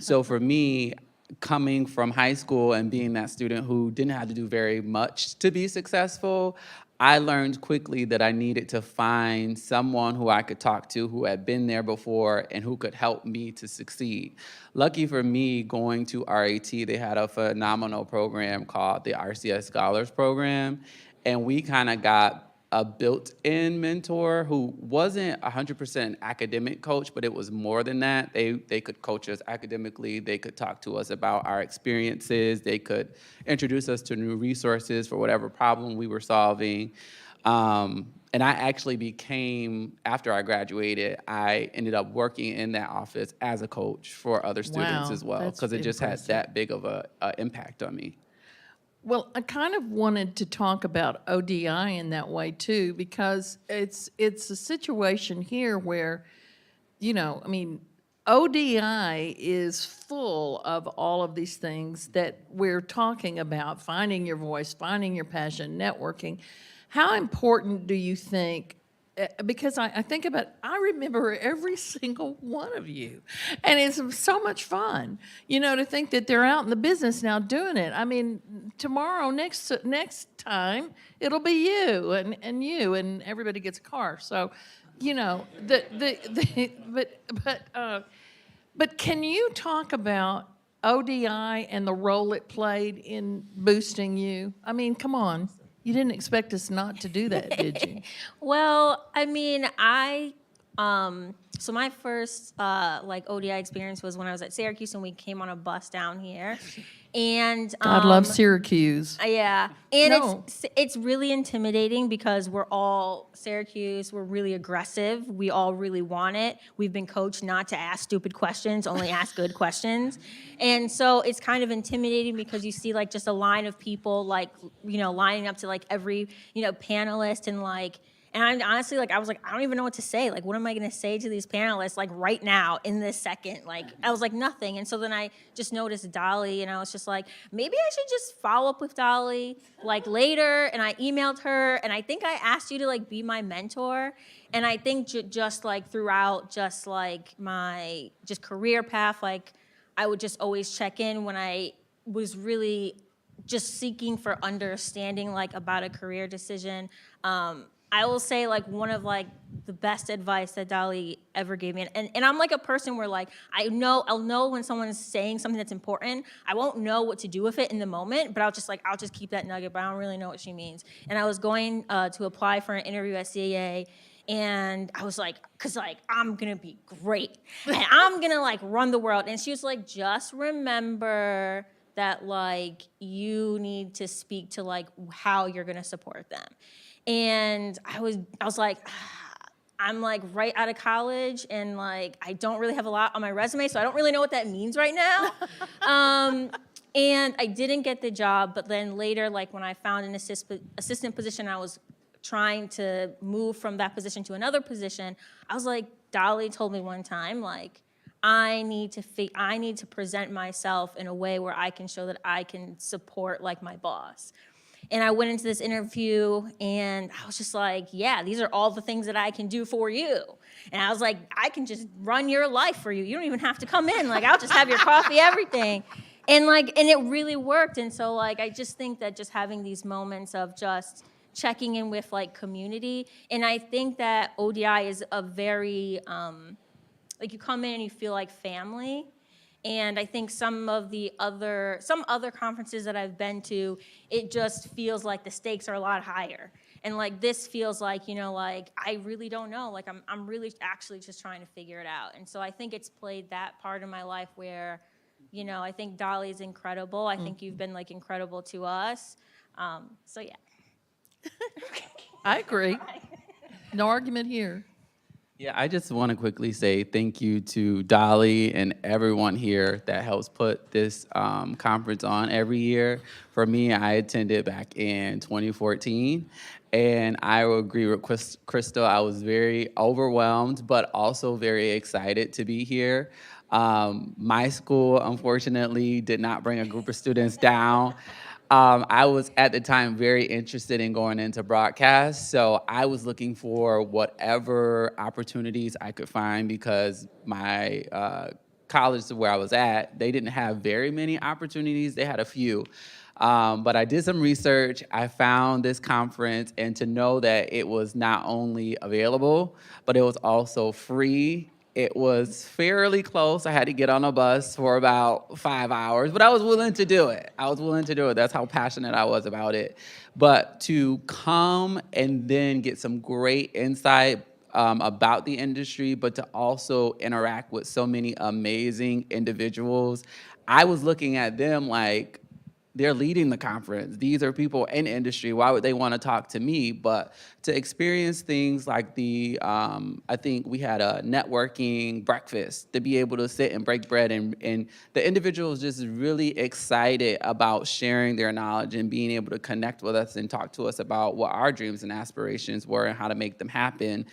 So for me, coming from high school and being that student who didn't have to do very much to be successful, I learned quickly that I needed to find someone who I could talk to who had been there before and who could help me to succeed. Lucky for me, going to RAT, they had a phenomenal program called the RCS Scholars Program, and we kind of got a built-in mentor who wasn't 100% an academic coach, but it was more than that. They could coach us academically. They could talk to us about our experiences. They could introduce us to new resources for whatever problem we were solving. And I actually became, after I graduated, I ended up working in that office as a coach for other students as well, because it just had that big of a impact on me. Well, I kind of wanted to talk about ODI in that way too, because it's a situation here where, you know, I mean, ODI is full of all of these things that we're talking about, finding your voice, finding your passion, networking. How important do you think, because I think about, I remember every single one of you, and it's so much fun, you know, to think that they're out in the business now doing it. I mean, tomorrow, next time, it'll be you and you, and everybody gets a car. So, you know, but can you talk about ODI and the role it played in boosting you? I mean, come on. You didn't expect us not to do that, did you? Well, I mean, I So my first like ODI experience was when I was at Syracuse and we came on a bus down here. And God loves Syracuse. yeah, and No. it's really intimidating because we're all Syracuse. We're really aggressive. We all really want it. We've been coached not to ask stupid questions, only ask good questions. And so it's kind of intimidating because you see like just a line of people like, you know, lining up to like every, you know, panelist and like. And I honestly, like, I was like, I don't even know what to say. Like, what am I going to say to these panelists, like, right now, in this second? Like, I was like, nothing. And so then I just noticed Dolly, and I was just like, maybe I should just follow up with Dolly, like, later. And I emailed her, and I think I asked you to, like, be my mentor. And I think just, like, throughout just, like, my just career path, like, I would just always check in when I was really just seeking for understanding, like, about a career decision. I will say like one of like the best advice that Dolly ever gave me, and I'm like a person where like I'll know when someone's saying something that's important. I won't know what to do with it in the moment, but I'll just keep that nugget, but I don't really know what she means. And I was going to apply for an interview at CAA, and I was like, cause like I'm gonna be great, and I'm gonna like run the world. And she was like, just remember that like you need to speak to like how you're gonna support them. And I was like, I'm like right out of college and like I don't really have a lot on my resume, so I don't really know what that means right now. And I didn't get the job, but then later, like when I found an assistant position, I was trying to move from that position to another position. I was like, Dolly told me one time, like, I need to present myself in a way where I can show that I can support like my boss. And I went into this interview and I was just like, yeah, these are all the things that I can do for you. And I was like, I can just run your life for you. You don't even have to come in. Like, I'll just have your coffee, everything. And it really worked. And so like, I just think that just having these moments of just checking in with like community. And I think that ODI is a very, like you come in and you feel like family. And I think some other conferences that I've been to, it just feels like the stakes are a lot higher. And like this feels like, you know, like I really don't know. Like I'm really actually just trying to figure it out. And so I think it's played that part of my life where, you know, I think Dolly is incredible. I think you've been like incredible to us. So yeah. I agree. No argument here. Yeah, I just want to quickly say thank you to Dolly and everyone here that helps put this conference on every year. For me, I attended back in 2014, and I will agree with Crystal. I was very overwhelmed, but also very excited to be here. My school, unfortunately, did not bring a group of students down. I was at the time very interested in going into broadcast, so I was looking for whatever opportunities I could find because my college where I was at, they didn't have very many opportunities. They had a few. But I did some research. I found this conference, and to know that it was not only available, but it was also free. It was fairly close. I had to get on a bus for about 5 hours, but I was willing to do it. That's how passionate I was about it. But to come and then get some great insight about the industry, but to also interact with so many amazing individuals, I was looking at them like, they're leading the conference. These are people in industry. Why would they want to talk to me? But to experience things like I think we had a networking breakfast to be able to sit and break bread, and the individuals just really excited about sharing their knowledge and being able to connect with us and talk to us about what our dreams and aspirations were and how to make them happen.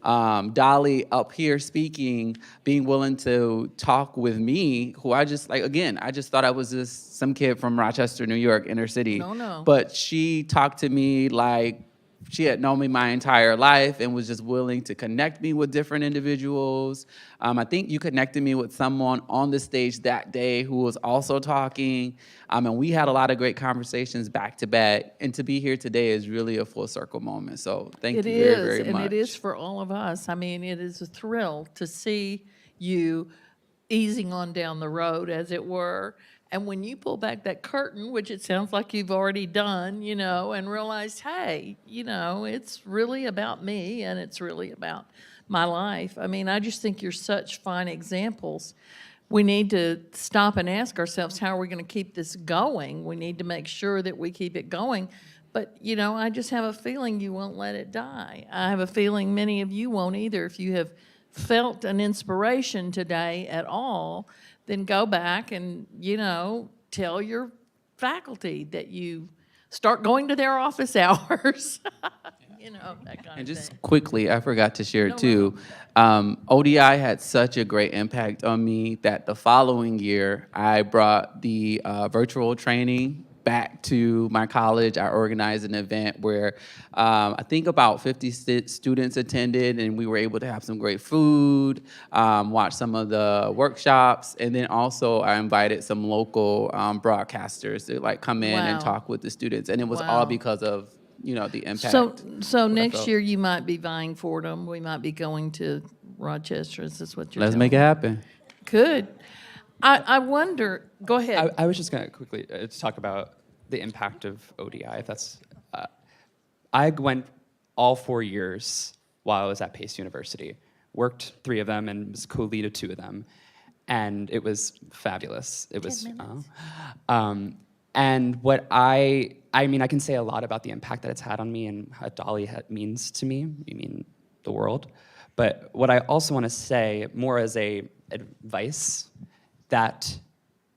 Dolly up here speaking, being willing to talk with me, who I just thought I was just some kid from Rochester, New York, inner city. No. But she talked to me like she had known me my entire life and was just willing to connect me with different individuals. I think you connected me with someone on the stage that day who was also talking. And we had a lot of great conversations back to back. And to be here today is really a full circle moment. So thank you very, very much. And it is for all of us. I mean, it is a thrill to see you easing on down the road, as it were. And when you pull back that curtain, which it sounds like you've already done, you know, and realized, hey, you know, it's really about me and it's really about my life. I mean, I just think you're such fine examples. We need to stop and ask ourselves, how are we going to keep this going? We need to make sure that we keep it going. But, you know, I just have a feeling you won't let it die. I have a feeling many of you won't either. If you have felt an inspiration today at all, then go back and, you know, tell your faculty that you start going to their office hours. You know, that kind And of just thing. quickly, I forgot to share too, ODI had such a great impact on me that the following year, I brought the virtual training back to my college. I organized an event where I think about 50 students attended, and we were able to have some great food, watch some of the workshops, and then also I invited some local broadcasters to like come in and Wow. talk with the students, and it was Wow. all because of, you know, the impact. So what I next felt. year you might be vying Fordham. We might be going to Rochester. Is this what you're Let's telling make it me? happen. Good. I wonder, go ahead. I was just going to quickly talk about the impact of ODI. If that's, I went all 4 years while I was at Pace University. Worked 3 of them and was co-lead of 2 of them, and it was fabulous. It was, and what I mean, I can say a lot about the impact that it's had on me and how Dolly means to me. I mean, the world. But what I also want to say, more as a advice, that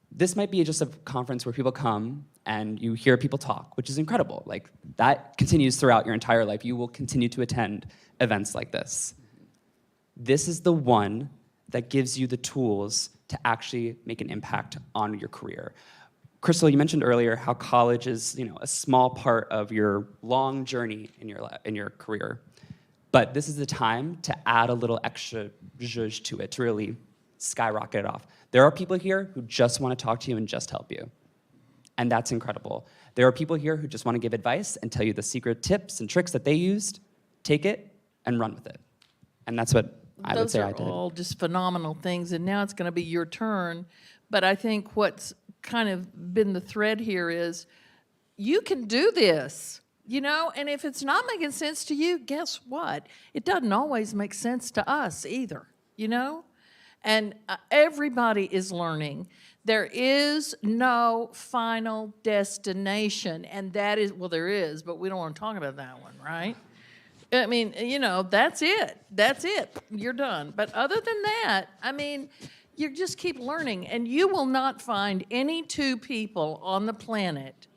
this might be just a conference where people come and you hear people talk, which is incredible. Like, that continues throughout your entire life. You will continue to attend events like this. This is the one that gives you the tools to actually make an impact on your career. Crystal, you mentioned earlier how college is, you know, a small part of your long journey in your career. But this is the time to add a little extra zhuzh to it, to really skyrocket it off. There are people here who just want to talk to you and just help you. And that's incredible. There are people here who just want to give advice and tell you the secret tips and tricks that they used. Take it and run with it. And that's what I would say I Those did. are all just phenomenal things, and now it's going to be your turn. But I think what's kind of been the thread here is you can do this, you know, and if it's not making sense to you, guess what? It doesn't always make sense to us either, you know? And everybody is learning. There is no final destination, and that is, well, there is, but we don't want to talk about that one, right? I mean, you know, that's it. That's it. You're done. But other than that, I mean, you just keep learning, and you will not find any 2 people on the planet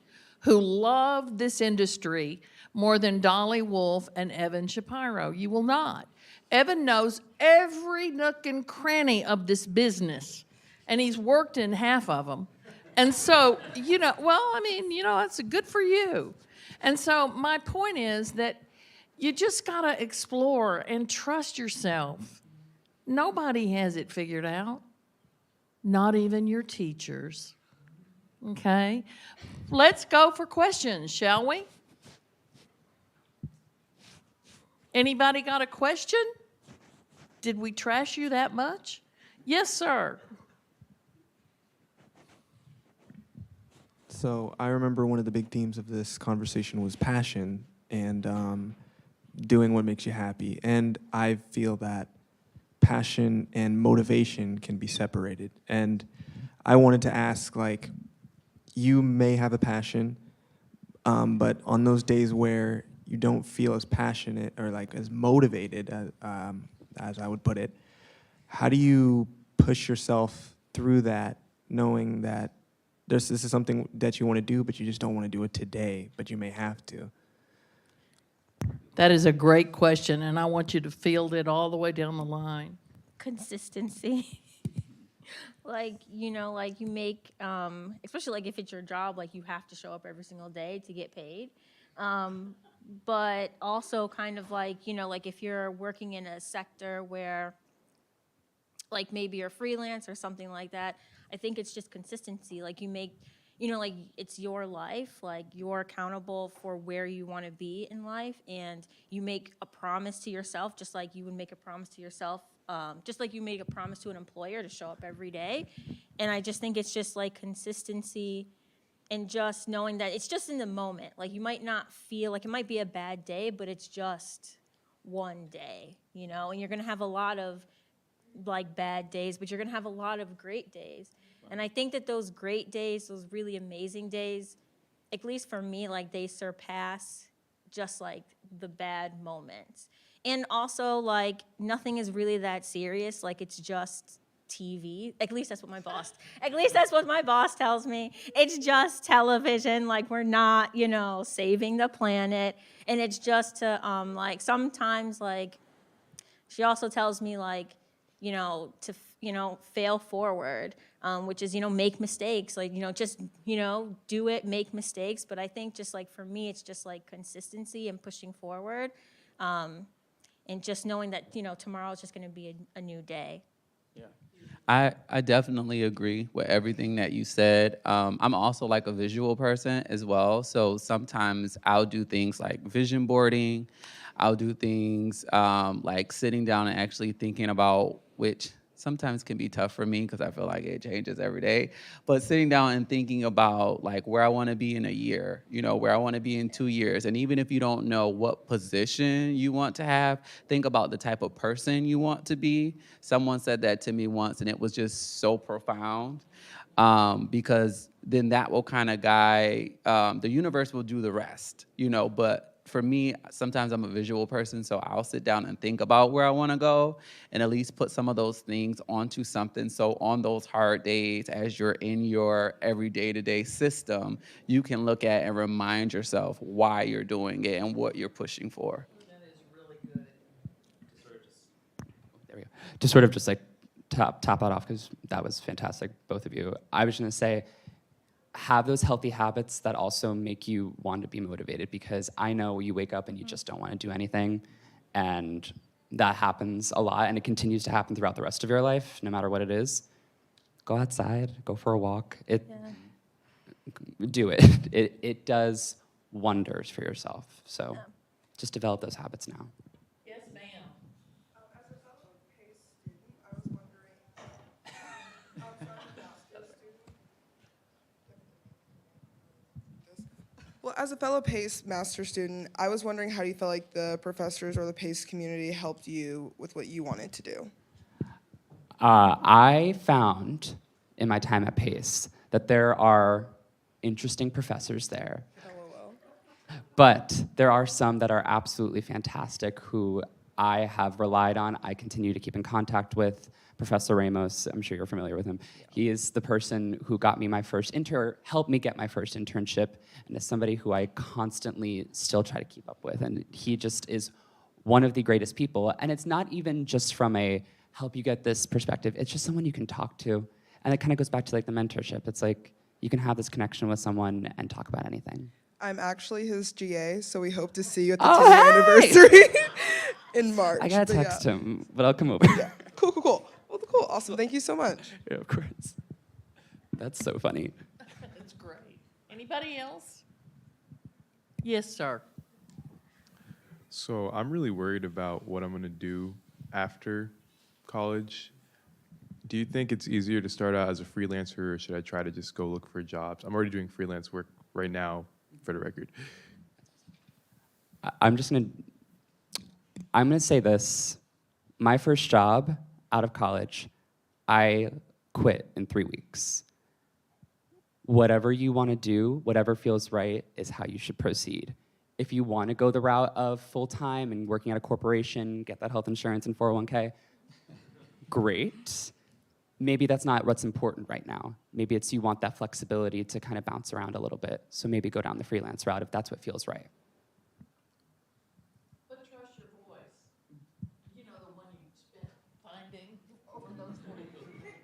who love this industry more than Dolly Wolf and Evan Shapiro. You will not. Evan knows every nook and cranny of this business, and he's worked in half of them. And so, you know, well, I mean, you know, that's good for you. And so my point is that you just got to explore and trust yourself. Nobody has it figured out, not even your teachers. Okay? Let's go for questions, shall we? Anybody got a question? Did we trash you that much? Yes, sir. So I remember one of the big themes of this conversation was passion and doing what makes you happy. And I feel that passion and motivation can be separated. And I wanted to ask, like, you may have a passion, but on those days where you don't feel as passionate or like as motivated as I would put it, how do you push yourself through that, knowing that this is something that you want to do, but you just don't want to do it today, but you may have to? That is a great question, and I want you to field it all the way down the line. Consistency. Like, you know, like you make, especially like if it's your job, like you have to show up every single day to get paid. But also kind of like, you know, like if you're working in a sector where like maybe you're freelance or something like that, I think it's just consistency. Like you make, you know, like it's your life, like you're accountable for where you want to be in life, and you make a promise to yourself, just like you would make a promise to yourself, just like you make a promise to an employer to show up every day. And I just think it's just like consistency and just knowing that it's just in the moment. Like you might not feel like it might be a bad day, but it's just one day, you know, and you're going to have a lot of like bad days, but you're going to have a lot of great days. And I think that those great days, those really amazing days, at least for me, like they surpass just like the bad moments. And also like nothing is really that serious. Like it's just TV. At least that's what my boss tells me. It's just television. Like we're not, you know, saving the planet. And it's just to like sometimes like she also tells me like, you know, to, you know, fail forward, which is, you know, make mistakes, like, you know, just, you know, do it, make mistakes. But I think just like for me, it's just like consistency and pushing forward, and just knowing that, you know, tomorrow is just going to be a new day. I definitely agree with everything that you said. I'm also like a visual person as well. So sometimes I'll do things like vision boarding. I'll do things like sitting down and actually thinking about, which sometimes can be tough for me because I feel like it changes every day. But sitting down and thinking about like where I want to be in a year, you know, where I want to be in 2 years. And even if you don't know what position you want to have, think about the type of person you want to be. Someone said that to me once, and it was just so profound, because then that will kind of guide, the universe will do the rest, you know. But for me, sometimes I'm a visual person, so I'll sit down and think about where I want to go and at least put some of those things onto something. So on those hard days, as you're in your every day-to-day system, you can look at and remind yourself why you're doing it and what you're pushing for. There we go. To sort of just like top that off, because that was fantastic, both of you. I was going to say, have those healthy habits that also make you want to be motivated, because I know you wake up and you just don't want to do anything, and that happens a lot, and it continues to happen throughout the rest of your life, no matter what it is. Go outside, go for a walk. Do it. It does wonders for yourself. So just develop those habits now. Yes, ma'am. Well, as a fellow PACE master student, I was wondering how you felt like the professors or the PACE community helped you with what you wanted to do. I found in my time at Pace that there are interesting professors there. But there are some that are absolutely fantastic who I have relied on. I continue to keep in contact with Professor Ramos. I'm sure you're familiar with him. Yeah. He is the person who got me my first helped me get my first internship, and is somebody who I constantly still try to keep up with. And he just is one of the greatest people. And it's not even just from a help you get this perspective. It's just someone you can talk to. And it kind of goes back to like the mentorship. It's like you can have this connection with someone and talk about anything. I'm actually his GA, so we hope to see you at the 10th anniversary in March. I gotta text him, but I'll come over. Yeah. Cool. Well, cool. Awesome. Thank you so much. Yeah, of course. That's so funny. That's great. Anybody else? Yes, sir. So I'm really worried about what I'm gonna do after college. Do you think it's easier to start out as a freelancer, or should I try to just go look for jobs? I'm already doing freelance work right now, for the record. I'm gonna say this. My first job out of college, I quit in 3 weeks. Whatever you wanna do, whatever feels right is how you should proceed. If you wanna go the route of full-time and working at a corporation, get that health insurance and 401k, great. Maybe that's not what's important right now. Maybe it's you want that flexibility to kind of bounce around a little bit. So maybe go down the freelance route if that's what feels right. But trust your voice. You know, the one you spent finding over those 40 years.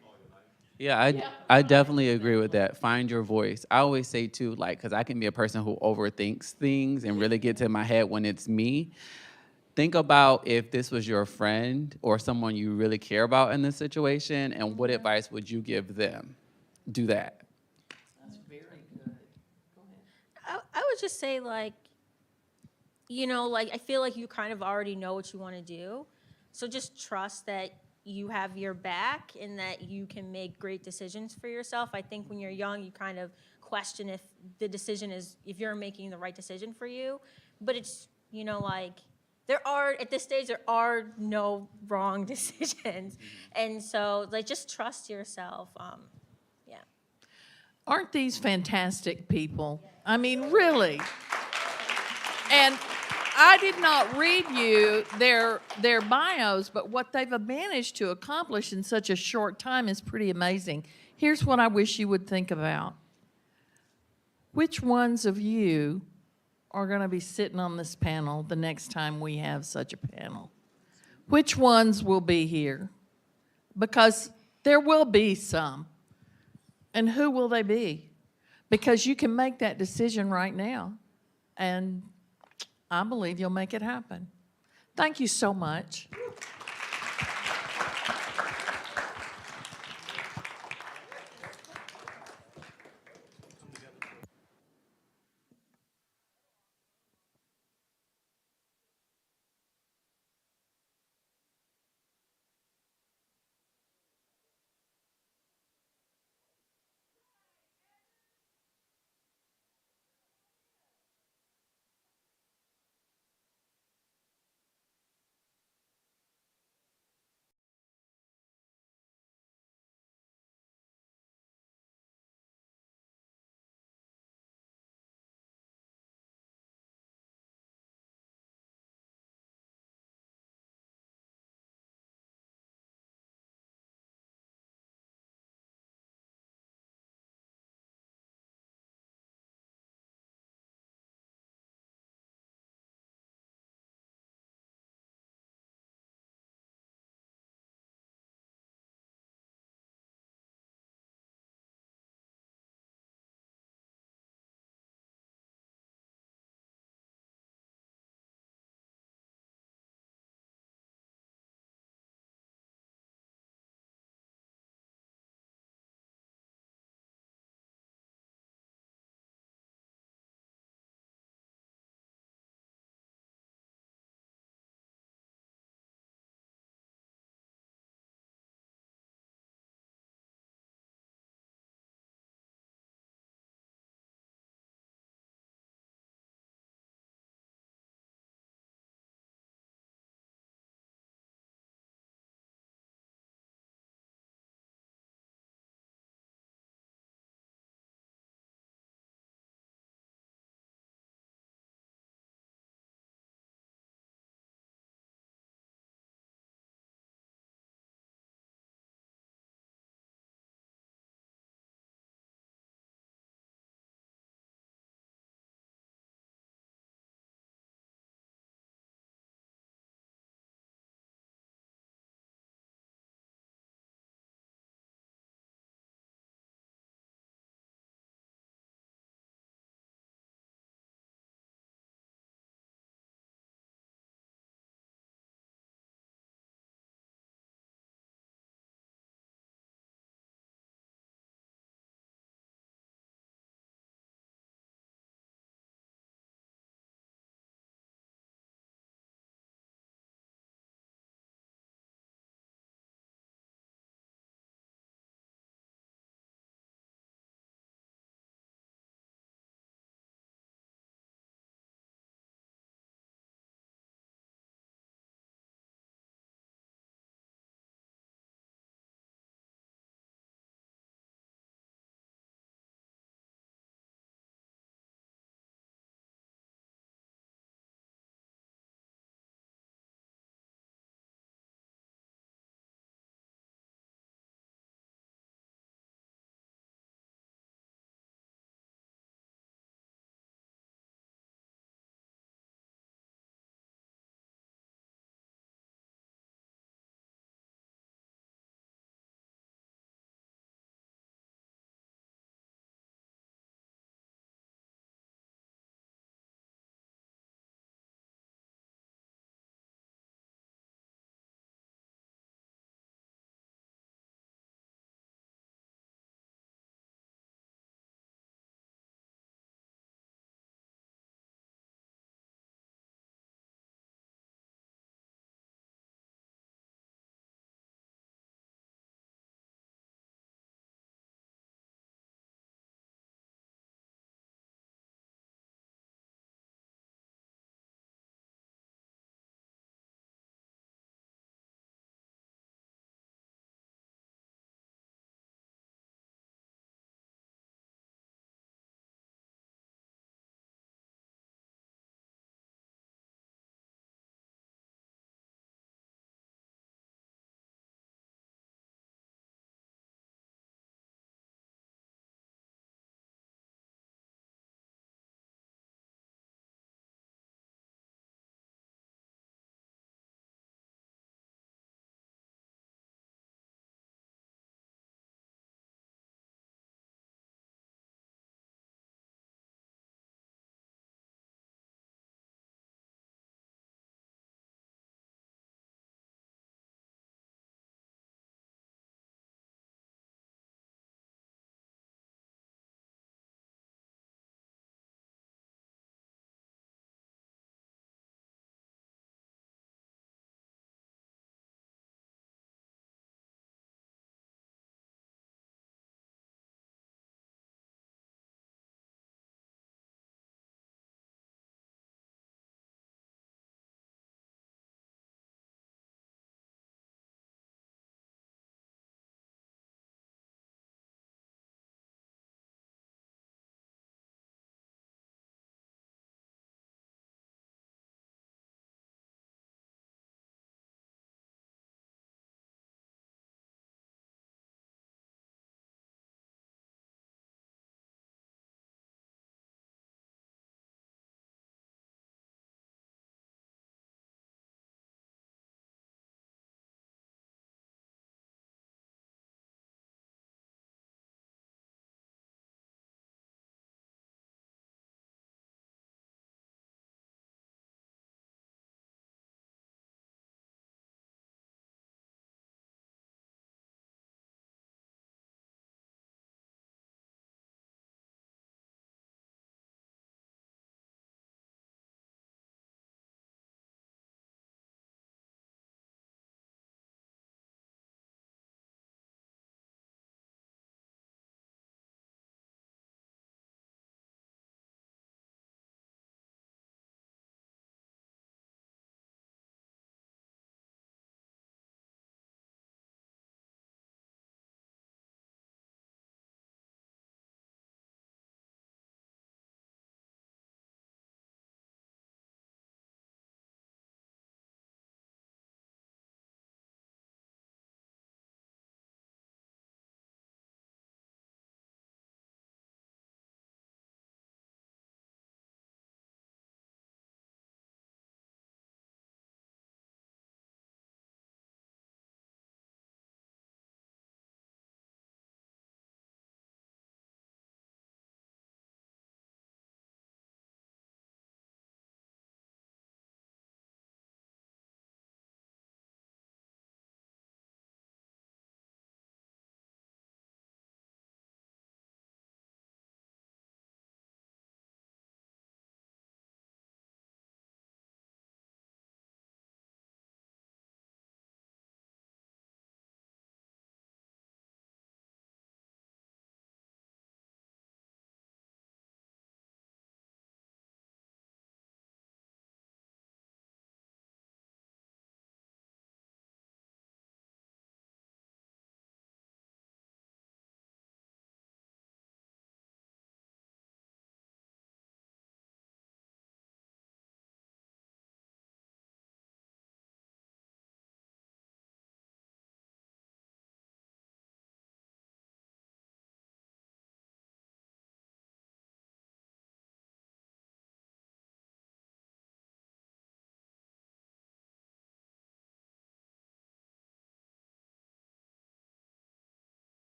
Yeah, I definitely agree with that. Find your voice. I always say too, like, because I can be a person who overthinks things and really gets in my head when it's me. Think about if this was your friend or someone you really care about in this situation, and what advice would you give them? Do that. That's very good. Go ahead. I would just say, like, you know, like, I feel like you kind of already know what you want to do. So just trust that you have your back and that you can make great decisions for yourself. I think when you're young, you kind of question if the decision is, if you're making the right decision for you. But it's, you know, like, at this stage, there are no wrong decisions. And so, like, just trust yourself. Yeah. Aren't these fantastic people? I mean, really. And I did not read you their bios, but what they've managed to accomplish in such a short time is pretty amazing. Here's what I wish you would think about. Which ones of you are going to be sitting on this panel the next time we have such a panel? Which ones will be here? Because there will be some. And who will they be? Because you can make that decision right now. And I believe you'll make it happen. Thank you so much.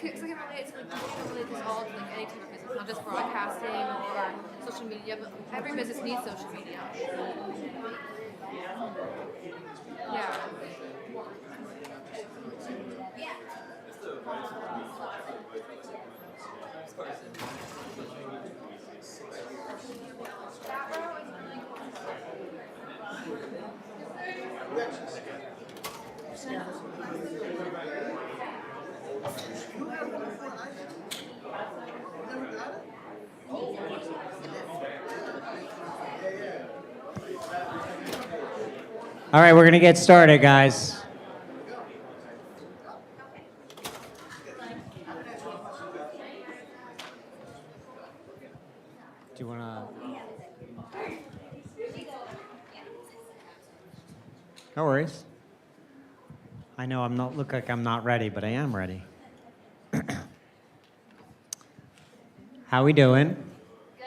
Because I can relate to, like, you can relate this all to, like, any type of business, not just broadcasting or social media, but every business needs social media. Yeah. All right, we're going to get started, guys. Do you want to? No worries. I know look like I'm not ready, but I am ready. How we doing? Good.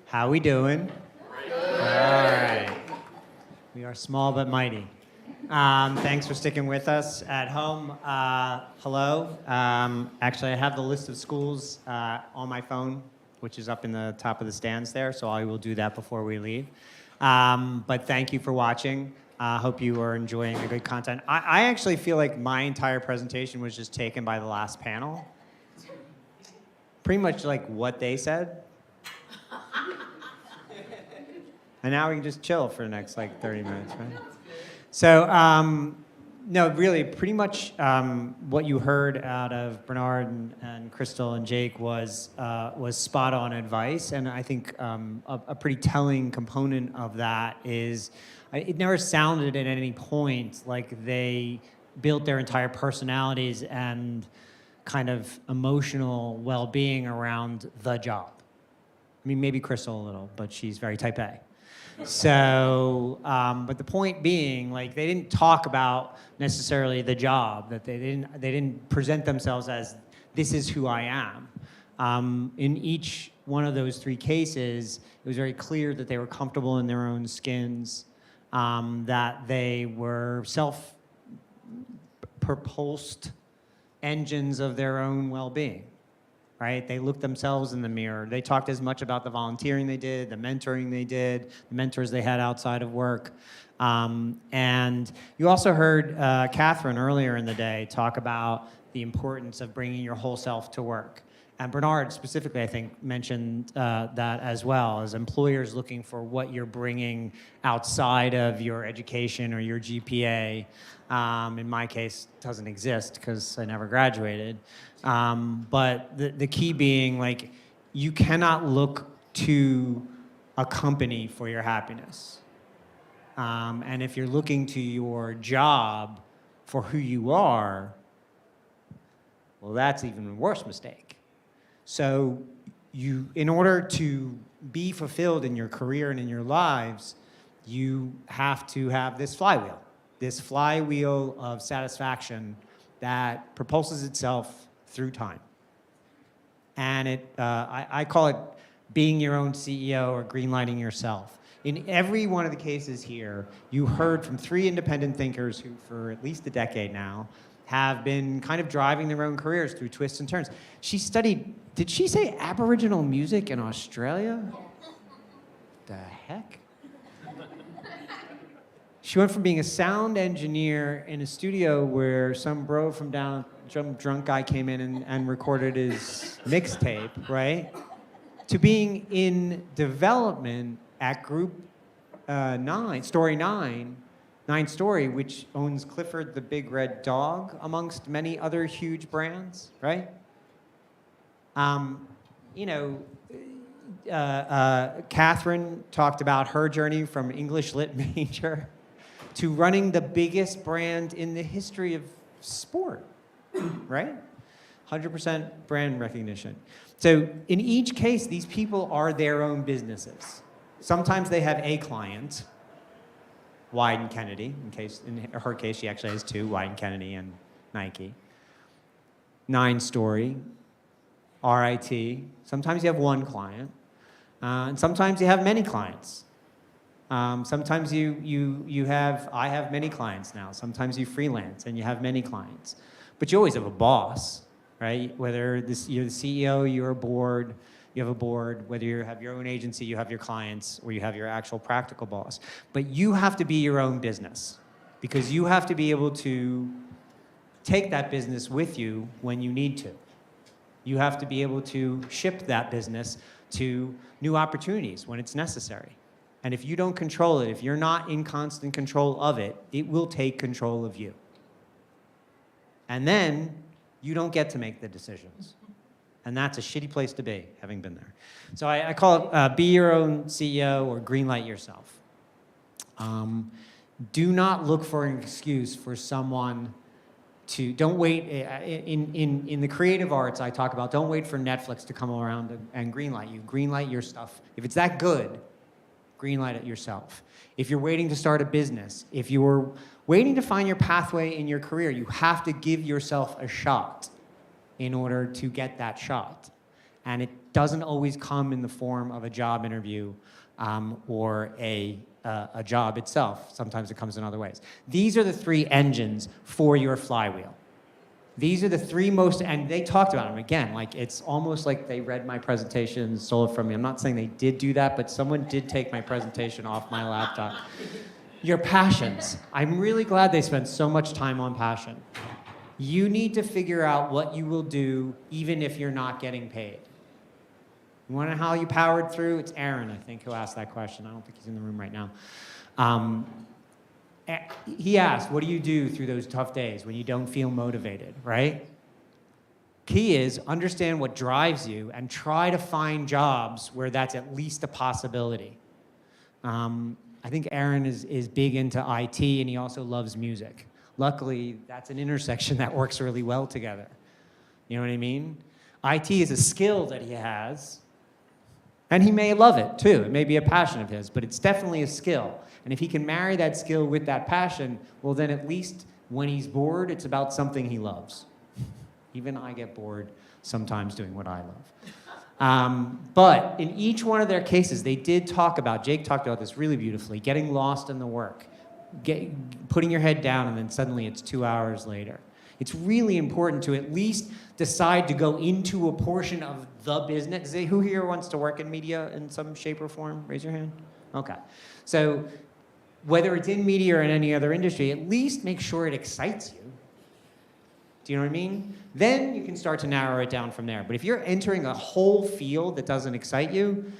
How we doing? All right. We are small but mighty. Thanks for sticking with us at home. Hello. Actually, I have the list of schools on my phone, which is up in the top of the stands there, so I will do that before we leave. But thank you for watching. Hope you are enjoying the good content. I actually feel like my entire presentation was just taken by the last panel. Pretty much like what they said. And now we can just chill for the next like 30 minutes, right? So, no, really, pretty much what you heard out of Bernard and Crystal and Jake was spot on advice. And I think a pretty telling component of that is it never sounded at any point like they built their entire personalities and kind of emotional well-being around the job. I mean, maybe Crystal a little, but she's very type A. So, but the point being, like, they didn't talk about necessarily the job, that they didn't present themselves as, this is who I am. In each one of those three cases, it was very clear that they were comfortable in their own skins, that they were self-propulsed engines of their own well-being, right? They looked themselves in the mirror. They talked as much about the volunteering they did, the mentoring they did, the mentors they had outside of work. And you also heard Catherine earlier in the day talk about the importance of bringing your whole self to work. And Bernard specifically, I think, mentioned that as well, as employers looking for what you're bringing outside of your education or your GPA. In my case, doesn't exist because I never graduated. But the key being, like, you cannot look to a company for your happiness. And if you're looking to your job for who you are, well, that's even a worse mistake. So in order to be fulfilled in your career and in your lives, you have to have this flywheel of satisfaction that propulses itself through time. And I call it being your own CEO or greenlighting yourself. In every one of the cases here, you heard from three independent thinkers who, for at least a decade now, have been kind of driving their own careers through twists and turns. She studied, did she say Aboriginal music in Australia? The heck? She went from being a sound engineer in a studio where some bro from down, some drunk guy came in and recorded his mixtape, right? To being in development at Group 9, Story 9, 9 Story, which owns Clifford the Big Red Dog, amongst many other huge brands, right? Catherine talked about her journey from English Lit major to running the biggest brand in the history of sport, right? 100% brand recognition. So in each case, these people are their own businesses. Sometimes they have a client, Wieden Kennedy, in her case, she actually has two, Wieden Kennedy and Nike. 9 Story, RIT. Sometimes you have one client, and sometimes you have many clients. Sometimes I have many clients now. Sometimes you freelance and you have many clients. But you always have a boss, right? Whether you're the CEO, you're a board, you have a board, whether you have your own agency, you have your clients, or you have your actual practical boss. But you have to be your own business because you have to be able to take that business with you when you need to. You have to be able to ship that business to new opportunities when it's necessary. And if you don't control it, if you're not in constant control of it, it will take control of you. And then you don't get to make the decisions. And that's a shitty place to be, having been there. So I call it be your own CEO or greenlight yourself. Do not look for an excuse for someone to, don't wait, in the creative arts I talk about, don't wait for Netflix to come around and greenlight you. Greenlight your stuff. If it's that good, greenlight it yourself. If you're waiting to start a business, if you're waiting to find your pathway in your career, you have to give yourself a shot in order to get that shot. And it doesn't always come in the form of a job interview or a job itself. Sometimes it comes in other ways. These are the 3 engines for your flywheel. These are the 3 most, and they talked about them again, like it's almost like they read my presentation, stole it from me. I'm not saying they did do that, but someone did take my presentation off my laptop. Your passions. I'm really glad they spent so much time on passion. You need to figure out what you will do even if you're not getting paid. You want to know how you powered through? It's Aaron, I think, who asked that question. I don't think he's in the room right now. He asked, what do you do through those tough days when you don't feel motivated, right? Key is understand what drives you and try to find jobs where that's at least a possibility. I think Aaron is big into IT and he also loves music. Luckily, that's an intersection that works really well together. You know what I mean? IT is a skill that he has, and he may love it too. It may be a passion of his, but it's definitely a skill. And if he can marry that skill with that passion, well then at least when he's bored, it's about something he loves. Even I get bored sometimes doing what I love. But in each one of their cases, they did talk about, Jake talked about this really beautifully, getting lost in the work. Putting your head down and then suddenly it's 2 hours later. It's really important to at least decide to go into a portion of the business. Who here wants to work in media in some shape or form? Raise your hand. Okay. So whether it's in media or in any other industry, at least make sure it excites you. Do you know what I mean? Then you can start to narrow it down from there. But if you're entering a whole field that doesn't excite you,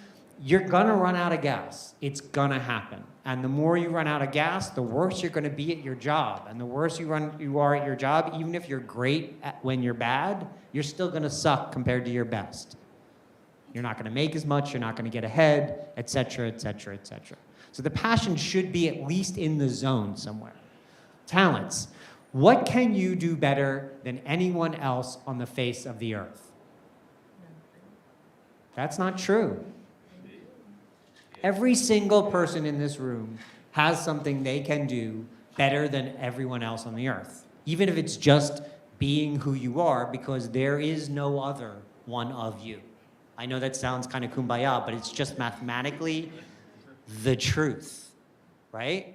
you're gonna run out of gas. It's gonna happen. And the more you run out of gas, the worse you're gonna be at your job. And the worse you are at your job, even if you're great when you're bad, you're still gonna suck compared to your best. You're not gonna make as much, you're not gonna get ahead, et cetera, et cetera, et cetera. So the passion should be at least in the zone somewhere. Talents. What can you do better than anyone else on the face of the earth? That's not true. Every single person in this room has something they can do better than everyone else on the earth. Even if it's just being who you are, because there is no other one of you. I know that sounds kind of kumbaya, but it's just mathematically the truth, right?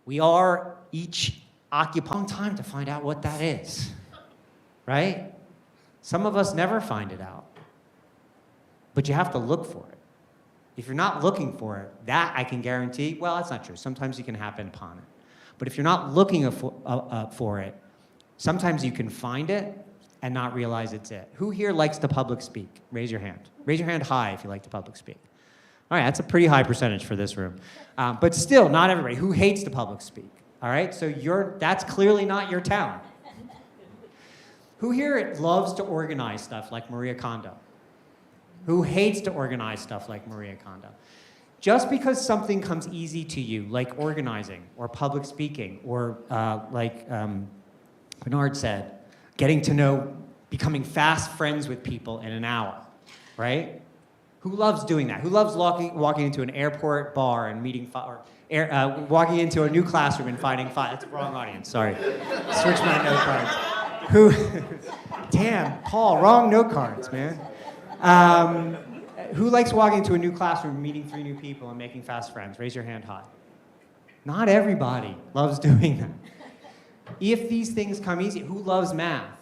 We are each occupying time to find out what that is, right? Some of us never find it out, but you have to look for it. If you're not looking for it, that I can guarantee, well, that's not true. Sometimes you can happen upon it. But if you're not looking for it, sometimes you can find it and not realize it's it. Who here likes to public speak? Raise your hand. Raise your hand high if you like to public speak. All right, that's a pretty high percentage for this room. But still, not everybody. Who hates to public speak? All right, so that's clearly not your talent. Who here loves to organize stuff like Maria Kondo? Who hates to organize stuff like Maria Kondo? Just because something comes easy to you, like organizing or public speaking, or like Bernard said, getting to know, becoming fast friends with people in an hour, right? Who loves doing that? Who loves walking into an airport bar and meeting, walking into a new classroom and finding that's the wrong audience, sorry. Switch my note cards. Damn, Paul, wrong note cards, man. Who likes walking into a new classroom, meeting 3 new people, and making fast friends? Raise your hand high. Not everybody loves doing that. If these things come easy, who loves math?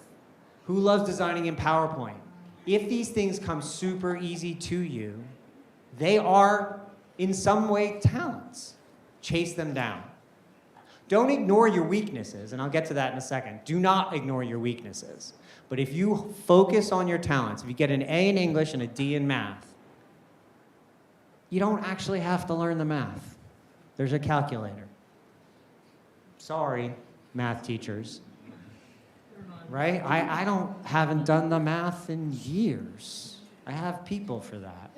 Who loves designing in PowerPoint? If these things come super easy to you, they are in some way talents. Chase them down. Don't ignore your weaknesses, and I'll get to that in a second. Do not ignore your weaknesses. But if you focus on your talents, if you get an A in English and a D in math, you don't actually have to learn the math. There's a calculator. Sorry, math teachers. Right? I haven't done the math in years. I have people for that.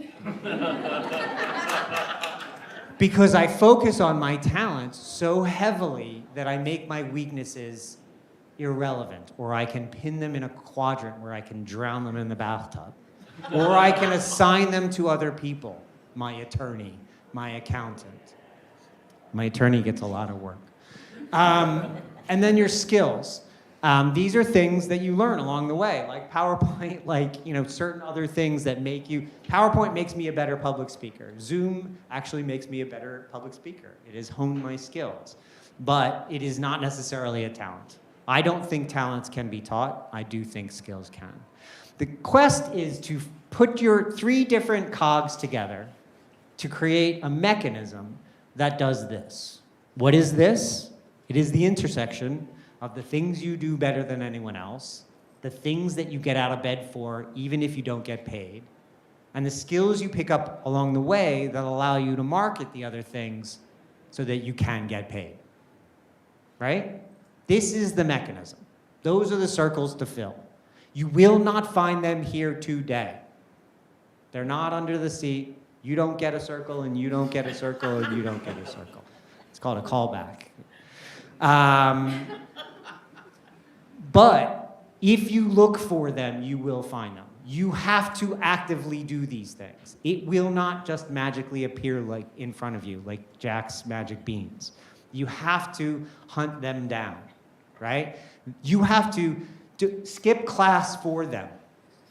Because I focus on my talents so heavily that I make my weaknesses irrelevant, or I can pin them in a quadrant where I can drown them in the bathtub, or I can assign them to other people, my attorney, my accountant. My attorney gets a lot of work. And then your skills. These are things that you learn along the way, like PowerPoint, like certain other things that make you. PowerPoint makes me a better public speaker. Zoom actually makes me a better public speaker. It has honed my skills, but it is not necessarily a talent. I don't think talents can be taught. I do think skills can. The quest is to put your 3 different cogs together to create a mechanism that does this. What is this? It is the intersection of the things you do better than anyone else, the things that you get out of bed for even if you don't get paid, and the skills you pick up along the way that allow you to market the other things so that you can get paid. Right? This is the mechanism. Those are the circles to fill. You will not find them here today. They're not under the seat. You don't get a circle, and you don't get a circle, and you don't get a circle. It's called a callback. But if you look for them, you will find them. You have to actively do these things. It will not just magically appear like in front of you, like Jack's magic beans. You have to hunt them down, right? You have to skip class for them.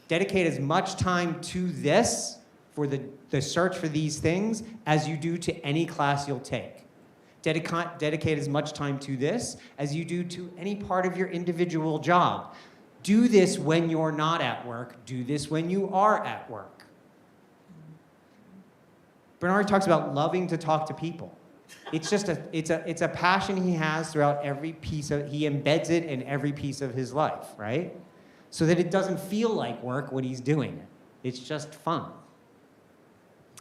Dedicate as much time to this, for the search for these things, as you do to any class you'll take. Dedicate as much time to this as you do to any part of your individual job. Do this when you're not at work. Do this when you are at work. Bernard talks about loving to talk to people. It's just it's a passion he has throughout every piece of, he embeds it in every piece of his life, right? So that it doesn't feel like work when he's doing it. It's just fun.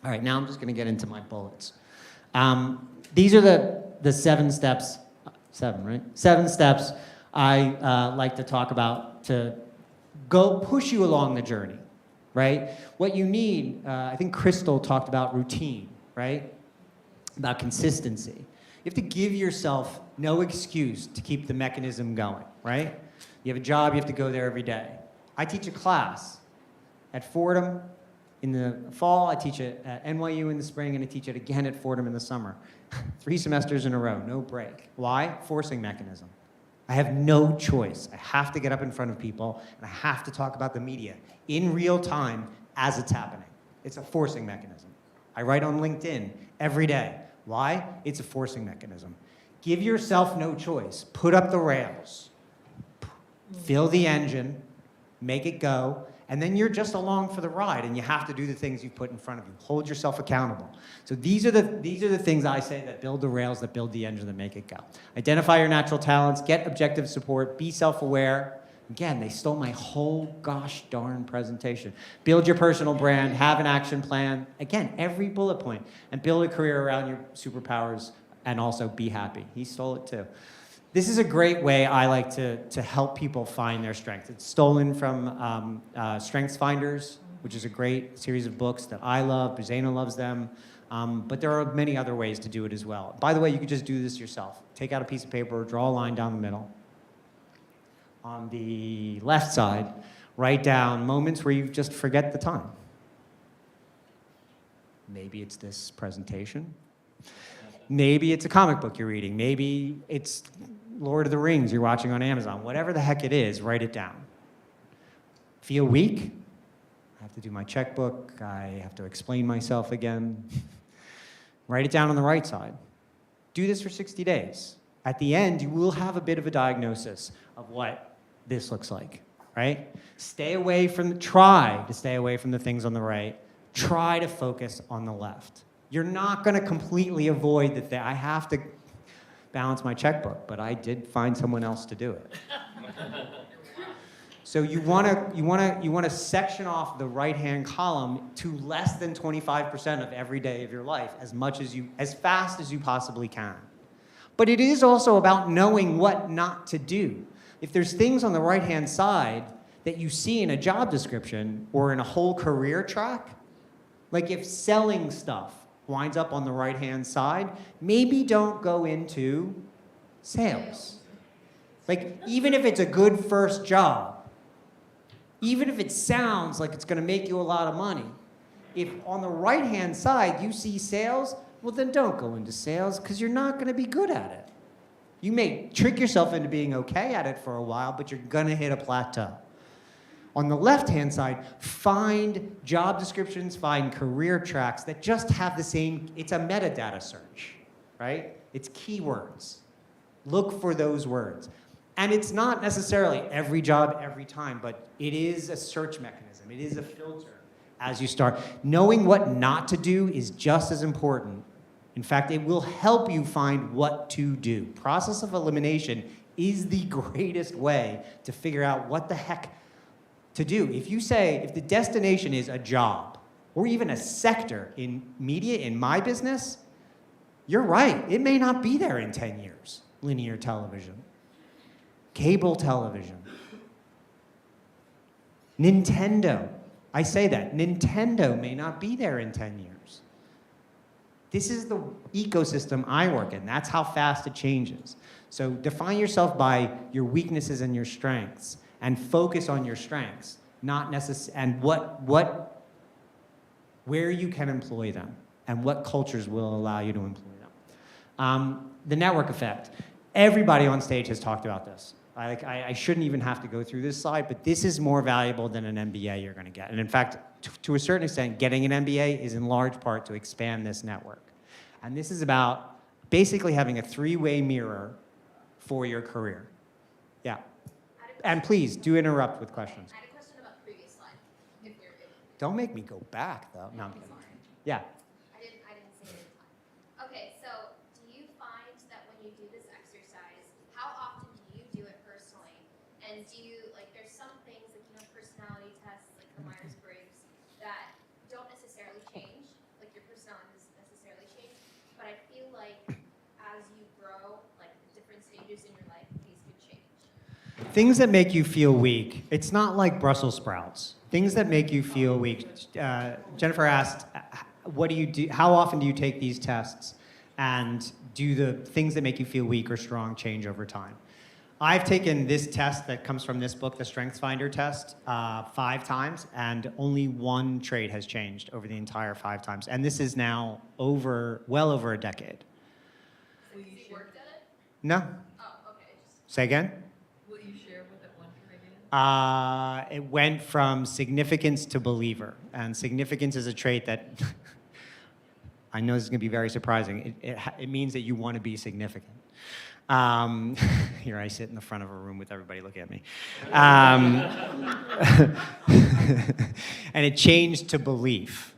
All right, now I'm just gonna get into my bullets. These are the 7 steps, 7, right? 7 steps I like to talk about to go push you along the journey, right? What you need, I think Crystal talked about routine, right? About consistency. You have to give yourself no excuse to keep the mechanism going, right? You have a job, you have to go there every day. I teach a class at Fordham in the fall, I teach it at NYU in the spring, and I teach it again at Fordham in the summer. 3 semesters in a row, no break. Why? Forcing mechanism. I have no choice. I have to get up in front of people, and I have to talk about the media in real time as it's happening. It's a forcing mechanism. I write on LinkedIn every day. Why? It's a forcing mechanism. Give yourself no choice. Put up the rails. Fill the engine. Make it go. And then you're just along for the ride, and you have to do the things you've put in front of you. Hold yourself accountable. So these are the things I say that build the rails, that build the engine, that make it go. Identify your natural talents, get objective support, be self-aware. Again, they stole my whole gosh darn presentation. Build your personal brand, have an action plan. Again, every bullet point. And build a career around your superpowers, and also be happy. He stole it too. This is a great way I like to help people find their strengths. It's stolen from Strengths Finders, which is a great series of books that I love. Zena loves them. But there are many other ways to do it as well. By the way, you could just do this yourself. Take out a piece of paper, draw a line down the middle. On the left side, write down moments where you just forget the time. Maybe it's this presentation. Maybe it's a comic book you're reading. Maybe it's Lord of the Rings you're watching on Amazon. Whatever the heck it is, write it down. Feel weak? I have to do my checkbook. I have to explain myself again. Write it down on the right side. Do this for 60 days. At the end, you will have a bit of a diagnosis of what this looks like. right? Try to stay away from the things on the right. Try to focus on the left. You're not going to completely avoid the thing. I have to balance my checkbook, but I did find someone else to do it. So you want to section off the right-hand column to less than 25% of every day of your life, as fast as you possibly can. But it is also about knowing what not to do. If there's things on the right-hand side that you see in a job description or in a whole career track, like if selling stuff winds up on the right-hand side, maybe don't go into sales. Like, even if it's a good first job, even if it sounds like it's going to make you a lot of money, if on the right-hand side you see sales, well, then don't go into sales because you're not going to be good at it. You may trick yourself into being okay at it for a while, but you're going to hit a plateau. On the left-hand side, find job descriptions, find career tracks that just have the same, it's a metadata search, right? It's keywords. Look for those words. And it's not necessarily every job, every time, but it is a search mechanism. It is a filter as you start. Knowing what not to do is just as important. In fact, it will help you find what to do. Process of elimination is the greatest way to figure out what the heck to do. If the destination is a job, or even a sector in media, in my business, you're right. It may not be there in 10 years. Linear television. Cable television. Nintendo. I say that. Nintendo may not be there in 10 years. This is the ecosystem I work in. That's how fast it changes. So define yourself by your weaknesses and your strengths, and focus on your strengths, and where you can employ them, and what cultures will allow you to employ them. The network effect. Everybody on stage has talked about this. I shouldn't even have to go through this slide, but this is more valuable than an MBA you're going to get. And in fact, to a certain extent, getting an MBA is in large part to expand this network. And this is about basically having a three-way mirror for your career. Yeah. And please, do interrupt with questions. I had a question about the previous slide, if you're able. Don't make me go back, though. No, I'm kidding. Yeah. I didn't say it in time. Okay, so do you find that when you do this exercise, how often do you do it personally? And do you, there's some things, personality tests, like the Myers-Briggs, that don't necessarily change, your personality doesn't necessarily change, but I feel like as you grow, different stages in your life, these could change. Things that make you feel weak. It's not like Brussels sprouts. Things that make you feel weak. Jennifer asked, what do you do? How often do you take these tests? And do the things that make you feel weak or strong change over time? I've taken this test that comes from this book, the StrengthsFinder test, 5 times, and only one trait has changed over the entire 5 times. And this is now well over a decade. Will you worked at it? No. Oh, okay. Say again? Will you share what that one trait is? It went from significance to believer. And significance is a trait that, I know this is going to be very surprising. It means that you want to be significant. Here I sit in the front of a room with everybody looking at me. And it changed to belief.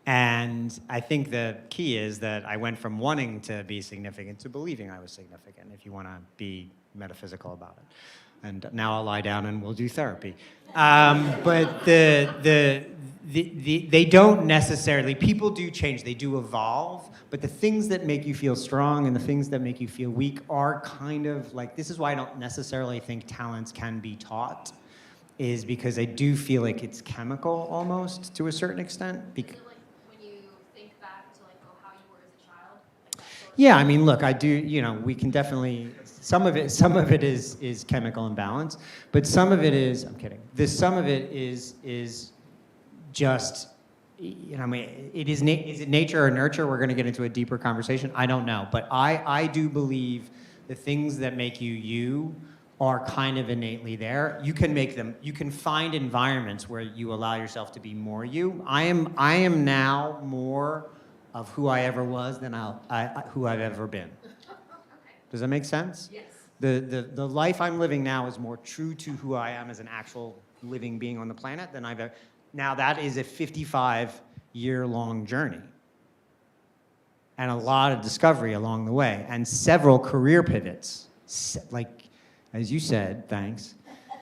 And I think the key is that I went from wanting to be significant to believing I was significant, if you want to be metaphysical about it. And now I'll lie down and we'll do therapy. But they don't necessarily, people do change, they do evolve, but the things that make you feel strong and the things that make you feel weak are kind of this is why I don't necessarily think talents can be taught, is because I do feel like it's chemical almost to a certain extent. Is it when you think back to how you were as a child? Yeah, I mean, look, I do, we can definitely, some of it is chemical imbalance, but some of it is, I'm kidding, some of it is just, is it nature or nurture? We're going to get into a deeper conversation. I don't know, but I do believe the things that make you are kind of innately there. You can find environments where you allow yourself to be more you. I am now more of who I ever was than who I've ever been. Does that make sense? Yes. The life I'm living now is more true to who I am as an actual living being on the planet than I've ever. Now that is a 55-year-long journey. And a lot of discovery along the way, and several career pivots. Like, as you said, thanks,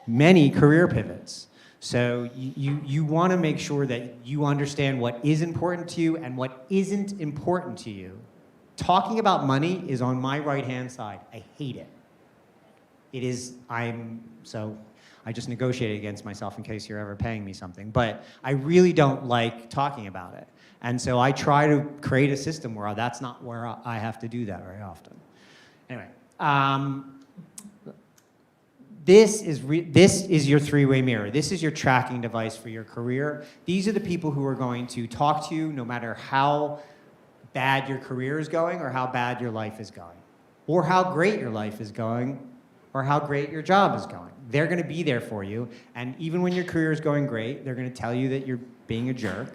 many career pivots. So you want to make sure that you understand what is important to you and what isn't important to you. Talking about money is on my right-hand side. I hate it. It is, so I just negotiated against myself in case you're ever paying me something. But I really don't like talking about it. And so I try to create a system where that's not where I have to do that very often. Anyway, this is your three-way mirror. This is your tracking device for your career. These are the people who are going to talk to you no matter how bad your career is going or how bad your life is going, or how great your life is going, or how great your job is going. They're going to be there for you, and even when your career is going great, they're going to tell you that you're being a jerk.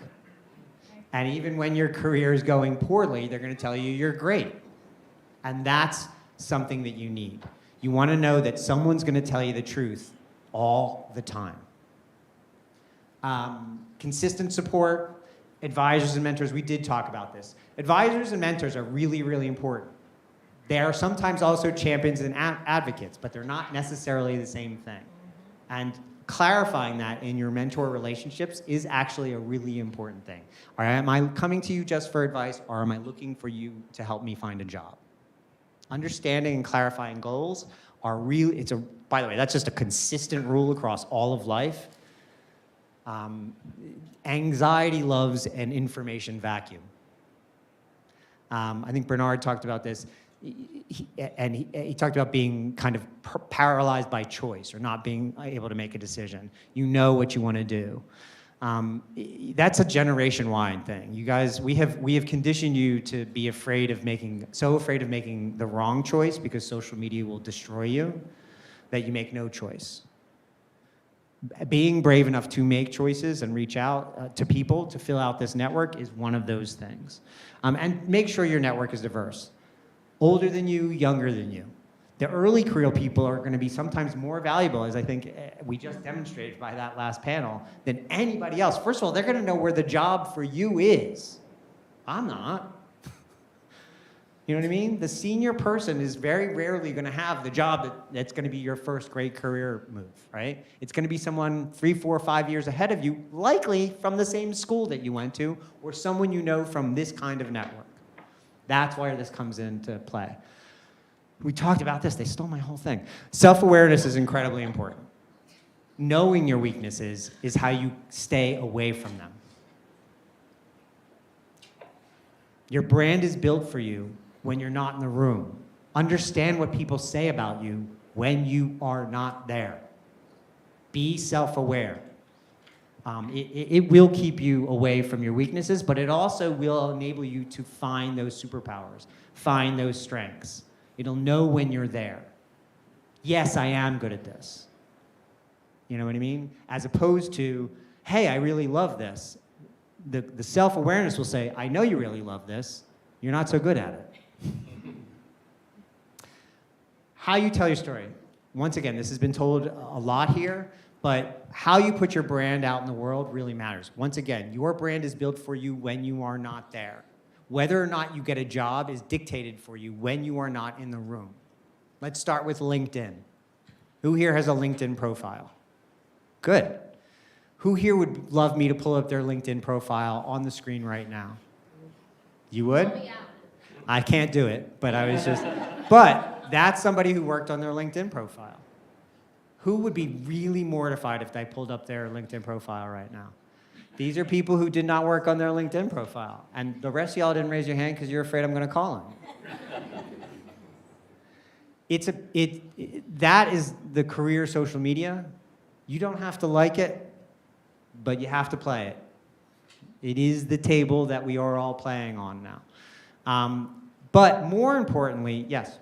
And even when your career is going poorly, they're going to tell you you're great. And that's something that you need. You want to know that someone's going to tell you the truth all the time. Consistent support, advisors and mentors, we did talk about this. Advisors and mentors are really, really important. They are sometimes also champions and advocates, but they're not necessarily the same thing. And clarifying that in your mentor relationships is actually a really important thing. Or am I coming to you just for advice, or am I looking for you to help me find a job? Understanding and clarifying goals are really, by the way, that's just a consistent rule across all of life. Anxiety loves an information vacuum. I think Bernard talked about this. He talked about being kind of paralyzed by choice or not being able to make a decision. You know what you want to do. That's a generation-wide thing. You guys, we have conditioned you to be so afraid of making the wrong choice because social media will destroy you, that you make no choice. Being brave enough to make choices and reach out to people to fill out this network is one of those things. And make sure your network is diverse. Older than you, younger than you. The early career people are going to be sometimes more valuable, as I think we just demonstrated by that last panel, than anybody else. First of all, they're going to know where the job for you is. I'm not. You know what I mean? The senior person is very rarely going to have the job that's going to be your first great career move, right? It's going to be someone 3, 4, 5 years ahead of you, likely from the same school that you went to, or someone you know from this kind of network. That's where this comes into play. We talked about this. They stole my whole thing. Self-awareness is incredibly important. Knowing your weaknesses is how you stay away from them. Your brand is built for you when you're not in the room. Understand what people say about you when you are not there. Be self-aware. It will keep you away from your weaknesses, but it also will enable you to find those superpowers, find those strengths. It'll know when you're there. Yes, I am good at this. You know what I mean? As opposed to, hey, I really love this. The self-awareness will say, I know you really love this. You're not so good at it. How you tell your story. Once again, this has been told a lot here, but how you put your brand out in the world really matters. Once again, your brand is built for you when you are not there. Whether or not you get a job is dictated for you when you are not in the room. Let's start with LinkedIn. Who here has a LinkedIn profile? Good. Who here would love me to pull up their LinkedIn profile on the screen right now? You would? Oh, yeah. I can't do it, but but that's somebody who worked on their LinkedIn profile. Who would be really mortified if I pulled up their LinkedIn profile right now? These are people who did not work on their LinkedIn profile. And the rest of y'all didn't raise your hand because you're afraid I'm going to call them. That is the career social media. You don't have to like it, but you have to play it. It is the table that we are all playing on now. But more importantly, yes?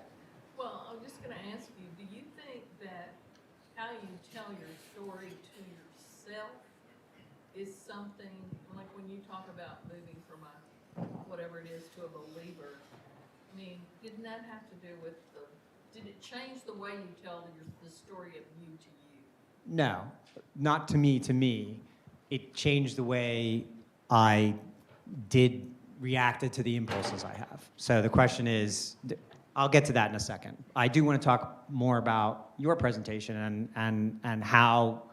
Well, I'm just going to ask you, do you think that how you tell your story to yourself is something, like when you talk about moving from whatever it is to a believer, I mean, didn't that have to do with the Did it change the way you tell the story of you to you? No, not to me. It changed the way I reacted to the impulses I have. So the question is, I'll get to that in a second. I do want to talk more about your presentation and how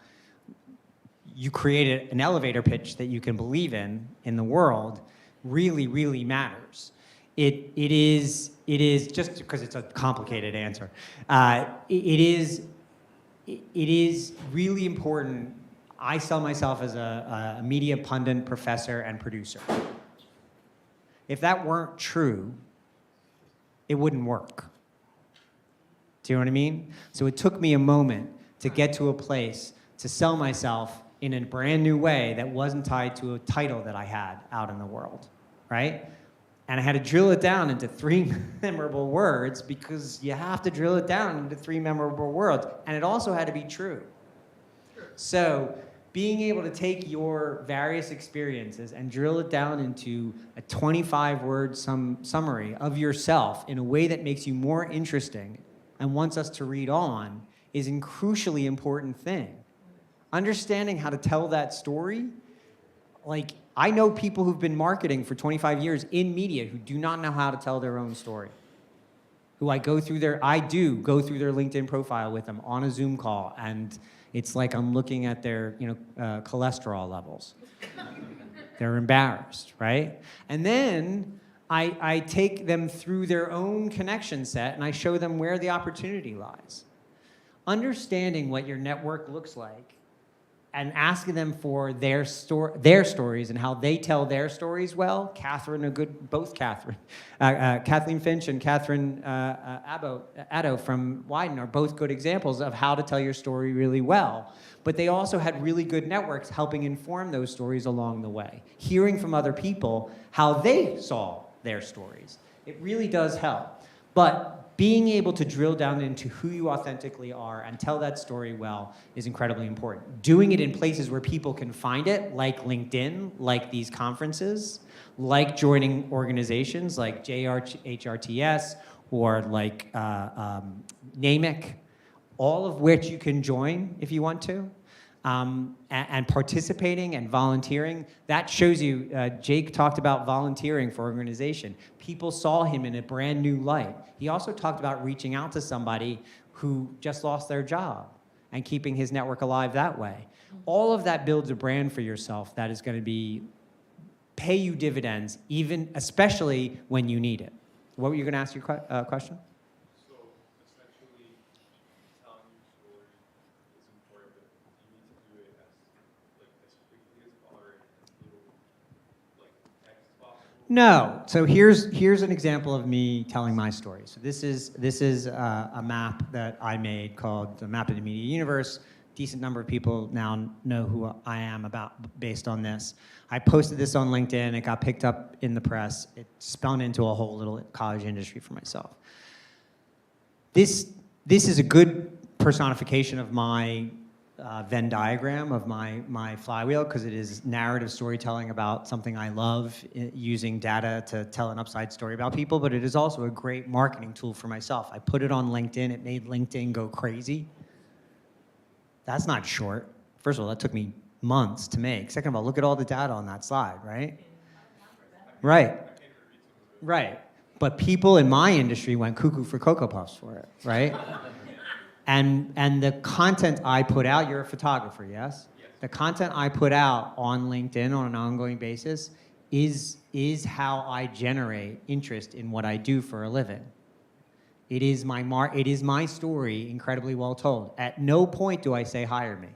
you created an elevator pitch that you can believe in the world really, really matters. It is just because it's a complicated answer. It is really important. I sell myself as a media pundit, professor, and producer. If that weren't true, it wouldn't work. Do you know what I mean? So it took me a moment to get to a place to sell myself in a brand new way that wasn't tied to a title that I had out in the world, right? And I had to drill it down into 3 memorable words, because you have to drill it down into 3 memorable words. And it also had to be true. So being able to take your various experiences and drill it down into a 25-word summary of yourself in a way that makes you more interesting and wants us to read on is a crucially important thing. Understanding how to tell that story, like, I know people who've been marketing for 25 years in media who do not know how to tell their own story. I do go through their LinkedIn profile with them on a Zoom call, and it's like I'm looking at their, cholesterol levels. They're embarrassed, right? And then I take them through their own connection set, and I show them where the opportunity lies. Understanding what your network looks like and asking them for their stories and how they tell their stories well. Kathleen Finch and Catherine Addo from Wyden are both good examples of how to tell your story really well. But they also had really good networks helping inform those stories along the way. Hearing from other people how they saw their stories. It really does help. But being able to drill down into who you authentically are and tell that story well is incredibly important. Doing it in places where people can find it, like LinkedIn, like these conferences, like joining organizations like JHRTS or like NAMIC, all of which you can join if you want to. And participating and volunteering, that shows you, Jake talked about volunteering for organization. People saw him in a brand new light. He also talked about reaching out to somebody who just lost their job and keeping his network alive that way. All of that builds a brand for yourself that is going to pay you dividends, especially when you need it. What were you going to ask your question? No. So here's an example of me telling my story. So this is a map that I made called the Map of the Media Universe. Decent number of people now know who I am based on this. I posted this on LinkedIn. It got picked up in the press. It spun into a whole little college industry for myself. This is a good personification of my Venn diagram of my flywheel, because it is narrative storytelling about something I love, using data to tell an upside story about people, but it is also a great marketing tool for myself. I put it on LinkedIn. It made LinkedIn go crazy. That's not short. First of all, that took me months to make. Second of all, look at all the data on that slide, right? Right. But people in my industry went cuckoo for Cocoa Puffs for it, right? And the content I put out, you're a photographer, yes? The content I put out on LinkedIn on an ongoing basis is how I generate interest in what I do for a living. It is my story, incredibly well told. At no point do I say, hire me.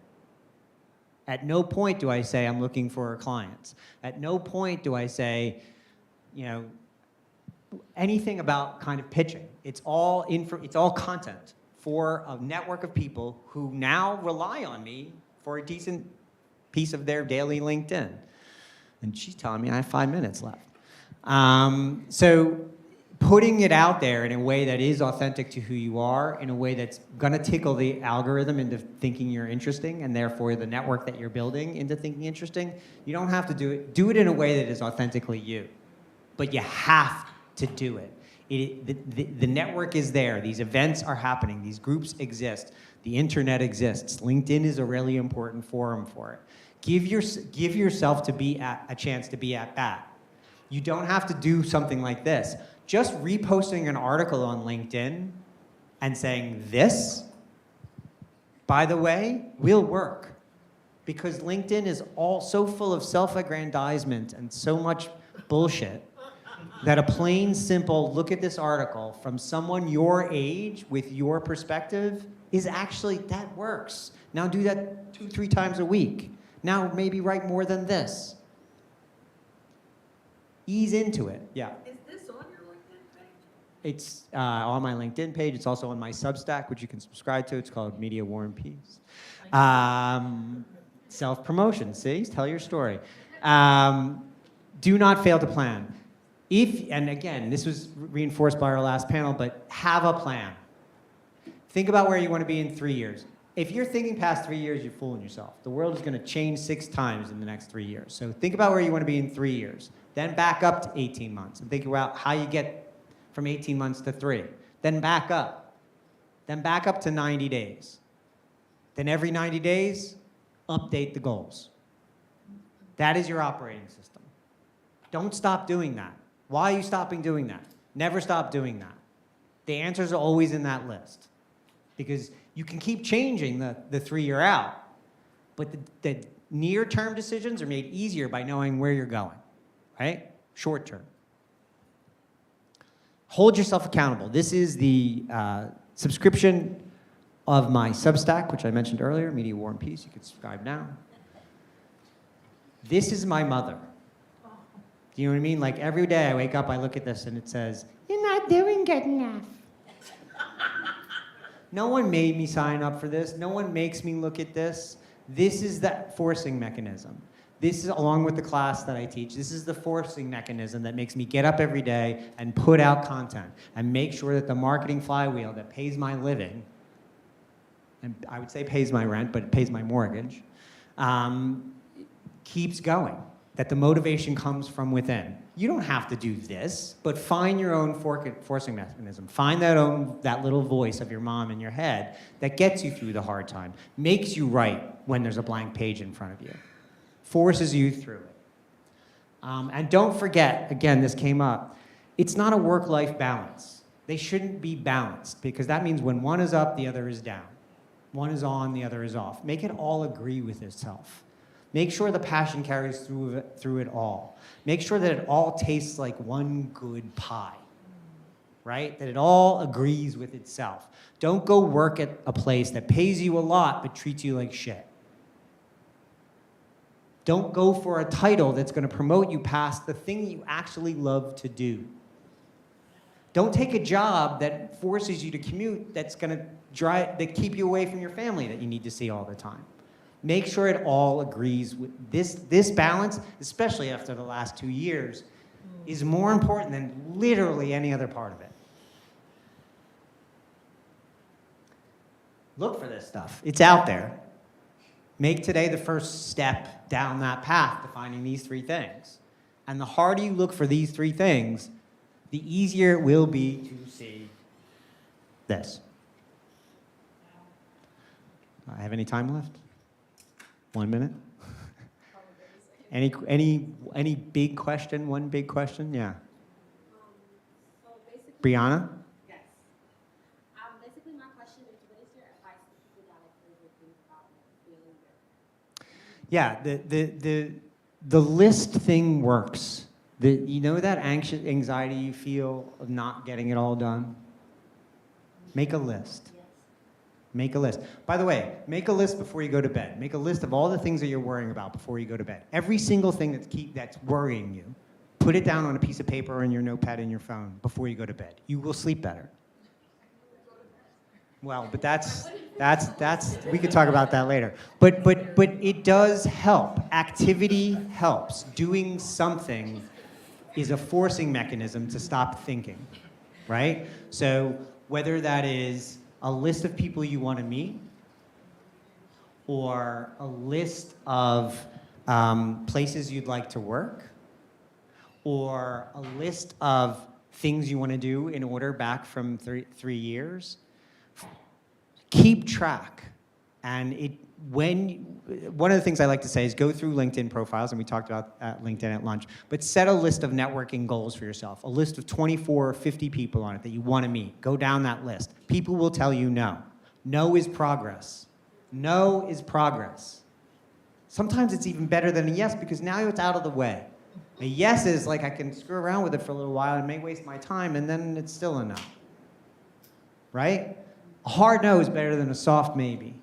At no point do I say, I'm looking for clients. At no point do I say, anything about kind of pitching. It's all content for a network of people who now rely on me for a decent piece of their daily LinkedIn. And she's telling me I have 5 minutes left. So putting it out there in a way that is authentic to who you are, in a way that's gonna tickle the algorithm into thinking you're interesting, and therefore the network that you're building into thinking interesting, you don't have to do it in a way that is authentically you. But you have to do it. The network is there. These events are happening. These groups exist. The internet exists. LinkedIn is a really important forum for it. Give yourself to be a chance to be at bat. You don't have to do something like this. Just reposting an article on LinkedIn and saying, this, by the way, will work. Because LinkedIn is all so full of self-aggrandizement and so much bullshit that a plain, simple look at this article from someone your age with your perspective is actually, that works. Now do that 2-3 times a week. Now maybe write more than this. Ease into it, yeah. Is this on your LinkedIn page? It's on my LinkedIn page. It's also on my Substack, which you can subscribe to. It's called Media War and Peace. Self-promotion, see? Tell your story. Do not fail to plan. And again, this was reinforced by our last panel, but have a plan. Think about where you want to be in 3 years. If you're thinking past 3 years, you're fooling yourself. The world is going to change 6 times in the next 3 years. So think about where you want to be in 3 years. Then back up to 18 months and think about how you get from 18 months to 3. Then back up. Then back up to 90 days. Then every 90 days, update the goals. That is your operating system. Don't stop doing that. Why are you stopping doing that? Never stop doing that. The answers are always in that list. Because you can keep changing the 3 year out, but the near-term decisions are made easier by knowing where you're going, right? Short term. Hold yourself accountable. This is the subscription of my Substack, which I mentioned earlier, Media War and Peace. You can subscribe now. This is my mother. Do you know what I mean? Like every day I wake up, I look at this and it says, "You're not doing good enough." No one made me sign up for this. No one makes me look at this. This is the forcing mechanism. This is, along with the class that I teach, this is the forcing mechanism that makes me get up every day and put out content and make sure that the marketing flywheel that pays my living, and I would say pays my rent, but it pays my mortgage, keeps going. That the motivation comes from within. You don't have to do this, but find your own forcing mechanism. Find that little voice of your mom in your head that gets you through the hard time, makes you write when there's a blank page in front of you, forces you through it. And don't forget, again, this came up, it's not a work-life balance. They shouldn't be balanced, because that means when one is up, the other is down. One is on, the other is off. Make it all agree with itself. Make sure the passion carries through it all. Make sure that it all tastes like one good pie, right? That it all agrees with itself. Don't go work at a place that pays you a lot but treats you like shit. Don't go for a title that's going to promote you past the thing you actually love to do. Don't take a job that forces you to commute that's going to keep you away from your family that you need to see all the time. Make sure it all agrees with this balance, especially after the last 2 years, is more important than literally any other part of it. Look for this stuff. It's out there. Make today the first step down that path to finding these 3 things. And the harder you look for these 3 things, the easier it will be to see this. Do I have any time left? 1 minute? Any big question? One big question? Yeah. Brianna? Yes. Basically, my question is, what is your advice to people that are thinking about feeling Yeah, the list thing works. You know that anxiety you feel of not getting it all done? Make a list. Make a list. By the way, make a list before you go to bed. Make a list of all the things that you're worrying about before you go to bed. Every single thing that's worrying you, put it down on a piece of paper or in your notepad in your phone before you go to bed. You will sleep better. Well, but that's we could talk about that later. But it does help. Activity helps. Doing something is a forcing mechanism to stop thinking, right? So whether that is a list of people you want to meet, or a list of places you'd like to work, or a list of things you want to do in order back from 3 years, keep track. And one of the things I like to say is go through LinkedIn profiles, and we talked about LinkedIn at lunch, but set a list of networking goals for yourself, a list of 24 or 50 people on it that you want to meet. Go down that list. People will tell you no. No is progress. No is progress. Sometimes it's even better than a yes because now it's out of the way. A yes is like I can screw around with it for a little while and may waste my time, and then it's still a no. Right? A hard no is better than a soft maybe.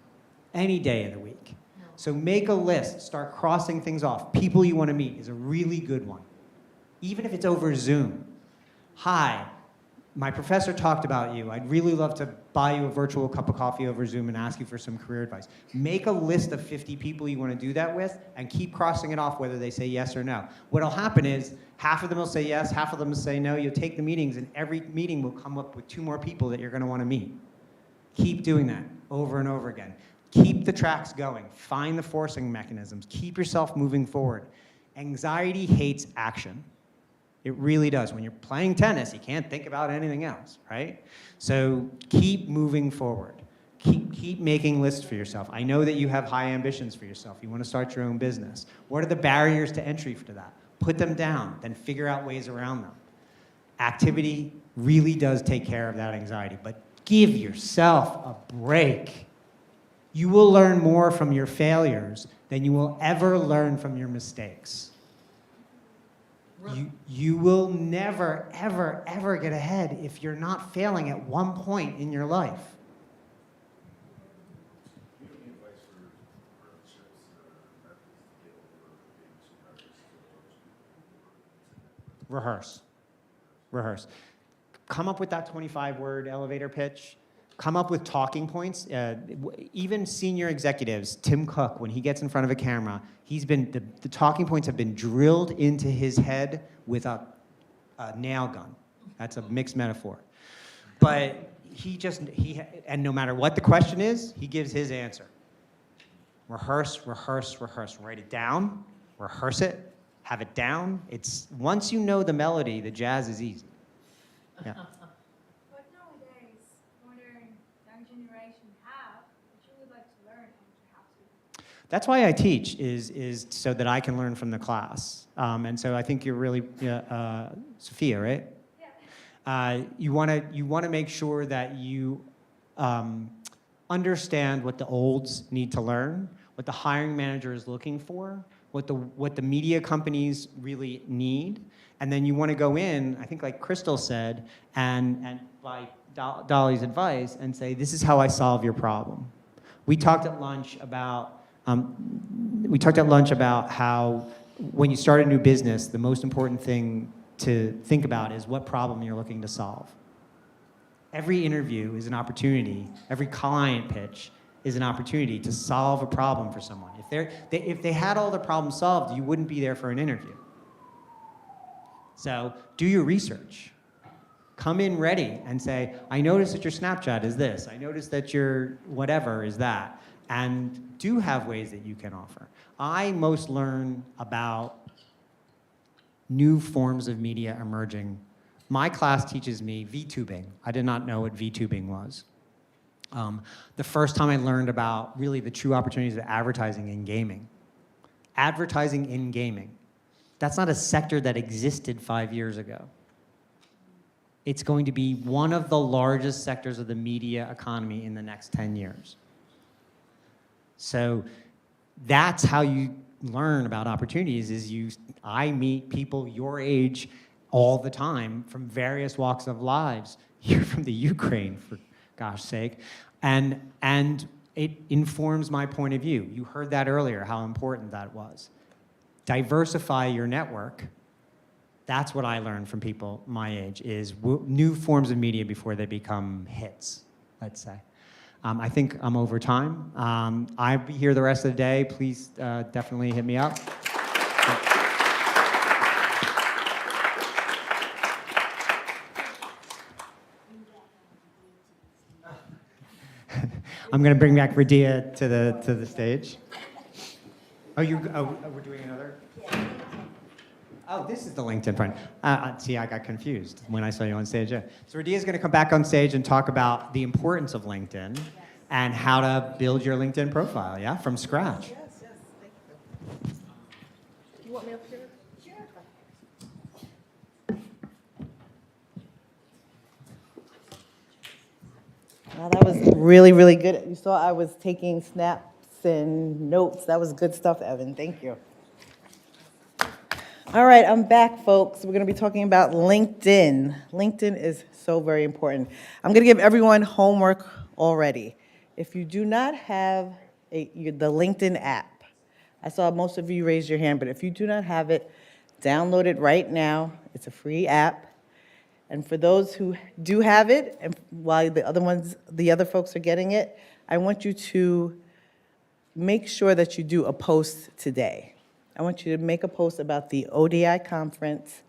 Any day of the week. So make a list, start crossing things off. People you want to meet is a really good one. Even if it's over Zoom. Hi, my professor talked about you. I'd really love to buy you a virtual cup of coffee over Zoom and ask you for some career advice. Make a list of 50 people you want to do that with and keep crossing it off whether they say yes or no. What'll happen is half of them will say yes, half of them will say no. You'll take the meetings and every meeting will come up with 2 more people that you're going to want to meet. Keep doing that over and over again. Keep the tracks going. Find the forcing mechanisms. Keep yourself moving forward. Anxiety hates action. It really does. When you're playing tennis, you can't think about anything else, right? So keep moving forward. Keep making lists for yourself. I know that you have high ambitions for yourself. You want to start your own business. What are the barriers to entry to that? Put them down, then figure out ways around them. Activity really does take care of that anxiety, but give yourself a break. You will learn more from your failures than you will ever learn from your mistakes. You will never, ever, ever get ahead if you're not failing at one point in your life. Rehearse. Rehearse. Come up with that 25-word elevator pitch. Come up with talking points. Even senior executives, Tim Cook, when he gets in front of a camera, the talking points have been drilled into his head with a nail gun. That's a mixed metaphor. But and no matter what the question is, he gives his answer. Rehearse, rehearse, rehearse. Write it down, rehearse it, have it down. Once you know the melody, the jazz is easy. Yeah. That's why I teach, is so that I can learn from the class. And so I think you're really, Sophia, right? Yeah. You want to make sure that you understand what the olds need to learn, what the hiring manager is looking for, what the media companies really need, and then you want to go in, I think like Crystal said, and by Dolly's advice, and say, this is how I solve your problem. We talked at lunch about how when you start a new business, the most important thing to think about is what problem you're looking to solve. Every interview is an opportunity. Every client pitch is an opportunity to solve a problem for someone. If they had all the problems solved, you wouldn't be there for an interview. So do your research. Come in ready and say, I noticed that your Snapchat is this. I noticed that your whatever is that. And do have ways that you can offer. I most learn about new forms of media emerging. My class teaches me VTubing. I did not know what VTubing was. The first time I learned about really the true opportunities of advertising in gaming. Advertising in gaming. That's not a sector that existed 5 years ago. It's going to be one of the largest sectors of the media economy in the next 10 years. So that's how you learn about opportunities, I meet people your age all the time from various walks of lives. You're from the Ukraine, for gosh sake. And it informs my point of view. You heard that earlier, how important that was. Diversify your network. That's what I learned from people my age, is new forms of media before they become hits, let's say. I think I'm over time. I'll be here the rest of the day. Please definitely hit me up. I'm going to bring back Radia to the stage. Oh, we're doing another? Oh, this is the LinkedIn front. See, I got confused when I saw you on stage. Yeah. So Radia is going to come back on stage and talk about the importance of LinkedIn and how to build your LinkedIn profile, yeah, from scratch. Yes, yes, thank you. Do you want me up here? Sure. Wow, that was really, really good. You saw I was taking snaps and notes. That was good stuff, Evan. Thank you. All right, I'm back, folks. We're going to be talking about LinkedIn. LinkedIn is so very important. I'm going to give everyone homework already. If you do not have the LinkedIn app, I saw most of you raise your hand, but if you do not have it, download it right now. It's a free app. And for those who do have it, and while the other folks are getting it, I want you to make sure that you do a post today. I want you to make a post about the ODI Conference.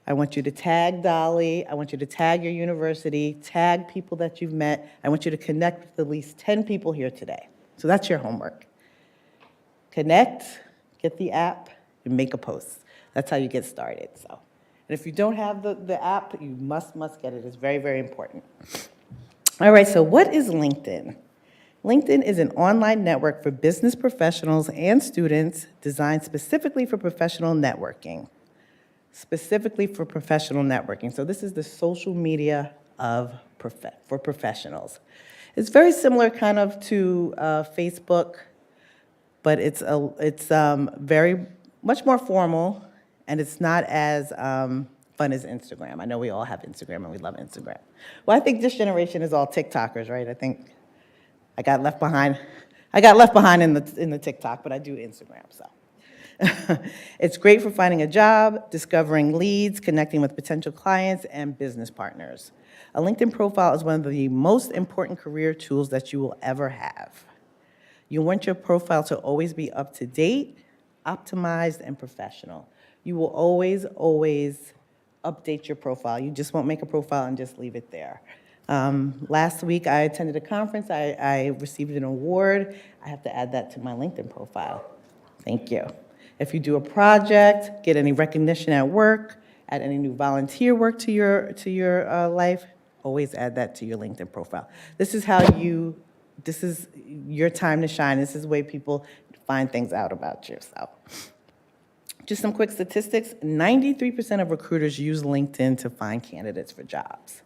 I want you to tag Dolly. I want you to tag your university, tag people that you've met. I want you to connect with at least 10 people here today. So that's your homework. Connect, get the app, and make a post. That's how you get started. So, and if you don't have the app, you must get it. It's very, very important. All right, so what is LinkedIn? LinkedIn is an online network for business professionals and students designed specifically for professional networking. Specifically for professional networking. So this is the social media for professionals. It's very similar kind of to Facebook, but it's very much more formal, and it's not as fun as Instagram. I know we all have Instagram and we love Instagram. Well, I think this generation is all TikTokers, right? I think I got left behind. I got left behind in the TikTok, but I do Instagram, so. It's great for finding a job, discovering leads, connecting with potential clients, and business partners. A LinkedIn profile is one of the most important career tools that you will ever have. You want your profile to always be up to date, optimized, and professional. You will always update your profile. You just won't make a profile and just leave it there. Last week, I attended a conference. I received an award. I have to add that to my LinkedIn profile. Thank you. If you do a project, get any recognition at work, add any new volunteer work to your life, always add that to your LinkedIn profile. This is your time to shine. This is the way people find things out about you. So, just some quick statistics. 93% of recruiters use LinkedIn to find candidates for jobs.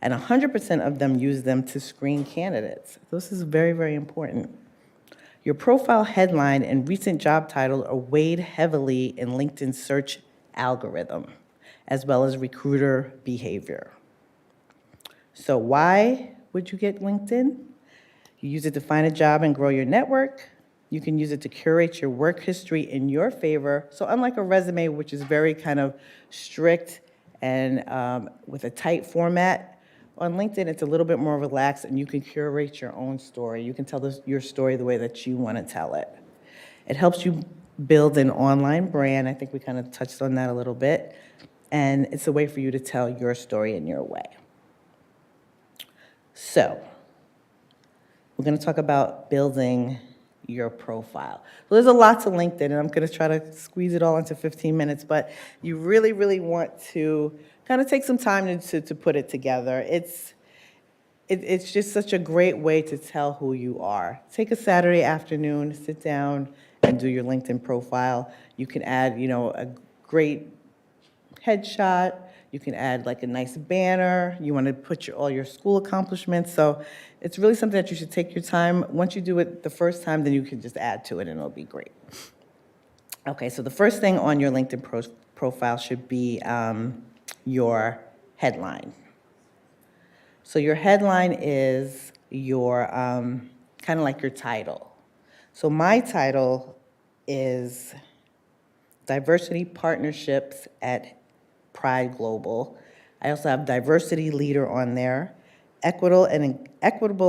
And 100% of them use them to screen candidates. This is very, very important. Your profile headline and recent job title are weighed heavily in LinkedIn's search algorithm, as well as recruiter behavior. So why would you get LinkedIn? You use it to find a job and grow your network. You can use it to curate your work history in your favor. So unlike a resume, which is very kind of strict and with a tight format, on LinkedIn, it's a little bit more relaxed, and you can curate your own story. You can tell your story the way that you want to tell it. It helps you build an online brand. I think we kind of touched on that a little bit. And it's a way for you to tell your story in your way. So, we're going to talk about building your profile. So there's a lot to LinkedIn, and I'm going to try to squeeze it all into 15 minutes, but you really, really want to kind of take some time to put it together. It's just such a great way to tell who you are. Take a Saturday afternoon, sit down, and do your LinkedIn profile. You can add, a great headshot. You can add like a nice banner. You want to put all your school accomplishments. So it's really something that you should take your time. Once you do it the first time, then you can just add to it, and it'll be great. Okay, so the first thing on your LinkedIn profile should be your headline. So your headline is your kind of like your title. So my title is Diversity Partnerships at Pride Global. I also have Diversity Leader on there, Equitable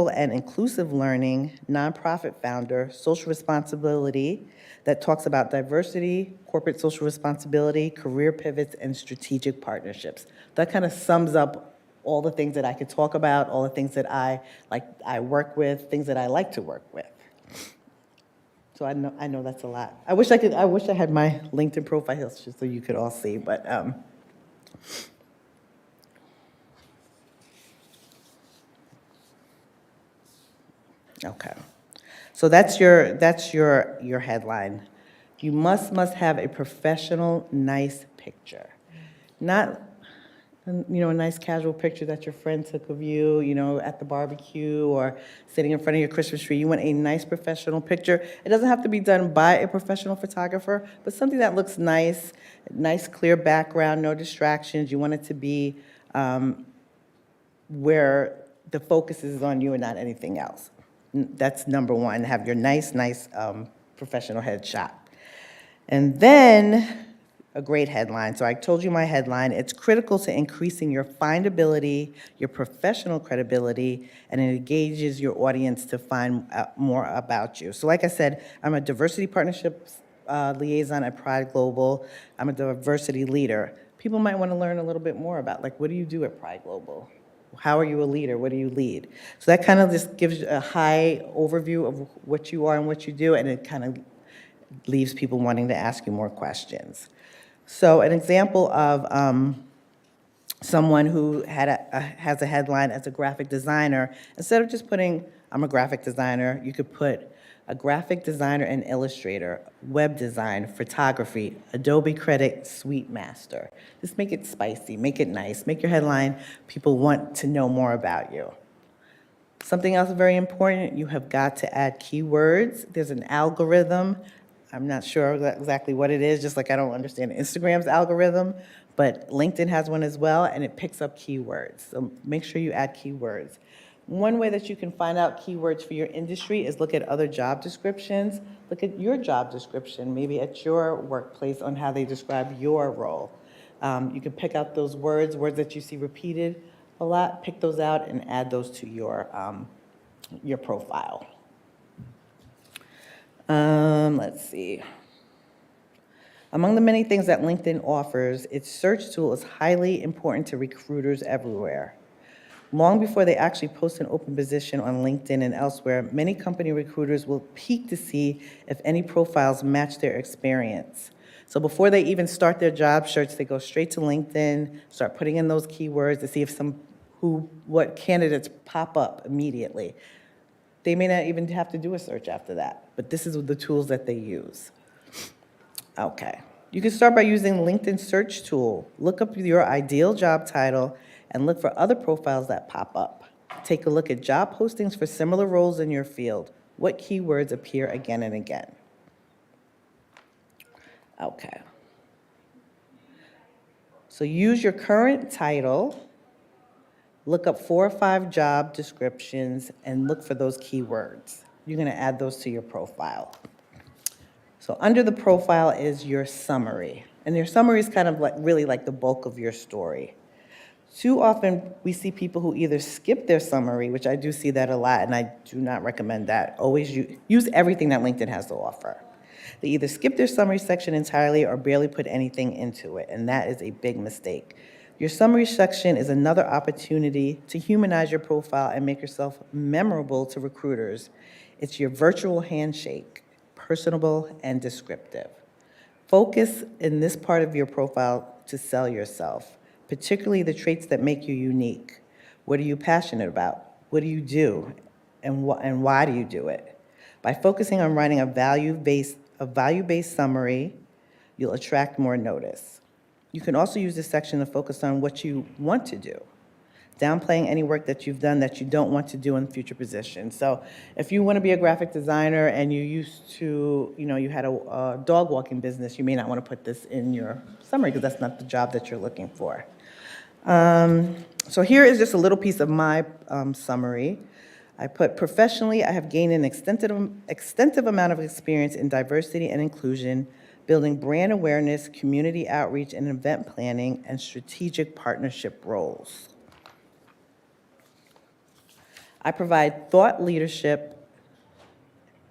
and Inclusive Learning, nonprofit founder, social responsibility that talks about diversity, corporate social responsibility, career pivots, and strategic partnerships. That kind of sums up all the things that I could talk about, all the things that I work with, things that I like to work with. So I know that's a lot. I wish I had my LinkedIn profile just so you could all see, but okay. So that's your headline. You must have a professional, nice picture. Not, a nice casual picture that your friend took of you, at the barbecue or sitting in front of your Christmas tree. You want a nice professional picture. It doesn't have to be done by a professional photographer, but something that looks nice, clear background, no distractions. You want it to be where the focus is on you and not anything else. That's number one, have your nice professional headshot. And then a great headline. So I told you my headline. It's critical to increasing your findability, your professional credibility, and it engages your audience to find out more about you. So like I said, I'm a diversity partnerships liaison at Pride Global. I'm a diversity leader. People might want to learn a little bit more about, like, what do you do at Pride Global? How are you a leader? What do you lead? So that kind of just gives you a high overview of what you are and what you do, and it kind of leaves people wanting to ask you more questions. So an example of someone who has a headline as a graphic designer, instead of just putting, I'm a graphic designer, you could put a graphic designer and illustrator, web design, photography, Adobe Credit Suite Master. Just make it spicy, make it nice, make your headline, people want to know more about you. Something else very important, you have got to add keywords. There's an algorithm. I'm not sure exactly what it is, just like I don't understand Instagram's algorithm, but LinkedIn has one as well, and it picks up keywords. So make sure you add keywords. One way that you can find out keywords for your industry is look at other job descriptions. Look at your job description, maybe at your workplace, on how they describe your role. You can pick out those words that you see repeated a lot, pick those out and add those to your profile. Let's see. Among the many things that LinkedIn offers, its search tool is highly important to recruiters everywhere. Long before they actually post an open position on LinkedIn and elsewhere, many company recruiters will peek to see if any profiles match their experience. So before they even start their job search, they go straight to LinkedIn, start putting in those keywords to see if what candidates pop up immediately. They may not even have to do a search after that, but this is the tools that they use. Okay. You can start by using the LinkedIn search tool. Look up your ideal job title and look for other profiles that pop up. Take a look at job postings for similar roles in your field. What keywords appear again and again? Okay. So use your current title, look up 4 or 5 job descriptions, and look for those keywords. You're going to add those to your profile. So under the profile is your summary. And your summary is kind of really like the bulk of your story. Too often, we see people who either skip their summary, which I do see that a lot, and I do not recommend that. Always use everything that LinkedIn has to offer. They either skip their summary section entirely or barely put anything into it, and that is a big mistake. Your summary section is another opportunity to humanize your profile and make yourself memorable to recruiters. It's your virtual handshake, personable and descriptive. Focus in this part of your profile to sell yourself, particularly the traits that make you unique. What are you passionate about? What do you do? And why do you do it? By focusing on writing a value-based summary, you'll attract more notice. You can also use this section to focus on what you want to do, downplaying any work that you've done that you don't want to do in future positions. So if you want to be a graphic designer and you used to, you had a dog walking business, you may not want to put this in your summary because that's not the job that you're looking for. So here is just a little piece of my summary. I put, professionally, I have gained an extensive amount of experience in diversity and inclusion, building brand awareness, community outreach, and event planning, and strategic partnership roles. I provide thought leadership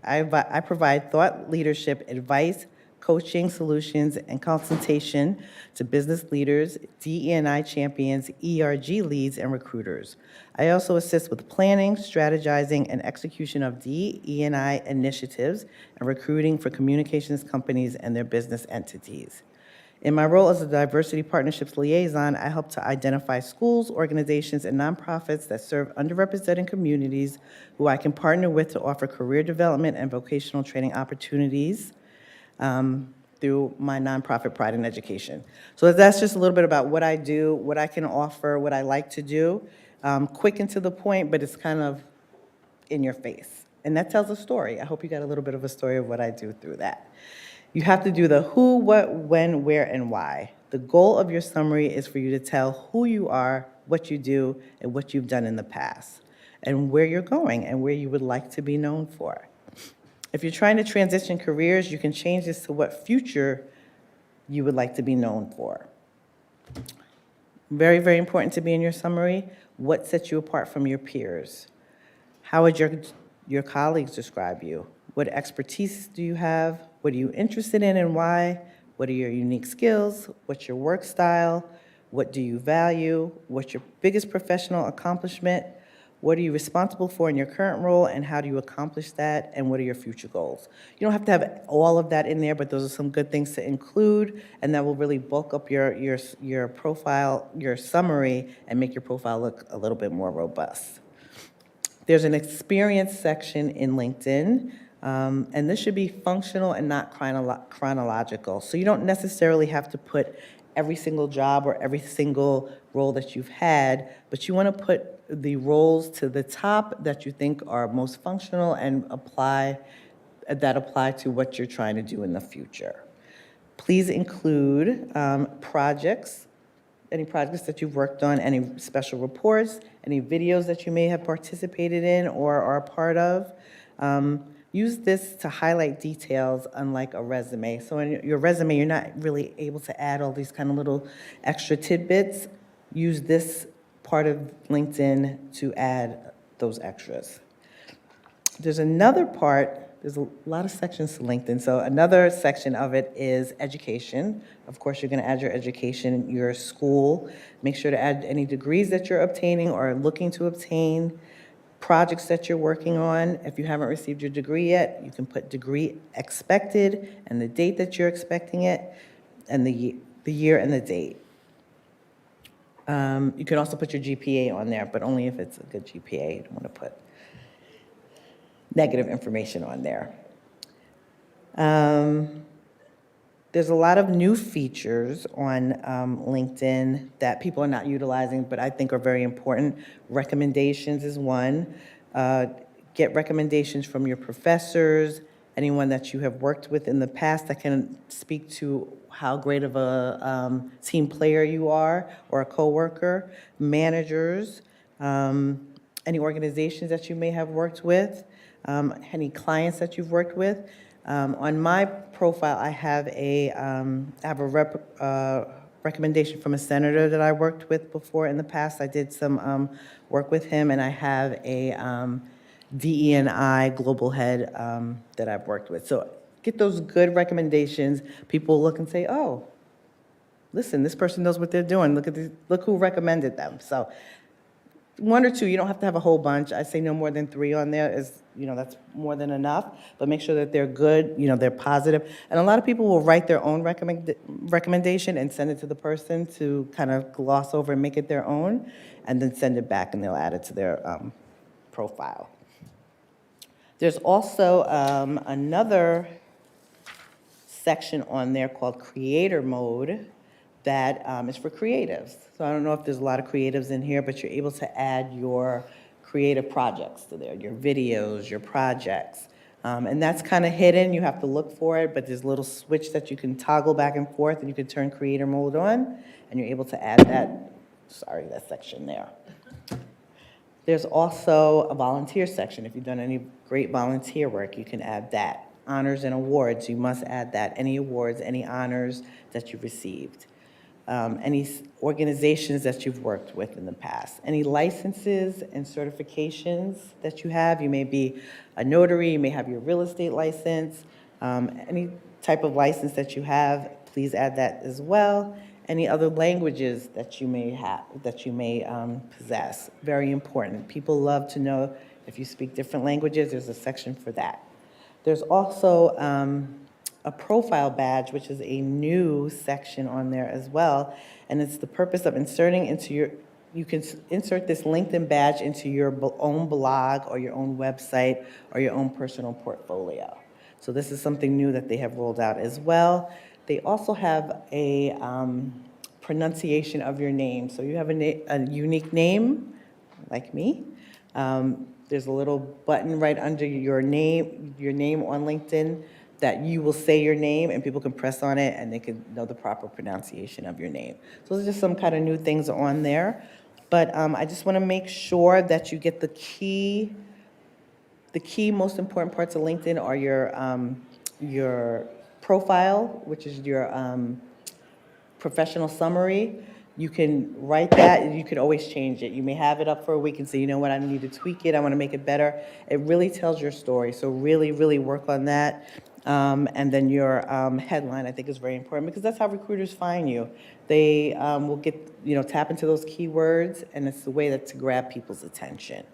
advice, coaching, solutions, and consultation to business leaders, DE&I champions, ERG leads, and recruiters. I also assist with planning, strategizing, and execution of DE&I initiatives and recruiting for communications companies and their business entities. In my role as a diversity partnerships liaison, I help to identify schools, organizations, and nonprofits that serve underrepresented communities who I can partner with to offer career development and vocational training opportunities through my nonprofit Pride in Education. So that's just a little bit about what I do, what I can offer, what I like to do. Quick and to the point, but it's kind of in your face. And that tells a story. I hope you got a little bit of a story of what I do through that. You have to do the who, what, when, where, and why. The goal of your summary is for you to tell who you are, what you do, and what you've done in the past, and where you're going and where you would like to be known for. If you're trying to transition careers, you can change this to what future you would like to be known for. Very, very important to be in your summary. What sets you apart from your peers? How would your colleagues describe you? What expertise do you have? What are you interested in and why? What are your unique skills? What's your work style? What do you value? What's your biggest professional accomplishment? What are you responsible for in your current role, and how do you accomplish that? And what are your future goals? You don't have to have all of that in there, but those are some good things to include, and that will really bulk up your profile, your summary, and make your profile look a little bit more robust. There's an experience section in LinkedIn, and this should be functional and not chronological. So you don't necessarily have to put every single job or every single role that you've had, but you want to put the roles to the top that you think are most functional and apply to what you're trying to do in the future. Please include projects, any projects that you've worked on, any special reports, any videos that you may have participated in or are a part of. Use this to highlight details, unlike a resume. So in your resume, you're not really able to add all these kind of little extra tidbits. Use this part of LinkedIn to add those extras. There's another part, there's a lot of sections to LinkedIn, so another section of it is education. Of course, you're gonna add your education, your school. Make sure to add any degrees that you're obtaining or are looking to obtain, projects that you're working on. If you haven't received your degree yet, you can put degree expected and the date that you're expecting it, and the year and the date. You can also put your GPA on there, but only if it's a good GPA. You don't want to put negative information on there. There's a lot of new features on LinkedIn that people are not utilizing, but I think are very important. Recommendations is one. Get recommendations from your professors, anyone that you have worked with in the past that can speak to how great of a team player you are, or a coworker, managers, any organizations that you may have worked with, any clients that you've worked with. On my profile, I have a recommendation from a senator that I worked with before in the past. I did some work with him, and I have a DE&I global head that I've worked with. So get those good recommendations. People look and say, oh, listen, this person knows what they're doing. Look who recommended them. So one or two, you don't have to have a whole bunch. I say no more than 3 on there is, that's more than enough, but make sure that they're good, they're positive. And a lot of people will write their own recommendation and send it to the person to kind of gloss over and make it their own, and then send it back and they'll add it to their profile. There's also another section on there called Creator Mode that is for creatives. So I don't know if there's a lot of creatives in here, but you're able to add your creative projects to there, your videos, your projects. And that's kind of hidden. You have to look for it, but there's a little switch that you can toggle back and forth, and you can turn Creator Mode on, and you're able to add that section there. There's also a volunteer section. If you've done any great volunteer work, you can add that. Honors and awards, you must add that. Any awards, any honors that you've received. Any organizations that you've worked with in the past. Any licenses and certifications that you have. You may be a notary, you may have your real estate license. Any type of license that you have, please add that as well. Any other languages that you may have, that you may possess, very important. People love to know if you speak different languages, there's a section for that. There's also a profile badge, which is a new section on there as well. And it's the purpose of inserting into your, you can insert this LinkedIn badge into your own blog or your own website or your own personal portfolio. So this is something new that they have rolled out as well. They also have a pronunciation of your name. So you have a unique name, like me. There's a little button right under your name on LinkedIn that you will say your name and people can press on it and they can know the proper pronunciation of your name. So those are just some kind of new things on there. But I just want to make sure that you get the key most important parts of LinkedIn are your profile, which is your professional summary. You can write that, and you can always change it. You may have it up for a week and say, you know what, I need to tweak it, I want to make it better. It really tells your story, so really, really work on that. And then your headline, I think, is very important because that's how recruiters find you. They will tap into those keywords, and it's the way to grab people's attention.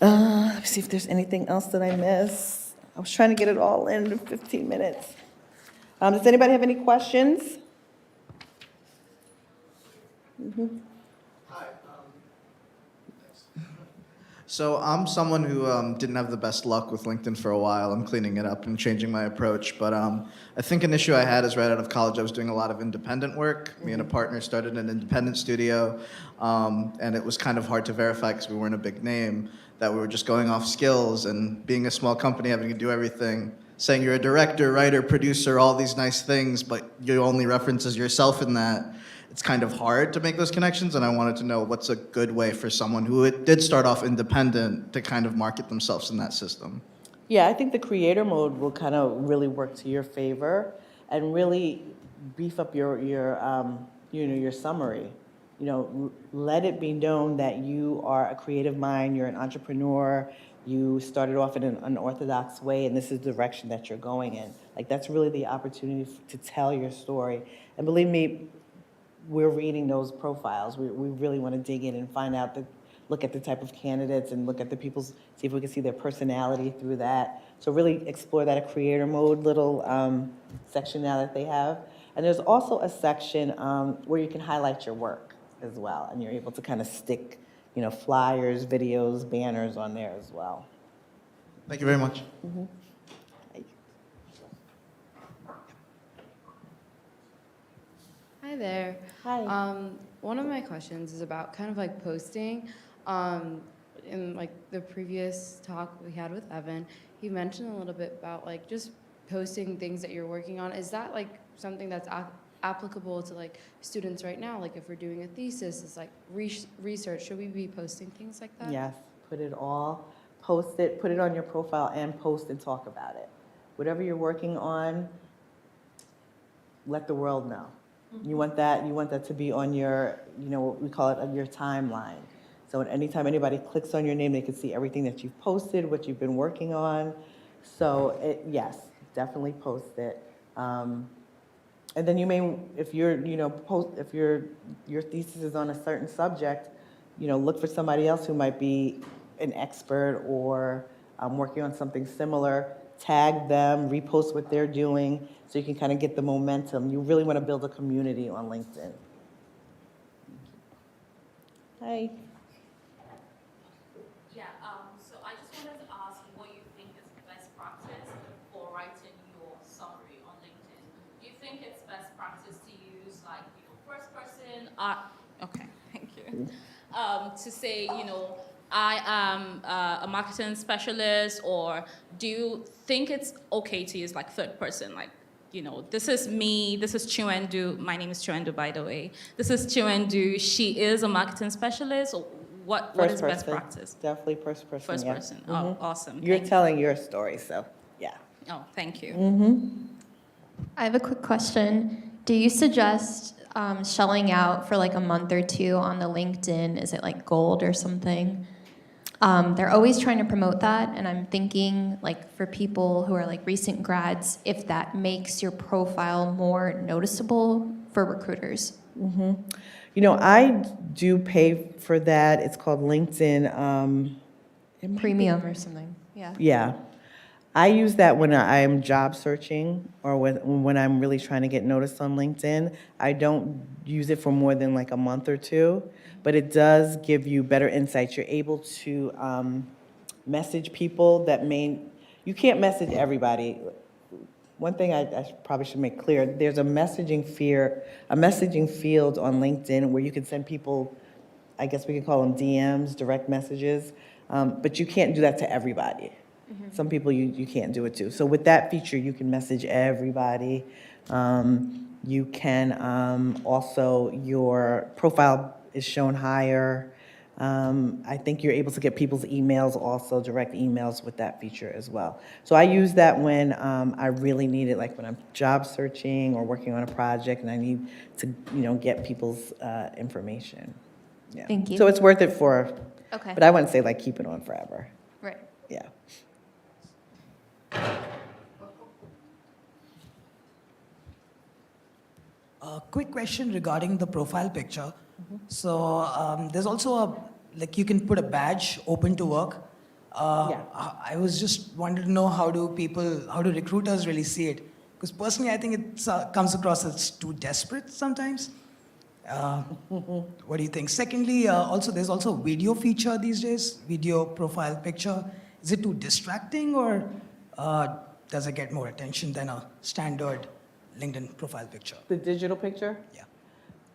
Let me see if there's anything else that I missed. I was trying to get it all in 15 minutes. Does anybody have any questions? Mm-hmm. So I'm someone who didn't have the best luck with LinkedIn for a while. I'm cleaning it up and changing my approach. But I think an issue I had is right out of college, I was doing a lot of independent work. Me and a partner started an independent studio, and it was kind of hard to verify because we weren't a big name, that we were just going off skills and being a small company, having to do everything, saying you're a director, writer, producer, all these nice things, but you only references yourself in that. It's kind of hard to make those connections, and I wanted to know what's a good way for someone who did start off independent to kind of market themselves in that system. Yeah, I think the creator mode will kind of really work to your favor and really beef up your summary. Let it be known that you are a creative mind, you're an entrepreneur, you started off in an unorthodox way, and this is the direction that you're going in. Like, that's really the opportunity to tell your story. And believe me, we're reading those profiles. We really want to dig in and find out, look at the type of candidates and look at the people's, see if we can see their personality through that. So really explore that, a creator mode little section now that they have. And there's also a section where you can highlight your work as well, and you're able to kind of stick, flyers, videos, banners on there as well. Thank you very much. Mm-hmm. Hi there. Hi. One of my questions is about kind of like posting. In like the previous talk we had with Evan, he mentioned a little bit about like just posting things that you're working on. Is that like something that's applicable to like students right now? Like if we're doing a thesis, it's like research. Should we be posting things like that? Yes, post it, put it on your profile and post and talk about it. Whatever you're working on, let the world know. You want that to be on your, what we call it, on your timeline. So anytime anybody clicks on your name, they can see everything that you've posted, what you've been working on. So yes, definitely post it. And then you may, if your thesis is on a certain subject, look for somebody else who might be an expert or working on something similar. Tag them, repost what they're doing, so you can kind of get the momentum. You really want to build a community on LinkedIn. Hi. Yeah, so I just wanted to ask what you think is best practice for writing your summary on LinkedIn. Do you think it's best practice to use like, first person? Okay, thank you. To say, I am a marketing specialist, or do you think it's okay to use like third person, like, this is me, this is Chiwendu, my name is Chiwendu, by the way. This is Chiwendu, she is a marketing specialist, or what is best practice? Definitely first person. First yeah. person, Mm-hmm. Oh, awesome. You're Thank telling your story, so yeah. Oh, thank you. Mm-hmm. I have a quick question. Do you suggest shelling out for like a month or two on the LinkedIn? Is it like gold or something? They're always trying to promote that, and I'm thinking, like, for people who are like recent grads, if that makes your profile more noticeable for recruiters. Mm-hmm. You know, I do pay for that. It's called LinkedIn. It might be- Premium or something. Yeah. Yeah. I use that when I'm job searching or when I'm really trying to get noticed on LinkedIn. I don't use it for more than like a month or two, but it does give you better insights. You're able to message people that you can't message everybody. One thing I probably should make clear, there's a messaging field on LinkedIn where you can send people, I guess we could call them DMs, direct messages, but you can't do that to everybody. Some people you can't do it to. So with that feature, you can message everybody. You can also, your profile is shown higher. I think you're able to get people's emails also, direct emails with that feature as well. So I use that when I really need it, like when I'm job searching or working on a project and I need to, get people's information. Yeah. Thank you. So it's worth it for, Okay. but I wouldn't say like keep it on forever. Right. Yeah. A quick question regarding the profile picture. So there's also you can put a badge, open to work. I was just wanted to know how do recruiters really see it? Because personally, I think it comes across as too desperate sometimes. What do you think? Secondly, there's also a video feature these days, video profile picture. Is it too distracting or does it get more attention than a standard LinkedIn profile picture? The digital picture? Yeah.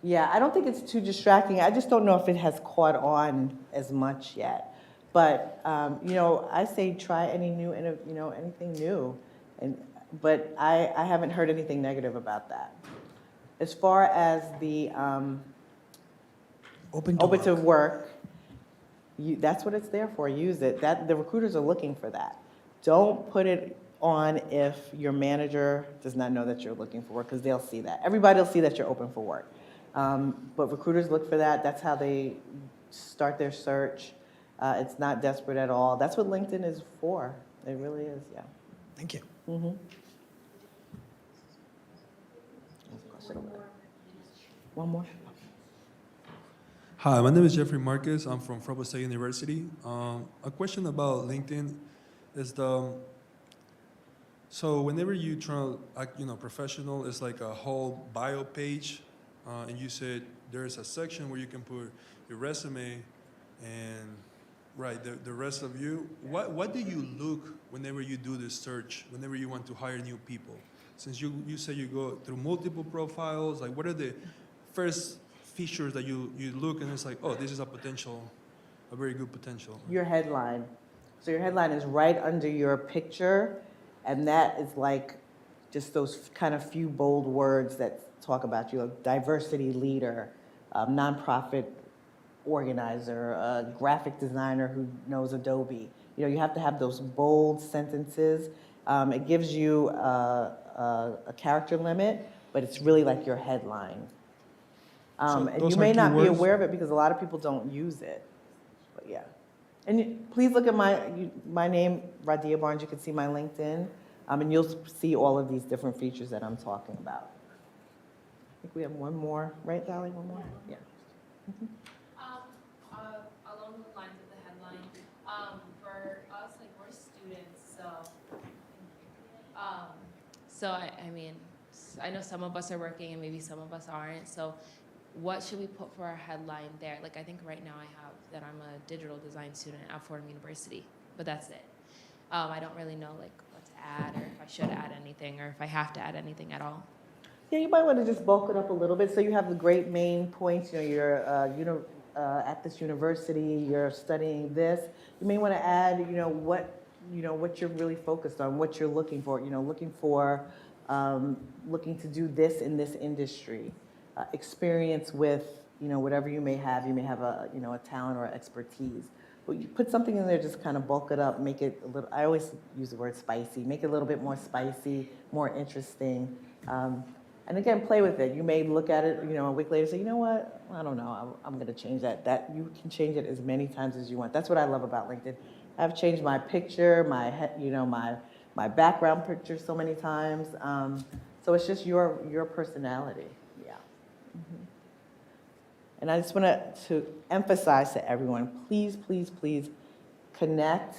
Yeah, I don't think it's too distracting. I just don't know if it has caught on as much yet. But, I say try anything new. But I haven't heard anything negative about that. As far as the open to work, that's what it's there for. Use it. The recruiters are looking for that. Don't put it on if your manager does not know that you're looking for work, because they'll see that. Everybody will see that you're open for work. But recruiters look for that. That's how they start their search. It's not desperate at all. That's what LinkedIn is for. It really is, yeah. Thank you. Mm-hmm. One more. Hi, my name is Jeffrey Marquez. I'm from Fordham State University. A question about LinkedIn is so whenever you try to act, professional, it's like a whole bio page, and you said there's a section where you can put your resume and the rest of you. What do you look whenever you do this search, whenever you want to hire new people? Since you say you go through multiple profiles, like what are the first features that you look and it's like, oh, this is a very good potential? Your headline. So your headline is right under your picture, and that is like just those kind of few bold words that talk about you, like diversity leader, nonprofit organizer, a graphic designer who knows Adobe. You have to have those bold sentences. It gives you a character limit, but it's really like your headline. And you may not be aware of it because a lot of people don't use it, but yeah. And please look at my name, Radia Barnes. You can see my LinkedIn, and you'll see all of these different features that I'm talking about. I think we have one more, right, Dolly? One more? Yeah. Mm-hmm. Along the lines of the headline, for us, like we're students, so I mean, I know some of us are working and maybe some of us aren't. So, what should we put for our headline there? Like I think right now I have that I'm a digital design student at Fordham University, but that's it. I don't really know like what to add or if I should add anything or if I have to add anything at all. Yeah, you might want to just bulk it up a little bit so you have the great main points. You're at this university, you're studying this. You may want to add, what you're really focused on, what you're looking for. Looking to do this in this industry. Experience with, whatever you may have. You may have a talent or expertise. But you put something in there, just kind of bulk it up, make it a little, I always use the word spicy, make it a little bit more spicy, more interesting. I And again, play with it. You may look at it, a week later, say, you know what? I don't know. I'm going to change that. That you can change it as many times as you want. That's what I love about LinkedIn. I've changed my picture, my background picture so many times. So it's just your personality. Yeah. Mm-hmm. And I just want to emphasize to everyone, please, please, please connect.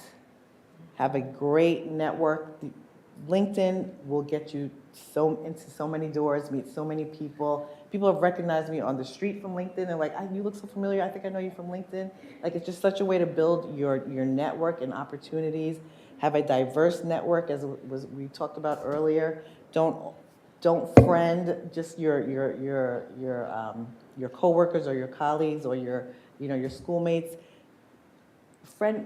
Have a great network. LinkedIn will get you into so many doors, meet so many people. People have recognized me on the street from LinkedIn. They're like, you look so familiar. I think I know you from LinkedIn. Like, it's just such a way to build your network and opportunities. Have a diverse network, as we talked about earlier. Don't friend just your coworkers or your colleagues or your schoolmates. Friend,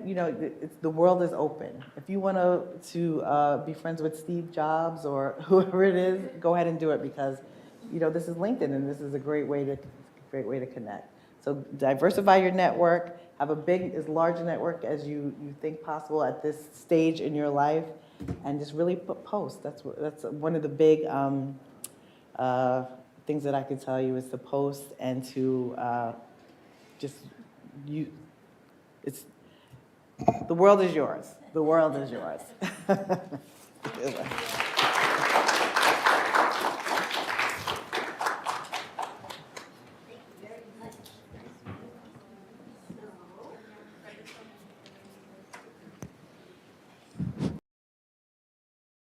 the world is open. If you want to be friends with Steve Jobs or whoever it is, go ahead and do it, because this is LinkedIn and this is a great way to connect. So diversify your network. Have as large a network as you think possible at this stage in your life, and just really post. That's one of the big things that I can tell you, is to post and to it's. The world is yours. The world is yours.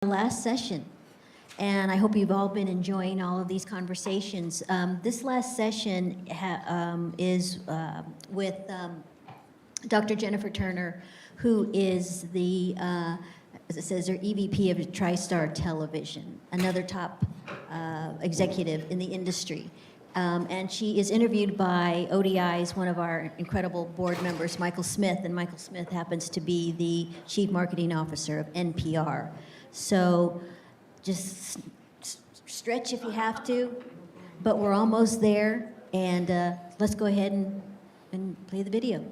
Last session, and I hope you've all been enjoying all of these conversations. This last session is with Dr. Jennifer Turner, who is the, as it says, her EVP of TriStar Television, another top executive in the industry. And she is interviewed by ODI's one of our incredible board members, Michael Smith, and Michael Smith happens to be the Chief Marketing Officer of NPR. So just stretch if you have to, but we're almost there, and let's go ahead and play the video.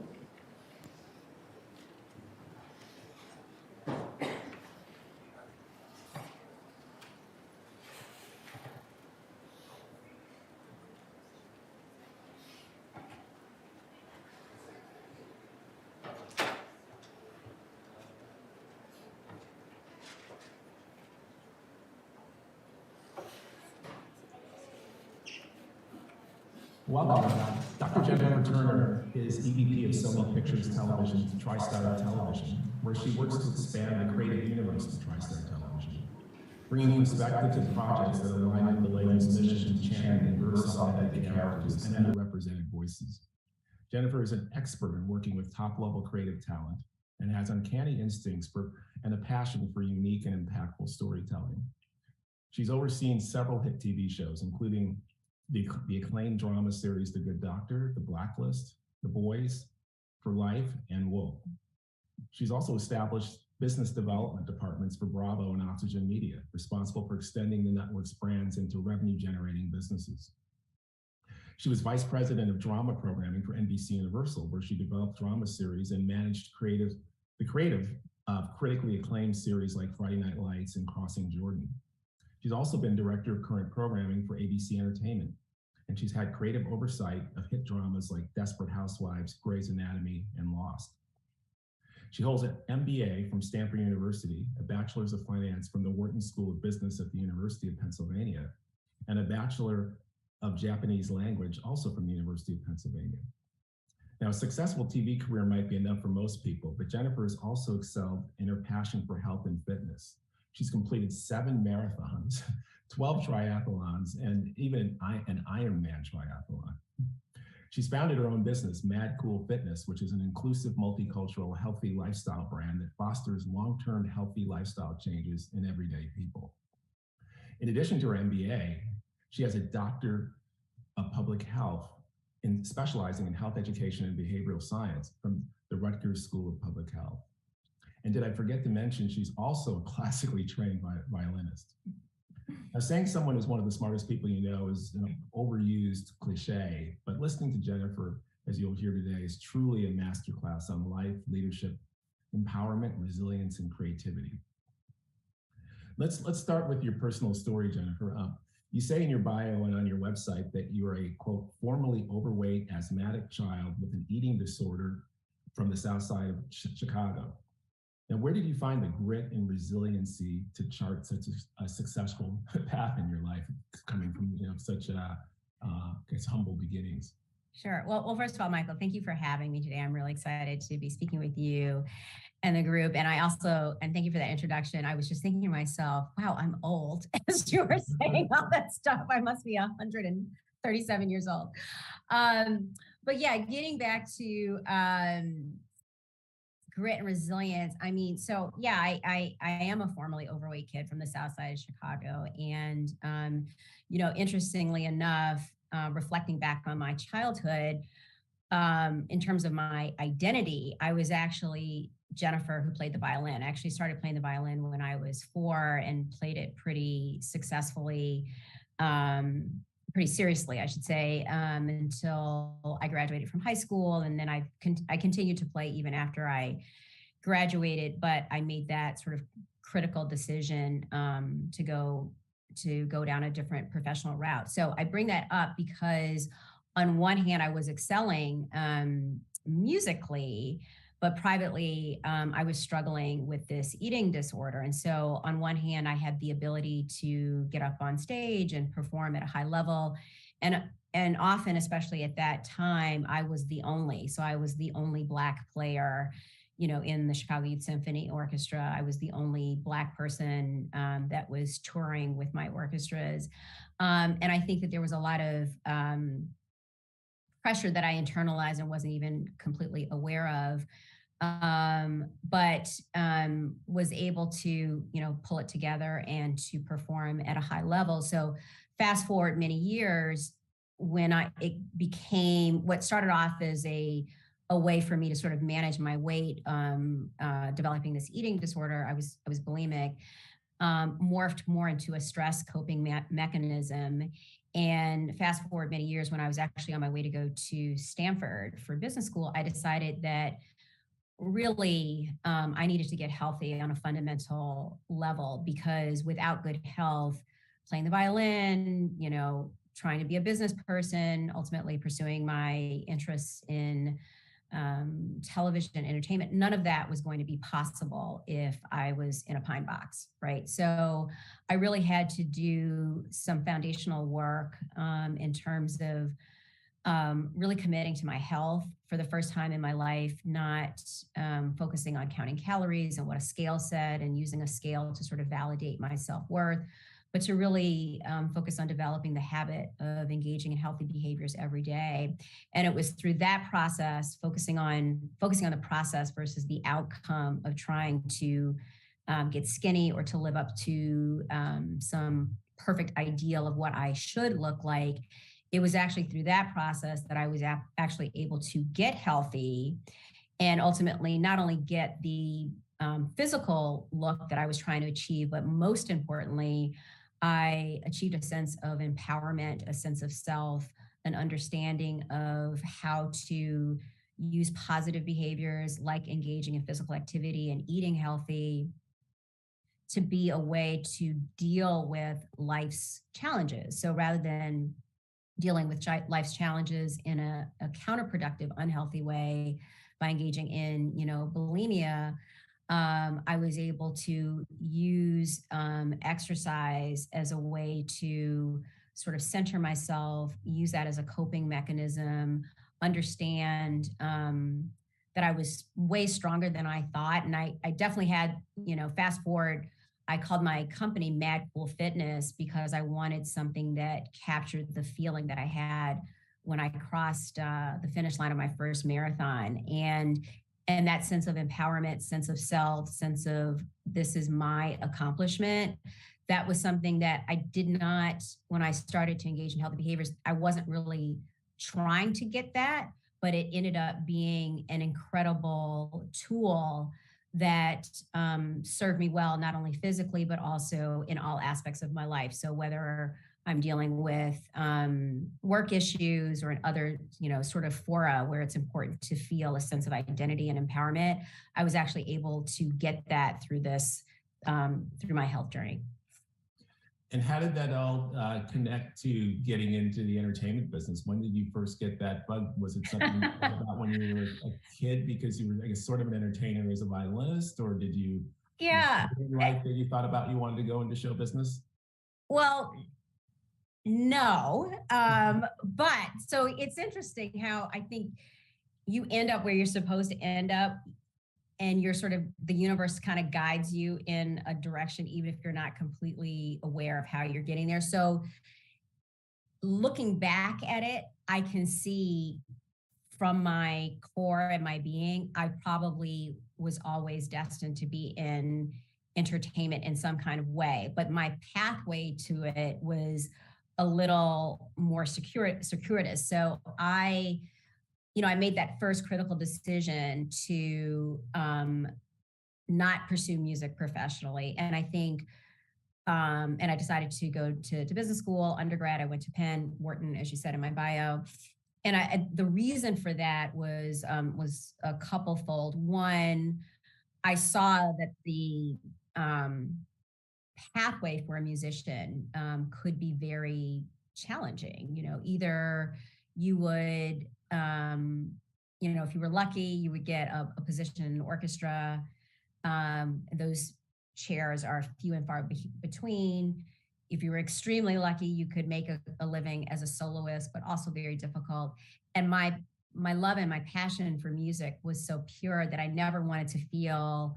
Welcome. Dr. Jennifer Turner is EVP of Sony Pictures Television's TriStar Television, where she works to expand the creative universe of TriStar Television, bringing perspective to projects that align with the label's mission to champion diverse, authentic characters and underrepresented voices. Jennifer is an expert in working with top-level creative talent and has uncanny instincts and a passion for unique and impactful storytelling. She's overseen several hit TV shows, including the acclaimed drama series The Good Doctor, The Blacklist, The Boys, For Life, and Wolf. She's also established business development departments for Bravo and Oxygen Media, responsible for extending the network's brands into revenue-generating businesses. She was vice president of drama programming for NBC Universal, where she developed drama series and managed the creative of critically acclaimed series like Friday Night Lights and Crossing Jordan. She's also been director of current programming for ABC Entertainment, and she's had creative oversight of hit dramas like Desperate Housewives, Grey's Anatomy, and Lost. She holds an MBA from Stanford University, a Bachelor's of Finance from the Wharton School of Business at the University of Pennsylvania, and a Bachelor of Japanese Language, also from the University of Pennsylvania. Now, a successful TV career might be enough for most people, but Jennifer has also excelled in her passion for health and fitness. She's completed 7 marathons, 12 triathlons, and even an Ironman triathlon. She's founded her own business, Mad Cool Fitness, which is an inclusive, multicultural, healthy lifestyle brand that fosters long-term healthy lifestyle changes in everyday people. In addition to her MBA, she has a Doctor of Public Health specializing in health education and behavioral science from the Rutgers School of Public Health. And did I forget to mention, she's also a classically trained violinist. Now, saying someone is one of the smartest people you know is an overused cliche, but listening to Jennifer, as you'll hear today, is truly a masterclass on life, leadership, empowerment, resilience, and creativity. Let's start with your personal story, Jennifer. You say in your bio and on your website that you are a, quote, formerly overweight asthmatic child with an eating disorder from the south side of Chicago. Now, where did you find the grit and resiliency to chart such a successful path in your life, coming from such humble beginnings? Sure. Well, first of all, Michael, thank you for having me today. I'm really excited to be speaking with you and the group. And thank you for that introduction. I was just thinking to myself, wow, I'm old. As you were saying all that stuff, I must be 137 years old. But yeah, getting back to grit and resilience. I mean, so yeah, I am a formerly overweight kid from the south side of Chicago. And, interestingly enough, reflecting back on my childhood, in terms of my identity, I was actually Jennifer who played the violin. I actually started playing the violin when I was 4 and played it pretty successfully, pretty seriously, I should say, until I graduated from high school. And then I continued to play even after I graduated, but I made that sort of critical decision to go down a different professional route. So I bring that up because on one hand, I was excelling musically, but privately, I was struggling with this eating disorder. And so on one hand, I had the ability to get up on stage and perform at a high level. And often, especially at that time, I was the only Black player, in the Chicago Youth Symphony Orchestra. I was the only Black person that was touring with my orchestras. And I think that there was a lot of pressure that I internalized and wasn't even completely aware of, but was able to, pull it together and to perform at a high level. So fast forward many years, when it became what started off as a way for me to sort of manage my weight, developing this eating disorder. I was bulimic, morphed more into a stress coping mechanism. And fast forward many years, when I was actually on my way to go to Stanford for business school, I decided that really I needed to get healthy on a fundamental level, because without good health, playing the violin, trying to be a business person, ultimately pursuing my interests in television entertainment, none of that was going to be possible if I was in a pine box, right? So I really had to do some foundational work in terms of really committing to my health for the first time in my life, not focusing on counting calories and what a scale said and using a scale to sort of validate my self-worth, but to really focus on developing the habit of engaging in healthy behaviors every day. And it was through that process, focusing on the process versus the outcome of trying to get skinny or to live up to some perfect ideal of what I should look like. It was actually through that process that I was actually able to get healthy and ultimately not only get the physical look that I was trying to achieve, but most importantly, I achieved a sense of empowerment, a sense of self, an understanding of how to use positive behaviors like engaging in physical activity and eating healthy to be a way to deal with life's challenges. So rather than dealing with life's challenges in a counterproductive, unhealthy way by engaging in, bulimia, I was able to use exercise as a way to sort of center myself, use that as a coping mechanism, understand that I was way stronger than I thought. And I definitely had, fast forward, I called my company Mad Cool Fitness because I wanted something that captured the feeling that I had when I crossed the finish line of my first marathon. And that sense of empowerment, sense of self, sense of this is my accomplishment, that was something that I did not, when I started to engage in healthy behaviors, I wasn't really trying to get that, but it ended up being an incredible tool that served me well, not only physically, but also in all aspects of my life. So whether I'm dealing with work issues or in other, sort of fora where it's important to feel a sense of identity and empowerment, I was actually able to get that through this, through my health journey. And how did that all connect to getting into the entertainment business? When did you first get that bug? Was it something you thought about when you were a kid because you were, I guess, sort of an entertainer as a violinist, or did you? Yeah. In life that you thought about you wanted to go into show business? Well, no. But so it's interesting how I think you end up where you're supposed to end up, and you're sort of, the universe kind of guides you in a direction, even if you're not completely aware of how you're getting there. So looking back at it, I can see from my core and my being, I probably was always destined to be in entertainment in some kind of way. But my pathway to it was a little more circuitous. So I made that first critical decision to not pursue music professionally. And I think, and I decided to go to business school, undergrad. I went to Penn, Wharton, as you said in my bio. And the reason for that was a couple-fold. One, I saw that the pathway for a musician could be very challenging. Either you would, if you were lucky, you would get a position in an orchestra. Those chairs are few and far between. If you were extremely lucky, you could make a living as a soloist, but also very difficult. And my love and my passion for music was so pure that I never wanted to feel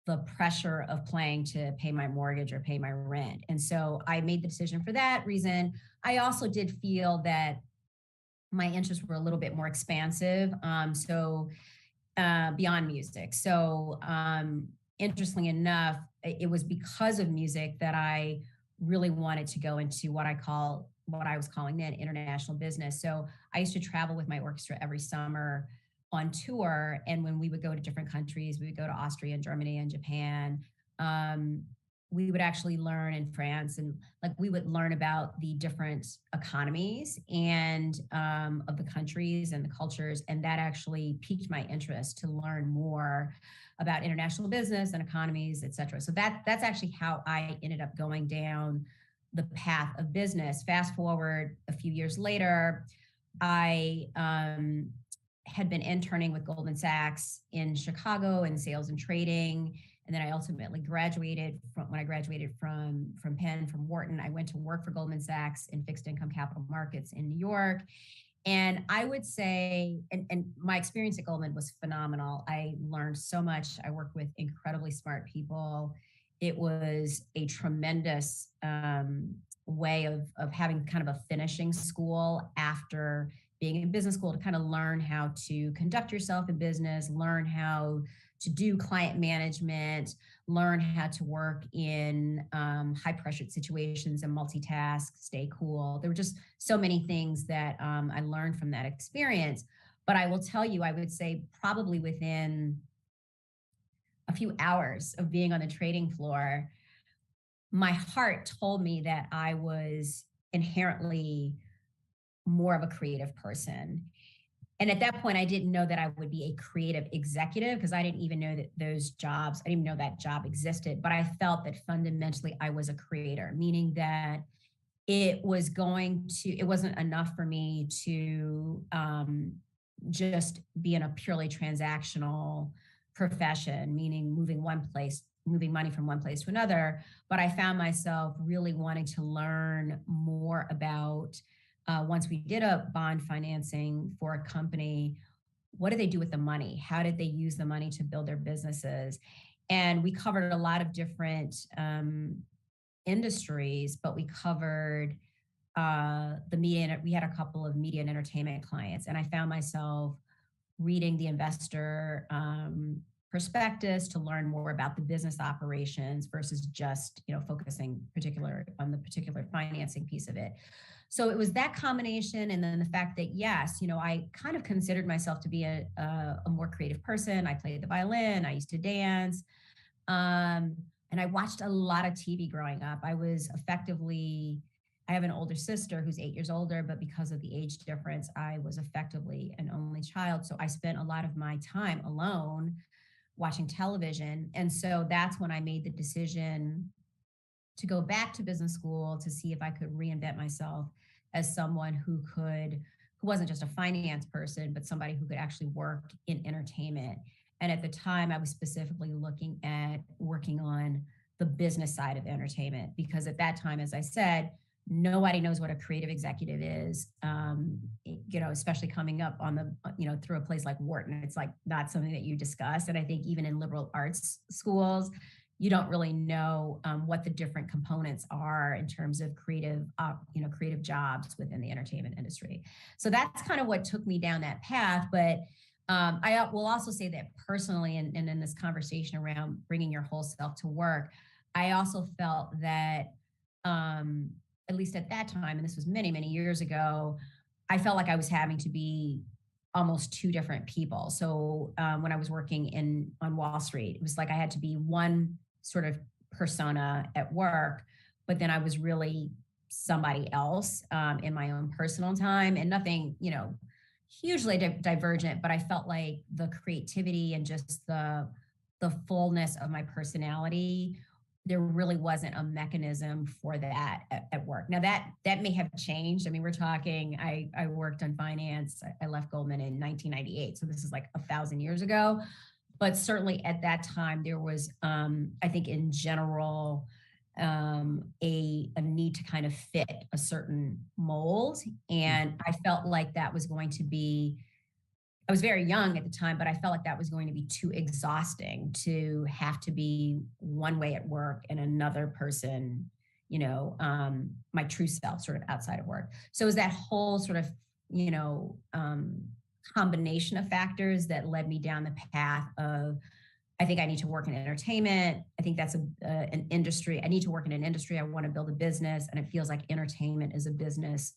the pressure of playing to pay my mortgage or pay my rent. And so I made the decision for that reason. I also did feel that my interests were a little bit more expansive. Beyond music. So interestingly enough, it was because of music that I really wanted to go into what I was calling then international business. So I used to travel with my orchestra every summer on tour. And when we would go to different countries, we would go to Austria and Germany and Japan. We would actually learn in France, and we would learn about the different economies and of the countries and the cultures. And that actually piqued my interest to learn more about international business and economies, et cetera. So that's actually how I ended up going down the path of business. Fast forward a few years later, I had been interning with Goldman Sachs in Chicago in sales and trading. And then I ultimately graduated from Penn, from Wharton. I went to work for Goldman Sachs in fixed income capital markets in New York. And I would say, and my experience at Goldman was phenomenal. I learned so much. I worked with incredibly smart people. It was a tremendous way of having kind of a finishing school after being in business school, to kind of learn how to conduct yourself in business, learn how to do client management, learn how to work in high pressure situations and multitask, stay cool. There were just so many things that I learned from that experience. But I will tell you, I would say probably within a few hours of being on the trading floor, my heart told me that I was inherently more of a creative person. And at that point, I didn't know that I would be a creative executive, because I didn't even know that I didn't even know that job existed. But I felt that fundamentally I was a creator, meaning that it wasn't enough for me to just be in a purely transactional profession, meaning moving money from one place to another. But I found myself really wanting to learn more about, once we did a bond financing for a company, what did they do with the money? How did they use the money to build their businesses? And we covered a lot of different industries, but we covered the media. We had a couple of media and entertainment clients, and I found myself reading the investor prospectus to learn more about the business operations versus just focusing on the particular financing piece of it. So it was that combination, and then the fact that yes, I kind of considered myself to be a more creative person. I played the violin, I used to dance, and I watched a lot of TV growing up. I have an older sister who's 8 years older, but because of the age difference, I was effectively an only child. So I spent a lot of my time alone watching television. And so that's when I made the decision to go back to business school to see if I could reinvent myself as someone who wasn't just a finance person, but somebody who could actually work in entertainment. And at the time, I was specifically looking at working on the business side of entertainment, because at that time, as I said, nobody knows what a creative executive is, especially coming up on through a place like Wharton. It's like not something that you discuss. And I think even in liberal arts schools, you don't really know what the different components are in terms of creative jobs within the entertainment industry. So that's kind of what took me down that path. But I will also say that personally, and in this conversation around bringing your whole self to work, I also felt that, at least at that time, and this was many, many years ago, I felt like I was having to be almost two different people. So when I was working on Wall Street, it was like I had to be one sort of persona at work, but then I was really somebody else in my own personal time, and nothing, hugely divergent, but I felt like the creativity and just the fullness of my personality, there really wasn't a mechanism for that at work. Now that may have changed. I mean, we're talking, I worked on finance. I left Goldman in 1998. So this is like 1,000 years ago. But certainly at that time, there was, I think in general, a need to kind of fit a certain mold. And I felt like that was going to be, I was very young at the time, but I felt like that was going to be too exhausting to have to be one way at work and another person, my true self sort of outside of work. So it was that whole sort of, combination of factors that led me down the path of, I think I need to work in entertainment. I think that's an industry. I need to work in an industry. I want to build a business. And it feels like entertainment is a business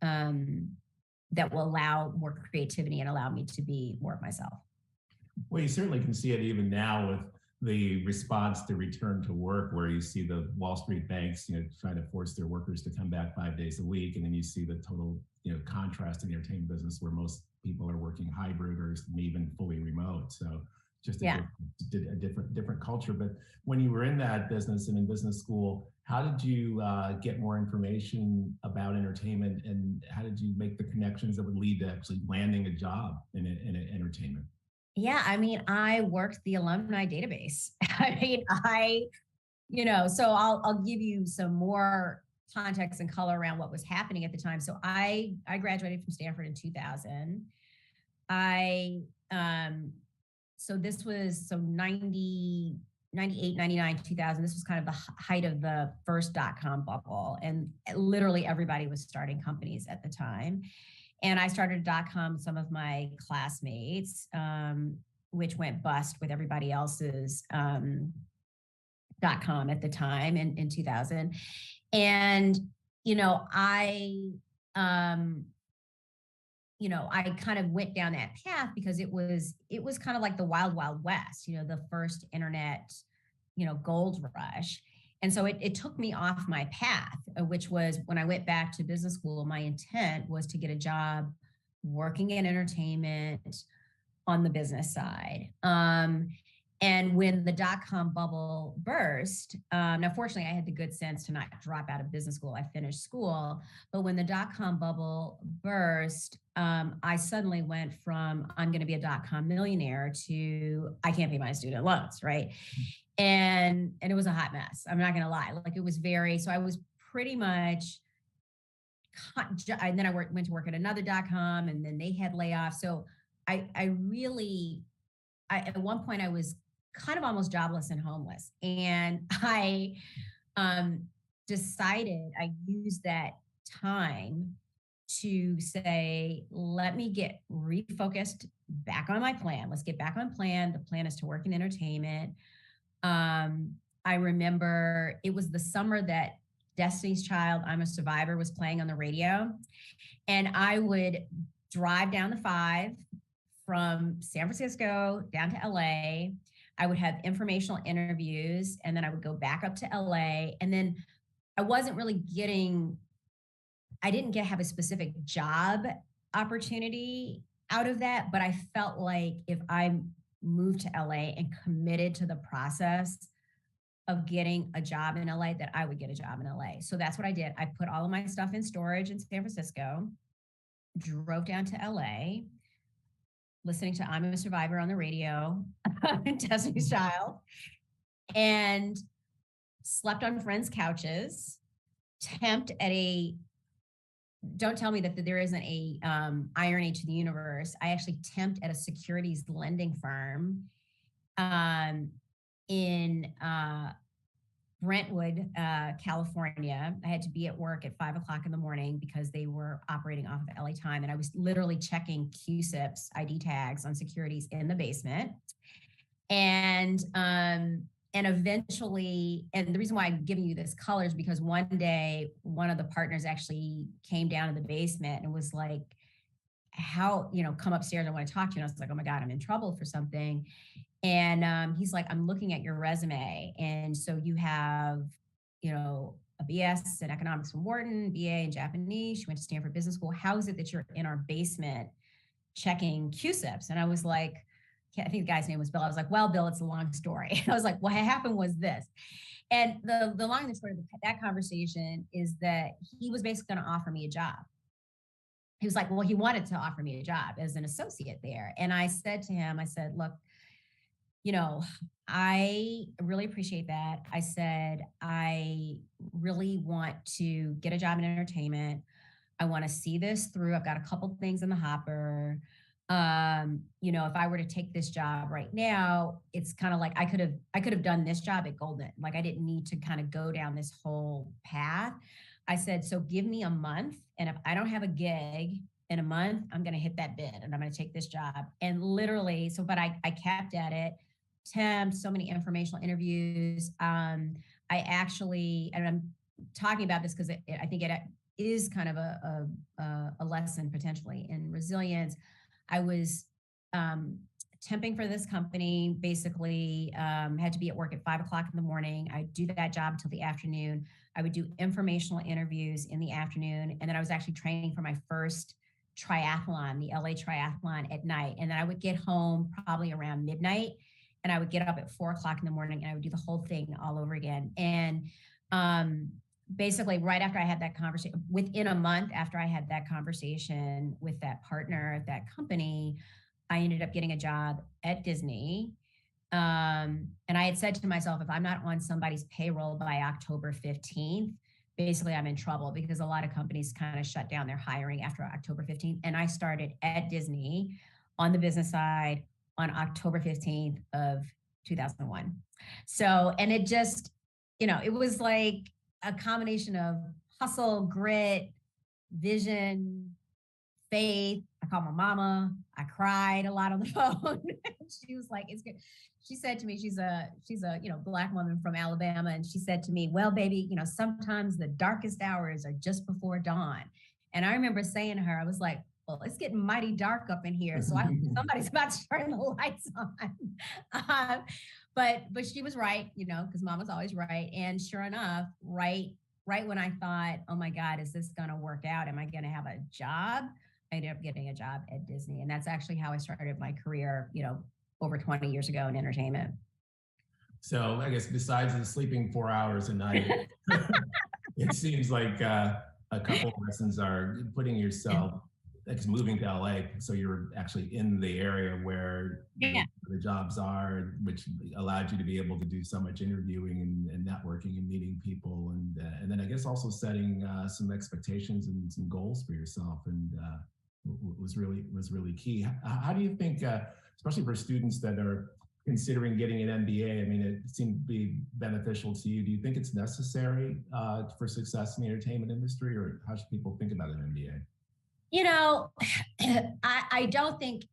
that will allow more creativity and allow me to be more of myself. Well, you certainly can see it even now with the response to return to work, where you see the Wall Street banks, trying to force their workers to come back 5 days a week. And then you see the total, contrast in the entertainment business where most people are working hybrid or even fully remote. So just a different culture. But when you were in that business and in business school, how did you get more information about entertainment, and how did you make the connections that would lead to actually landing a job in entertainment? Yeah, I mean, I worked the alumni database. So I'll give you some more context and color around what was happening at the time. So I graduated from Stanford in 2000. So this was 98, 99, 2000. This was kind of the height of the first .com bubble. And literally everybody was starting companies at the time. And I started .com with some of my classmates, which went bust with everybody else's .com at the time in 2000. And, I kind of went down that path because it was kind of like the wild, wild west, the first internet, gold rush. And so it took me off my path, which was when I went back to business school, my intent was to get a job working in entertainment on the business side. And when the .com bubble burst, now fortunately I had the good sense to not drop out of business school. I finished school, but when the .com bubble burst, I suddenly went from I'm going to be a .com millionaire to I can't pay my student loans, right? And it was a hot mess. I'm not going to lie. Like it was so I was pretty much, and then I went to work at another .com, and then they had layoffs. So I at one point I was kind of almost jobless and homeless. And I decided I used that time to say, let me get refocused back on my plan. Let's get back on plan. The plan is to work in entertainment. I remember it was the summer that Destiny's Child, I'm a Survivor was playing on the radio. And I would drive down the 5 from San Francisco down to LA. I would have informational interviews, and then I would go back up to LA. And then I wasn't really have a specific job opportunity out of that, but I felt like if I moved to LA and committed to the process of getting a job in LA that I would get a job in LA. So that's what I did. I put all of my stuff in storage in San Francisco, drove down to LA, listening to I'm a Survivor on the radio, Destiny's Child, and slept on friends' couches, temped at a, don't tell me that there isn't a irony to the universe. I actually temped at a securities lending firm in Brentwood, California. I had to be at work at 5 o'clock in the morning because they were operating off of LA time. And I was literally checking QSIPs, ID tags on securities in the basement. And eventually, and the reason why I'm giving you this color is because one day, one of the partners actually came down to the basement and was like, how, come upstairs, I want to talk to you. And I was like, oh my God, I'm in trouble for something. And he's like, I'm looking at your resume. And so you have, a BS in economics from Wharton, BA in Japanese. You went to Stanford Business School. How is it that you're in our basement checking QSIPs? And I was like, I think the guy's name was Bill. I was like, well, Bill, it's a long story. I was like, what happened was this. And the long and the short of that conversation is that he was basically going to offer me a job. He was like, well, he wanted to offer me a job as an associate there. And I said to him, I said, look, I really appreciate that. I said, I really want to get a job in entertainment. I want to see this through. I've got a couple things in the hopper. If I were to take this job right now, it's kind of like I could have done this job at Golden. Like I didn't need to kind of go down this whole path. I said, so give me a month. And if I don't have a gig in a month, I'm going to hit that bid and I'm going to take this job. And literally, but I kept at it, temped, so many informational interviews. I actually, and I'm talking about this because I think it is kind of a lesson potentially in resilience. I was temping for this company, basically had to be at work at 5 o'clock in the morning. I'd do that job until the afternoon. I would do informational interviews in the afternoon. And then I was actually training for my first triathlon, the LA triathlon at night. And then I would get home probably around midnight and I would get up at 4 o'clock in the morning and I would do the whole thing all over again. And basically right after I had that conversation, within a month after I had that conversation with that partner at that company, I ended up getting a job at Disney. And I had said to myself, if I'm not on somebody's payroll by October 15th, basically I'm in trouble because a lot of companies kind of shut down their hiring after October 15th. And I started at Disney on the business side on October 15th of 2001. So, and it just, it was like a combination of hustle, grit, vision, faith. I called my mama. I cried a lot on the phone. She was like, it's good. She said to me, she's a Black woman from Alabama. And she said to me, well, baby, sometimes the darkest hours are just before dawn. And I remember saying to her, I was like, well, it's getting mighty dark up in here. So somebody's about to turn the lights on. But she was right, because mama's always right. And sure enough, right when I thought, oh my God, is this going to work out? Am I going to have a job? I ended up getting a job at Disney. And that's actually how I started my career, over 20 years ago in entertainment. So I guess besides the sleeping 4 hours a night, it seems like a couple of lessons are putting yourself, like moving to LA, so you're actually in the area where the jobs are, which allowed you to be able to do so much interviewing and networking and meeting people, and then I guess also setting some expectations and some goals for yourself, and was really key. How do you think, especially for students that are considering getting an MBA, I mean, it seemed to be beneficial to you. Do you think it's necessary for success in the entertainment industry, or how should people think about an MBA? I don't think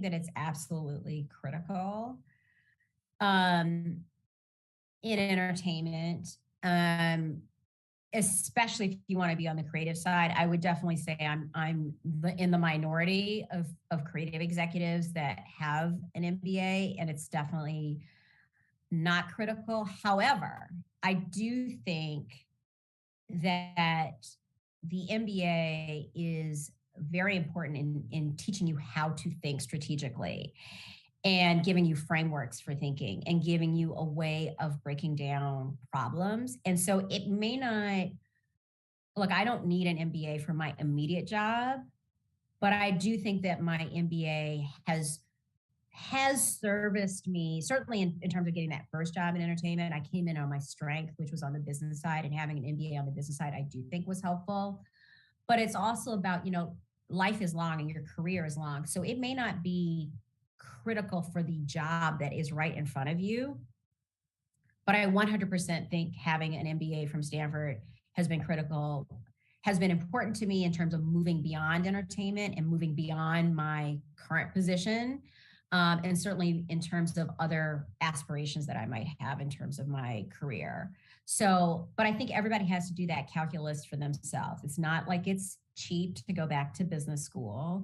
that it's absolutely critical in entertainment, especially if you want to be on the creative side. I would definitely say I'm in the minority of creative executives that have an MBA, and it's definitely not critical. However, I do think that the MBA is very important in teaching you how to think strategically. and giving you frameworks for thinking and giving you a way of breaking down problems. And so it may not, look, I don't need an MBA for my immediate job, but I do think that my MBA has serviced me, certainly in terms of getting that first job in entertainment. I came in on my strength, which was on the business side, and having an MBA on the business side, I do think was helpful. But it's also about, you know, life is long and your career is long. So it may not be critical for the job that is right in front of you. But I 100% think having an MBA from Stanford has been critical, has been important to me in terms of moving beyond entertainment and moving beyond my current position. And certainly in terms of other aspirations that I might have in terms of my career. So, but I think everybody has to do that calculus for themselves. It's not like it's cheap to go back to business school.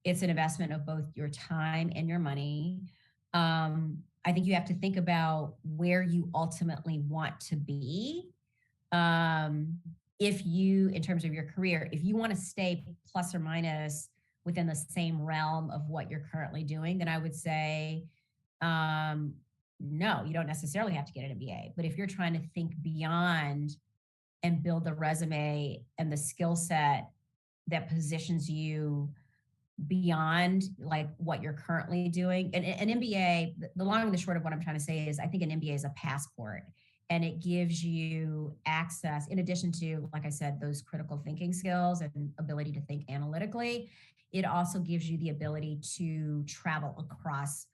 It's an investment of both your time and your money. I think you have to think about where you ultimately want to be. If you, in terms of your career, if you want to stay plus or minus within the same realm of what you're currently doing, then I would say, no, you don't necessarily have to get an MBA. But if you're trying to think beyond and build the resume and the skill set that positions you beyond like what you're currently doing, and an MBA, the long and the short of what I'm trying to say is I think an MBA is a passport, and it gives you access, in addition to, like I said, those critical thinking skills and ability to think analytically. It also gives you the ability to travel across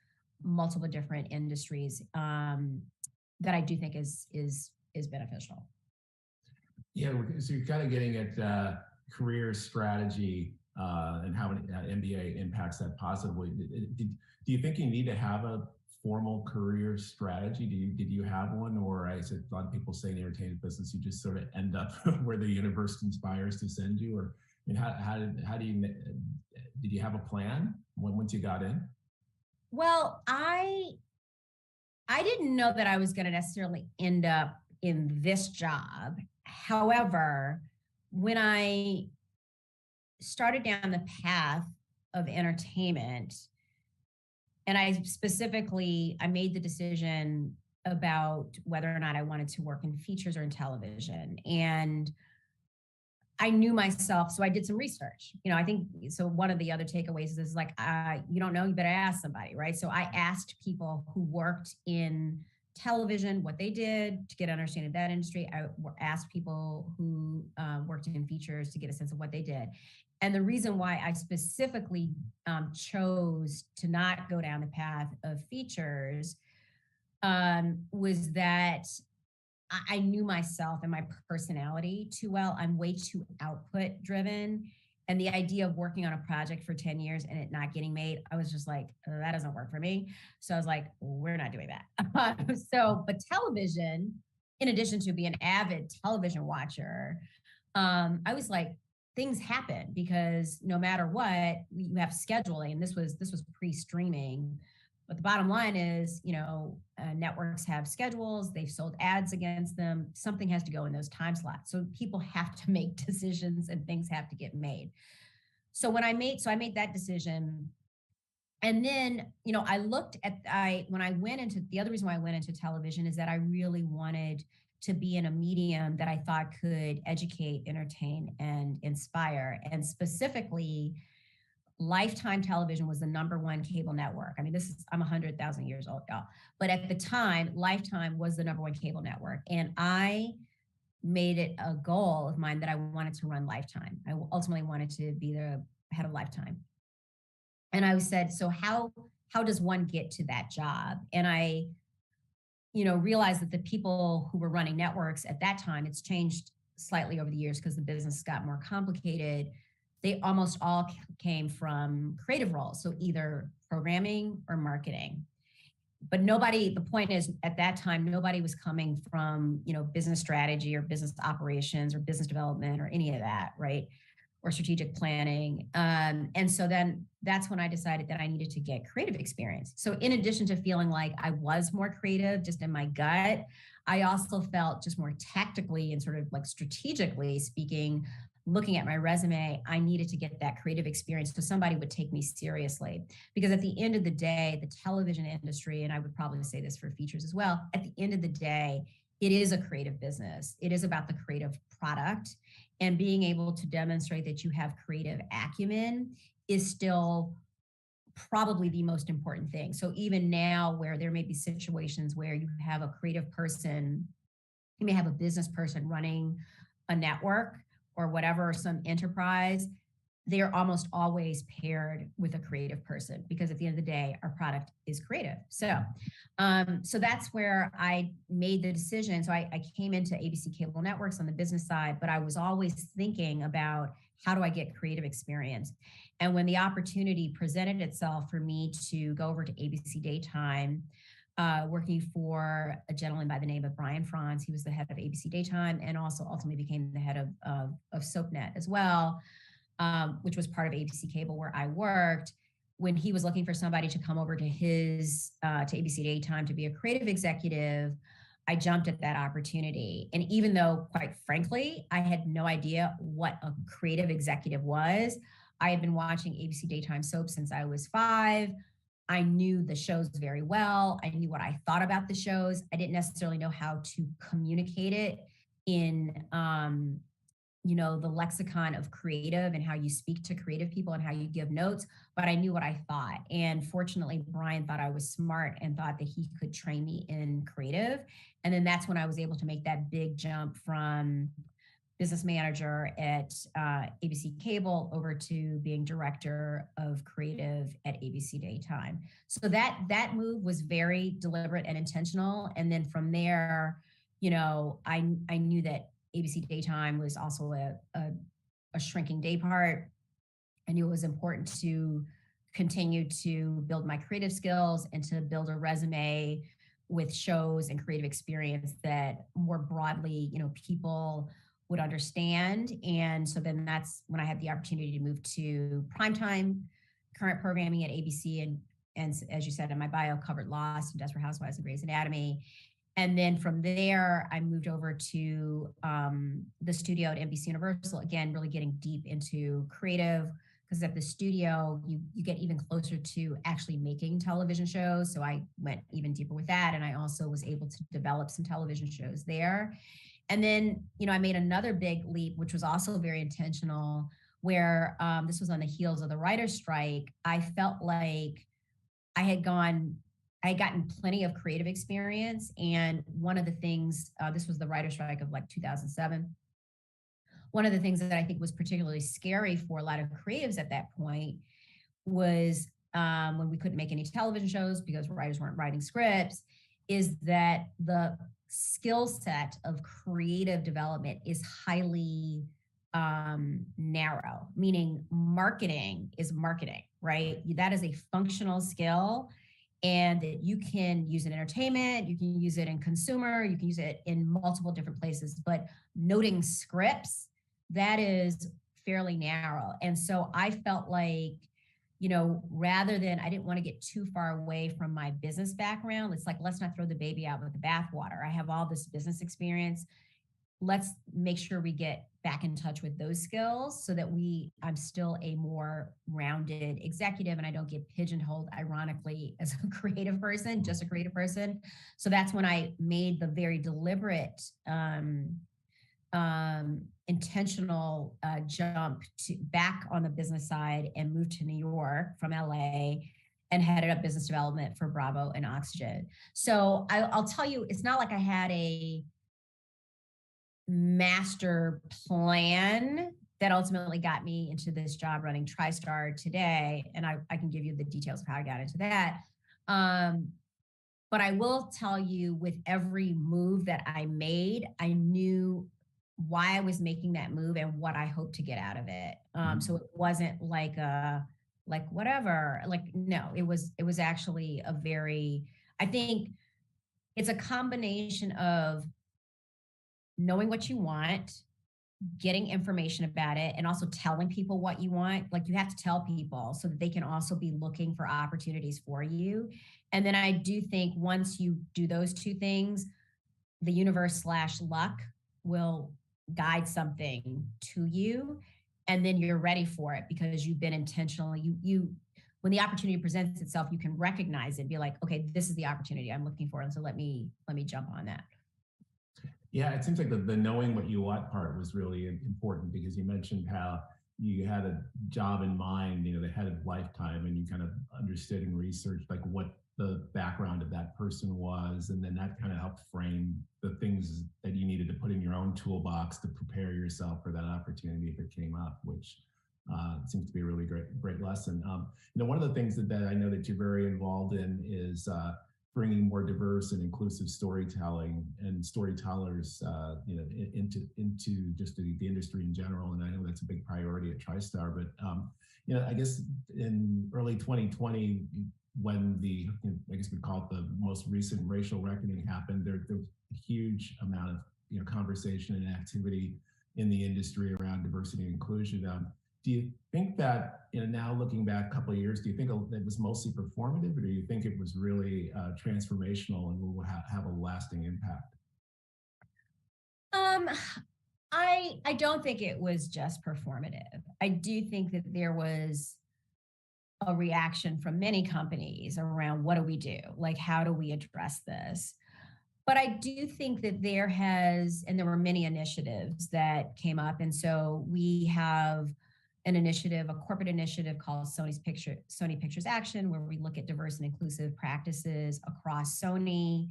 multiple different industries that I do think is beneficial. Yeah, so you're kind of getting at career strategy and how an MBA impacts that positively. Do you think you need to have a formal career strategy? Did you have one, or as a lot of people say in the entertainment business, you just sort of end up where the universe conspires to send you? Or did you have a plan once you got in? Well, I didn't know that I was going to necessarily end up in this job. However, when I started down the path of entertainment, and I made the decision about whether or not I wanted to work in features or in television. And I knew myself, so I did some research. You know, I think, so one of the other takeaways is like, you don't know, you better ask somebody, right? So I asked people who worked in television what they did to get an understanding of that industry. I asked people who worked in features to get a sense of what they did. And the reason why I specifically chose to not go down the path of features was that I knew myself and my personality too well. I'm way too output driven. And the idea of working on a project for 10 years and it not getting made, I was just like, that doesn't work for me. So I was like, we're not doing that. But television, in addition to being an avid television watcher, I was like, things happen because no matter what, you have scheduling. And this was pre-streaming. But the bottom line is, you know, networks have schedules, they've sold ads against them. Something has to go in those time slots. So people have to make decisions and things have to get made. So I made that decision. And then, you know, the other reason why I went into television is that I really wanted to be in a medium that I thought could educate, entertain, and inspire. And specifically, Lifetime Television was the #1 cable network. I mean, I'm 100,000 years old, y'all. But at the time, Lifetime was the #1 cable network. And I made it a goal of mine that I wanted to run Lifetime. I ultimately wanted to be the head of Lifetime. And I said, so how does one get to that job? And I, you know, realized that the people who were running networks at that time, it's changed slightly over the years because the business got more complicated. They almost all came from creative roles, so either programming or marketing. But the point is, at that time, nobody was coming from, you know, business strategy or business operations or business development or any of that, right? Or strategic planning. And so then that's when I decided that I needed to get creative experience. So in addition to feeling like I was more creative just in my gut, I also felt just more tactically and sort of like strategically speaking looking at my resume, I needed to get that creative experience so somebody would take me seriously. Because at the end of the day, the television industry, and I would probably say this for features as well, at the end of the day, it is a creative business. It is about the creative product, and being able to demonstrate that you have creative acumen is still probably the most important thing. So even now, where there may be situations where you have a creative person, you may have a business person running a network or whatever, some enterprise, they're almost always paired with a creative person, because at the end of the day, our product is creative. So that's where I made the decision. So I came into ABC Cable Networks on the business side, but I was always thinking about, how do I get creative experience? And when the opportunity presented itself for me to go over to ABC Daytime, working for a gentleman by the name of Brian Franz, he was the head of ABC Daytime and also ultimately became the head of SoapNet as well, which was part of ABC Cable where I worked. When he was looking for somebody to come over to his to ABC Daytime to be a creative executive, I jumped at that opportunity. And even though, quite frankly, I had no idea what a creative executive was, I had been watching ABC Daytime soap since I was 5. I knew the shows very well. I knew what I thought about the shows. I didn't necessarily know how to communicate it in the lexicon of creative and how you speak to creative people and how you give notes, but I knew what I thought. And fortunately, Brian thought I was smart and thought that he could train me in creative. And then that's when I was able to make that big jump from business manager at ABC Cable over to being director of creative at ABC Daytime. So that move was very deliberate and intentional. And then from there, I knew that ABC Daytime was also a shrinking day part. I knew it was important to continue to build my creative skills and to build a resume with shows and creative experience that more broadly, people would understand. And so then that's when I had the opportunity to move to primetime current programming at ABC. And as you said in my bio, covered Lost and Desperate Housewives and Grey's Anatomy. And then from there, I moved over to the studio at NBC Universal, again, really getting deep into creative, because at the studio, you get even closer to actually making television shows. So I went even deeper with that. And I also was able to develop some television shows there. And then, I made another big leap, which was also very intentional, where this was on the heels of the writer's strike. I felt like I had gotten plenty of creative experience. And one of the things, this was the writer's strike of like 2007. One of the things that I think was particularly scary for a lot of creatives at that point was when we couldn't make any television shows because writers weren't writing scripts, is that the skill set of creative development is highly narrow, meaning marketing is marketing, right? That is a functional skill. And you can use it in entertainment, you can use it in consumer, you can use it in multiple different places, but noting scripts, that is fairly narrow. And so I felt like, rather than, I didn't want to get too far away from my business background. It's like, let's not throw the baby out with the bathwater. I have all this business experience. Let's make sure we get back in touch with those skills so that I'm still a more rounded executive and I don't get pigeonholed, ironically, as a creative person, just a creative person. So that's when I made the very deliberate, intentional jump back on the business side and moved to New York from LA and headed up business development for Bravo and Oxygen. So I'll tell you, it's not like I had a master plan that ultimately got me into this job running TriStar today. And I can give you the details of how I got into that. But I will tell you, with every move that I made, I knew why I was making that move and what I hoped to get out of it. So it wasn't like whatever, no, it was actually I think it's a combination of knowing what you want, getting information about it, and also telling people what you want. Like, you have to tell people so that they can also be looking for opportunities for you. And then I do think once you do those two things, the universe / luck will guide something to you, and then you're ready for it because you've been intentional. You when the opportunity presents itself, you can recognize it, be like, okay, this is the opportunity I'm looking for, and so let me jump on that. Yeah, it seems like the knowing what you want part was really important, because you mentioned how you had a job in mind, you know, the head of lifetime, and you kind of understood and researched like what the background of that person was, and then that kind of helped frame the things that you needed to put in your own toolbox to prepare yourself for that opportunity if it came up, which seems to be a really great lesson. You know, one of the things that I know that you're very involved in is bringing more diverse and inclusive storytelling and storytellers, you know, into just the industry in general. And I know that's a big priority at TriStar. But you know, I guess in early 2020, when I guess we call it the most recent racial reckoning happened, there was a huge amount of conversation and activity in the industry around diversity and inclusion. Do you think that, now looking back a couple of years, do you think it was mostly performative, or do you think it was really transformational and will have a lasting impact? I don't think it was just performative. I do think that there was a reaction from many companies around what do we do? Like, how do we address this? But I do think that there were many initiatives that came up. And so we have an initiative, a corporate initiative called Sony Pictures Action, where we look at diverse and inclusive practices across Sony,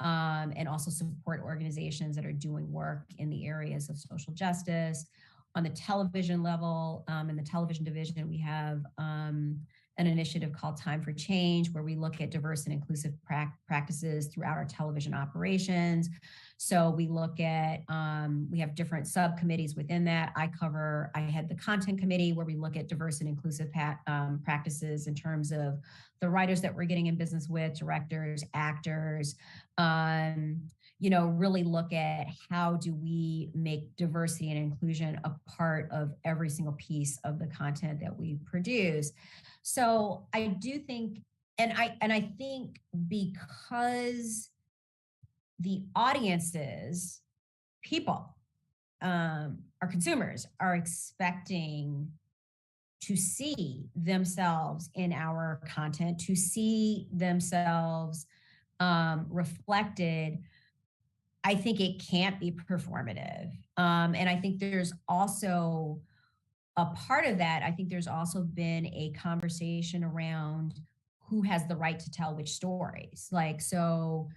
and also support organizations that are doing work in the areas of social justice. On the television level, in the television division, we have an initiative called Time for Change, where we look at diverse and inclusive practices throughout our television operations. So we look at, we have different subcommittees within that. I head the content committee, where we look at diverse and inclusive practices in terms of the writers that we're getting in business with, directors, actors, really look at how do we make diversity and inclusion a part of every single piece of the content that we produce. So I do think, and I think because the audiences, people, our consumers are expecting to see themselves in our content, to see themselves reflected. I think it can't be performative. And I think there's also a part of that. I think there's also been a conversation around who has the right to tell which stories. Like, so,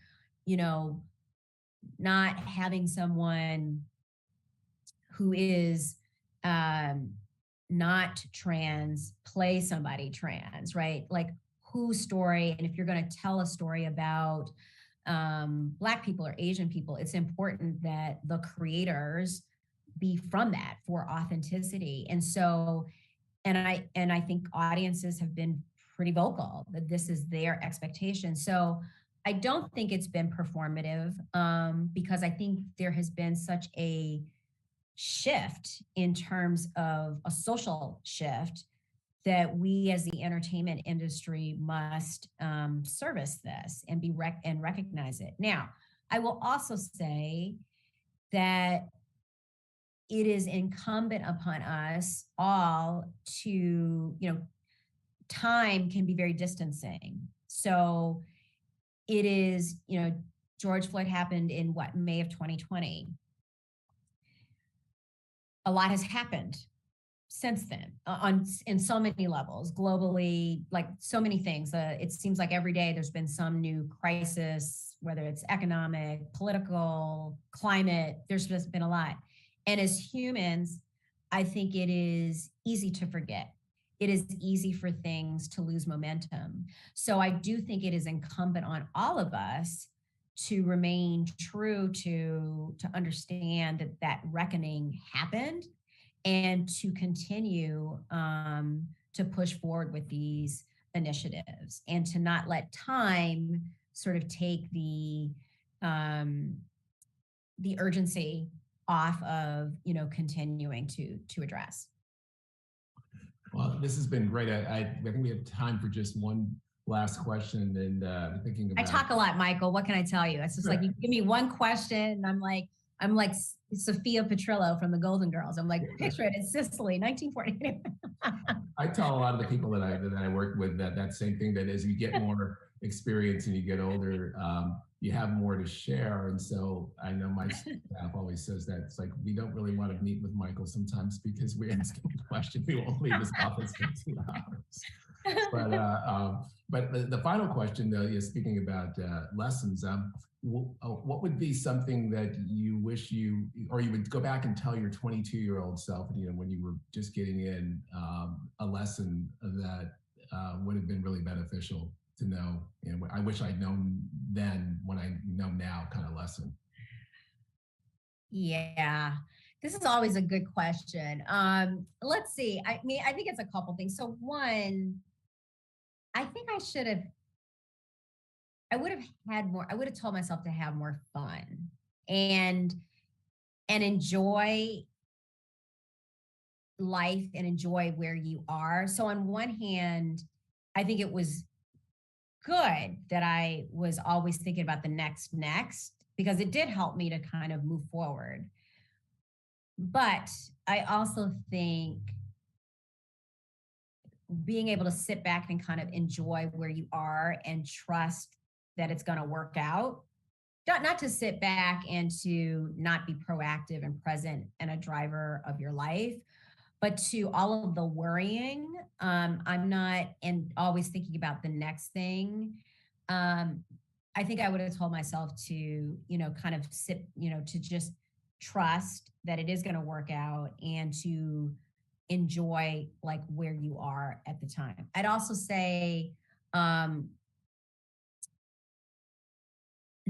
not having someone who is not trans play somebody trans, right? Like, whose story, and if you're going to tell a story about Black people or Asian people, it's important that the creators be from that for authenticity. And so, and I think audiences have been pretty vocal that this is their expectation. So I don't think it's been performative, because I think there has been such a shift in terms of a social shift that we as the entertainment industry must service this and and recognize it. Now, I will also say that it is incumbent upon us all to, time can be very distancing. So it is, George Floyd happened in May of 2020. A lot has happened since then in so many levels globally, like so many things. It seems like every day there's been some new crisis, whether it's economic, political, climate, there's just been a lot. And as humans, I think it is easy to forget. It is easy for things to lose momentum. So I do think it is incumbent on all of us to remain true to understand that reckoning happened, and to continue to push forward with these initiatives, and to not let time sort of take the urgency off of continuing to address. Well, this has been great. I think we have time for just one last question, and I'm thinking about. I talk a lot, Michael. What can I tell you? It's just like you give me one question, and I'm like, I'm like Sophia Petrillo from the Golden Girls. I'm like, picture it in Sicily, 1940. I tell a lot of the people that I work with that same thing, that as you get more experience and you get older, you have more to share. And so I know my staff always says that it's like, we don't really want to meet with Michael sometimes because we ask him questions. We won't leave his office for 2 hours. But the final question, though, is speaking about lessons. What would be something that you wish you would go back and tell your 22-year-old self, when you were just getting in, a lesson that would have been really beneficial to know? I wish I'd known then what I know now, kind of lesson. Yeah, this is always a good question. Let's see. I mean, I think it's a couple things. So one, I think I would have had more, I would have told myself to have more fun and enjoy life and enjoy where you are. So on one hand, I think it was good that I was always thinking about the next, because it did help me to kind of move forward. But I also think being able to sit back and kind of enjoy where you are and trust that it's going to work out. Not to sit back and to not be proactive and present and a driver of your life, but to all of the worrying, I'm not, and always thinking about the next thing. I think I would have told myself to, kind of sit, to just trust that it is going to work out and to enjoy like where you are at the time. I'd also say,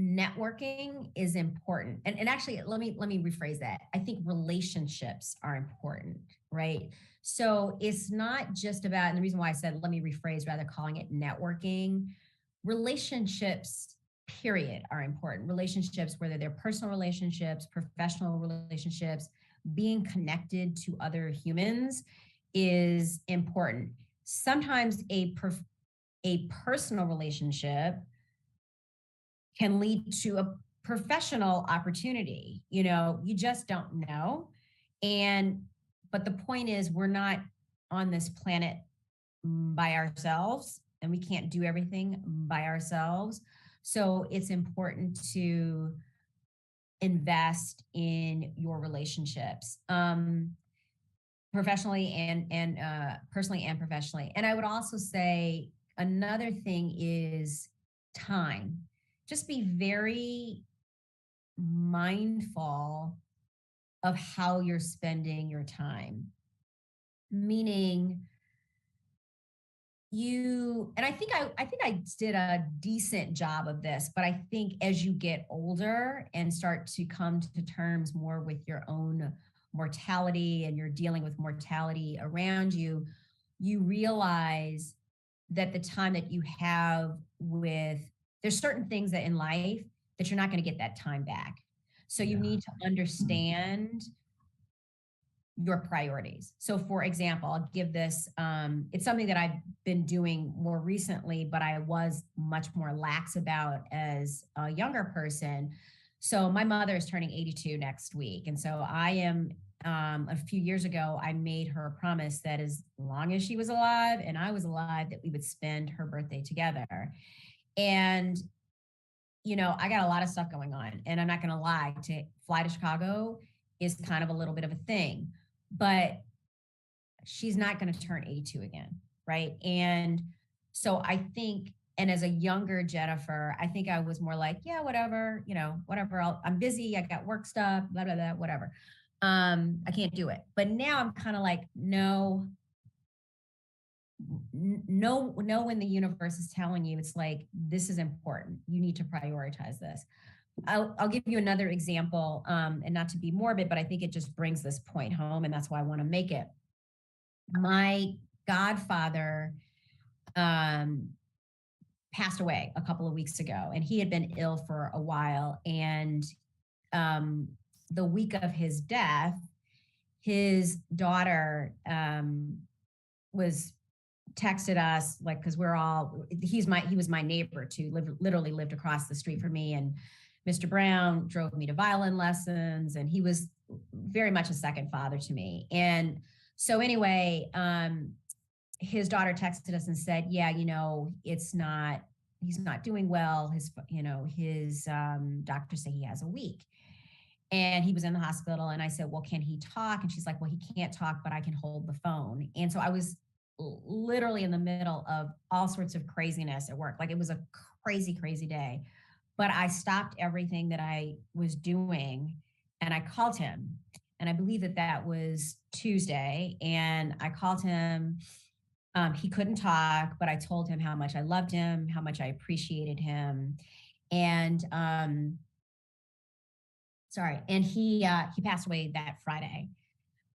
networking is important. And actually, let me rephrase that. I think relationships are important, right? So it's not just about, and the reason why I said, let me rephrase rather calling it networking, relationships, period, are important. Relationships, whether they're personal relationships, professional relationships, being connected to other humans is important. Sometimes a personal relationship can lead to a professional opportunity. You just don't know. But the point is, we're not on this planet by ourselves, and we can't do everything by ourselves. So it's important to invest in your relationships, professionally and personally and professionally. And I would also say another thing is time. Just be very mindful of how you're spending your time. Meaning and I think I did a decent job of this, but I think as you get older and start to come to terms more with your own mortality and you're dealing with mortality around you, you realize that the time that you have there's certain things that in life that you're not going to get that time back. So you need to understand your priorities. So for example, I'll give this, it's something that I've been doing more recently, but I was much more lax about as a younger person. So my mother is turning 82 next week. And so I am, a few years ago, I made her a promise that as long as she was alive and I was alive, that we would spend her birthday together. And, I got a lot of stuff going on, and I'm not going to lie, to fly to Chicago is kind of a little bit of a thing, but she's not going to turn 82 again. Right. And so I think, and as a younger Jennifer, I think I was more like, yeah, whatever, whatever, I'm busy. I got work stuff, blah, blah, blah, whatever. I can't do it. But now I'm kind of like, know when the universe is telling you, it's like, this is important. You need to prioritize this. I'll give you another example, and not to be morbid, but I think it just brings this point home, and that's why I want to make it. My godfather passed away a couple of weeks ago, and he had been ill for a while. And the week of his death, his daughter was texted us, like, because he was my neighbor too, literally lived across the street from me, and Mr. Brown drove me to violin lessons, and he was very much a second father to me. And so anyway, his daughter texted us and said, yeah, he's not doing well. His doctors say he has a week. And he was in the hospital, and I said, well, can he talk? And she's like, well, he can't talk, but I can hold the phone. And so I was literally in the middle of all sorts of craziness at work. Like, it was a crazy, crazy day. But I stopped everything that I was doing and I called him. And I believe that was Tuesday. And I called him. He couldn't talk, but I told him how much I loved him, how much I appreciated him. And he passed away that Friday.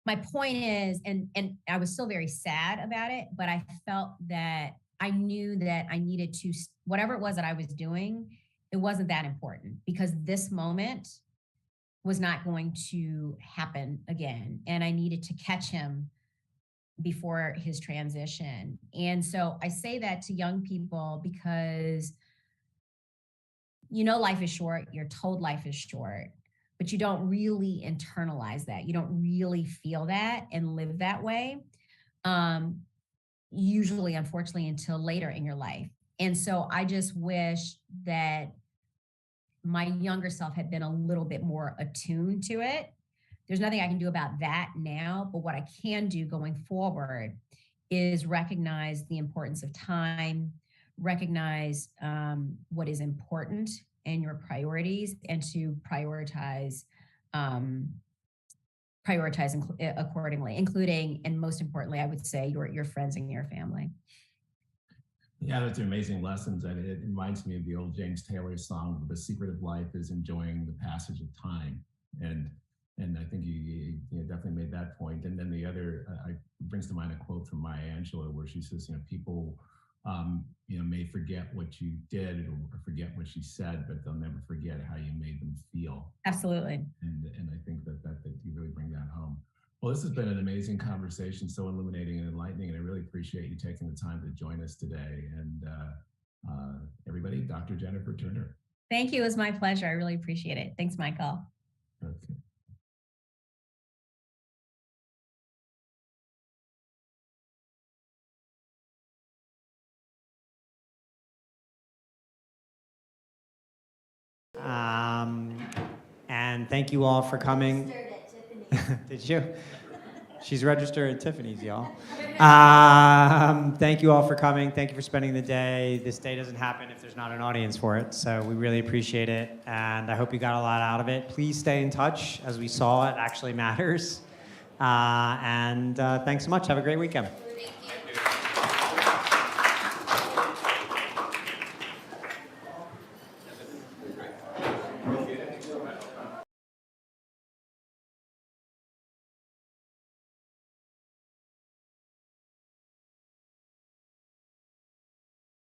My point is, and I was still very sad about it, but I felt that I knew that I needed to, whatever it was that I was doing, it wasn't that important, because this moment was not going to happen again. And I needed to catch him before his transition. And so I say that to young people because, life is short, you're told life is short, but you don't really internalize that. You don't really feel that and live that way, usually, unfortunately, until later in your life. And so I just wish that my younger self had been a little bit more attuned to it. There's nothing I can do about that now, but what I can do going forward is recognize the importance of time, recognize what is important and your priorities, and to prioritize accordingly, including, and most importantly, I would say, your friends and your family. Yeah, those are amazing lessons, and it reminds me of the old James Taylor song, "The secret of life is enjoying the passage of time." And I think you definitely made that point. And then the other brings to mind a quote from Maya Angelou, where she says, people may forget what you did or forget what you said, but they'll never forget how you made them feel. Absolutely. And I think that you really bring that home. Well, this has been an amazing conversation, so illuminating and enlightening, and I really appreciate you taking the time to join us today. And everybody, Dr. Jennifer Turner. Thank you. It was my pleasure. I really appreciate it. Thanks, Michael. Okay. And thank you all for coming. Did you? She's registered at Tiffany's, y'all. Thank you all for coming. Thank you for spending the day. This day doesn't happen if there's not an audience for it, so we really appreciate it, and I hope you got a lot out of it. Please stay in touch. As we saw, it actually matters. And thanks so much. Have a great weekend.